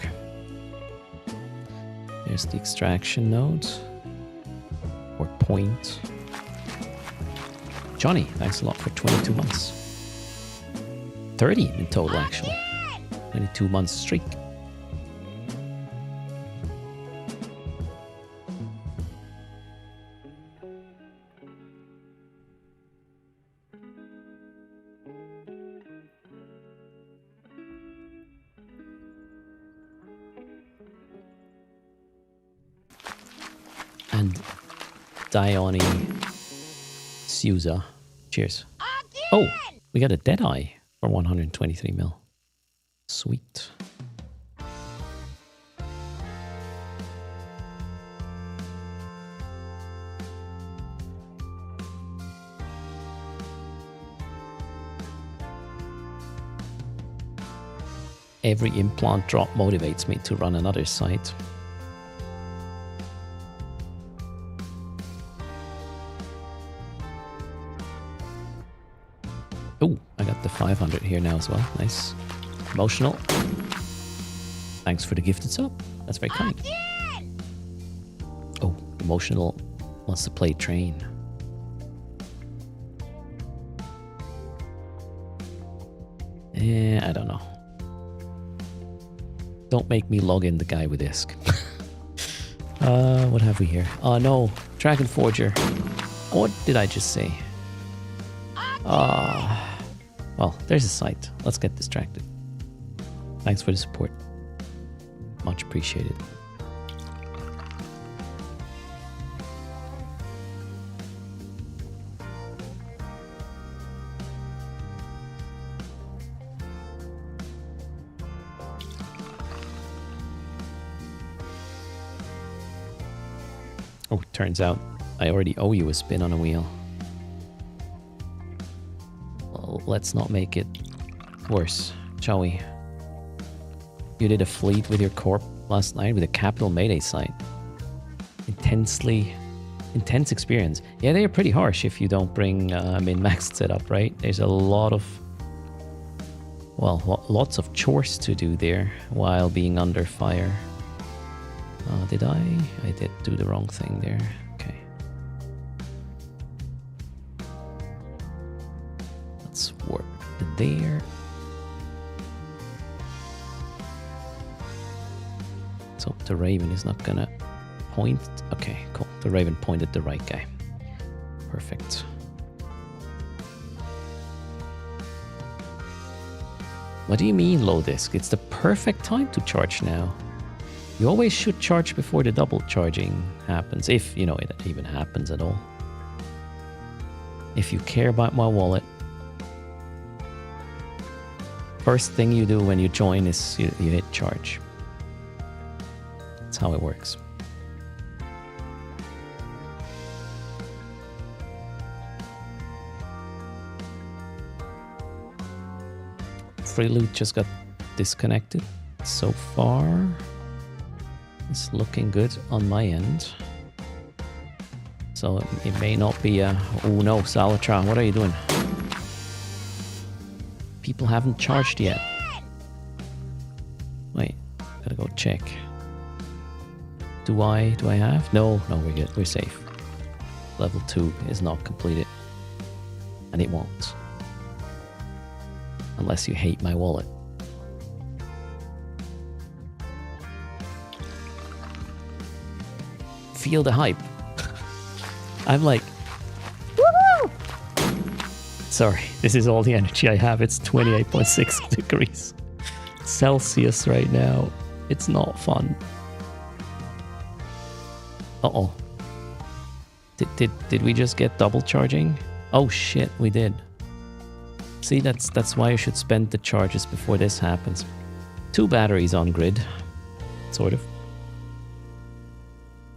There's the extraction node, or point. Johnny, thanks a lot for 22 months. 30 in total, actually. 22 months streak. And Dione Souza. Cheers. Oh, we got a Deadeye for 123 mil. Sweet. Every implant drop motivates me to run another site. Oh, I got the 500 here now as well. Nice. Emotional. Thanks for the gifted sub. That's very kind. Oh, Emotional wants to play train. I don't know. Don't make me log in the guy with ISK. What have we here? Oh no, Dragon Forger. What did I just say? Well, there's a site. Let's get distracted. Thanks for the support. Much appreciated. Oh, turns out I already owe you a spin on a wheel. Well, let's not make it worse, shall we? You did a fleet with your corp last night with a capital Mayday site. Intense experience. Yeah, they are pretty harsh if you don't bring min-maxed setup, right? There's a lot of, well, lots of chores to do there while being under fire. Did I? I did do the wrong thing there. Okay. Let's warp there. So the Raven is not gonna point. Okay, cool. The Raven pointed the right guy. Perfect. What do you mean low disk? It's the perfect time to charge now. You always should charge before the double charging happens, if, you know, it even happens at all. If you care about my wallet, first thing you do when you join is you hit charge. That's how it works. Free loot just got disconnected so far. It's looking good on my end. So it may not be a... Oh no, Salatra, what are you doing? People haven't charged yet. Wait, gotta go check. Do I have? No, we're good. We're safe. Level 2 is not completed. And it won't. Unless you hate my wallet. Feel the hype. I'm like, woohoo! Sorry, this is all the energy I have. It's 28.6 degrees Celsius right now. It's not fun. Uh-oh. Did we just get double charging? Oh shit, we did. See, that's why you should spend the charges before this happens. 2 batteries on grid, sort of.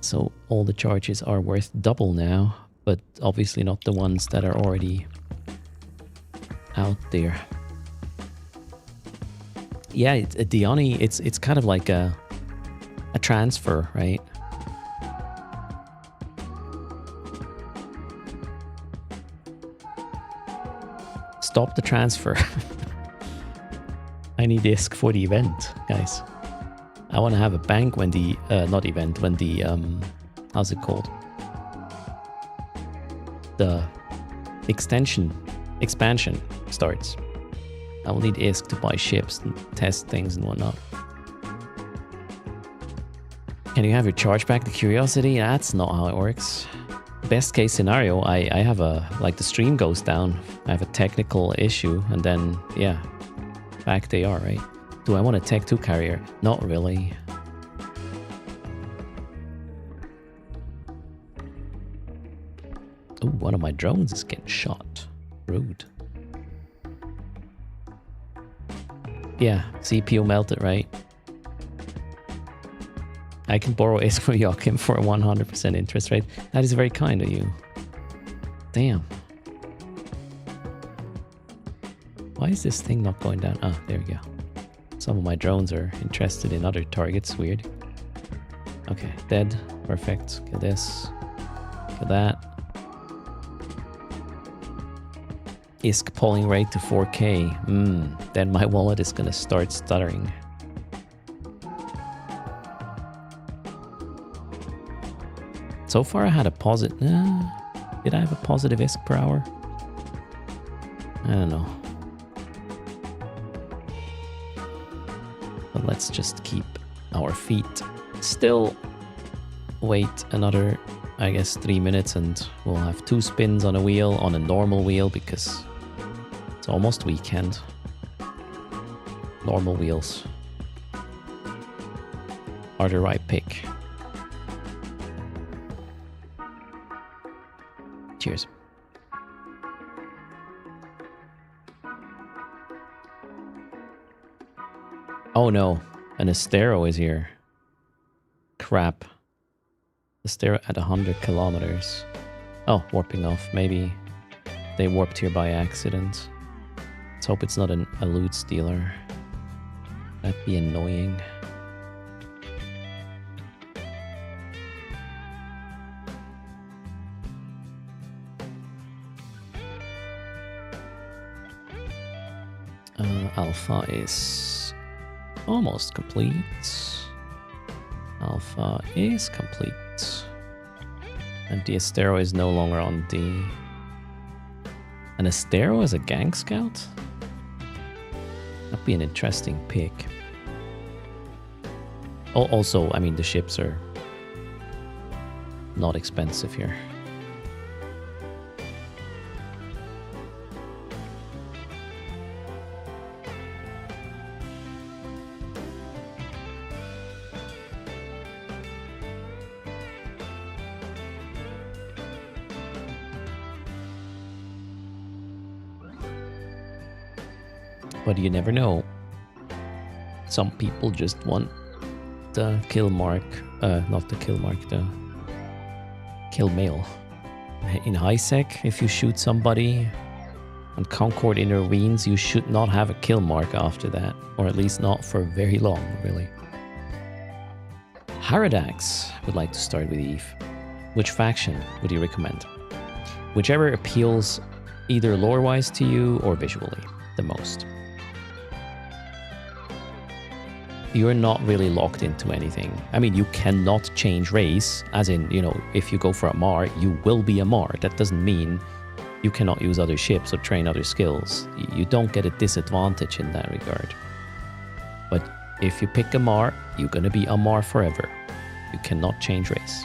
So all the charges are worth double now, but obviously not the ones that are already out there. Yeah, Diani, it's kind of like a transfer, right? Stop the transfer. I need ISK for the event, guys. I want to have a bank when the not event, when the how's it called? The expansion starts. I will need ISK to buy ships and test things and whatnot. Can you have your charge back to Curiosity? That's not how it works. Best case scenario, I have like the stream goes down. I have a technical issue and then, yeah, back they are, right? Do I want a Tech 2 carrier? Not really. Ooh, one of my drones is getting shot. Rude. Yeah, CPU melted, right? I can borrow ISK from Joachim for a 100% interest rate. That is very kind of you. Damn. Why is this thing not going down? Ah, there we go. Some of my drones are interested in other targets. Weird. Okay, dead. Perfect. Kill this. Kill that. ISK polling rate to 4K. Then my wallet is gonna start stuttering. So far I had a positive... did I have a positive ISK per hour? I don't know. But let's just keep our feet still. Wait another, I guess, 3 minutes and we'll have 2 spins on a wheel, on a normal wheel, because it's almost weekend. Normal wheels are the right pick. Cheers. Oh no, an Astero is here. Crap. Astero at 100 kilometers. Oh, warping off. Maybe they warped here by accident. Let's hope it's not a loot stealer. That'd be annoying. Alpha is almost complete. Alpha is complete. And the Astero is no longer on D. An Astero as a gang scout? That'd be an interesting pick. Also, I mean, the ships are not expensive here. But you never know. Some people just want the kill mark, not the kill mark, the kill mail. In high sec, if you shoot somebody on Concord intervenes, you should not have a kill mark after that, or at least not for very long, really. Haradax would like to start with Eve. Which faction would you recommend? Whichever appeals either lore-wise to you or visually the most. You're not really locked into anything. I mean, you cannot change race, as in, you know, if you go for a Mar, you will be a Mar. That doesn't mean you cannot use other ships or train other skills. You don't get a disadvantage in that regard. But if you pick a Mar, you're gonna be a Mar forever. You cannot change race.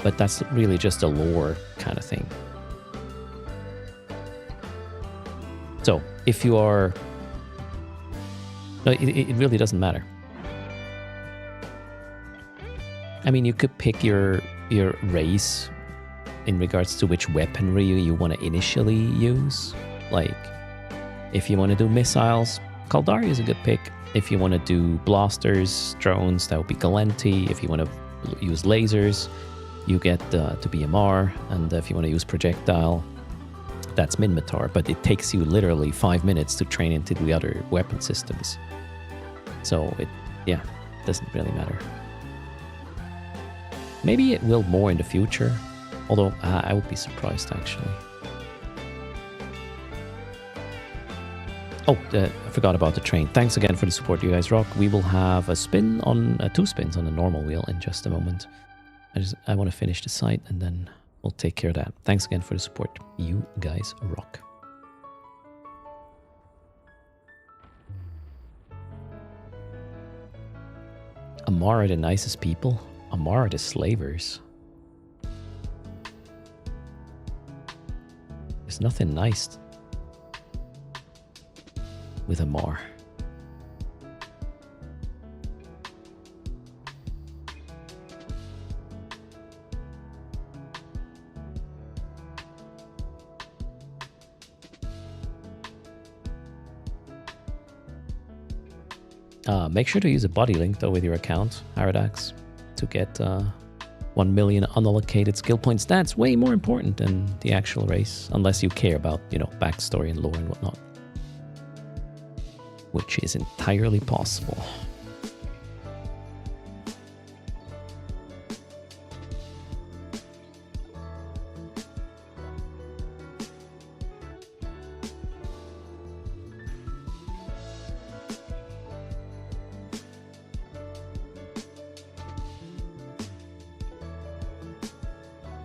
But that's really just a lore kind of thing. So, if you are... No, it really doesn't matter. I mean, you could pick your race in regards to which weaponry you want to initially use. Like, if you want to do missiles, Caldari is a good pick. If you want to do blasters, drones, that would be Galenti. If you want to use lasers, you get to BMR. And if you want to use projectile, that's Minmatar. But it takes you literally 5 minutes to train into the other weapon systems. So it doesn't really matter. Maybe it will more in the future, although I would be surprised actually. Oh, I forgot about the train. Thanks again for the support, you guys rock. We will have a spin on 2 spins on a normal wheel in just a moment. I want to finish the site and then we'll take care of that. Thanks again for the support. You guys rock. Amar are the nicest people. Amar are the slavers. There's nothing nice with Amar. Make sure to use a body link though with your account, Haradax, to get 1 million unallocated skill points. That's way more important than the actual race, unless you care about, you know, backstory and lore and whatnot. Which is entirely possible.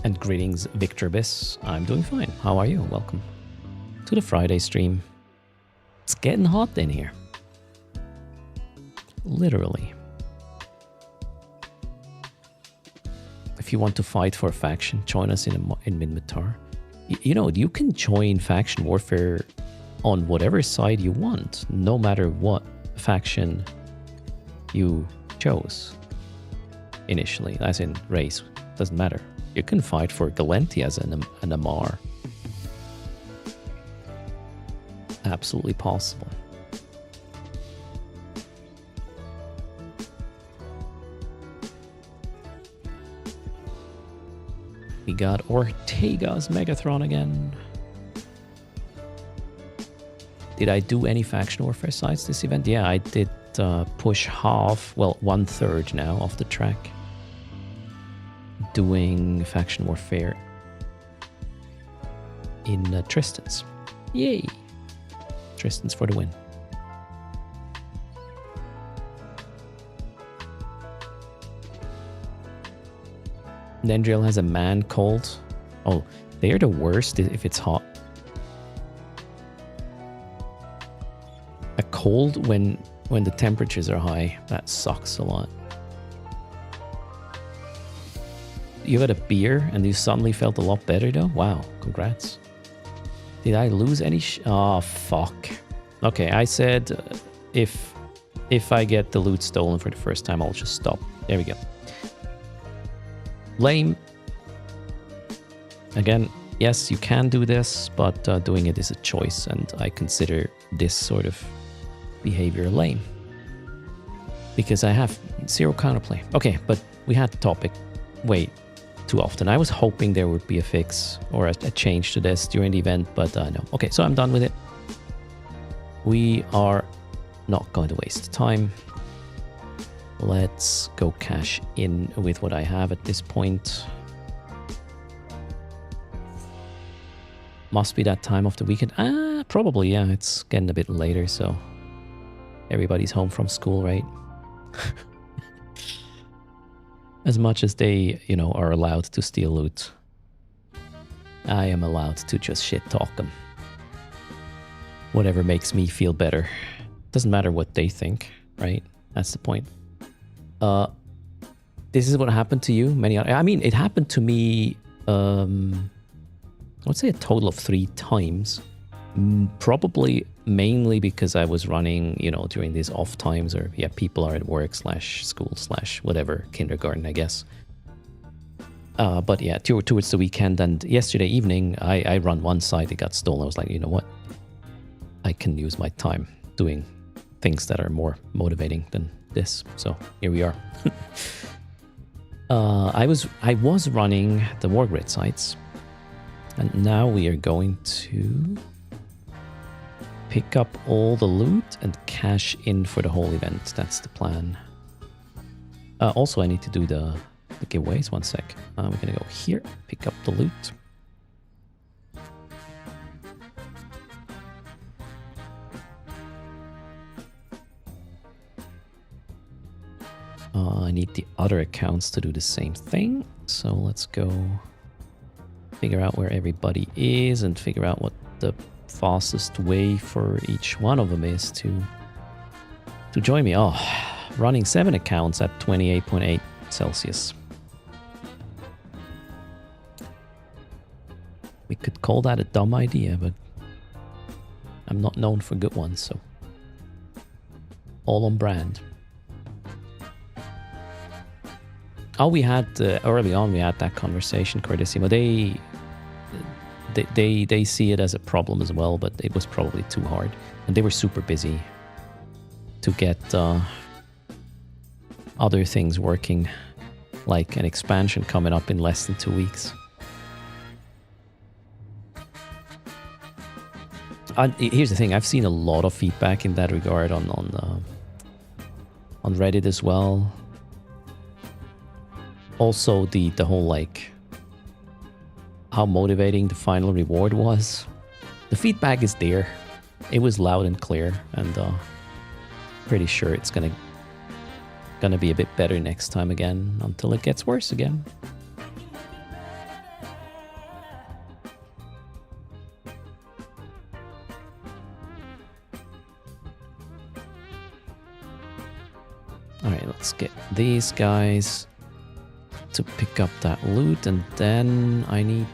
And greetings, Victor Biss. I'm doing fine. How are you? Welcome to the Friday stream. It's getting hot in here. Literally. If you want to fight for a faction, join us in Minmatar. You know, you can join faction warfare on whatever side you want, no matter what faction you chose initially, as in race. Doesn't matter. You can fight for Galenti as an Amar. Absolutely possible. We got Ortega's Megathron again. Did I do any faction warfare sides this event? Yeah, I did push half, well, 1/3 now off the track. Doing faction warfare in Tristan's. Yay! Tristan's for the win. Nendriel has a man cold. Oh, they are the worst if it's hot. A cold when the temperatures are high. That sucks a lot. You had a beer and you suddenly felt a lot better though? Wow, congrats. Did I lose any oh, fuck. Okay, I said if I get the loot stolen for the first time, I'll just stop. There we go. Lame. Again, yes, you can do this, but doing it is a choice, and I consider this sort of behavior lame. Because I have 0 counterplay. Okay, but we had the topic. Wait. Too often. I was hoping there would be a fix or a change to this during the event, but no. Okay, so I'm done with it. We are not going to waste time. Let's go cash in with what I have at this point. Must be that time of the weekend. Probably, yeah. It's getting a bit later, so everybody's home from school, right? As much as they, you know, are allowed to steal loot, I am allowed to just shit talk them. Whatever makes me feel better. Doesn't matter what they think, right? That's the point. This is what happened to you. I mean, it happened to me, I would say a total of 3 times. Probably mainly because I was running, you know, during these off times, or yeah, people are at work / school / whatever, kindergarten, I guess. But yeah, towards the weekend and yesterday evening, I run one site, it got stolen. I was like, you know what? I can use my time doing things that are more motivating than this. So here we are. I was running the Wargrid sites, and now we are going to pick up all the loot and cash in for the whole event. That's the plan. Also, I need to do the giveaways. 1 sec. We're gonna go here, pick up the loot. I need the other accounts to do the same thing. So let's go figure out where everybody is and figure out what the fastest way for each one of them is to join me. Oh, running 7 accounts at 28.8 Celsius. We could call that a dumb idea, but I'm not known for good ones, so all on brand. Oh, we had early on. We had that conversation, Cordissimo. They see it as a problem as well, but it was probably too hard, and they were super busy to get other things working, like an expansion coming up in less than 2 weeks. Here's the thing: I've seen a lot of feedback in that regard on Reddit as well. Also, the whole like how motivating the final reward was. The feedback is there. It was loud and clear, and pretty sure it's gonna be a bit better next time again until it gets worse again. All right, let's get these guys to pick up that loot, and then I need...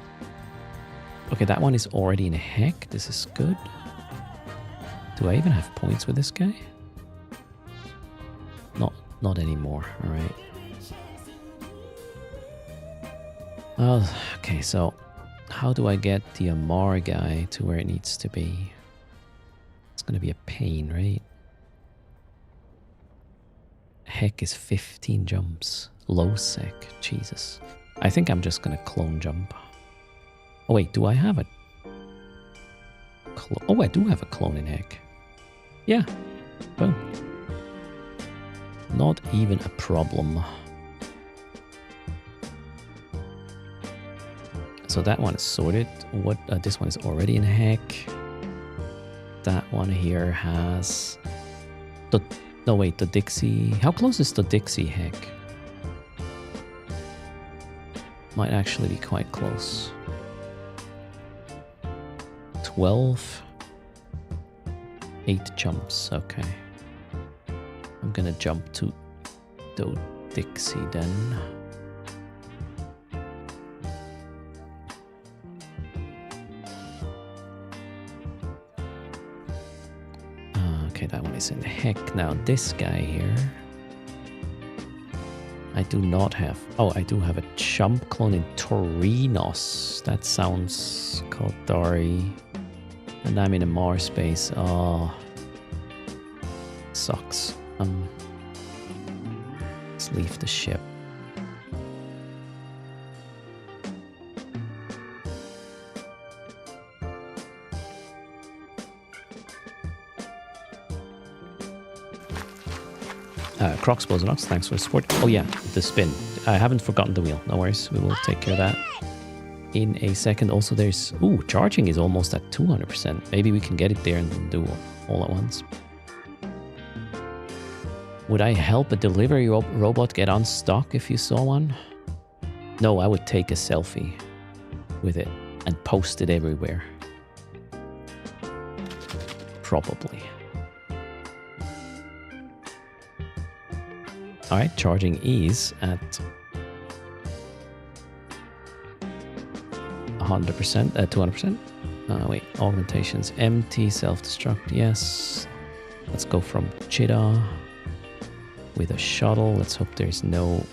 Okay, that one is already in a heck. This is good. Do I even have points with this guy? Not anymore. All right. Oh, okay, so how do I get the Amar guy to where it needs to be? It's gonna be a pain, right? Heck is 15 jumps. Low sec, Jesus. I think I'm just gonna clone jump. Oh wait, do I have a... Oh, I do have a clone in heck. Yeah, boom. Not even a problem. So that one is sorted. What? This one is already in heck. That one here has... No wait, the Dixie... How close is the Dixie heck? Might actually be quite close. 12. 8 jumps, okay. I'm gonna jump to the Dixie then. Okay, that one is in heck. Now this guy here, I do not have... Oh, I do have a jump clone in Torinos. That sounds Kaldari. And I'm in a Mars space. Oh, sucks. Let's leave the ship. Croxbows and Ox, thanks for the support. Oh yeah, the spin. I haven't forgotten the wheel. No worries, we will take care of that in a second. Also, there's... Ooh, charging is almost at 200%. Maybe we can get it there and do all at once. Would I help a delivery robot get unstuck if you saw one? No, I would take a selfie with it and post it everywhere. Probably. Alright, charging is at 100%, 200%. Wait, augmentations, empty, self-destruct, yes. Let's go from Cheetah with a shuttle. Let's hope there's no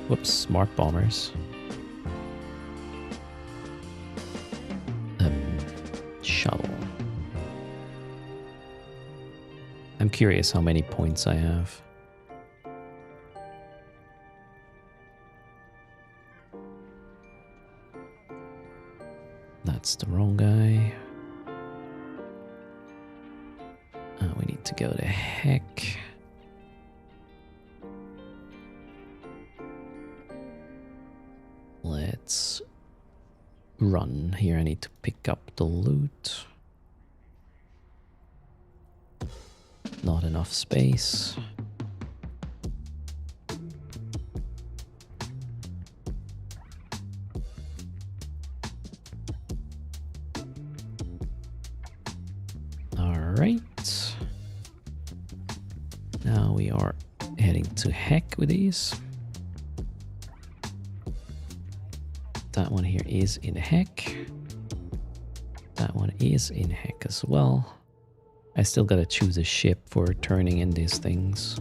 Whoops, smart bombers. Shuttle. I'm curious how many points I have. That's the wrong guy. We need to go to heck. Let's run here. I need to pick up the loot. Not enough space. All right. Now we are heading to heck with these. That one here is in heck. That one is in heck as well. I still gotta choose a ship for turning in these things.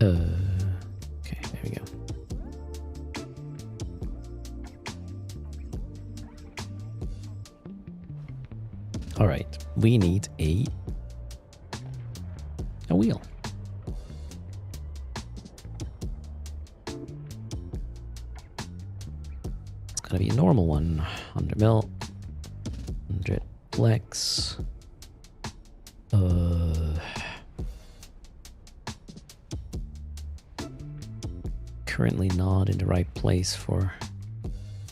Okay, there we go. All right, we need a wheel. It's gonna be a normal one. 100 mil, 100 flex. Currently not in the right place for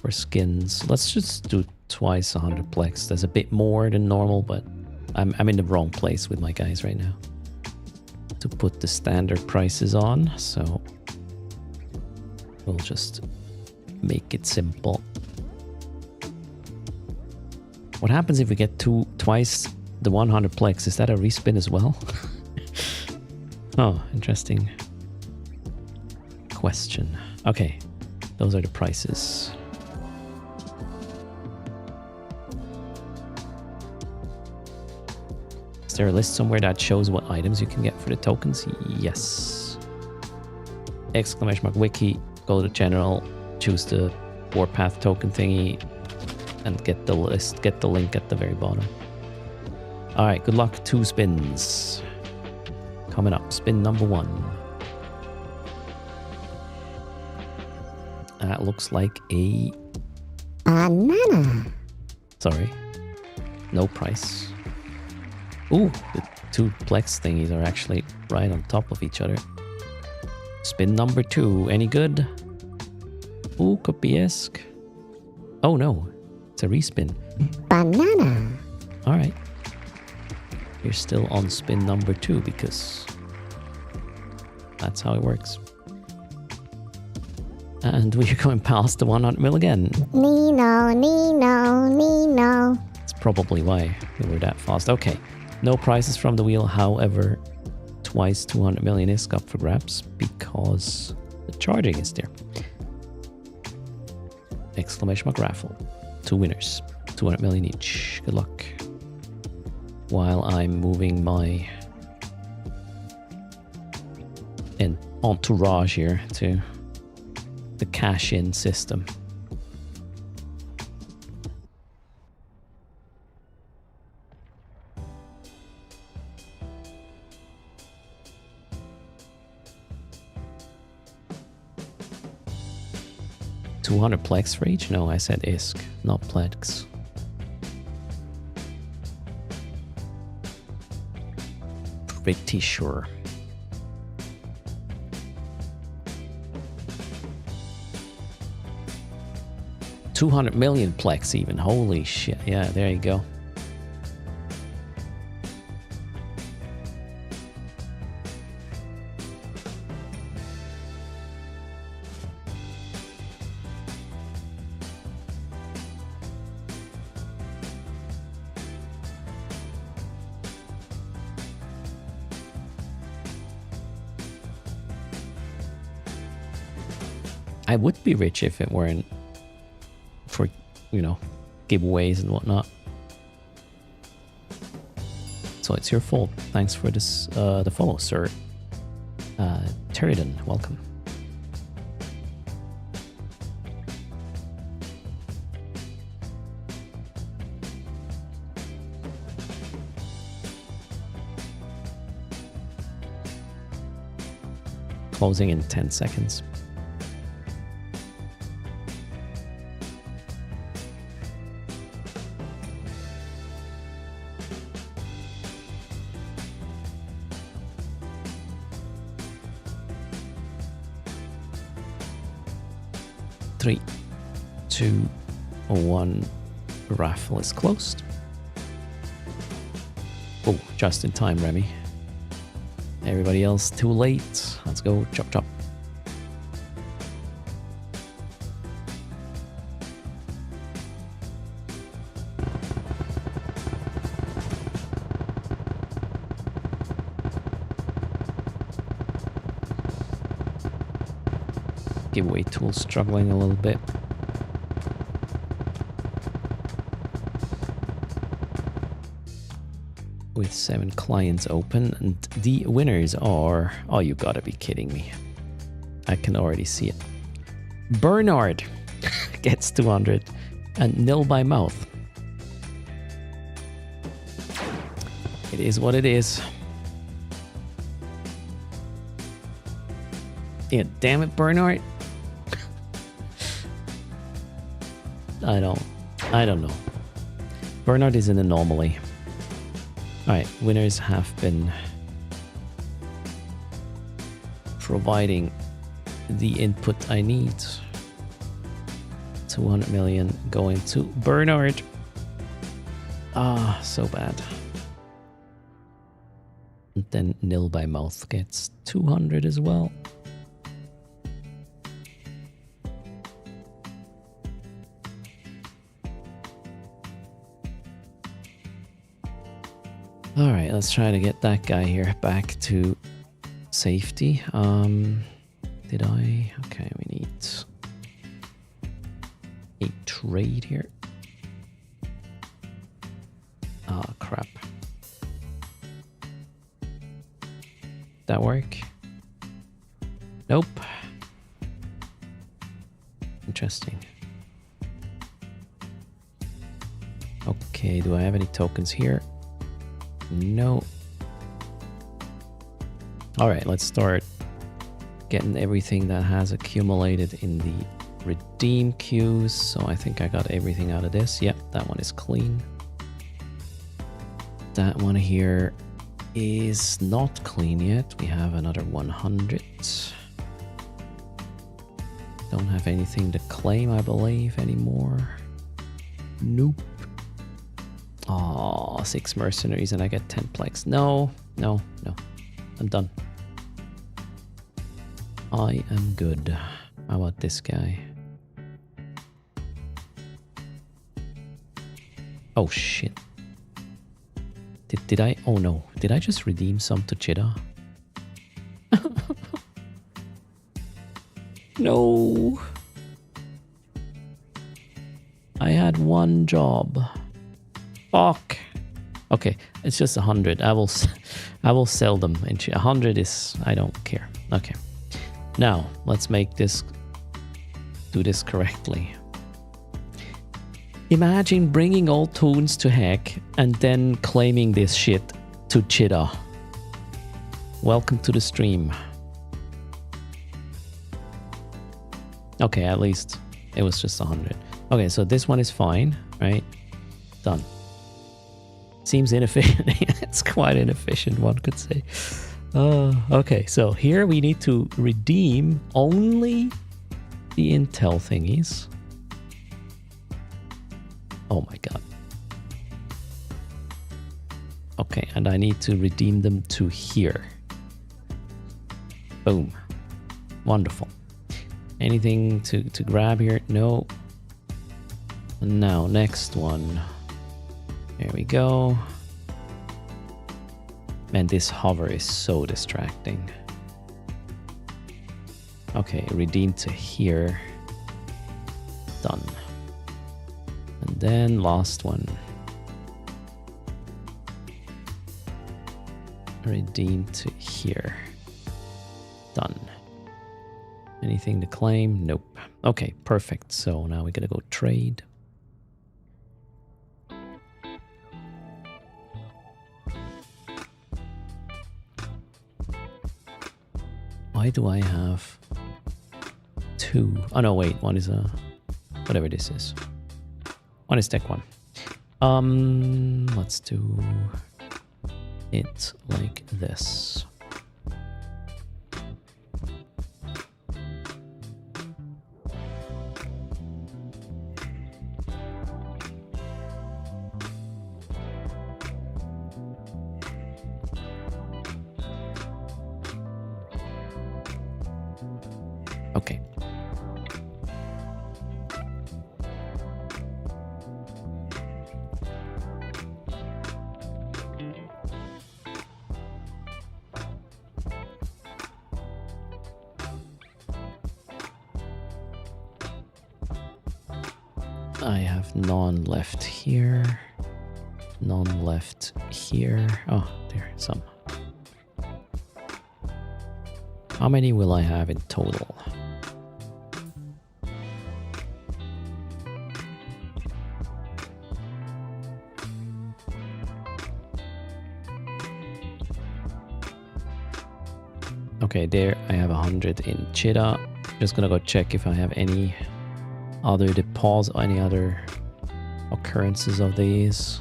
skins. Let's just do twice 100 plex. There's a bit more than normal, but I'm in the wrong place with my guys right now to put the standard prices on, so we'll just make it simple. What happens if we get twice the 100 plex? Is that a respin as well? Oh, interesting question. Okay, those are the prices. Is there a list somewhere that shows what items you can get for the tokens? Yes. Exclamation mark wiki, go to general, choose the warpath token thingy, and get the list, get the link at the very bottom. Alright, good luck. 2 spins. Coming up, spin number 1. That looks like a banana. Sorry. No price. Ooh, the 2 plex thingies are actually right on top of each other. Spin number 2. Any good? Ooh, copy-esque. Oh no, it's a respin. Banana. Alright. You're still on spin number 2 because that's how it works. And we're going past the 100 mil again. Nino, Nino, Nino. That's probably why we were that fast. Okay, no prizes from the wheel. However, twice 200 million is up for grabs because the charging is there. Exclamation mark raffle. 2 winners. 200 million each. Good luck. While I'm moving my entourage here to the cash-in system. $200 plex for each? No, I said ISK, not plex. Pretty sure. $200 million plex even. Holy shit. Yeah, there you go. I would be rich if it weren't for, you know, giveaways and whatnot. So it's your fault. Thanks for this, the follow, sir. Terridan, welcome. Closing in 10 seconds. Three, 2, 1. Raffle is closed. Oh, just in time, Remy. Everybody else too late. Let's go. Chop, chop. Giveaway tool struggling a little bit. With 7 clients open, and the winners are... Oh, you gotta be kidding me. I can already see it. Bernard gets 200 and nil by mouth. It is what it is. Yeah, damn it, Bernard. I don't know. Bernard is an anomaly. Alright, winners have been providing the input I need. 200 million going to Bernard. Ah, so bad. And then nil by mouth gets 200 as well. All right, let's try to get that guy here back to safety. Did I? Okay, we need a trade here. Ah, crap. That work? Nope. Interesting. Okay, do I have any tokens here? No. All right, let's start getting everything that has accumulated in the redeem queues. So I think I got everything out of this. Yep, that one is clean. That one here is not clean yet. We have another 100. Don't have anything to claim, I believe, anymore. Nope. Oh, 6 mercenaries and I get 10 plex. No. I'm done. I am good. How about this guy? Oh, shit. Did I? Oh, no. Did I just redeem some to Cheetah? No. I had one job. Fuck. Okay, it's just 100. I will sell them. 100 is... I don't care. Okay. Now, let's make this... do this correctly. Imagine bringing all tunes to heck and then claiming this shit to Cheetah. Welcome to the stream. Okay, at least it was just 100. Okay, so this one is fine, right? Done. Seems inefficient. It's quite inefficient, one could say. Okay, so here we need to redeem only the intel thingies. Oh my god. Okay, and I need to redeem them to here. Boom. Wonderful. Anything to grab here? No. And now, next one. There we go. Man, this hover is so distracting. Okay, redeem to here. Done. And then last one. Redeem to here. Done. Anything to claim? Nope. Okay, perfect. So now we're gonna go trade. Why do I have two? Oh no, wait. One is a whatever this is. One is tech one. Let's do it like this. Okay. I have none left here. None left here. Oh, there, some. How many will I have in total? Okay, there I have 100 in Cheetah. Just gonna go check if I have any other deposits, any other occurrences of these.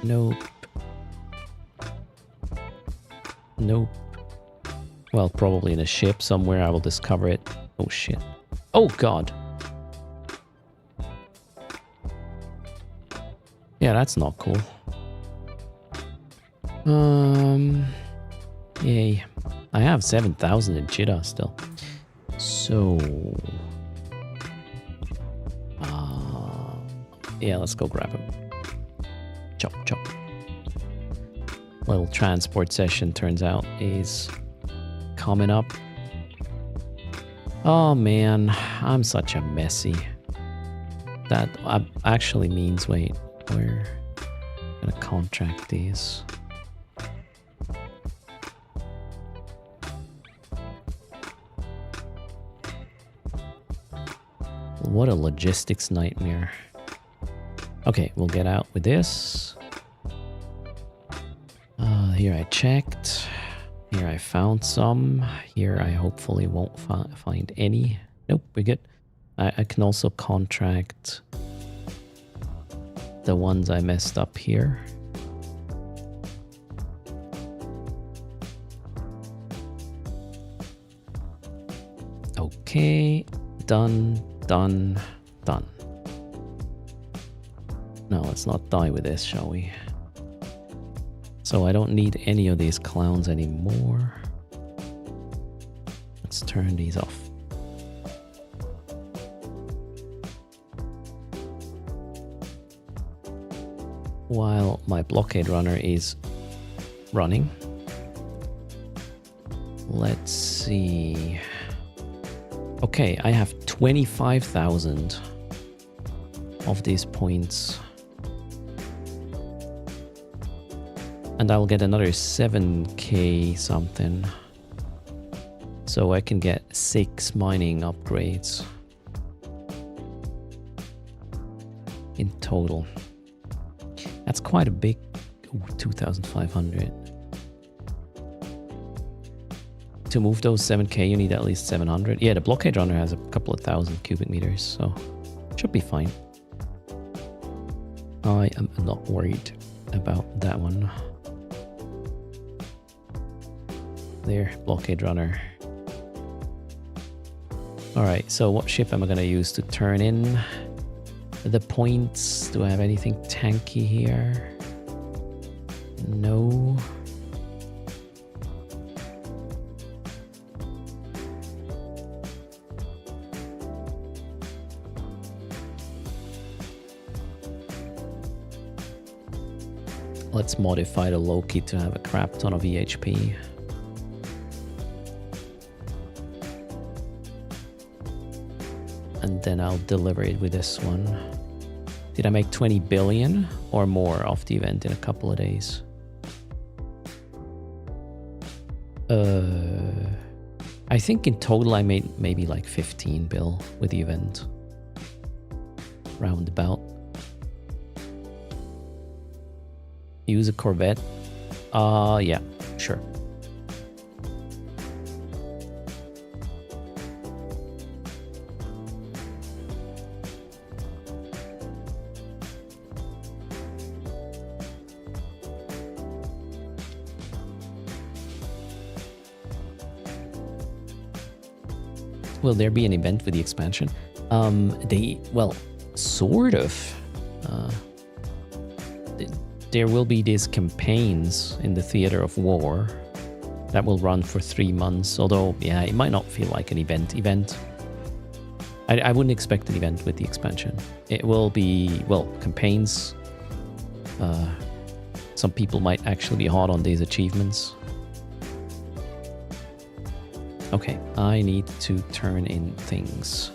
Nope. Nope. Well, probably in a ship somewhere. I will discover it. Oh shit. Oh god. Yeah, that's not cool. Yay. I have 7,000 in Cheetah still. So... yeah, let's go grab him. Chop, chop. Little transport session, turns out, is coming up. Oh man, I'm such a messy. That actually means, wait, we're gonna contract these. What a logistics nightmare. Okay, we'll get out with this. Here I checked. Here I found some. Here I hopefully won't find any. Nope, we're good. I can also contract the ones I messed up here. Okay, done, done, done. Now let's not die with this, shall we? So I don't need any of these clowns anymore. Let's turn these off. While my blockade runner is running. Let's see. Okay, I have 25,000 of these points. And I'll get another 7k something. So I can get 6 mining upgrades in total. That's quite a big... Ooh, 2,500. To move those 7k you need at least 700. Yeah, the blockade runner has a couple of thousand cubic meters, so should be fine. I am not worried about that one. There, blockade runner. Alright, so what ship am I going to use to turn in the points? Do I have anything tanky here? No. Let's modify the Loki to have a crap ton of EHP. and then I'll deliver it with this one. Did I make 20 billion or more off the event in a couple of days? I think in total I made maybe like 15 bill with the event. Roundabout. Use a Corvette? Yeah, sure. Will there be an event with the expansion? Well, sort of. There will be these campaigns in the theater of war that will run for 3 months. Although, yeah, it might not feel like an event. I wouldn't expect an event with the expansion. It will be, well, campaigns. Some people might actually be hot on these achievements. Okay, I need to turn in things.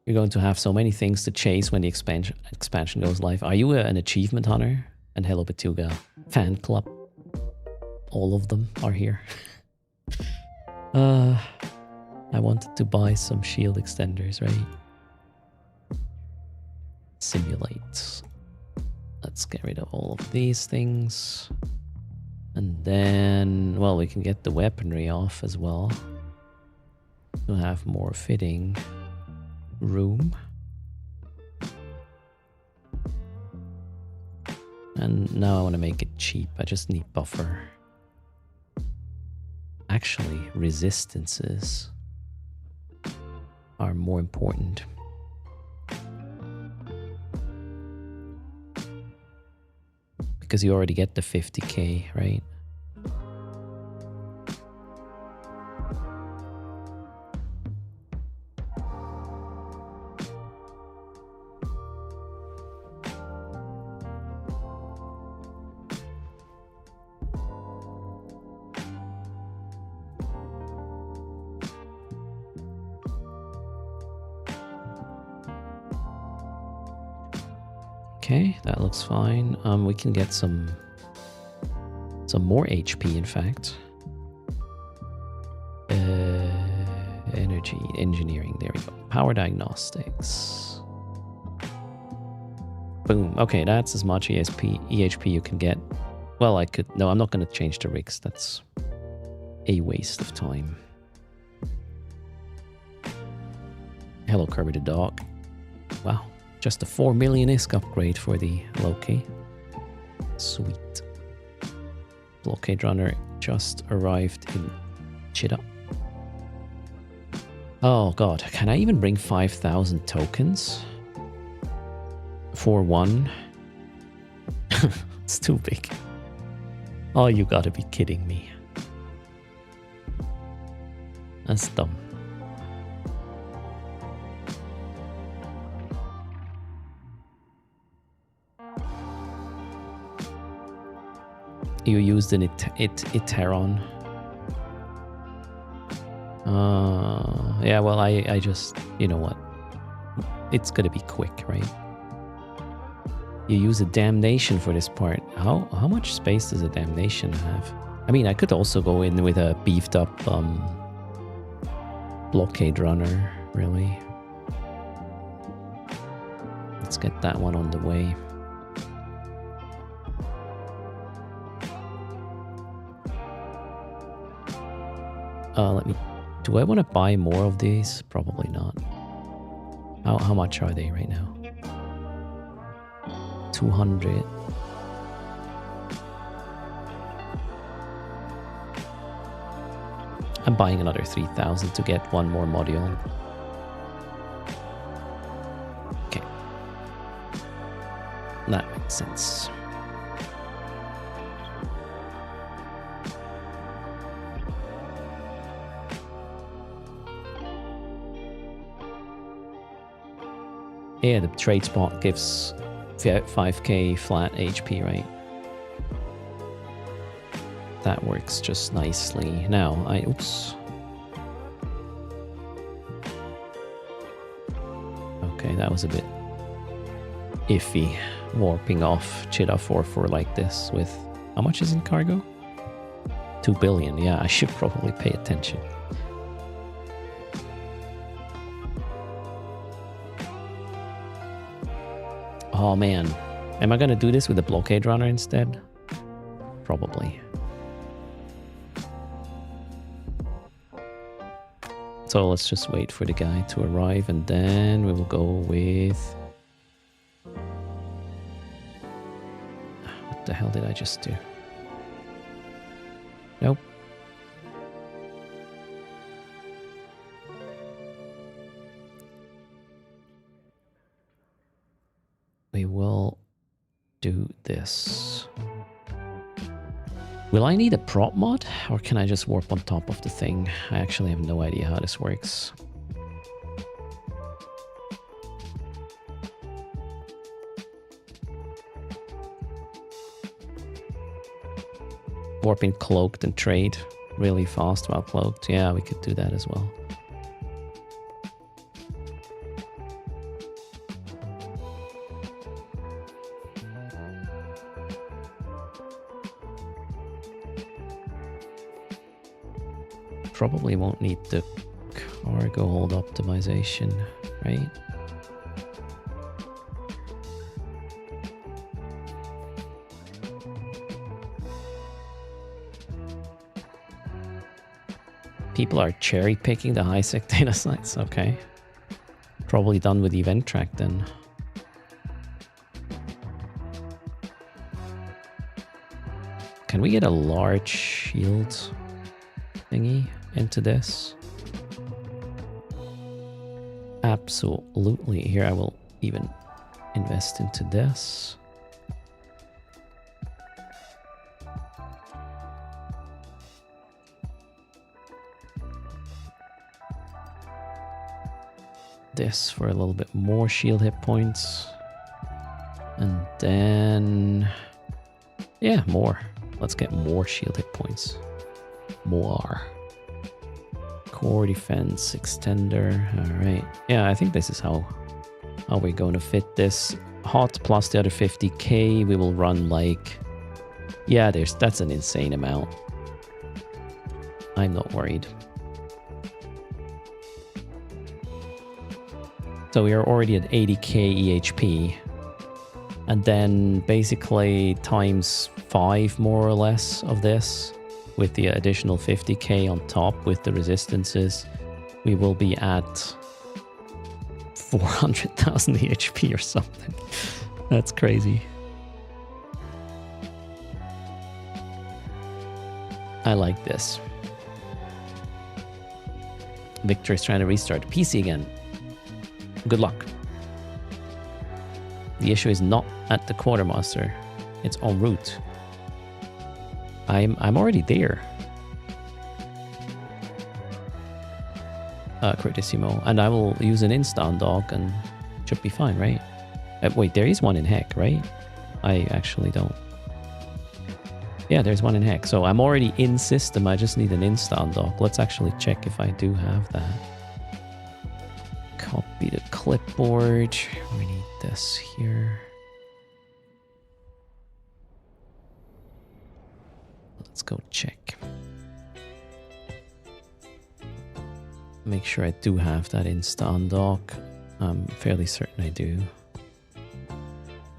You're going to have so many things to chase when the expansion goes live. Are you an achievement hunter? And Hello Betuga fan club. All of them are here. I wanted to buy some shield extenders, right? Simulate. Let's get rid of all of these things. And then, well, we can get the weaponry off as well. We'll have more fitting room. And now I want to make it cheap. I just need buffer. Actually, resistances are more important. Because you already get the 50k, right? Okay, that looks fine. We can get some more HP, in fact. Energy engineering. There we go. Power diagnostics. Boom. Okay, that's as much EHP you can get. Well, I could. No, I'm not going to change the rigs. That's a waste of time. Hello, Kirby the dog. Wow. Just a 4 million ISK upgrade for the Loki. Sweet. Blockade Runner just arrived in Chida. Oh god, can I even bring 5,000 tokens? For one? It's too big. Oh, you gotta be kidding me. That's dumb. You used an Iteron. Yeah, well, I just, you know what? It's gonna be quick, right? You use a damnation for this part. How much space does a damnation have? I mean, I could also go in with a beefed up blockade runner, really. Let's get that one on the way. Do I want to buy more of these? Probably not. How much are they right now? 200. I'm buying another 3,000 to get one more module. Okay. That makes sense. Yeah, the trade spot gives 5k flat HP, right? That works just nicely. Now, oops. Okay, that was a bit iffy. Warping off Cheetah 4 like this with... How much is in cargo? 2 billion. Yeah, I should probably pay attention. Oh man. Am I gonna do this with a blockade runner instead? Probably. So let's just wait for the guy to arrive and then we will go with... What the hell did I just do? Nope. We will do this. Will I need a prop mod, or can I just warp on top of the thing? I actually have no idea how this works. Warp in cloaked and trade really fast while cloaked. Yeah, we could do that as well. Probably won't need the cargo hold optimization, right? People are cherry picking the high sec data sites. Okay. Probably done with event track then. Can we get a large shield thingy into this? Absolutely. Here I will even invest into this. This for a little bit more shield hit points. And then... yeah, more. Let's get more shield hit points. More. Core defense, extender. Alright. Yeah, I think this is how we're going to fit this. Hot plus the other 50k. We will run like... yeah, that's an insane amount. I'm not worried. So we are already at 80k EHP. And then basically times 5 more or less of this with the additional 50k on top with the resistances, we will be at 400,000 EHP or something. That's crazy. I like this. Victor is trying to restart PC again. Good luck. The issue is not at the quartermaster. It's en route. I'm already there. Critissimo. And I will use an insta dog and should be fine, right? Wait, there is one in Heck, right? I actually don't. Yeah, there's one in Heck. So I'm already in system. I just need an insta dog. Let's actually check if I do have that. Copy the clipboard. We need this here. Let's go check. Make sure I do have that insta dock. I'm fairly certain I do.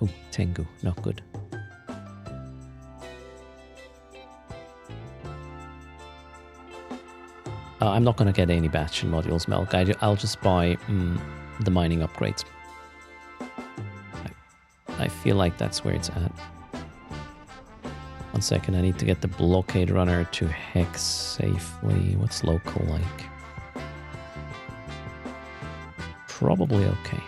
Oh, Tengu, not good. I'm not going to get any Bastion modules, Melk. I'll just buy the mining upgrades. I feel like that's where it's at. 1 second, I need to get the blockade runner to Hex safely. What's local like? Probably okay.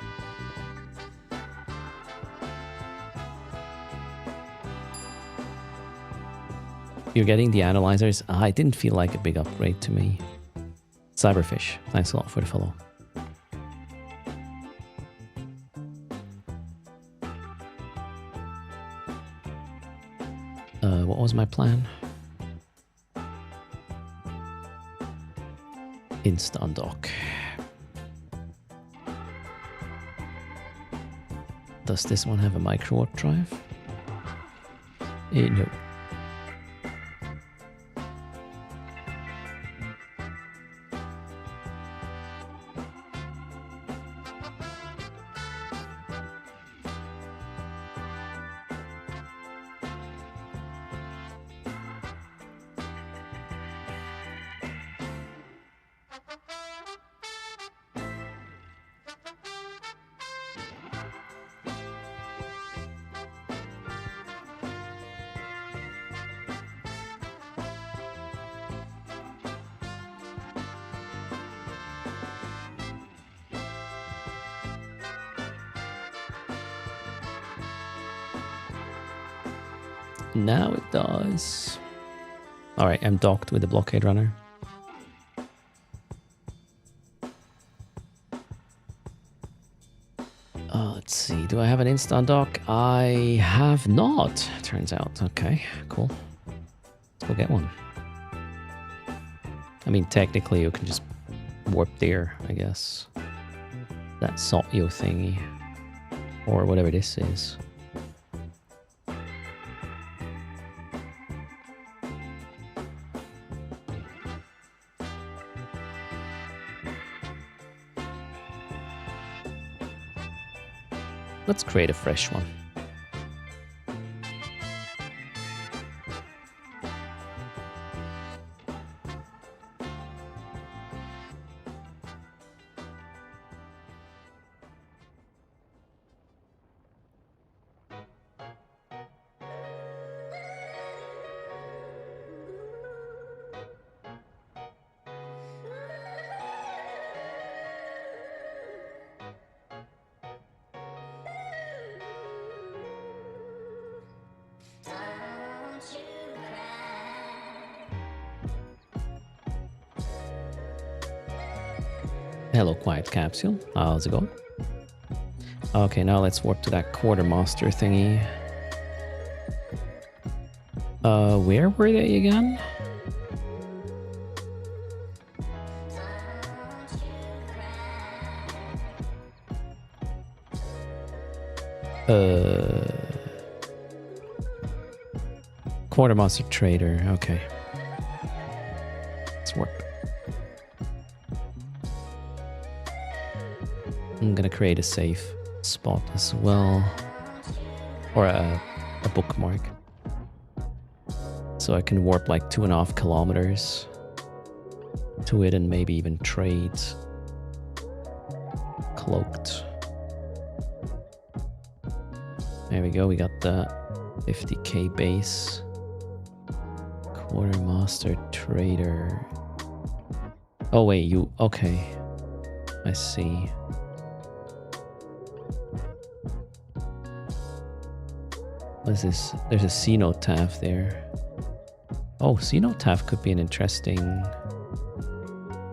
You're getting the analyzers? I didn't feel like a big upgrade to me. Cyberfish, thanks a lot for the follow. What was my plan? Instant dock. Does this one have a micro warp drive? No. Now it does. Alright, I'm docked with the blockade runner. Let's see, do I have an instant dock? I have not, turns out. Okay, cool. Let's go get one. I mean, technically you can just warp there, I guess. That Sotyo thingy. Or whatever this is. Let's create a fresh one. Hello, Quiet Capsule. How's it going? Okay, now let's warp to that quartermaster thingy. Where were they again? Quartermaster trader. Okay. Let's warp. I'm gonna create a safe spot as well, or a bookmark, so I can warp like 2.5 kilometers to it and maybe even trade cloaked. There we go, we got the 50k base. Quartermaster trader. Oh wait, you, okay, I see. What is this? There's a Cenotaph there. Oh, Cenotaph could be an interesting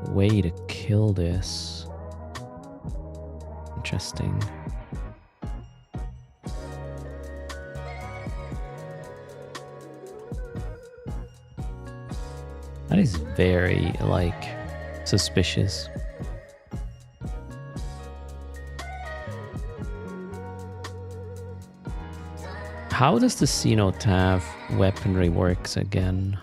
way to kill this. Interesting. That is very, like, suspicious. How does the Cenotaph weaponry works again?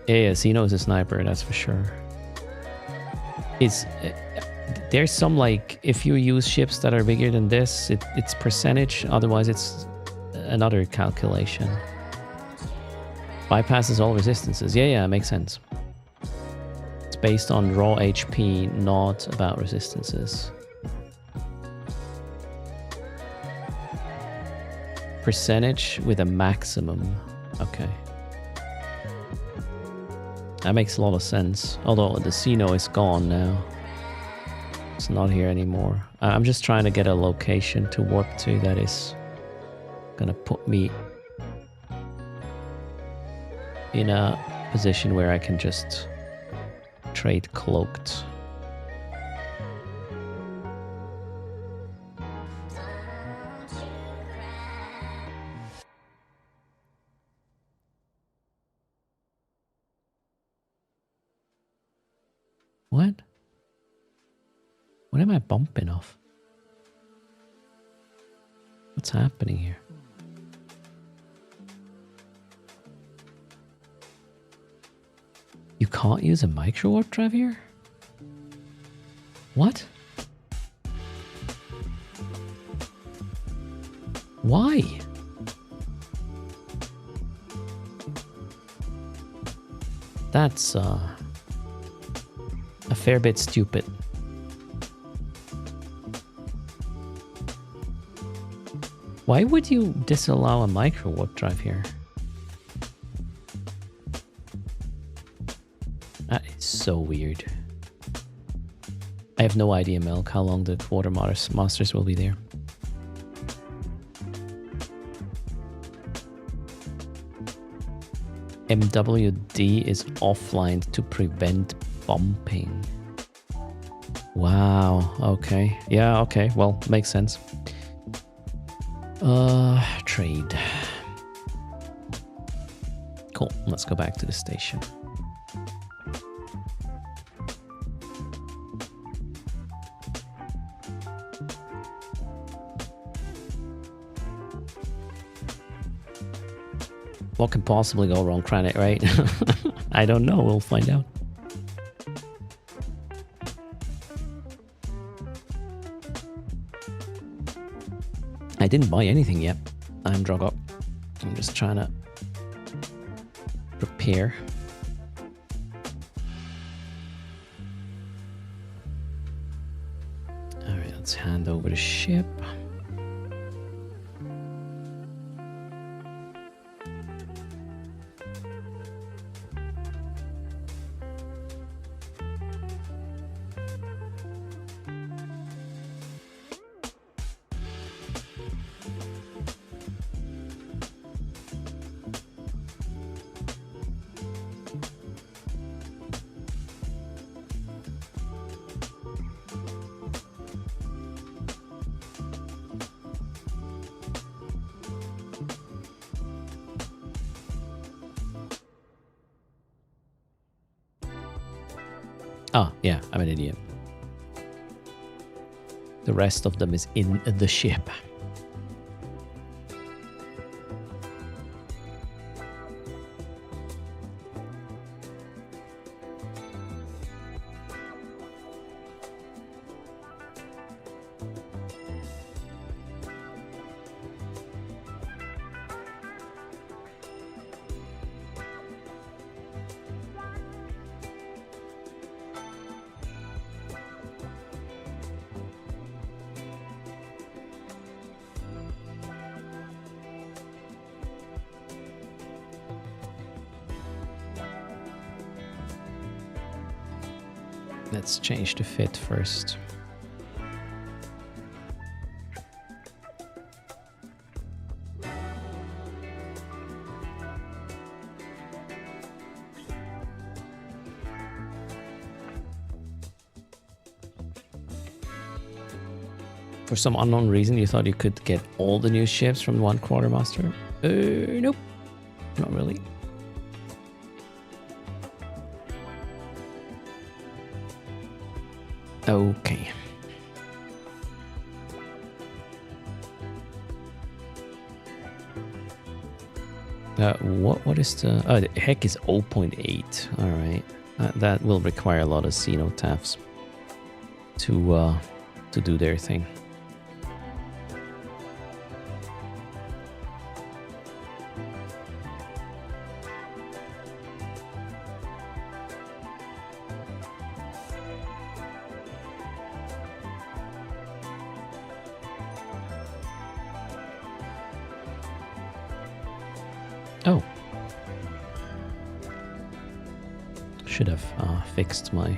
Yeah, Xeno is a sniper, that's for sure. There's some, like, if you use ships that are bigger than this, it's percentage, otherwise it's another calculation. Bypasses all resistances. Yeah, makes sense. It's based on raw HP, not about resistances. Percentage with a maximum. Okay. That makes a lot of sense. Although the Xeno is gone now. It's not here anymore. I'm just trying to get a location to warp to that is gonna put me in a position where I can just trade cloaked. What? What am I bumping off? What's happening here? You can't use a micro warp drive here? What? Why? That's a fair bit stupid. Why would you disallow a micro warp drive here? That is so weird. I have no idea, Milk, how long the quartermasters will be there. MWD is offline to prevent bumping. Wow, okay. Yeah, okay, well, makes sense. Trade. Cool, let's go back to the station. What can possibly go wrong, Kranit, right? I don't know, we'll find out. I didn't buy anything yet. I'm Drogo. I'm just trying to prepare. Alright, let's hand over the ship. Oh, yeah, I'm an idiot. The rest of them is in the ship. Let's change the fit first. For some unknown reason, you thought you could get all the new ships from one quartermaster? Nope. Not really. Okay. What is the... Oh, the heck is 0.8. All right. That will require a lot of Xenotafs to do their thing. Oh. Should have fixed my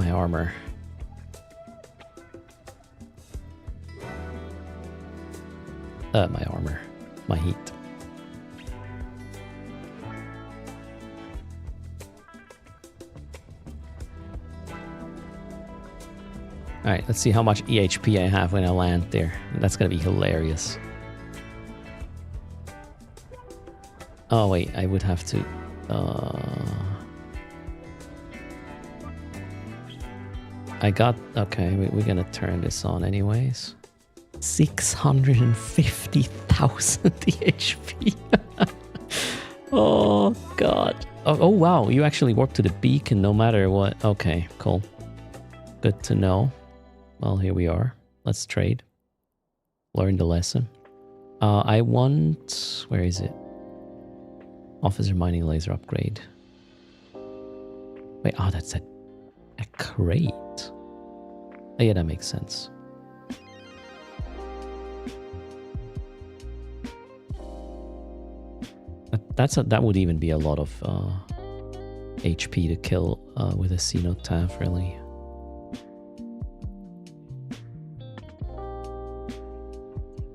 armor. My armor. My heat. Alright, let's see how much EHP I have when I land there. That's gonna be hilarious. Oh wait, I would have to... I got... Okay, we're gonna turn this on anyways. 650,000 HP. Oh, God. Oh, wow. You actually warp to the beacon no matter what. Okay, cool. Good to know. Well, here we are. Let's trade. Learn the lesson. I want... Where is it? Officer mining laser upgrade. Wait, oh, that's a crate. Oh, yeah, that makes sense. That would even be a lot of HP to kill with a Cenotaph, really.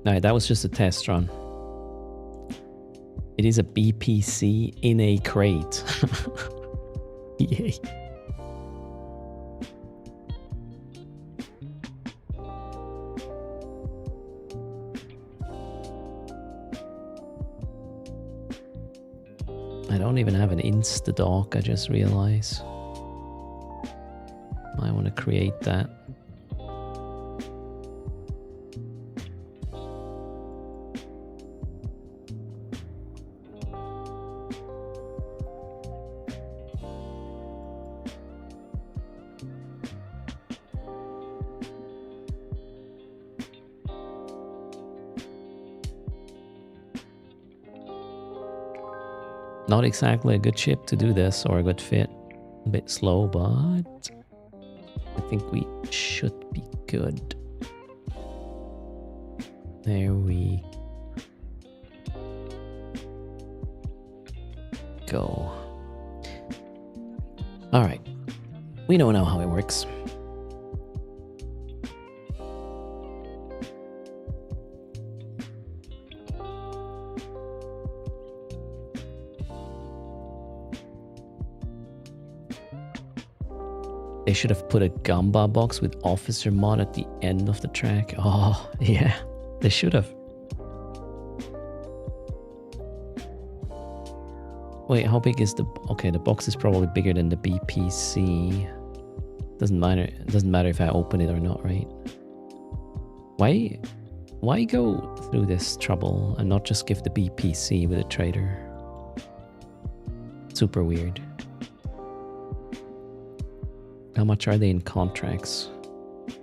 Alright, that was just a test run. It is a BPC in a crate. Yay. I don't even have an Insta-dock, I just realized. I want to create that. Not exactly a good ship to do this, or a good fit. A bit slow, but I think we should be good. There we go. All right. We know now how it works. They should have put a Gamba box with officer mod at the end of the track. Oh, yeah, they should have. Wait, how big is the... Okay, the box is probably bigger than the BPC. Doesn't matter. It doesn't matter if I open it or not, right? Why go through this trouble and not just give the BPC with a trader? Super weird. How much are they in contracts?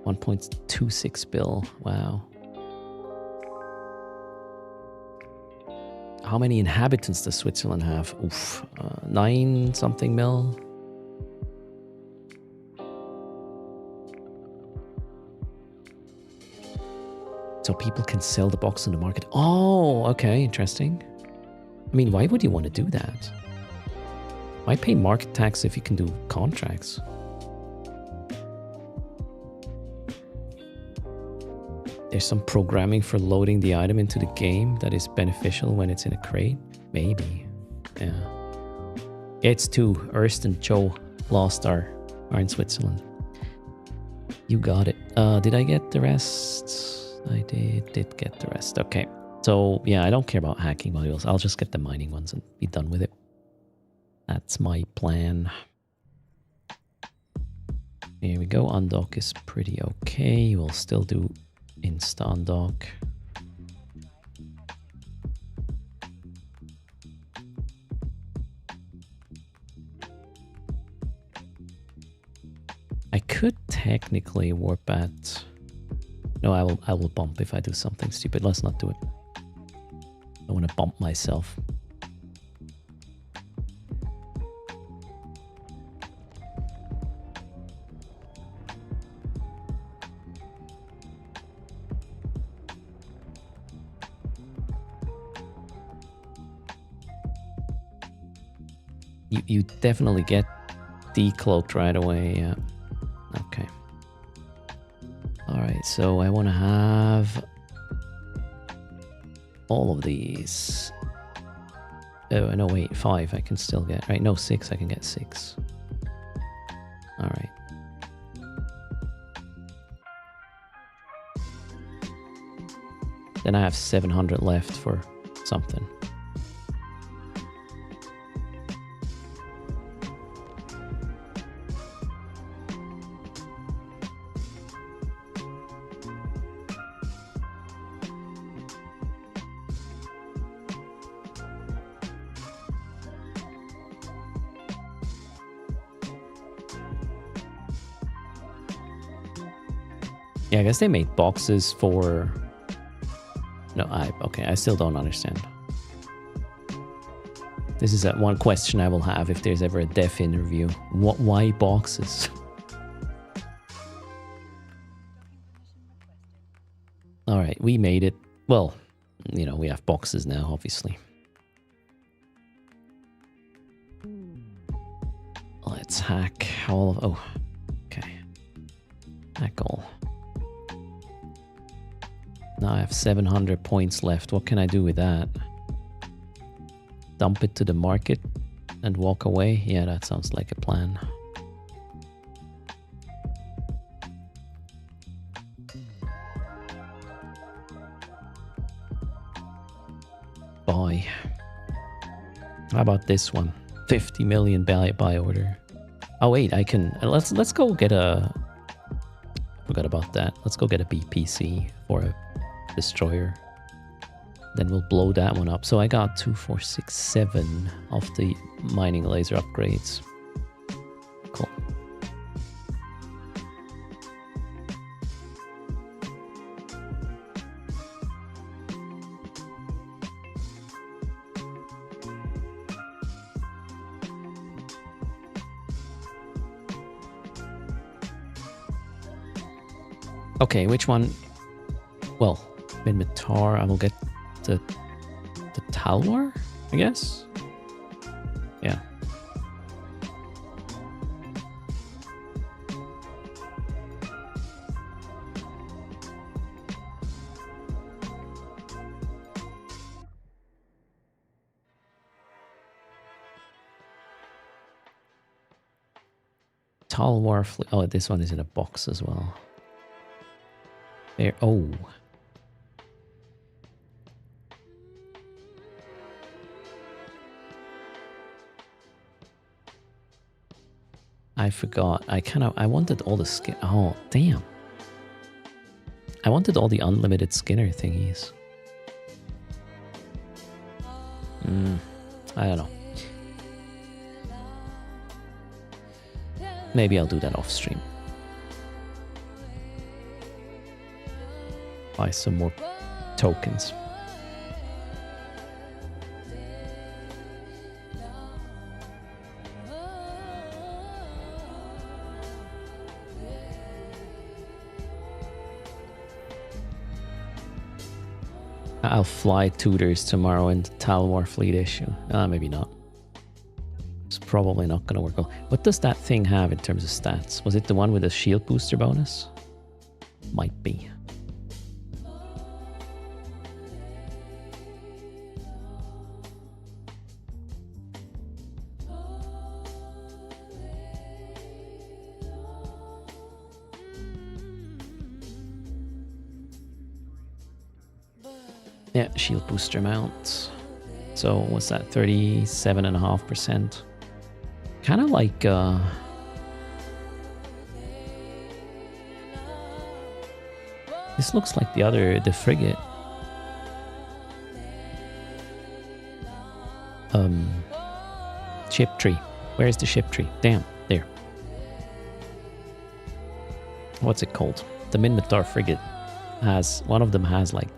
1.26 bill. Wow. How many inhabitants does Switzerland have? Oof. 9 something mil. So people can sell the box on the market. Oh, okay. Interesting. I mean, why would you want to do that? Why pay market tax if you can do contracts? There's some programming for loading the item into the game that is beneficial when it's in a crate? Maybe. Yeah. It's 2. Erst and Joe Lost are in Switzerland. You got it. Did I get the rest? I did get the rest. Okay. So, yeah, I don't care about hacking modules. I'll just get the mining ones and be done with it. That's my plan. Here we go. Undock is pretty okay. We'll still do Insta undock. I could technically warp at... No, I will bump if I do something stupid. Let's not do it. I want to bump myself. You definitely get decloaked right away, yeah. Okay. Alright, so I want to have all of these. Oh, no, wait, 5 I can still get. Right, no, 6 I can get 6. Alright. Then I have 700 left for something. Yeah, I guess they made boxes for... No, okay, I still don't understand. This is one question I will have if there's ever a dev interview. Why boxes? Alright, we made it. Well, you know, we have boxes now, obviously. Let's hack all of... Oh, okay. Hack all. Now I have 700 points left. What can I do with that? Dump it to the market and walk away? Yeah, that sounds like a plan. Buy. How about this one? 50 million buy order. Oh wait, I can... Let's go get a... Forgot about that. Let's go get a BPC for a destroyer. Then we'll blow that one up. So I got 2, 4, 6, 7 of the mining laser upgrades. Cool. Okay, which one? Well, Minmatar, I will get the Talwar, I guess? Yeah. Talwar, oh, this one is in a box as well. There, oh. I forgot. I wanted all the skin. Oh, damn. I wanted all the unlimited Skinner thingies. I don't know. Maybe I'll do that off stream. Buy some more tokens. I'll fly tutors tomorrow in the Talwar fleet issue. Maybe not. It's probably not going to work well. What does that thing have in terms of stats? Was it the one with the shield booster bonus? Might be. Yeah, shield booster mount. So what's that? 37.5%. Kind of like this looks like the frigate. Ship tree. Where's the ship tree? Damn, there. What's it called? The Minmatar frigate has, one of them has like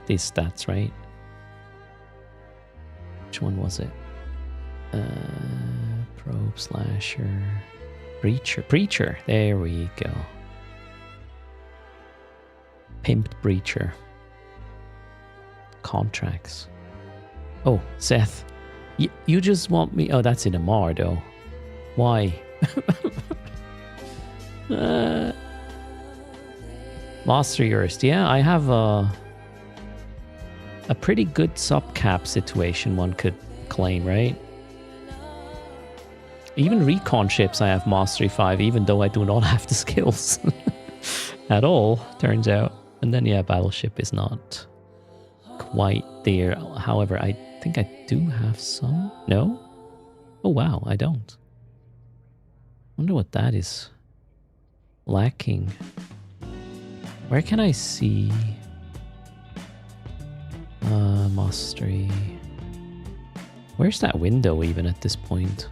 these stats, right? Which one was it? Probe, slasher, breacher. There we go. Pimped breacher. Contracts. Oh, Seth. You just want me... Oh, that's in a Mar, though. Why? Mastery Erst. Yeah, I have a pretty good subcap situation, one could claim, right? Even recon ships I have Mastery 5, even though I do not have the skills at all, turns out. And then, yeah, Battleship is not quite there. However, I think I do have some. No? Oh, wow, I don't. Wonder what that is lacking. Where can I see... Mastery. Where's that window even at this point?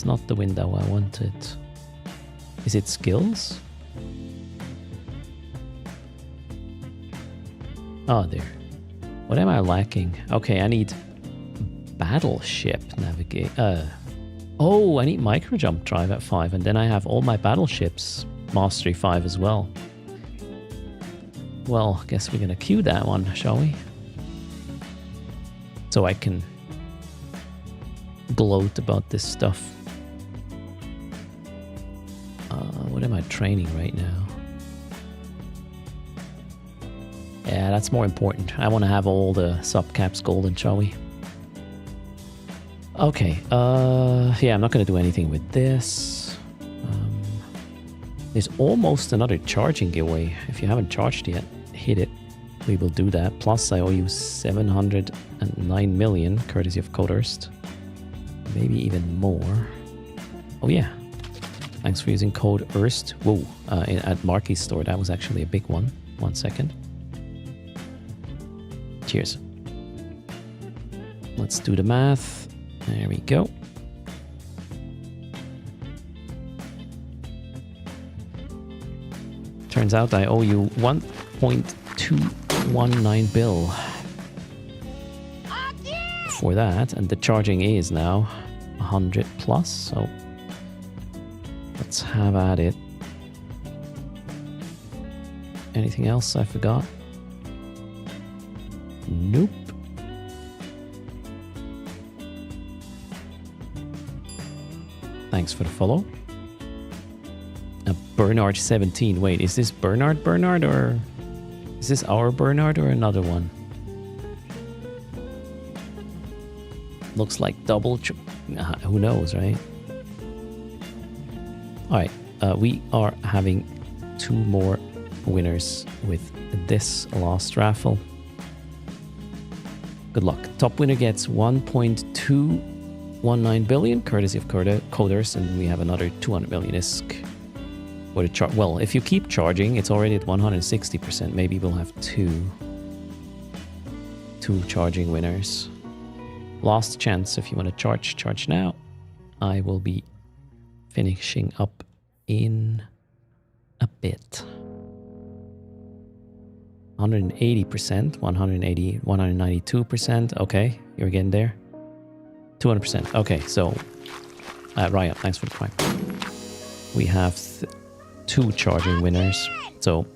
That's not the window I wanted. Is it skills? Oh, there. What am I lacking? Okay, I need battleship navigate. Oh, I need micro jump drive at 5, and then I have all my battleships mastery 5 as well. Well, I guess we're gonna queue that one, shall we? So I can gloat about this stuff. What am I training right now? Yeah, that's more important. I want to have all the subcaps golden, shall we? Okay, yeah, I'm not going to do anything with this. There's almost another charging giveaway. If you haven't charged yet, hit it. We will do that. Plus, I owe you 709 million, courtesy of code erst. Maybe even more. Oh yeah. Thanks for using code erst. Whoa, at Marky's store, that was actually a big one. 1 second. Cheers. Let's do the math. There we go. Turns out I owe you 1.219 bill for that, and the charging is now 100 plus, so let's have at it. Anything else I forgot? Nope. Thanks for the follow. Bernard 17. Wait, is this Bernard or is this our Bernard or another one? Looks like double. Who knows, right? All right, we are having 2 more winners with this last raffle. Good luck. Top winner gets 1.219 billion, courtesy of code erst, and we have another 200 million ISK. For the well, if you keep charging, it's already at 160%. Maybe we'll have two charging winners. Last chance. If you want to charge now. I will be finishing up in a bit. 180%, 180, 192%. Okay, you're getting there. 200%. Okay, so Ryan, thanks for the prime. We have 2 charging winners. So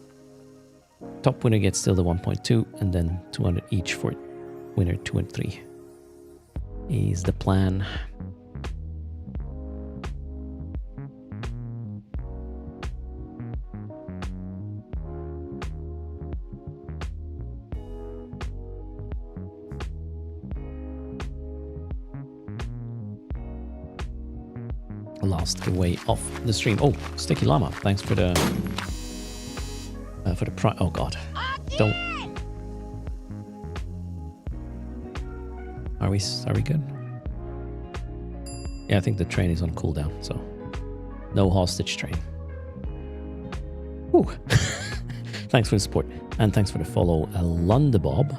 top winner gets still the 1.2, and then 200 each for winner 2 and 3 is the plan. Last giveaway off the stream. Oh, Sticky Llama, thanks for the prize. Oh god, don't. Are we good? Yeah, I think the train is on cooldown, so no hostage train. Whew. Thanks for the support and thanks for the follow, Lundabob.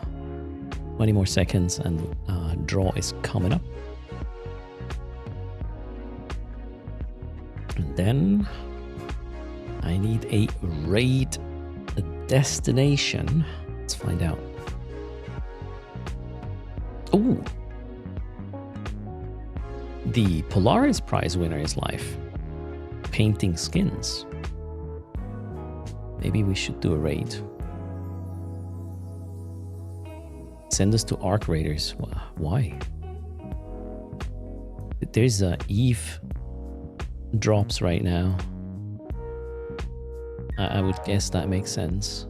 20 more seconds and draw is coming up. And then I need a raid destination. Let's find out. Ooh. The Polaris prize winner is live. Painting skins. Maybe we should do a raid. Send us to Arc Raiders. Why? There's a Eve drops right now. I would guess that makes sense.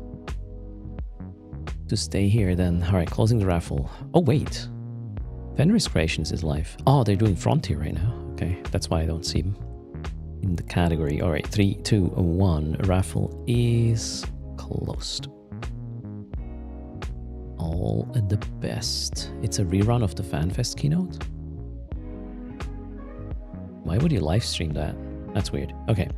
To stay here then. Alright, closing the raffle. Oh wait. Fenris Creations is live. Oh, they're doing Frontier right now. Okay, that's why I don't see them in the category. Alright, 3, 2, 1. Raffle is closed. All the best. It's a rerun of the FanFest keynote? Why would you live stream that? That's weird. Okay.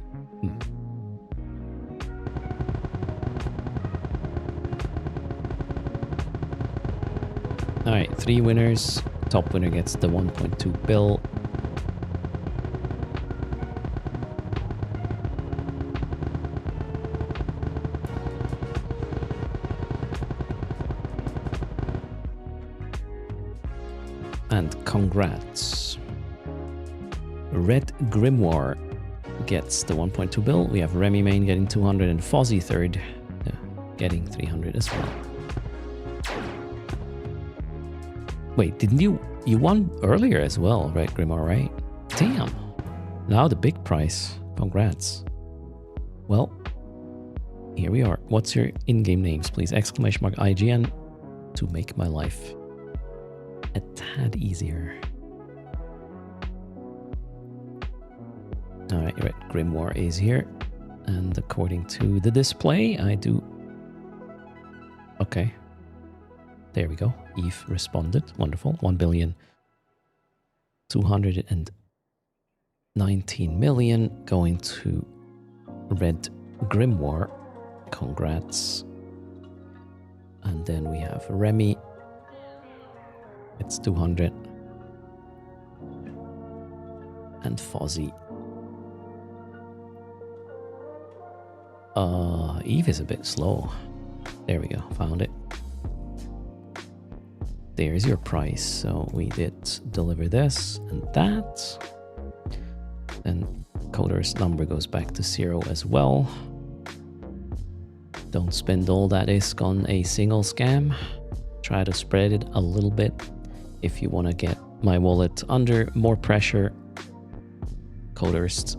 Alright, 3 winners. Top winner gets the 1.2 bill. and congrats. Red Grimoire gets the 1.2 bill. We have Remy Main getting 200 and Fozzie third, getting 300 as well. Wait, didn't you won earlier as well, Red Grimoire, right? Damn. Now the big prize. Congrats. Well, here we are. What's your in-game names, please? Exclamation mark IGN to make my life a tad easier. Alright, Red Grimoire is here. And according to the display, I do... Okay. There we go. Eve responded. Wonderful. 1,219,000,000 going to Red Grimoire. Congrats. And then we have Remy. It's 200. And Fozzie. Eve is a bit slow. There we go. Found it. There's your price. So we did deliver this and that. Then Coder's number goes back to 0 as well. Don't spend all that ISK on a single scam. Try to spread it a little bit if you want to get my wallet under more pressure. Coders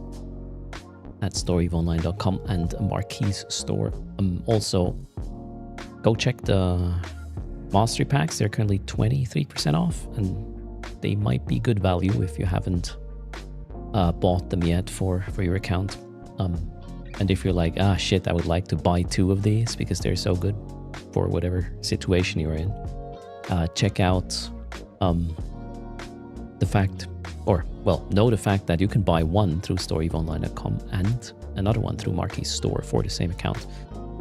at storeeveonline.com and Marquis store. Also, go check the Mastery Packs. They're currently 23% off, and they might be good value if you haven't bought them yet for your account. And if you're like, ah shit, I would like to buy 2 of these because they're so good for whatever situation you're in, check out the fact, or well, know the fact that you can buy one through storeeveonline.com and another one through Marquis store for the same account,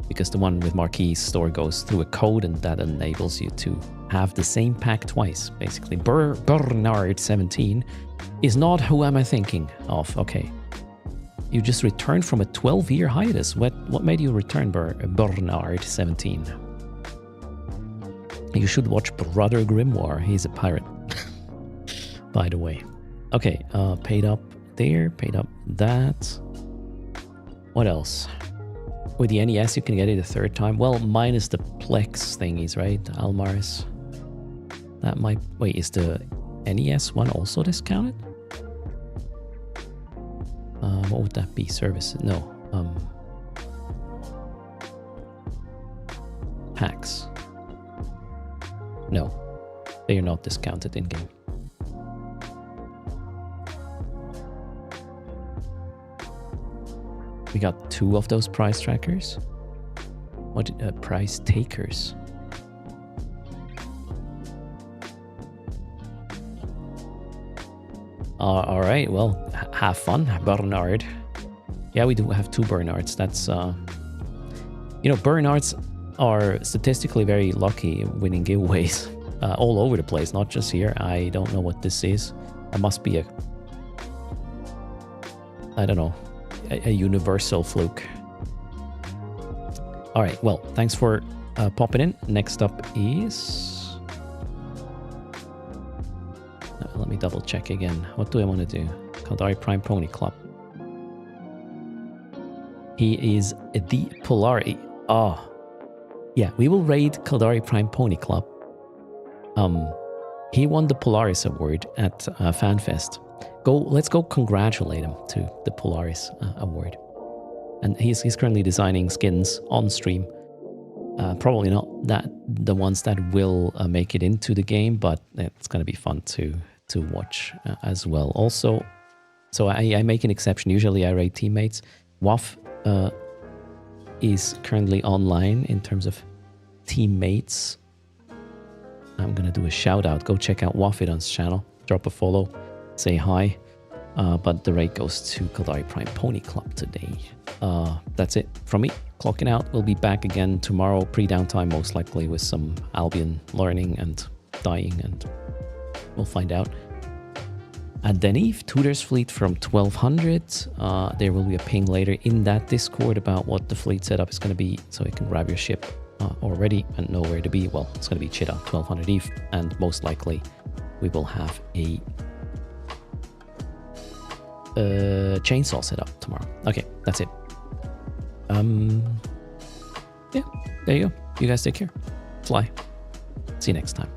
because the one with Marquis store goes through a code and that enables you to have the same pack twice. Basically, Bernard17 is not who am I thinking of. Okay, you just returned from a 12-year hiatus. What made you return, Bernard17? You should watch Brother Grimoire. He's a pirate, by the way. Okay, paid up there, paid up that. What else? With the NES, you can get it a third time. Well, minus the Plex thingies, right? Almaris. That might... Wait, is the NES one also discounted? What would that be? Services? No. Packs. No. They are not discounted in-game. We got 2 of those price trackers. What price takers? All right, well, have fun, Bernard. Yeah, we do have 2 Bernards. That's, you know, Bernards are statistically very lucky winning giveaways all over the place, not just here. I don't know what this is. It must be I don't know, a universal fluke. All right, well, thanks for popping in. Next up is... let me double check again. What do I want to do? Kaldari Prime Pony Club. He is the Polari. Oh, yeah, we will raid Kaldari Prime Pony Club. He won the Polaris Award at FanFest. Let's go congratulate him to the Polaris Award. And he's currently designing skins on stream. Probably not the ones that will make it into the game, but it's going to be fun to watch as well. Also, so I make an exception. Usually I raid teammates. WAF is currently online in terms of teammates. I'm going to do a shout out. Go check out Wafidon's channel. Drop a follow. Say hi. But the raid goes to Kaldari Prime Pony Club today. That's it from me. Clocking out. We'll be back again tomorrow. Pre-downtime most likely with some Albion learning and dying, and we'll find out. And then Eve, Tudor's fleet from 1200. There will be a ping later in that Discord about what the fleet setup is going to be, so you can grab your ship already and know where to be. Well, it's going to be Chita, 1200 Eve, and most likely we will have a chainsaw set up tomorrow. Okay, that's it. Yeah, there you go. You guys take care. Fly. See you next time.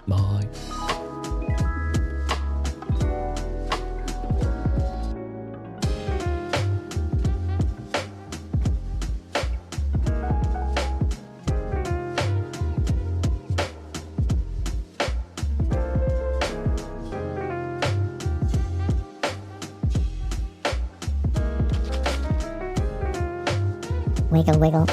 Bye. Wiggle, wiggle.